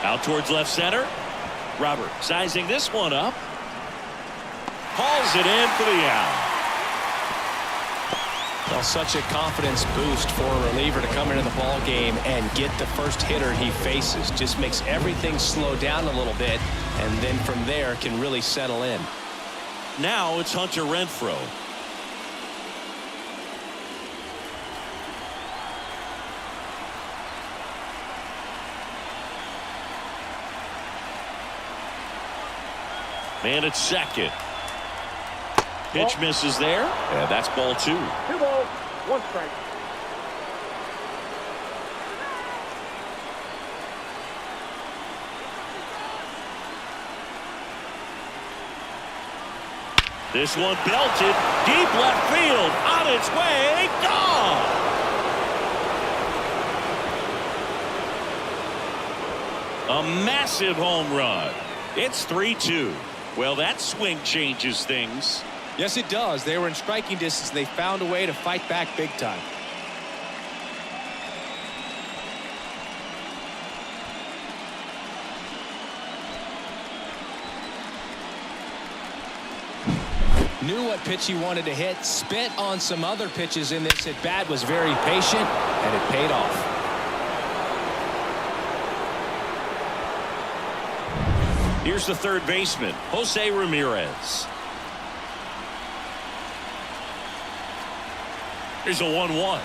Out towards left center. Robert sizing this one up. Hauls it in for the out. Well, such a confidence boost for a reliever to come into the ball game and get the first hitter he faces. Just makes everything slow down a little bit, and then from there can really settle in. Now it's Hunter Renfroe. Man at second. Pitch misses there. And that's ball 2. 2 balls, 1 strike. This one belted deep left field, on its way, gone. A massive home run. It's 3-2. Well, that swing changes things. Yes, it does. They were in striking distance. They found a way to fight back big time. Knew what pitch he wanted to hit. Spent on some other pitches in this at bat. Was very patient, and it paid off. Here's the third baseman, Jose Ramirez. Here's a 1-1.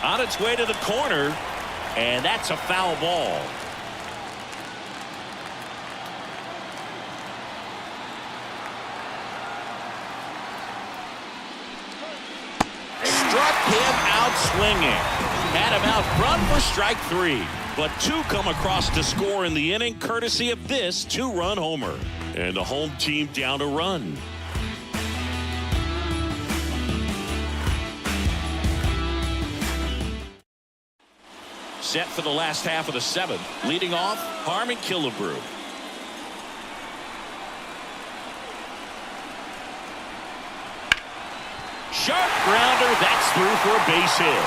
On its way to the corner, and that's a foul ball. Struck him out swinging. Had him out front for strike 3. But 2 come across to score in the inning, courtesy of this 2-run homer. And the home team down a run. Set for the last half of the 7th. Leading off, Harmon Killebrew. Sharp grounder, that's through for a base hit.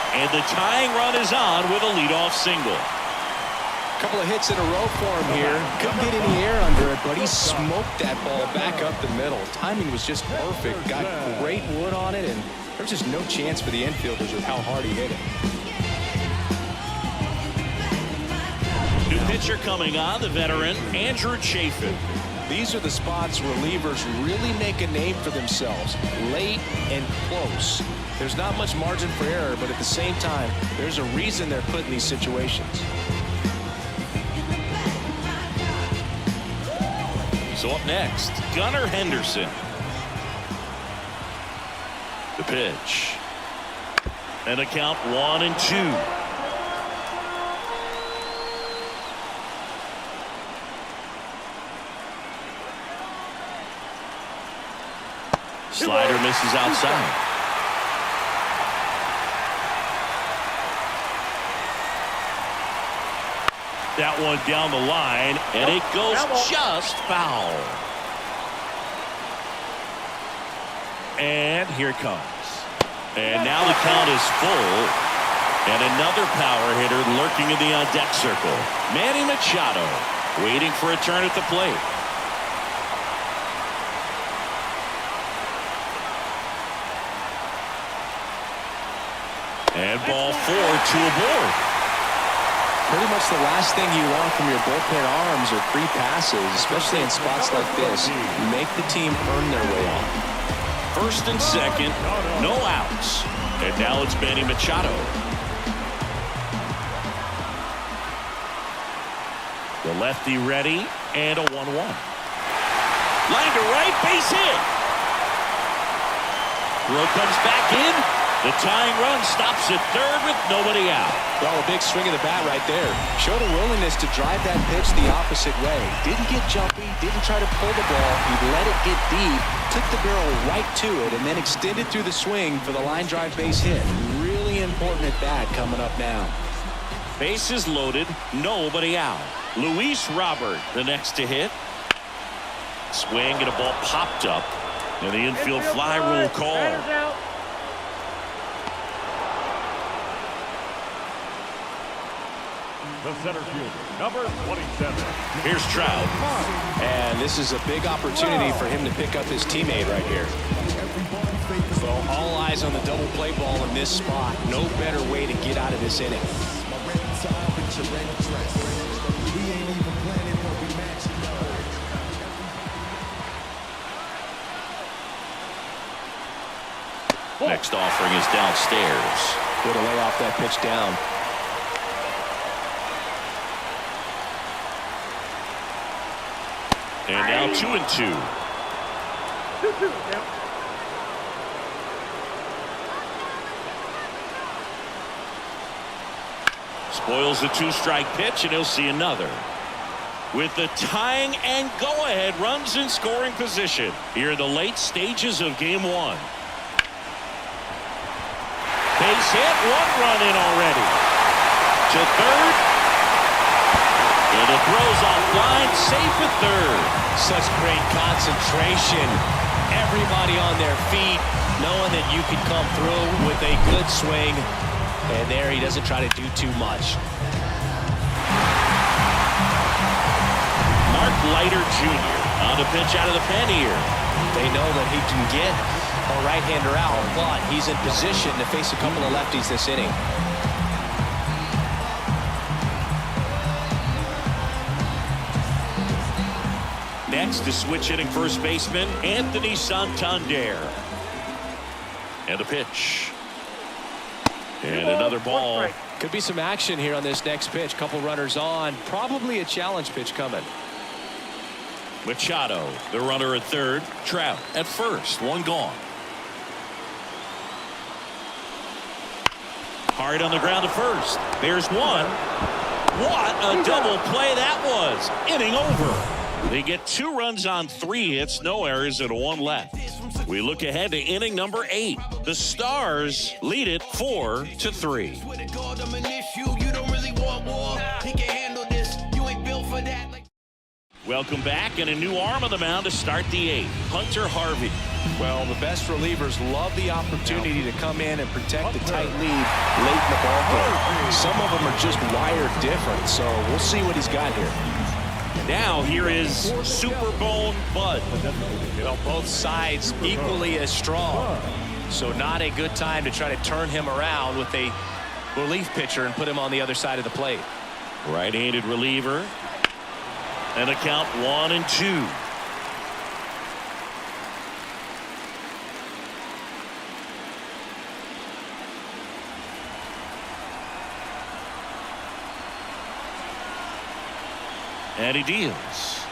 And the tying run is on with a leadoff single. A couple of hits in a row for him here. Couldn't get any air under it, but he smoked that ball back up the middle. Timing was just perfect. Got great wood on it, and there's just no chance for the infielders with how hard he hit it. New pitcher coming on, the veteran Andrew Chafin. These are the spots relievers really make a name for themselves. Late and close. There's not much margin for error, but at the same time, there's a reason they're put in these situations. So up next, Gunnar Henderson. The pitch. And a count 1-2. Slider misses outside. That one down the line, and it goes just foul. And here it comes. And now the count is full. And another power hitter lurking in the on-deck circle. Manny Machado waiting for a turn at the plate. And ball 4, 2 aboard. Pretty much the last thing you want from your bullpen arms are free passes, especially in spots like this. Make the team earn their way on. First and second, no outs. And now it's Manny Machado. The lefty ready, and a 1-1. Line to right, base hit. Throw comes back in. The tying run stops at third with nobody out. Well, a big swing of the bat right there. Showed a willingness to drive that pitch the opposite way. Didn't get jumpy, didn't try to pull the ball. He let it get deep, took the barrel right to it, and then extended through the swing for the line drive base hit. Really important at bat coming up now. Bases loaded, nobody out. Luis Robert, the next to hit. Swing and a ball popped up. And the infield fly rule call. The center fielder, number 27. Here's Trout. And this is a big opportunity for him to pick up his teammate right here. So all eyes on the double play ball in this spot. No better way to get out of this inning. Next offering is downstairs. Way to lay off that pitch down. And now 2-2. 2-2 now. Spoils the 2-strike pitch, and he'll see another. With the tying and go-ahead runs in scoring position here in the late stages of game 1. Base hit, 1 run in already. To third. And it throws offline, safe at third. Such great concentration. Everybody on their feet, knowing that you can come through with a good swing. And there he doesn't try to do too much. Mark Leiter Jr. on a pitch out of the pen here. They know that he can get a right-hander out, but he's in position to face a couple of lefties this inning. Next to switch hitting first baseman Anthony Santander. And a pitch. And another ball. Could be some action here on this next pitch. Couple runners on. Probably a challenge pitch coming. Machado, the runner at third. Trout at first. 1 gone. Hard on the ground to first. There's 1. What a double play that was. Inning over. They get 2 runs on 3 hits, no errors, and 1 left. We look ahead to inning number 8. The Stars lead it 4-3. Welcome back, and a new arm on the mound to start the 8th. Hunter Harvey. Well, the best relievers love the opportunity to come in and protect the tight lead late in the ballgame. Some of them are just wired different, so we'll see what he's got here. Now here is Superbone Bud. Well, both sides equally as strong. So not a good time to try to turn him around with a relief pitcher and put him on the other side of the plate. Right-handed reliever. And a count 1-2. And he deals.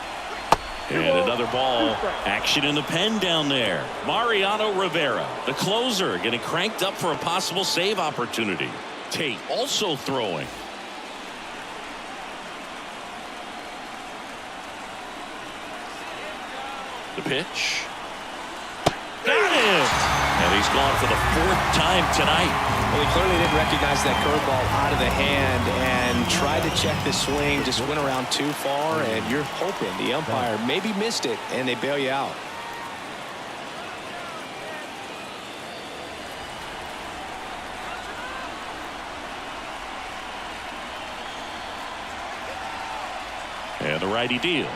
And another ball. Action in the pen down there. Mariano Rivera, the closer, getting cranked up for a possible save opportunity. Tate also throwing. The pitch. Got him! And he's gone for the 4th time tonight. Well, he clearly didn't recognize that curveball out of the hand and tried to check the swing, just went around too far, and you're hoping the umpire maybe missed it, and they bail you out. And the righty deals.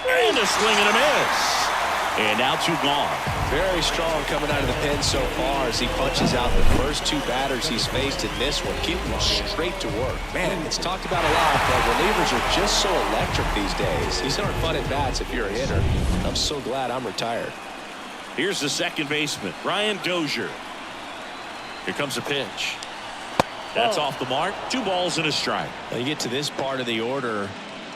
And a swing and a miss. And now 2 gone. Very strong coming out of the pen so far as he punches out the first 2 batters he's faced in this one, keeping them straight to work. Man, it's talked about a lot, but relievers are just so electric these days. These aren't fun at bats if you're a hitter. I'm so glad I'm retired. Here's the second baseman, Brian Dozier. Here comes a pitch. That's off the mark. 2 balls and a strike. Now you get to this part of the order.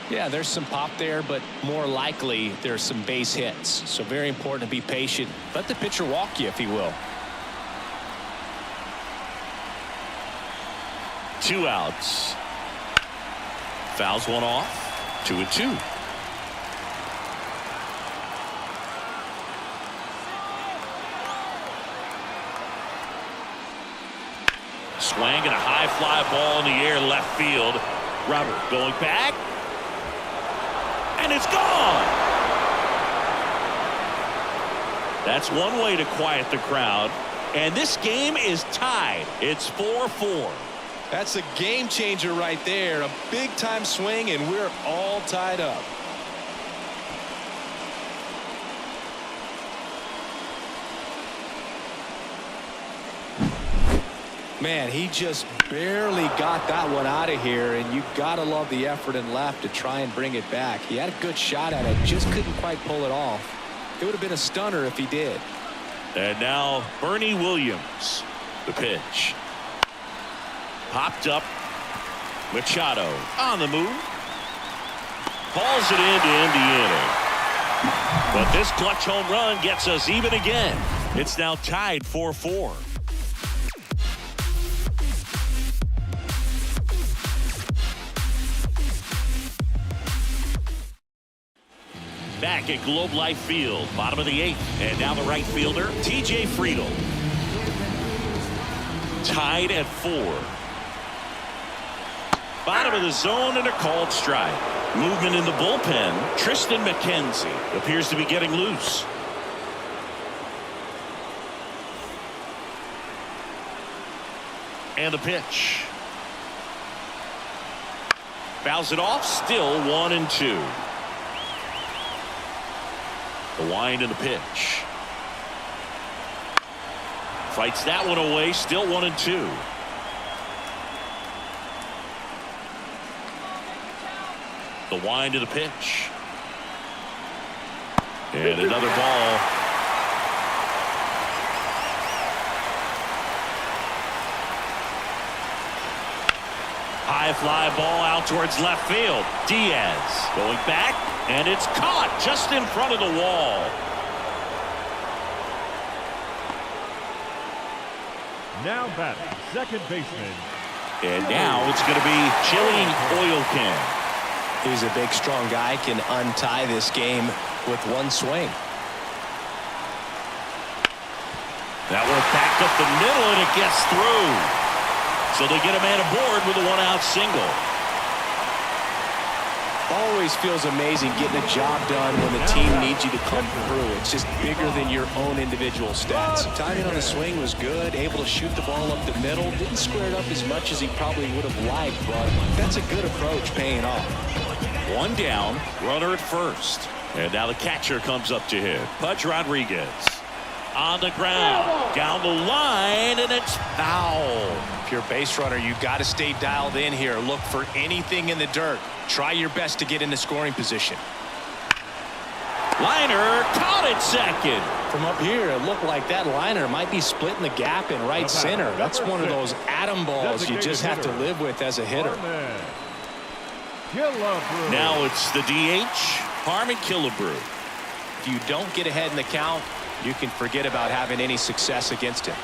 Yeah, there's some pop there, but more likely there's some base hits. So very important to be patient. Let the pitcher walk you, if he will. 2 outs. Fouls one off. 2-2. Swing and a high fly ball in the air left field. Robert going back. And it's gone. That's one way to quiet the crowd. And this game is tied. It's 4-4. That's a game changer right there. A big time swing, and we're all tied up. Man, he just barely got that one out of here, and you gotta love the effort in left to try and bring it back. He had a good shot at it, just couldn't quite pull it off. It would have been a stunner if he did. And now Bernie Williams. The pitch. Popped up. Machado on the move. Hauls it into Indiana. But this clutch home run gets us even again. It's now tied 4-4. Back at Globe Life Field, bottom of the 8th. And now the right fielder, T.J. Friedl. Tied at 4. Bottom of the zone and a called strike. Movement in the bullpen. Tristan McKenzie appears to be getting loose. And the pitch. Fouls it off. Still 1-2. The wind and the pitch. Fights that one away. Still 1-2. The wind of the pitch. And another ball. High fly ball out towards left field. Diaz going back. And it's caught just in front of the wall. Now batting, second baseman. And now it's going to be Jillian Oilkin. He's a big, strong guy, can untie this game with one swing. That one backed up the middle, and it gets through. So they get a man aboard with a 1-out single. Always feels amazing getting a job done when the team needs you to come through. It's just bigger than your own individual stats. Timing on the swing was good, able to shoot the ball up the middle. Didn't square it up as much as he probably would have liked, but that's a good approach paying off. 1 down, runner at first. And now the catcher comes up to him. Pudge Rodriguez on the ground, down the line, and it's foul. If you're a base runner, you got to stay dialed in here. Look for anything in the dirt. Try your best to get in the scoring position. Liner caught it second. From up here, it looked like that liner might be splitting the gap in right center. That's one of those atom balls you just have to live with as a hitter. Now it's the DH, Harmon Killebrew. If you don't get ahead in the count, you can forget about having any success against him.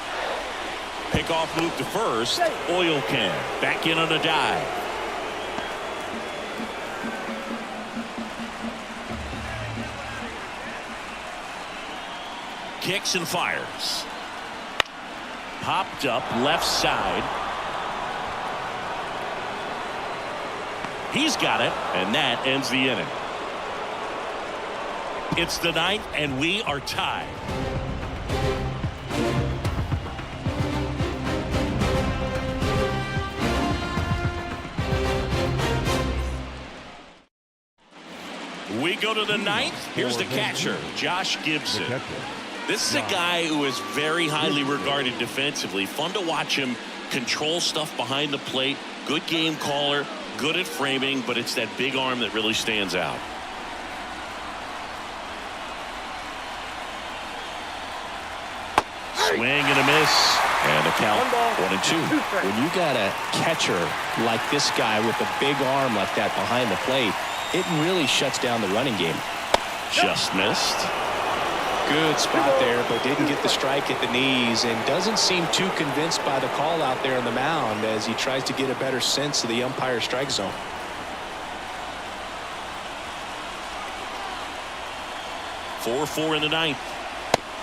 Pickoff move to first. Oil can back in on a dive. Kicks and fires. Popped up left side. He's got it, and that ends the inning. It's the ninth, and we are tied. We go to the ninth. Here's the catcher, Josh Gibson. This is a guy who is very highly regarded defensively. Fun to watch him control stuff behind the plate. Good game caller, good at framing, but it's that big arm that really stands out. Swing and a miss, and a count 1-2. When you got a catcher like this guy with a big arm like that behind the plate, it really shuts down the running game. Just missed. Good spot there, but didn't get the strike at the knees, and doesn't seem too convinced by the call out there on the mound as he tries to get a better sense of the umpire strike zone. Four in the ninth.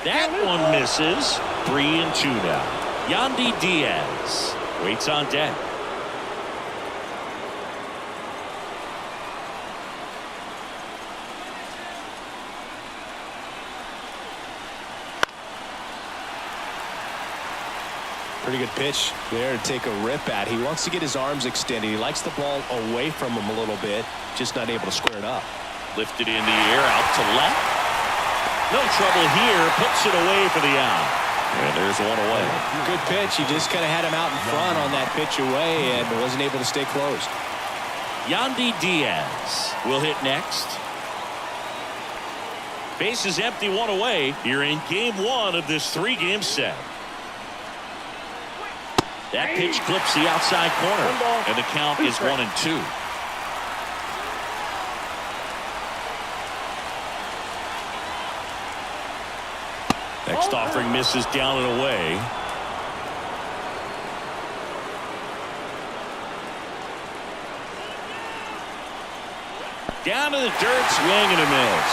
That one misses. 3-2 now. Yandy Diaz waits on deck. Pretty good pitch there to take a rip at. He wants to get his arms extended. He likes the ball away from him a little bit, just not able to square it up. Lifted in the air, out to left. No trouble here. Puts it away for the out. And there's one away. Good pitch. He just kind of had him out in front on that pitch away and wasn't able to stay closed. Yandy Diaz will hit next. Base is empty, one away. You're in game one of this 3-game set. That pitch clips the outside corner, and the count is 1-2. Next offering misses down and away. Down to the dirt, swing and a miss.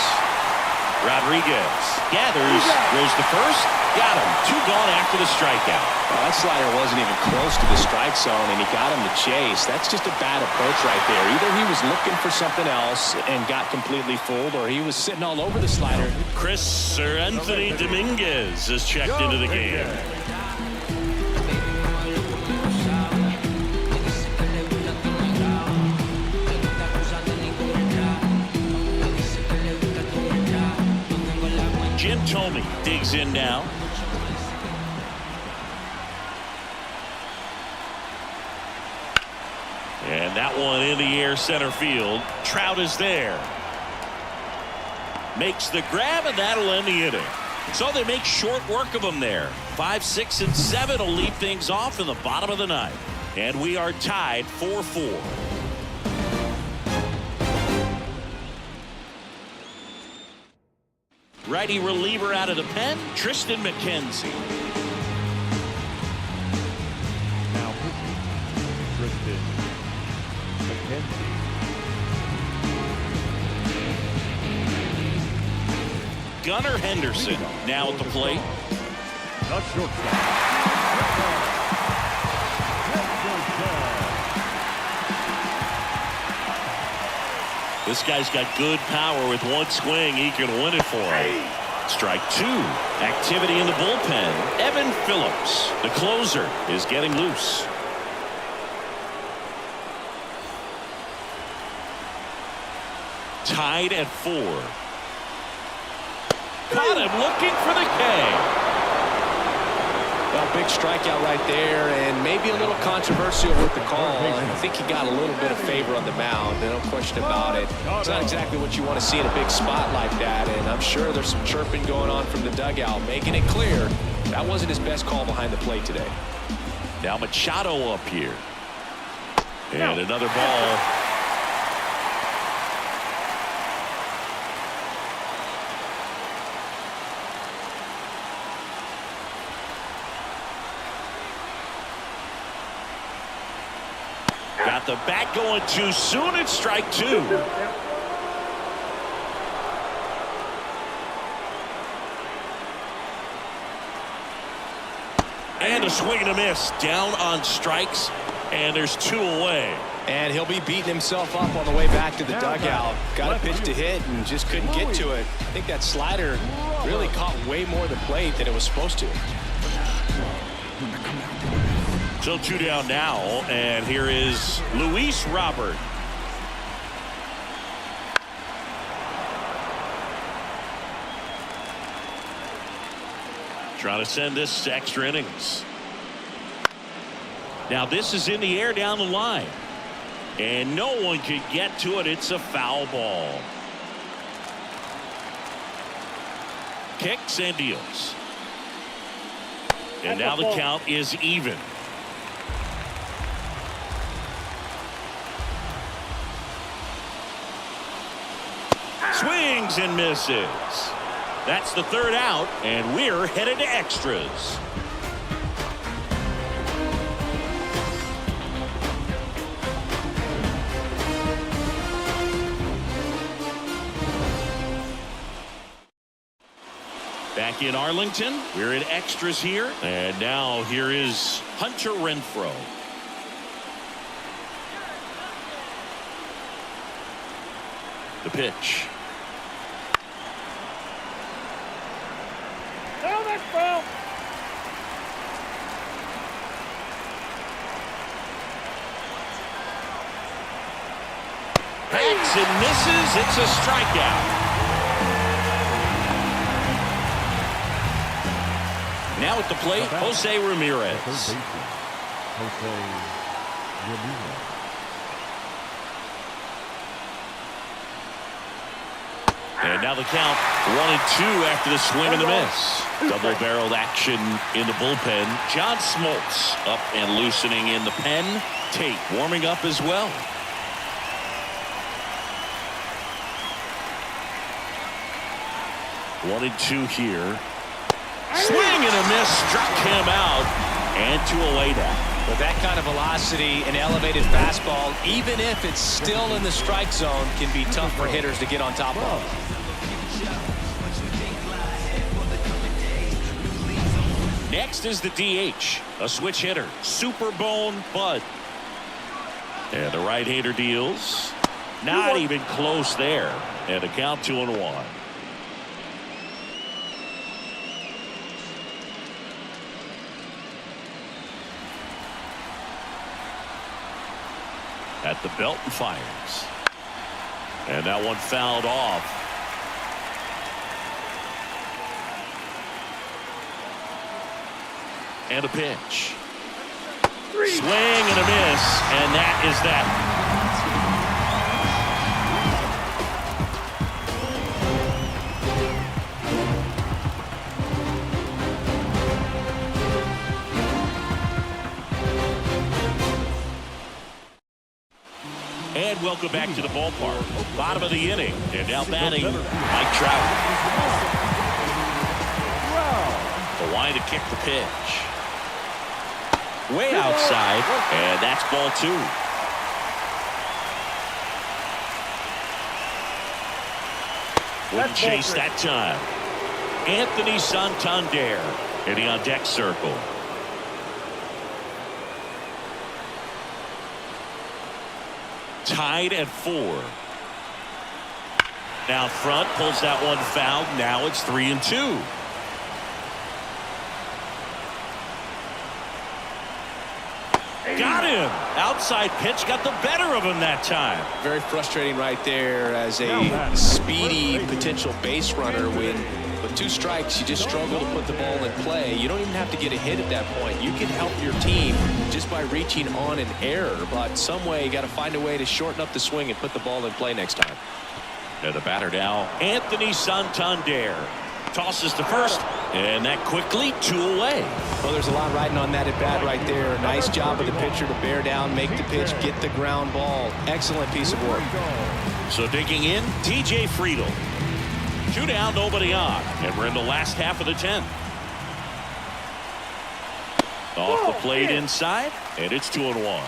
Rodriguez gathers, goes to first, got him. 2 gone after the strikeout. Well, that slider wasn't even close to the strike zone, and he got him to chase. That's just a bad approach right there. Either he was looking for something else and got completely fooled, or he was sitting all over the slider. Anthony Dominguez is checked into the game. Jim Thome digs in now. And that one in the air center field. Trout is there. Makes the grab, and that'll end the inning. So they make short work of them there. 5, 6, and 7 will lead things off in the bottom of the ninth. And we are tied 4-4. Righty reliever out of the pen, Tristan McKenzie. Now Tristan McKenzie. Gunnar Henderson now at the plate. The shortstop. This guy's got good power. With one swing, he can win it for him. Strike 2. Activity in the bullpen. Evan Phillips, the closer, is getting loose. Tied at 4. Caught him looking for the K. Well, big strikeout right there, and maybe a little controversial with the call. I think he got a little bit of favor on the mound, no question about it. It's not exactly what you want to see in a big spot like that, and I'm sure there's some chirping going on from the dugout, making it clear that wasn't his best call behind the plate today. Now Machado up here. And another ball. Got the bat going too soon. It's strike 2. And a swing and a miss. Down on strikes. And there's 2 away. And he'll be beating himself up on the way back to the dugout. Got a pitch to hit and just couldn't get to it. I think that slider really caught way more of the plate than it was supposed to. So 2 down now, and here is Luis Robert. Trying to send this to extra innings. Now this is in the air down the line. And no one could get to it. It's a foul ball. Kicks and deals. And now the count is even. Swings and misses. That's the 3rd out, and we're headed to extras. Back in Arlington, we're in extras here, and now here is Hunter Renfroe. The pitch. Down that foul. Hacks and misses. It's a strikeout. Now at the plate, Jose Ramirez. Jose Ramirez. And now the count 1-2 after the swing and the miss. Double-barreled action in the bullpen. John Smoltz up and loosening in the pen. Tate warming up as well. One and 2 here. Swing and a miss, struck him out, and 2 away now. With that kind of velocity, an elevated fastball, even if it's still in the strike zone, can be tough for hitters to get on top of. Next is the DH, a switch hitter, Superbone Bud. And the right-hander deals. Not even close there. And the count 2-1. At the belt and fires. And that one fouled off. And a pitch. Swing and a miss. And that is that. And welcome back to the ballpark. Bottom of the inning. And now batting, Mike Trout. The line to kick the pitch. Way outside. And that's ball 2. Wouldn't chase that time. Anthony Santander hitting on deck circle. Tied at 4. Now front, pulls that one foul. Now it's 3-2. Got him. Outside pitch got the better of him that time. Very frustrating right there as a speedy potential base runner. When with 2 strikes, you just struggle to put the ball in play. You don't even have to get a hit at that point. You can help your team just by reaching on an error, but some way you got to find a way to shorten up the swing and put the ball in play next time. And the batter now, Anthony Santander. Tosses to first, and that quickly 2 away. Well, there's a lot riding on that at bat right there. Nice job of the pitcher to bear down, make the pitch, get the ground ball. Excellent piece of work. So digging in, TJ Friedel. 2 down, nobody on, and we're in the last half of the 10th. Off the plate inside, and it's 2-1.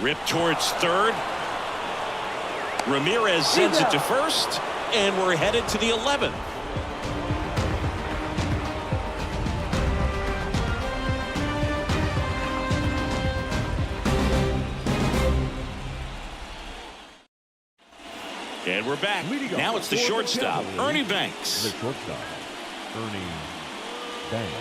Ripped towards third. Ramirez sends it to first, and we're headed to the 11th. And we're back. Now it's the shortstop, Ernie Banks. The shortstop, Ernie Banks.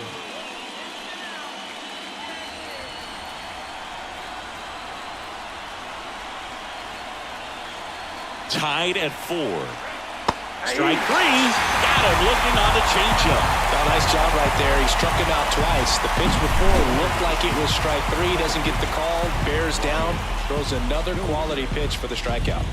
Tied at 4. Strike 3. Got him looking on the changeup. Oh, nice job right there. He struck him out twice. The pitch before looked like it was strike 3. Doesn't get the call. Bears down. Throws another quality pitch for the strikeout.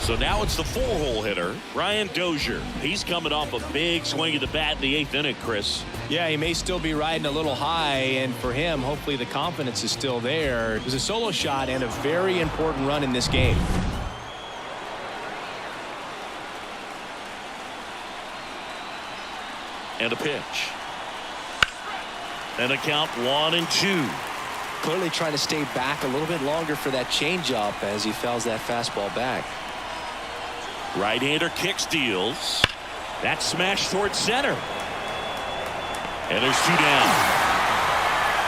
So now it's the 4-hole hitter, Ryan Dozier. He's coming off a big swing of the bat in the 8th inning, Chris. Yeah, he may still be riding a little high, and for him, hopefully the confidence is still there. It was a solo shot and a very important run in this game. And a pitch. And a count 1-2. Clearly trying to stay back a little bit longer for that changeup as he fouls that fastball back. Right-hander kick steals. That smash towards center. And there's 2 down.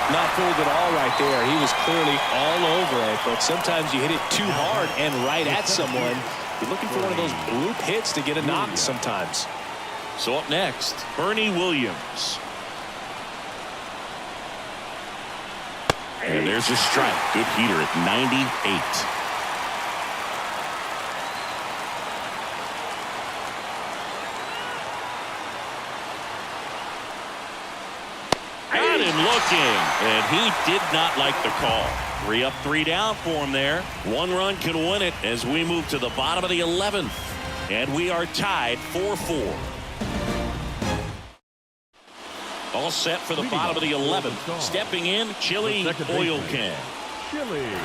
Not fooled at all right there. He was clearly all over it, but sometimes you hit it too hard and right at someone. You're looking for one of those bloop hits to get a knock sometimes. So up next, Bernie Williams. And there's a strike. Good heater at 98. Got him looking, and he did not like the call. 3 up, 3 down for him there. 1 run can win it as we move to the bottom of the 11th. And we are tied 4-4. All set for the bottom of the 11th. Stepping in, Chili Oil Can. Chili Oil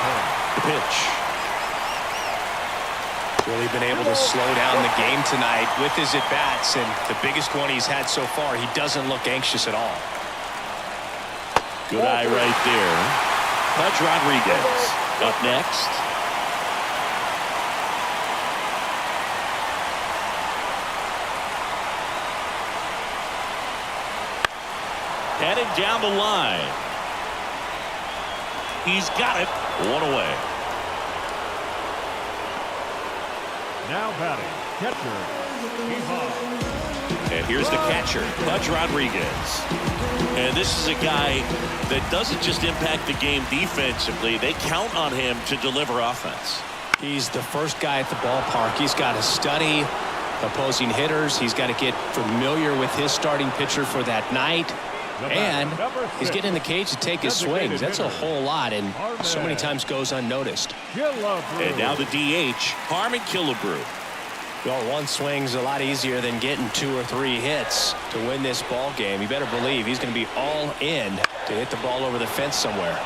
Can. The pitch. Really been able to slow down the game tonight with his at-bats, and the biggest one he's had so far, he doesn't look anxious at all. Good eye right there. Pudge Rodriguez up next. Heading down the line. He's got it. 1 away. Now batting, catcher, And here's the catcher, Pudge Rodriguez. And this is a guy that doesn't just impact the game defensively. They count on him to deliver offense. He's the first guy at the ballpark. He's got to study opposing hitters. He's got to get familiar with his starting pitcher for that night. And he's getting in the cage to take his swings. That's a whole lot, and so many times goes unnoticed. And now the DH, Harmon Killebrew. Well, 1 swing's a lot easier than getting 2 or 3 hits to win this ball game. You better believe he's going to be all in to hit the ball over the fence somewhere.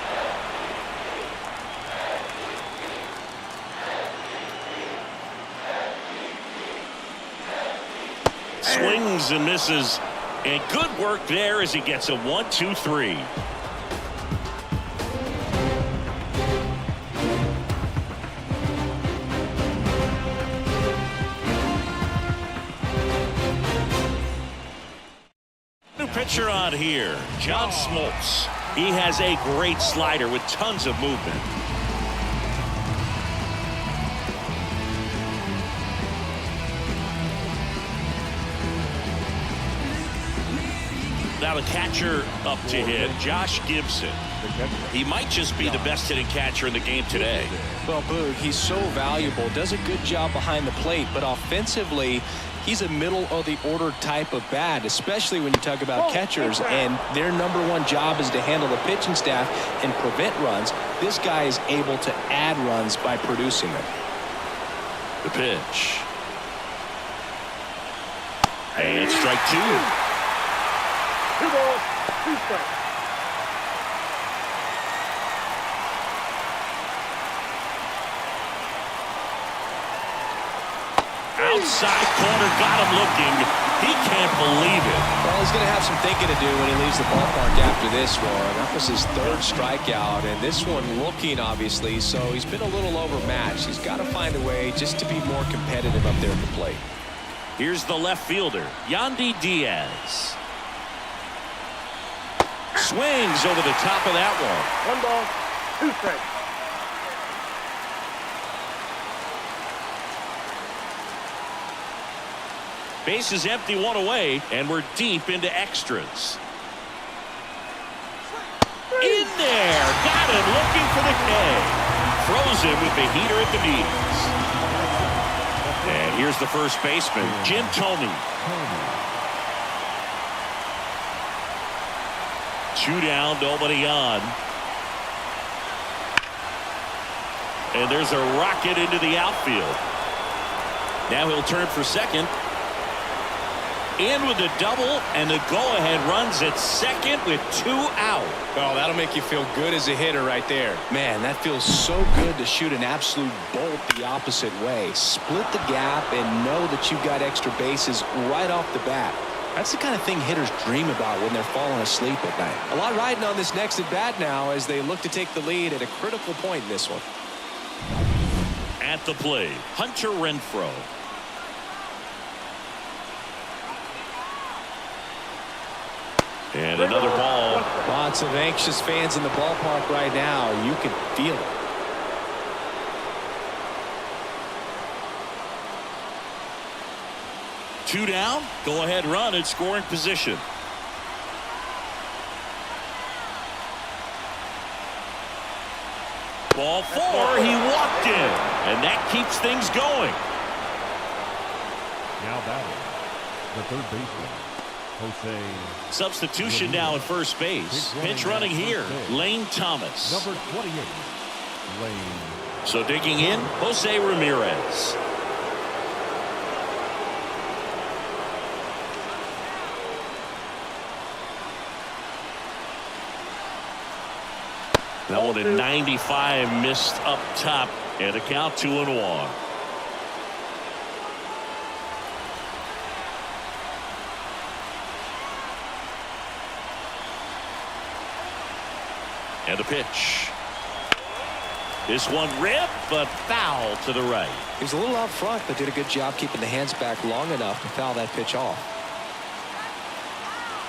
Swings and misses. And good work there as he gets a 1-2-3. New pitcher on here, John Smoltz. He has a great slider with tons of movement. Now the catcher up to hit, Josh Gibson. He might just be the best hitting catcher in the game today. Well, Boog, he's so valuable, does a good job behind the plate, but offensively, he's a middle of the order type of bat, especially when you talk about catchers, and their #1 job is to handle the pitching staff and prevent runs. This guy is able to add runs by producing them. The pitch. And strike 2. 2 balls, 2 strikes. outside corner, got him looking. He can't believe it. Well, he's going to have some thinking to do when he leaves the ballpark after this one. That was his third strikeout, and this one looking, obviously, so he's been a little overmatched. He's got to find a way just to be more competitive up there at the plate. Here's the left fielder, Yandy Diaz. Swings over the top of that one. 1 ball, 2 strikes. Base is empty, 1 away, and we're deep into extras. In there, got him looking for the K. Throws him with the heater at the knees. And here's the first baseman, Jim Thome. 2 down, nobody on. And there's a rocket into the outfield. Now he'll turn for second. In with a double, and the go-ahead runs at second with 2 out. Oh, that'll make you feel good as a hitter right there. Man, that feels so good to shoot an absolute bolt the opposite way. Split the gap and know that you've got extra bases right off the bat. That's the kind of thing hitters dream about when they're falling asleep at night. A lot riding on this next at bat now as they look to take the lead at a critical point in this one. At the plate, Hunter Renfroe. And another ball. Lots of anxious fans in the ballpark right now. You can feel it. Two down. Go ahead run in scoring position. Ball 4. He walked in. And that keeps things going. Now batting, the third baseman, Jose. Substitution now at first base. Pitch running here, Lane Thomas. Number 28, Lane. So digging in, Jose Ramirez. That one at 95 missed up top, and a count 2-1. And a pitch. This one ripped, but foul to the right. He was a little out front, but did a good job keeping the hands back long enough to foul that pitch off.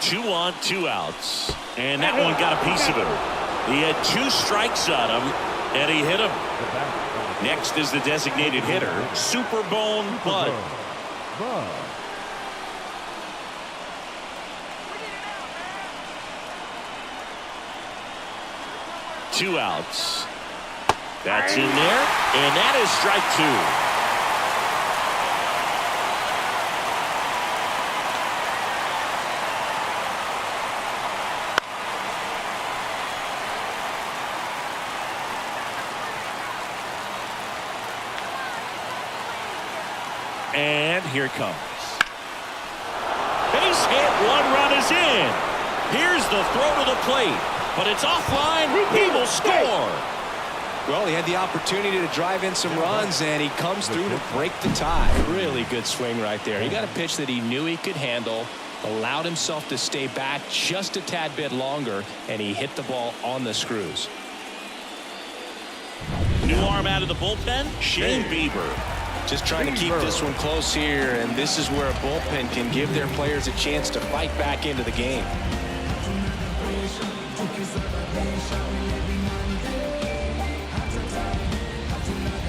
2 on, 2 outs. And that one got a piece of him. He had 2 strikes on him, and he hit him. Next is the designated hitter, Superbone Bud. 2 outs. That's in there, and that is strike 2. And here it comes. Base hit, 1 run is in. Here's the throw to the plate, but it's offline. He will score. Well, he had the opportunity to drive in some runs, and he comes through to break the tie. Really good swing right there. He got a pitch that he knew he could handle, allowed himself to stay back just a tad bit longer, and he hit the ball on the screws. New arm out of the bullpen, Shane Bieber. Just trying to keep this one close here, and this is where a bullpen can give their players a chance to fight back into the game.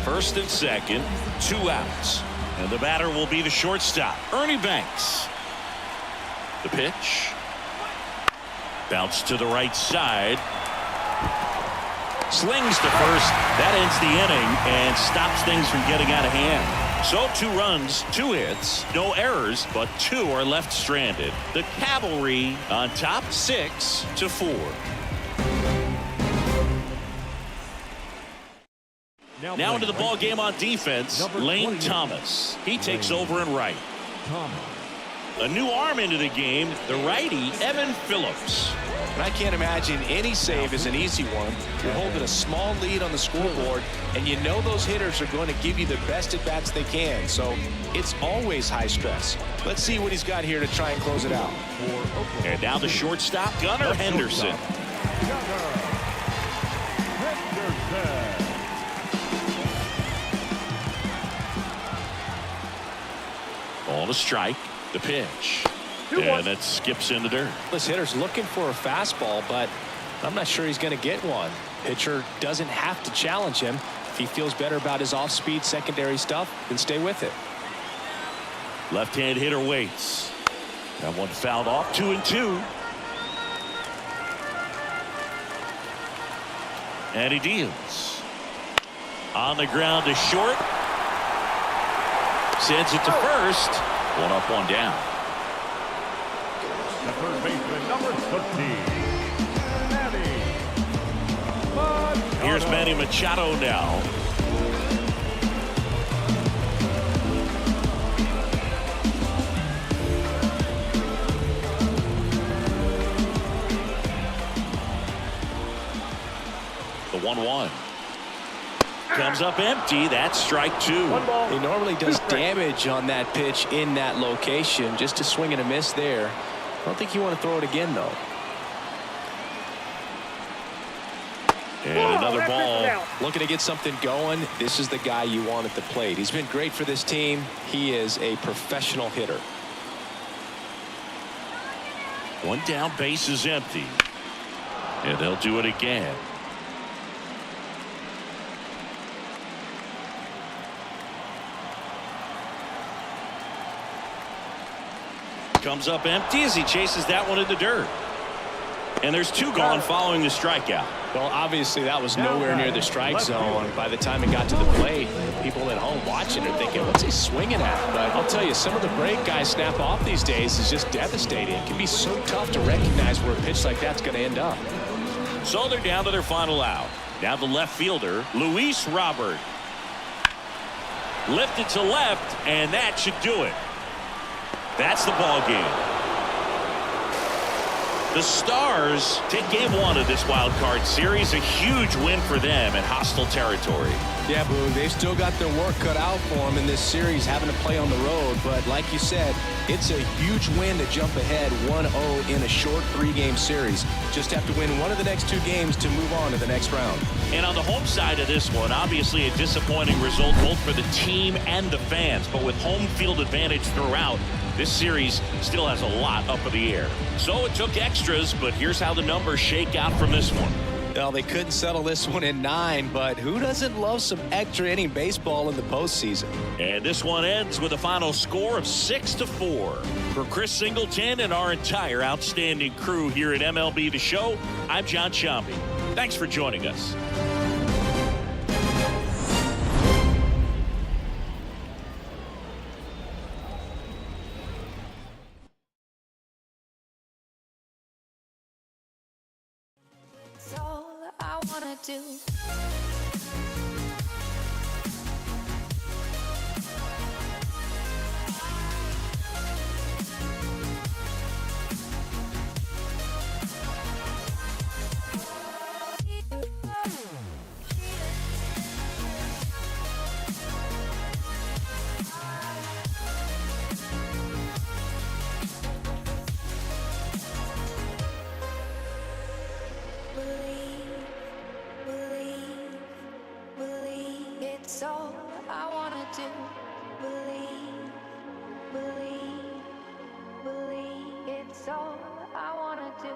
First and second, 2 outs. And the batter will be the shortstop, Ernie Banks. The pitch. Bounce to the right side. Slings to first. That ends the inning and stops things from getting out of hand. So 2 runs, 2 hits, no errors, but 2 are left stranded. The Cavalry on top 6-4. Now into the ball game on defense, Lane Thomas. He takes over in right. A new arm into the game, the righty, Evan Phillips. And I can't imagine any save is an easy one. You're holding a small lead on the scoreboard, and you know those hitters are going to give you the best at-bats they can. So it's always high stress. Let's see what he's got here to try and close it out. And now the shortstop, Gunnar Henderson. On a strike, the pitch. And that skips in the dirt. This hitter's looking for a fastball, but I'm not sure he's going to get one. Pitcher doesn't have to challenge him. If he feels better about his off-speed secondary stuff, then stay with it. Left-hand hitter waits. That one fouled off, 2-2. And he deals. On the ground to short. Sends it to first. One up, one down. The third baseman, number 13, Manny Machado. Here's Manny Machado now. The 1-1. Comes up empty. That's strike two. He normally does damage on that pitch in that location. Just a swing and a miss there. I don't think you want to throw it again, though. And another ball. Looking to get something going. This is the guy you want at the plate. He's been great for this team. He is a professional hitter. One down, base is empty. And they'll do it again. Comes up empty as he chases that one in the dirt. And there's two gone following the strikeout. Well, obviously that was nowhere near the strike zone. By the time it got to the plate, people at home watching are thinking, what's he swinging at? But I'll tell you, some of the break guys snap off these days is just devastating. It can be so tough to recognize where a pitch like that's going to end up. So they're down to their final out. Now the left fielder, Luis Robert. Lifted to left, and that should do it. That's the ball game. The Stars take game one of this wild card series. A huge win for them in hostile territory. Yeah, Boone, they've still got their work cut out for them in this series, having to play on the road. But like you said, it's a huge win to jump ahead 1-0 in a short 3-game series. Just have to win one of the next 2 games to move on to the next round. And on the home side of this one, obviously a disappointing result both for the team and the fans. But with home field advantage throughout, this series still has a lot up in the air. So it took extras, but here's how the numbers shake out from this one. Well, they couldn't settle this one in 9, but who doesn't love some extra inning baseball in the postseason? And this one ends with a final score of 6-4. For Chris Singleton and our entire outstanding crew here at MLB The Show, I'm John Sciambi. Thanks for joining us. It's all I wanna do. It's all I wanna do. Believe. It's all I wanna do.